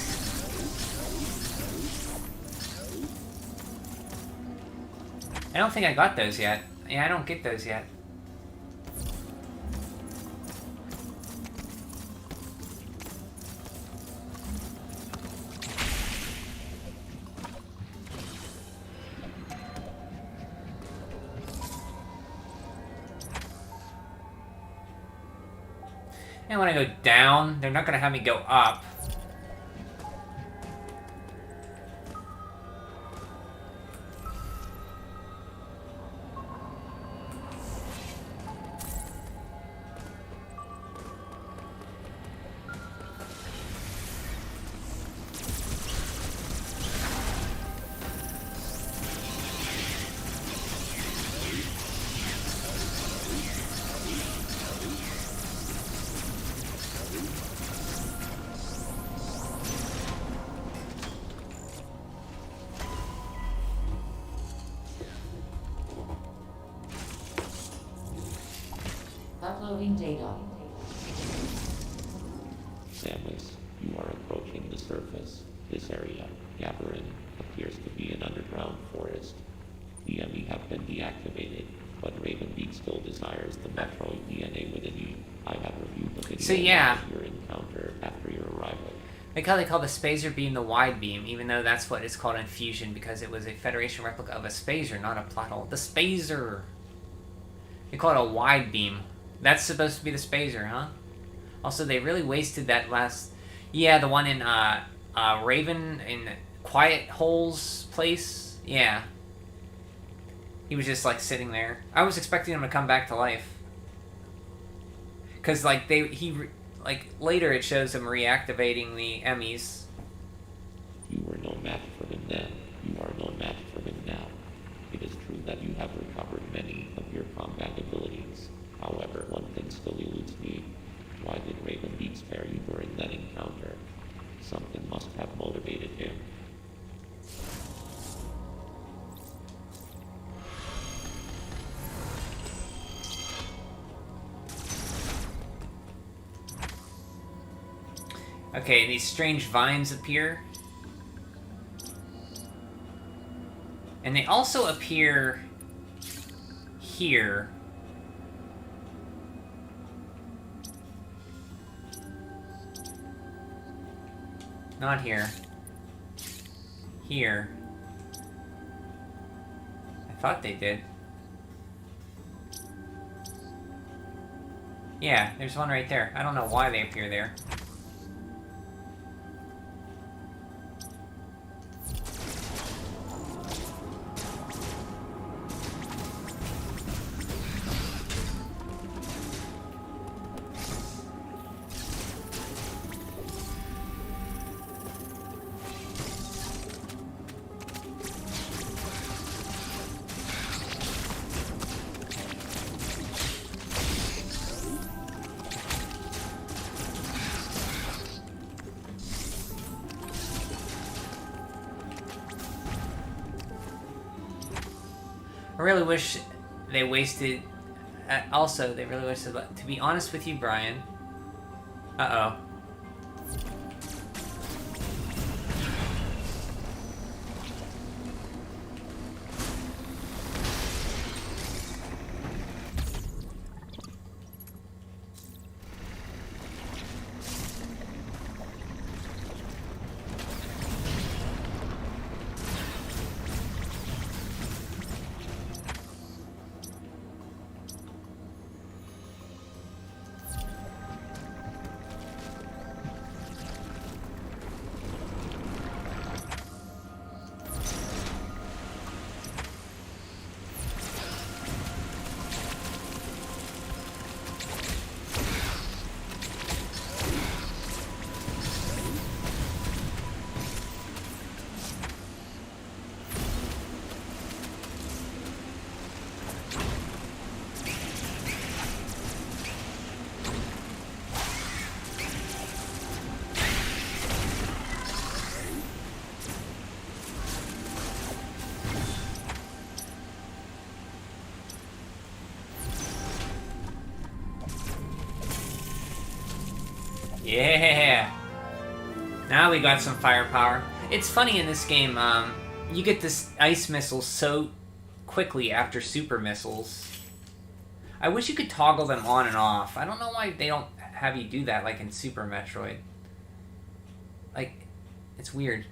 I don't think I got those yet. Yeah, I don't get those yet. I want to go down. They're not going to have me go up. Uploading data. Samus, you are approaching the surface. This area, Gathering, appears to be an underground forest. The E.M.M.I have been deactivated. but Ravenbeak still desires the Metroid DNA within you. I have reviewed the video So, yeah. of your encounter after your arrival. Like how they call the Spazer beam the wide beam, even though that's what it's called in Fusion, because it was a Federation replica of a Spazer, not a plot hole. The Spazer! They call it a wide beam. That's supposed to be the Spazer, huh? Also, they really wasted that last... Yeah, the one in, Raven, in Quiet Hole's place? Yeah. He was just, like, sitting there. I was expecting him to come back to life. Because, like, later it shows him reactivating the E.M.M.Is. You were no match for him then. You are no match for him now. It is true that you have recovered many of your combat abilities. However, one thing still eludes me. Why did Ravenbeak spare you during that encounter? Something must have motivated him. Okay, these strange vines appear. And they also appear here. Not here. Here. I thought they did. Yeah, there's one right there. I don't know why they appear there. I really wish they wasted... also, they really wasted... To be honest with you, Brian... Uh-oh. Yeah! Now we got some firepower. It's funny in this game, you get this ice missiles so quickly after super missiles. I wish you could toggle them on and off. I don't know why they don't have you do that like in Super Metroid. Like, it's weird.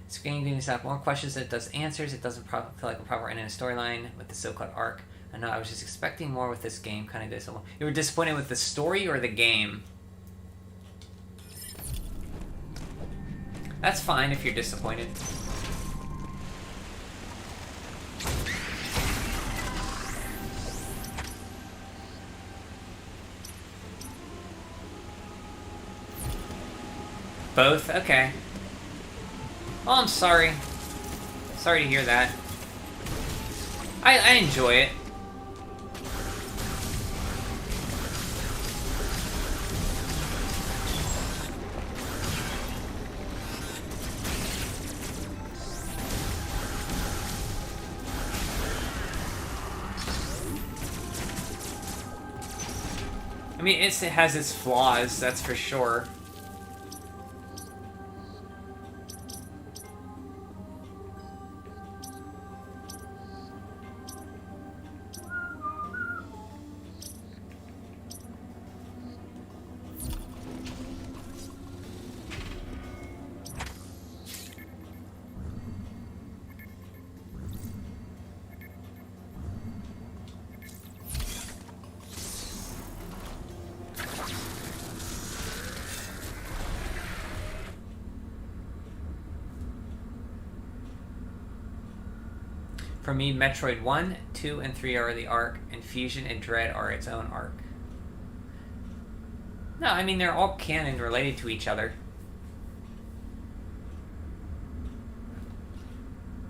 This game gives out more questions than it does answers. It doesn't feel like a proper end in a storyline with the so-called arc. I know, I was just expecting more with this game. Kind of disappointed. You were disappointed with the story or the game? That's fine if you're disappointed. Both? Okay. Oh, I'm sorry. Sorry to hear that. I enjoy it. I mean, it has its flaws, that's for sure. For me, Metroid 1, 2, and 3 are the arc, and Fusion and Dread are its own arc. No, I mean, they're all canon related to each other.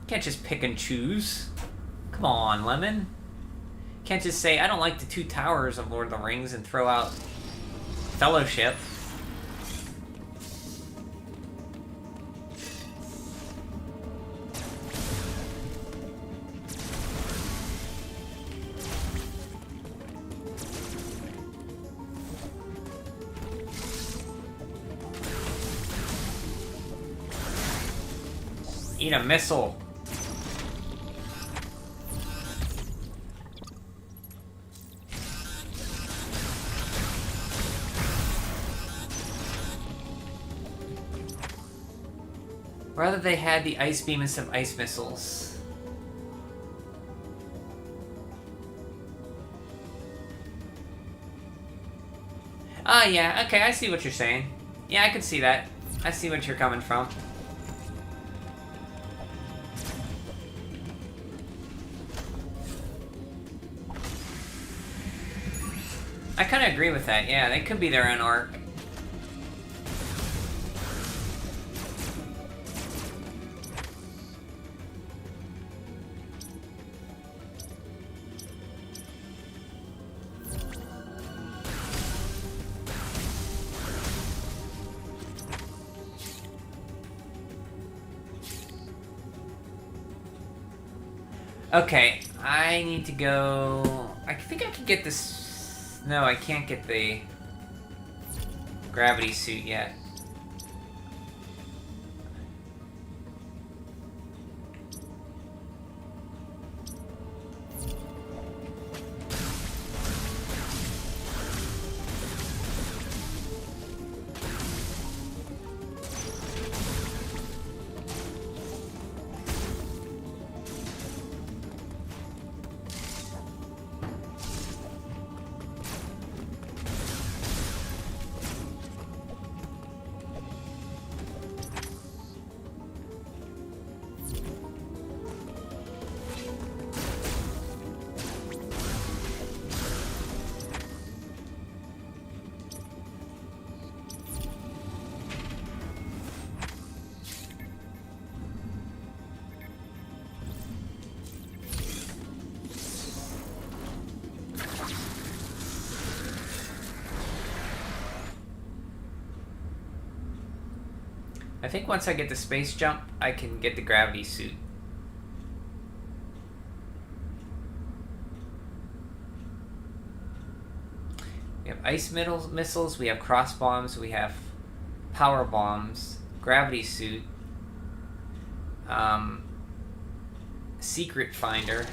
Can't just pick and choose. Come on, Lemon. Can't just say, I don't like the two towers of Lord of the Rings and throw out Fellowship. Eat a missile. Rather they had the ice beam and some ice missiles. Ah, yeah, okay, I see what you're saying. Yeah, I can see that. I see what you're coming from. I kind of agree with that, yeah, they could be their own arc. Okay, I need to go... I think I can get this... No, I can't get the gravity suit yet. I think once I get the space jump, I can get the gravity suit. We have ice missiles, we have cross bombs, we have power bombs, gravity suit, secret finder.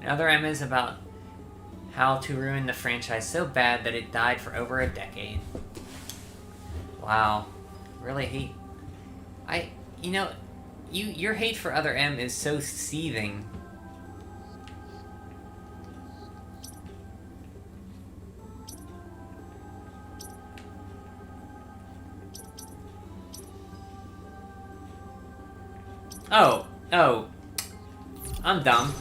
Another M is about how to ruin the franchise so bad that it died for over a decade. Wow. Really hate... You know, your hate for Other M is so seething. Oh. I'm dumb.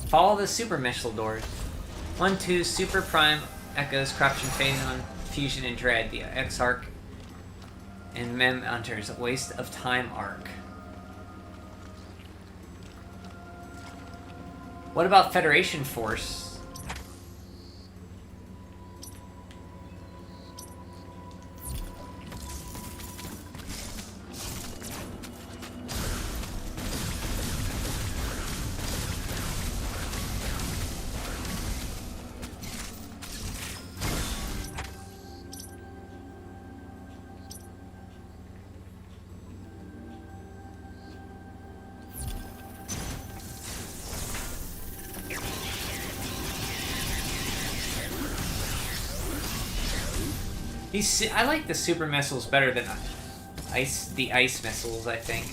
Follow the super missile doors. 1, 2, Super Prime Echoes, Corruption Phase on Fusion and Dread, the X Arc. and Mem Hunters, Waste of Time arc. What about Federation Force? I like the super missiles better than the ice missiles, I think.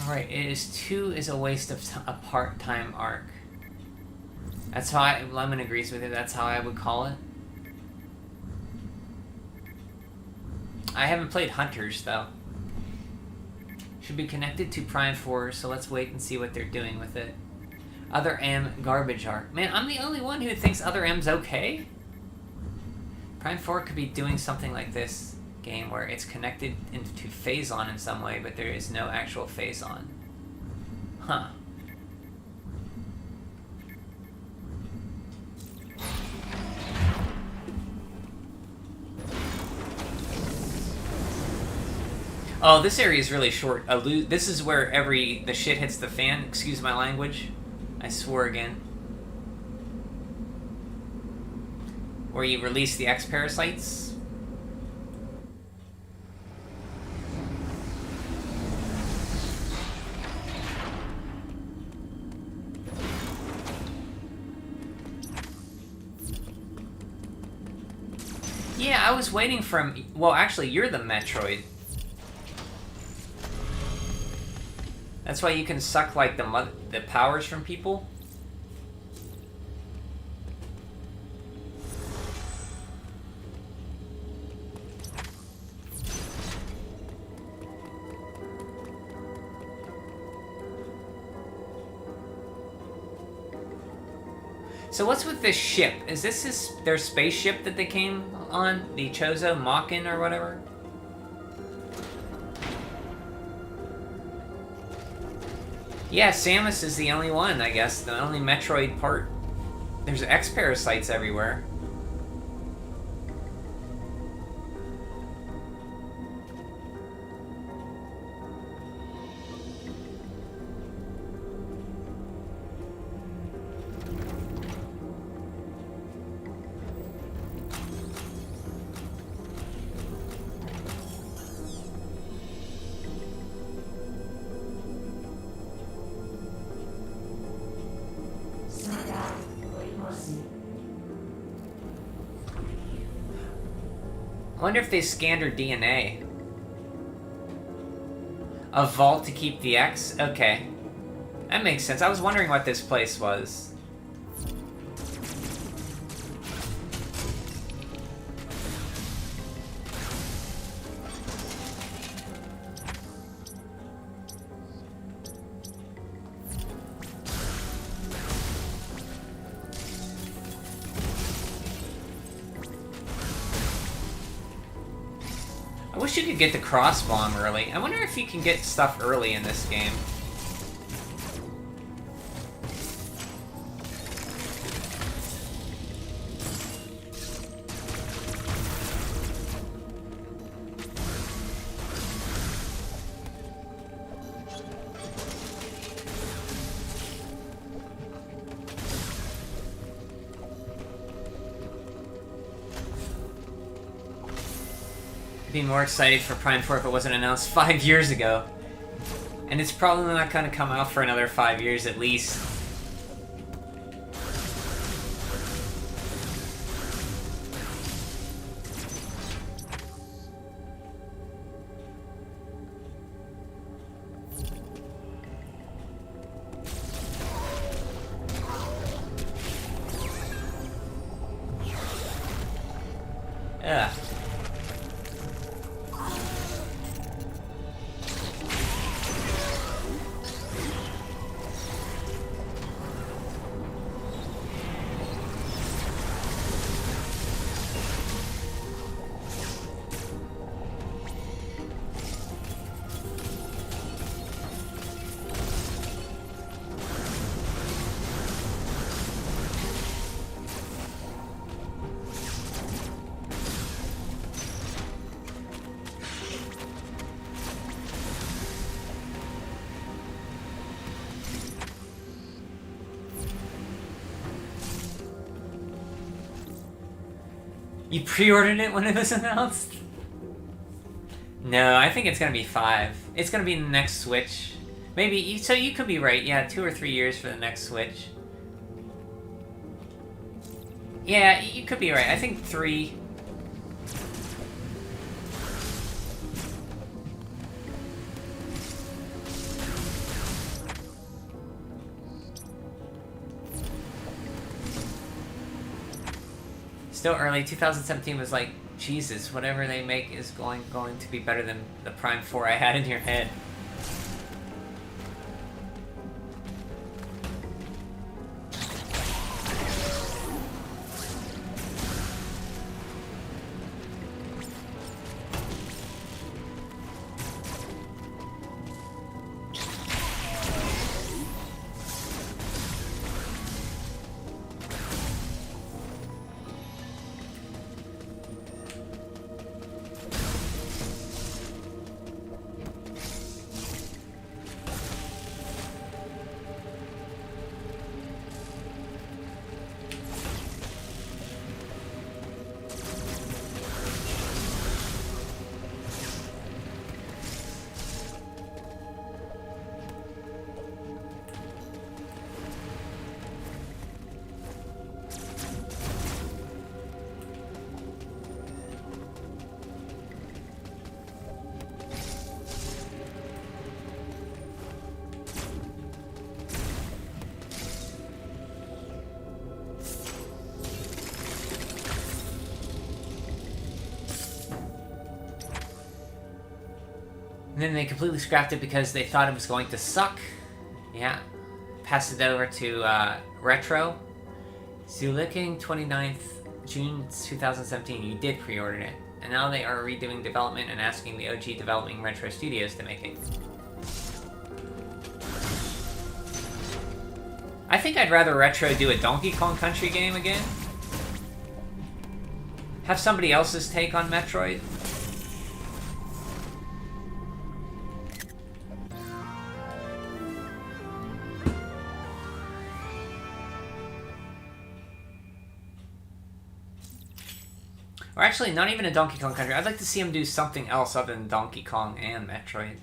Alright, two is a waste of a part-time arc. That's how Lemon agrees with it, that's how I would call it. I haven't played Hunters, though. Should be connected to Prime 4, so let's wait and see what they're doing with it. Other M garbage arc. Man, I'm the only one who thinks Other M's okay? Prime 4 could be doing something like this game where it's connected into Phazon in some way, but there is no actual Phazon. Huh. Oh, this area is really short. This is where the shit hits the fan. Excuse my language. I swore again. Where you release the X Parasites. Yeah, I was waiting for him. Well, actually, you're the Metroid. That's why you can suck, like, the powers from people? So what's with this ship? Is this their spaceship that they came on? The Chozo Mockin or whatever? Yeah, Samus is the only one, I guess. The only Metroid part. There's X Parasites everywhere. I wonder if they scanned her DNA. A vault to keep the X? Okay. That makes sense. I was wondering what this place was. I wish you could get the cross bomb early. I wonder if you can get stuff early in this game. Be more excited for Prime 4 if it wasn't announced 5 years ago. And it's probably not going to come out for another 5 years at least. Ugh. You pre-ordered it when it was announced? No, I think it's gonna be 5. It's gonna be in the next Switch. Maybe, so you could be right, yeah, 2 or 3 years for the next Switch. Yeah, you could be right, I think 3. Still early. 2017 was like, Jesus, whatever they make is going to be better than the Prime 4 I had in your head. And then they completely scrapped it because they thought it was going to suck. Yeah. Passed it over to Retro. So looking 29th June 2017, you did pre-order it. And now they are redoing development and asking the OG developing Retro Studios to make it. I think I'd rather Retro do a Donkey Kong Country game again. Have somebody else's take on Metroid. Or actually, not even a Donkey Kong Country. I'd like to see him do something else other than Donkey Kong and Metroid.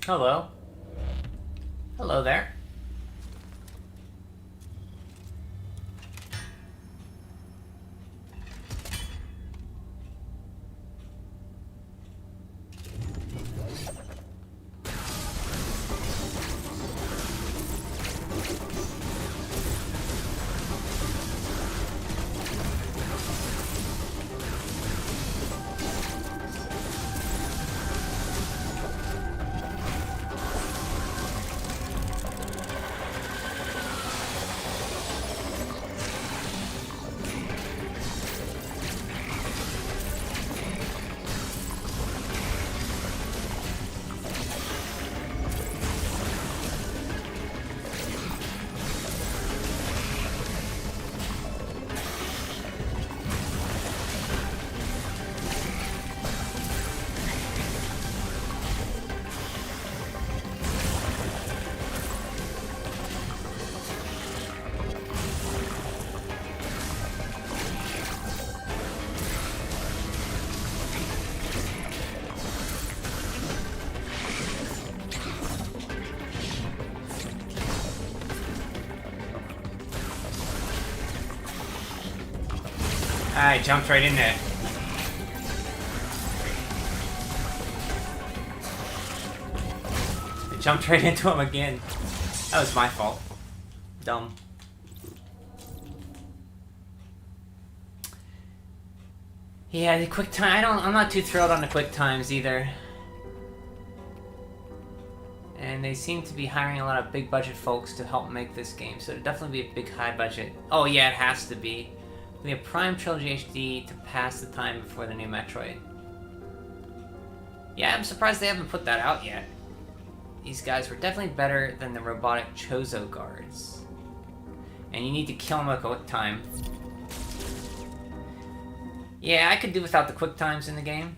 Hello. Hello there. I jumped right in there. I jumped right into him again. That was my fault. Dumb. Yeah, the quick time. I'm not too thrilled on the quick times either. And they seem to be hiring a lot of big budget folks to help make this game, so it'll definitely be a big high budget. Oh yeah, it has to be. We have Prime Trilogy HD to pass the time before the new Metroid. Yeah, I'm surprised they haven't put that out yet. These guys were definitely better than the robotic Chozo guards. And you need to kill them with quick time. Yeah, I could do without the quick times in the game.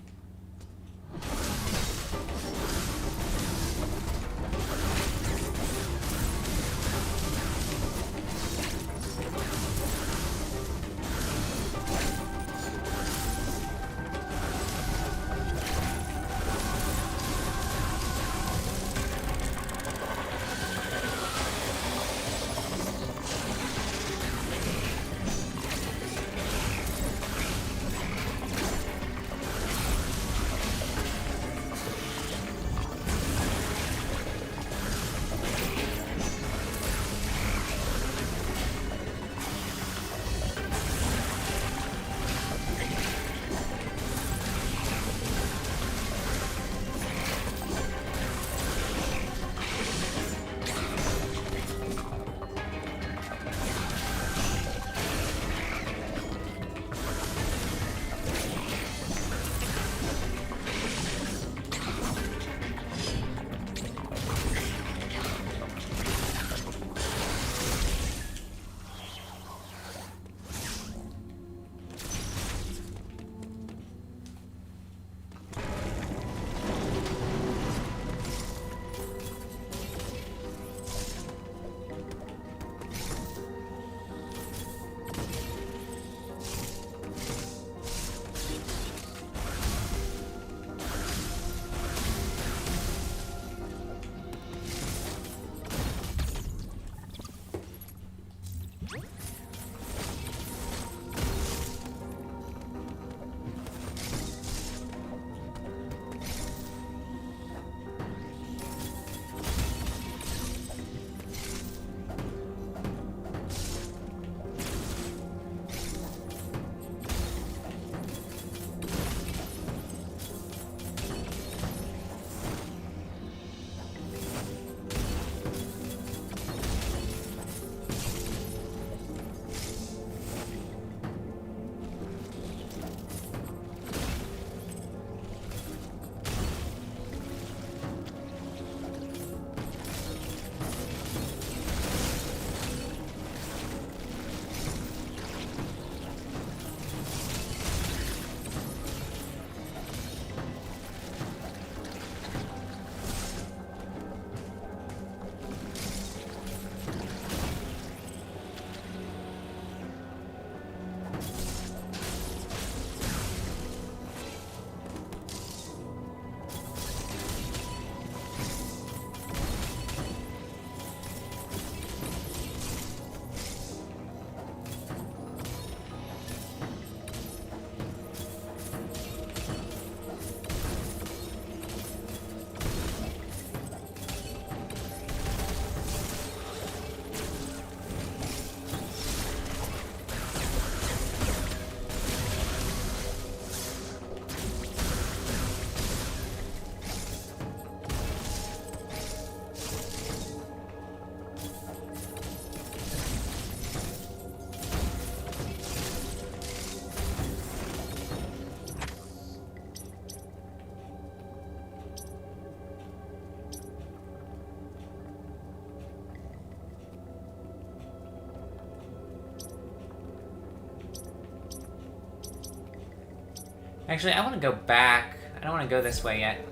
Actually, I want to go back. I don't want to go this way yet.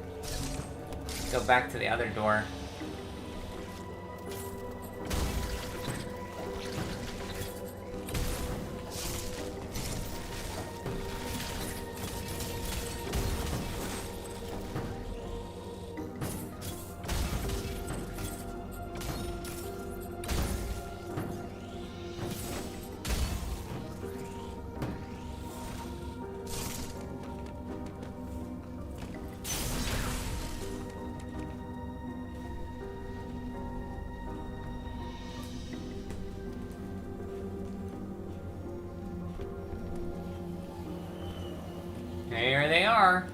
Go back to the other door. Here they are.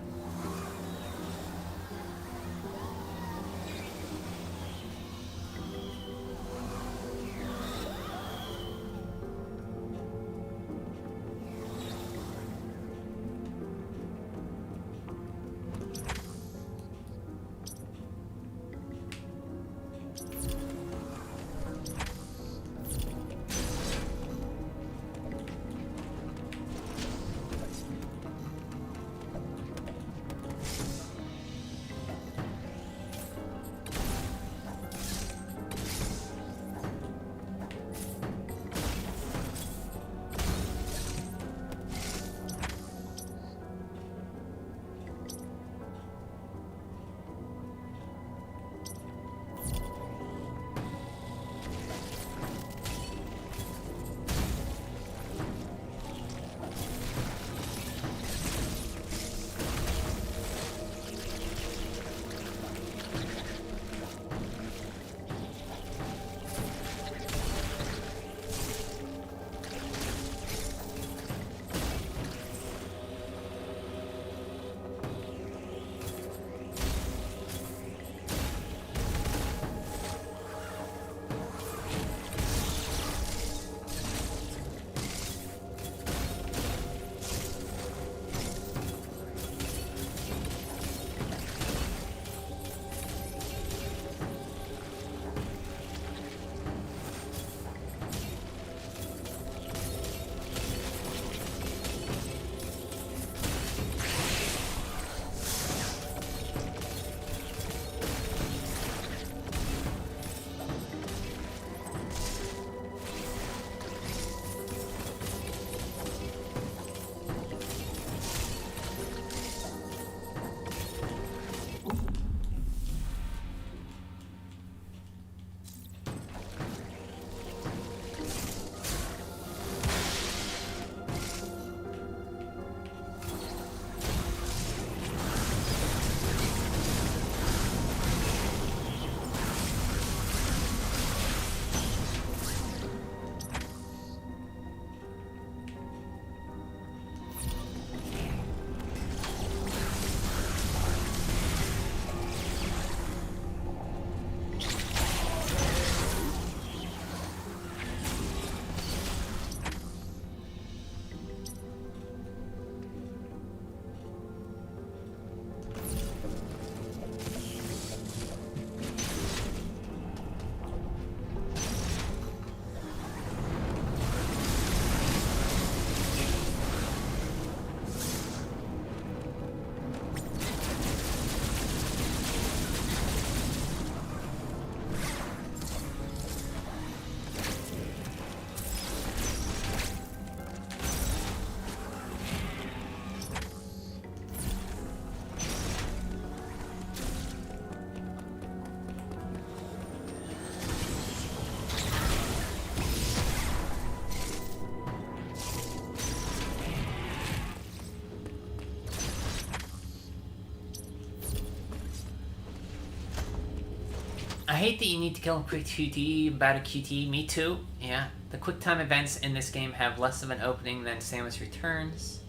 I hate that you need to kill a quick QTE about a QTE. Me too. Yeah. The quick time events in this game have less of an opening than Samus Returns.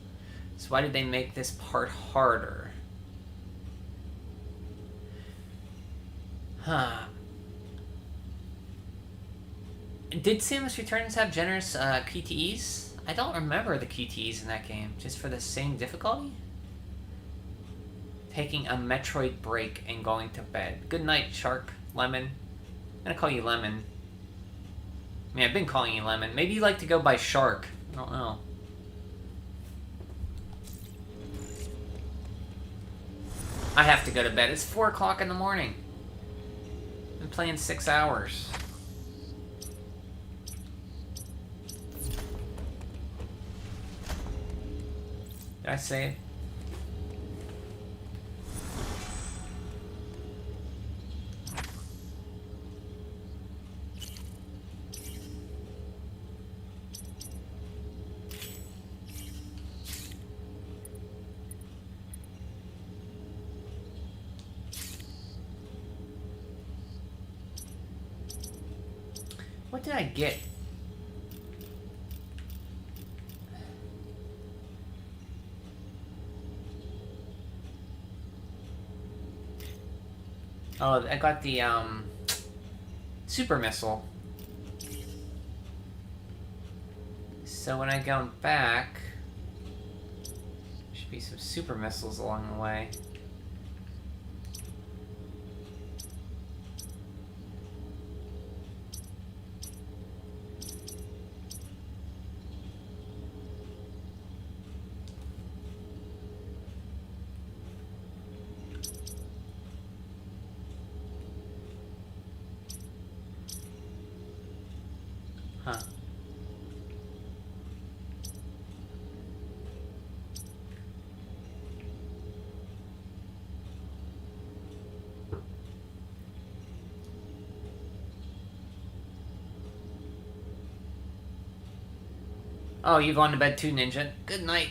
So why did they make this part harder? Huh. Did Samus Returns have generous QTEs? I don't remember the QTEs in that game. Just for the same difficulty? Taking a Metroid break and going to bed. Good night, Shark. Lemon. I'm gonna call you Lemon. I mean, I've been calling you Lemon. Maybe you like to go by Shark. I don't know. I have to go to bed. It's 4 o'clock in the morning. Been playing 6 hours. Did I save? What did I get? Oh, I got the, super missile. So when I go back, there should be some super missiles along the way. Huh. Oh, you going to bed too, Ninja? Good night.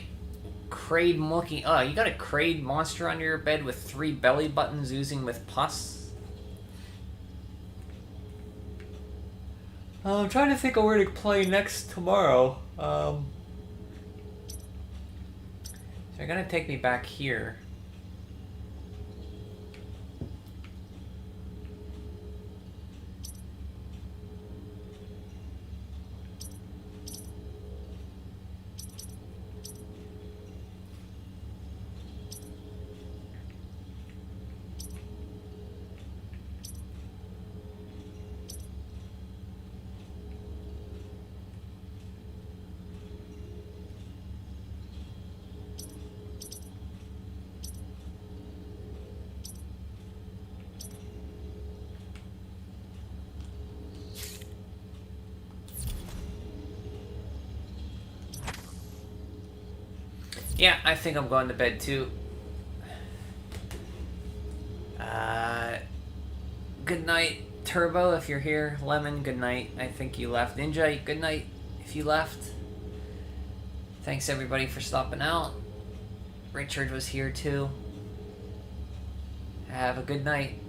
Kraid looking. Oh, you got a Kraid monster under your bed with 3 belly buttons oozing with pus? I'm trying to think of where to play next tomorrow. So you're gonna take me back here. Yeah, I think I'm going to bed too. Good night, Turbo, if you're here. Lemon, good night. I think you left. Ninja, good night if you left. Thanks everybody for stopping out. Richard was here too. Have a good night.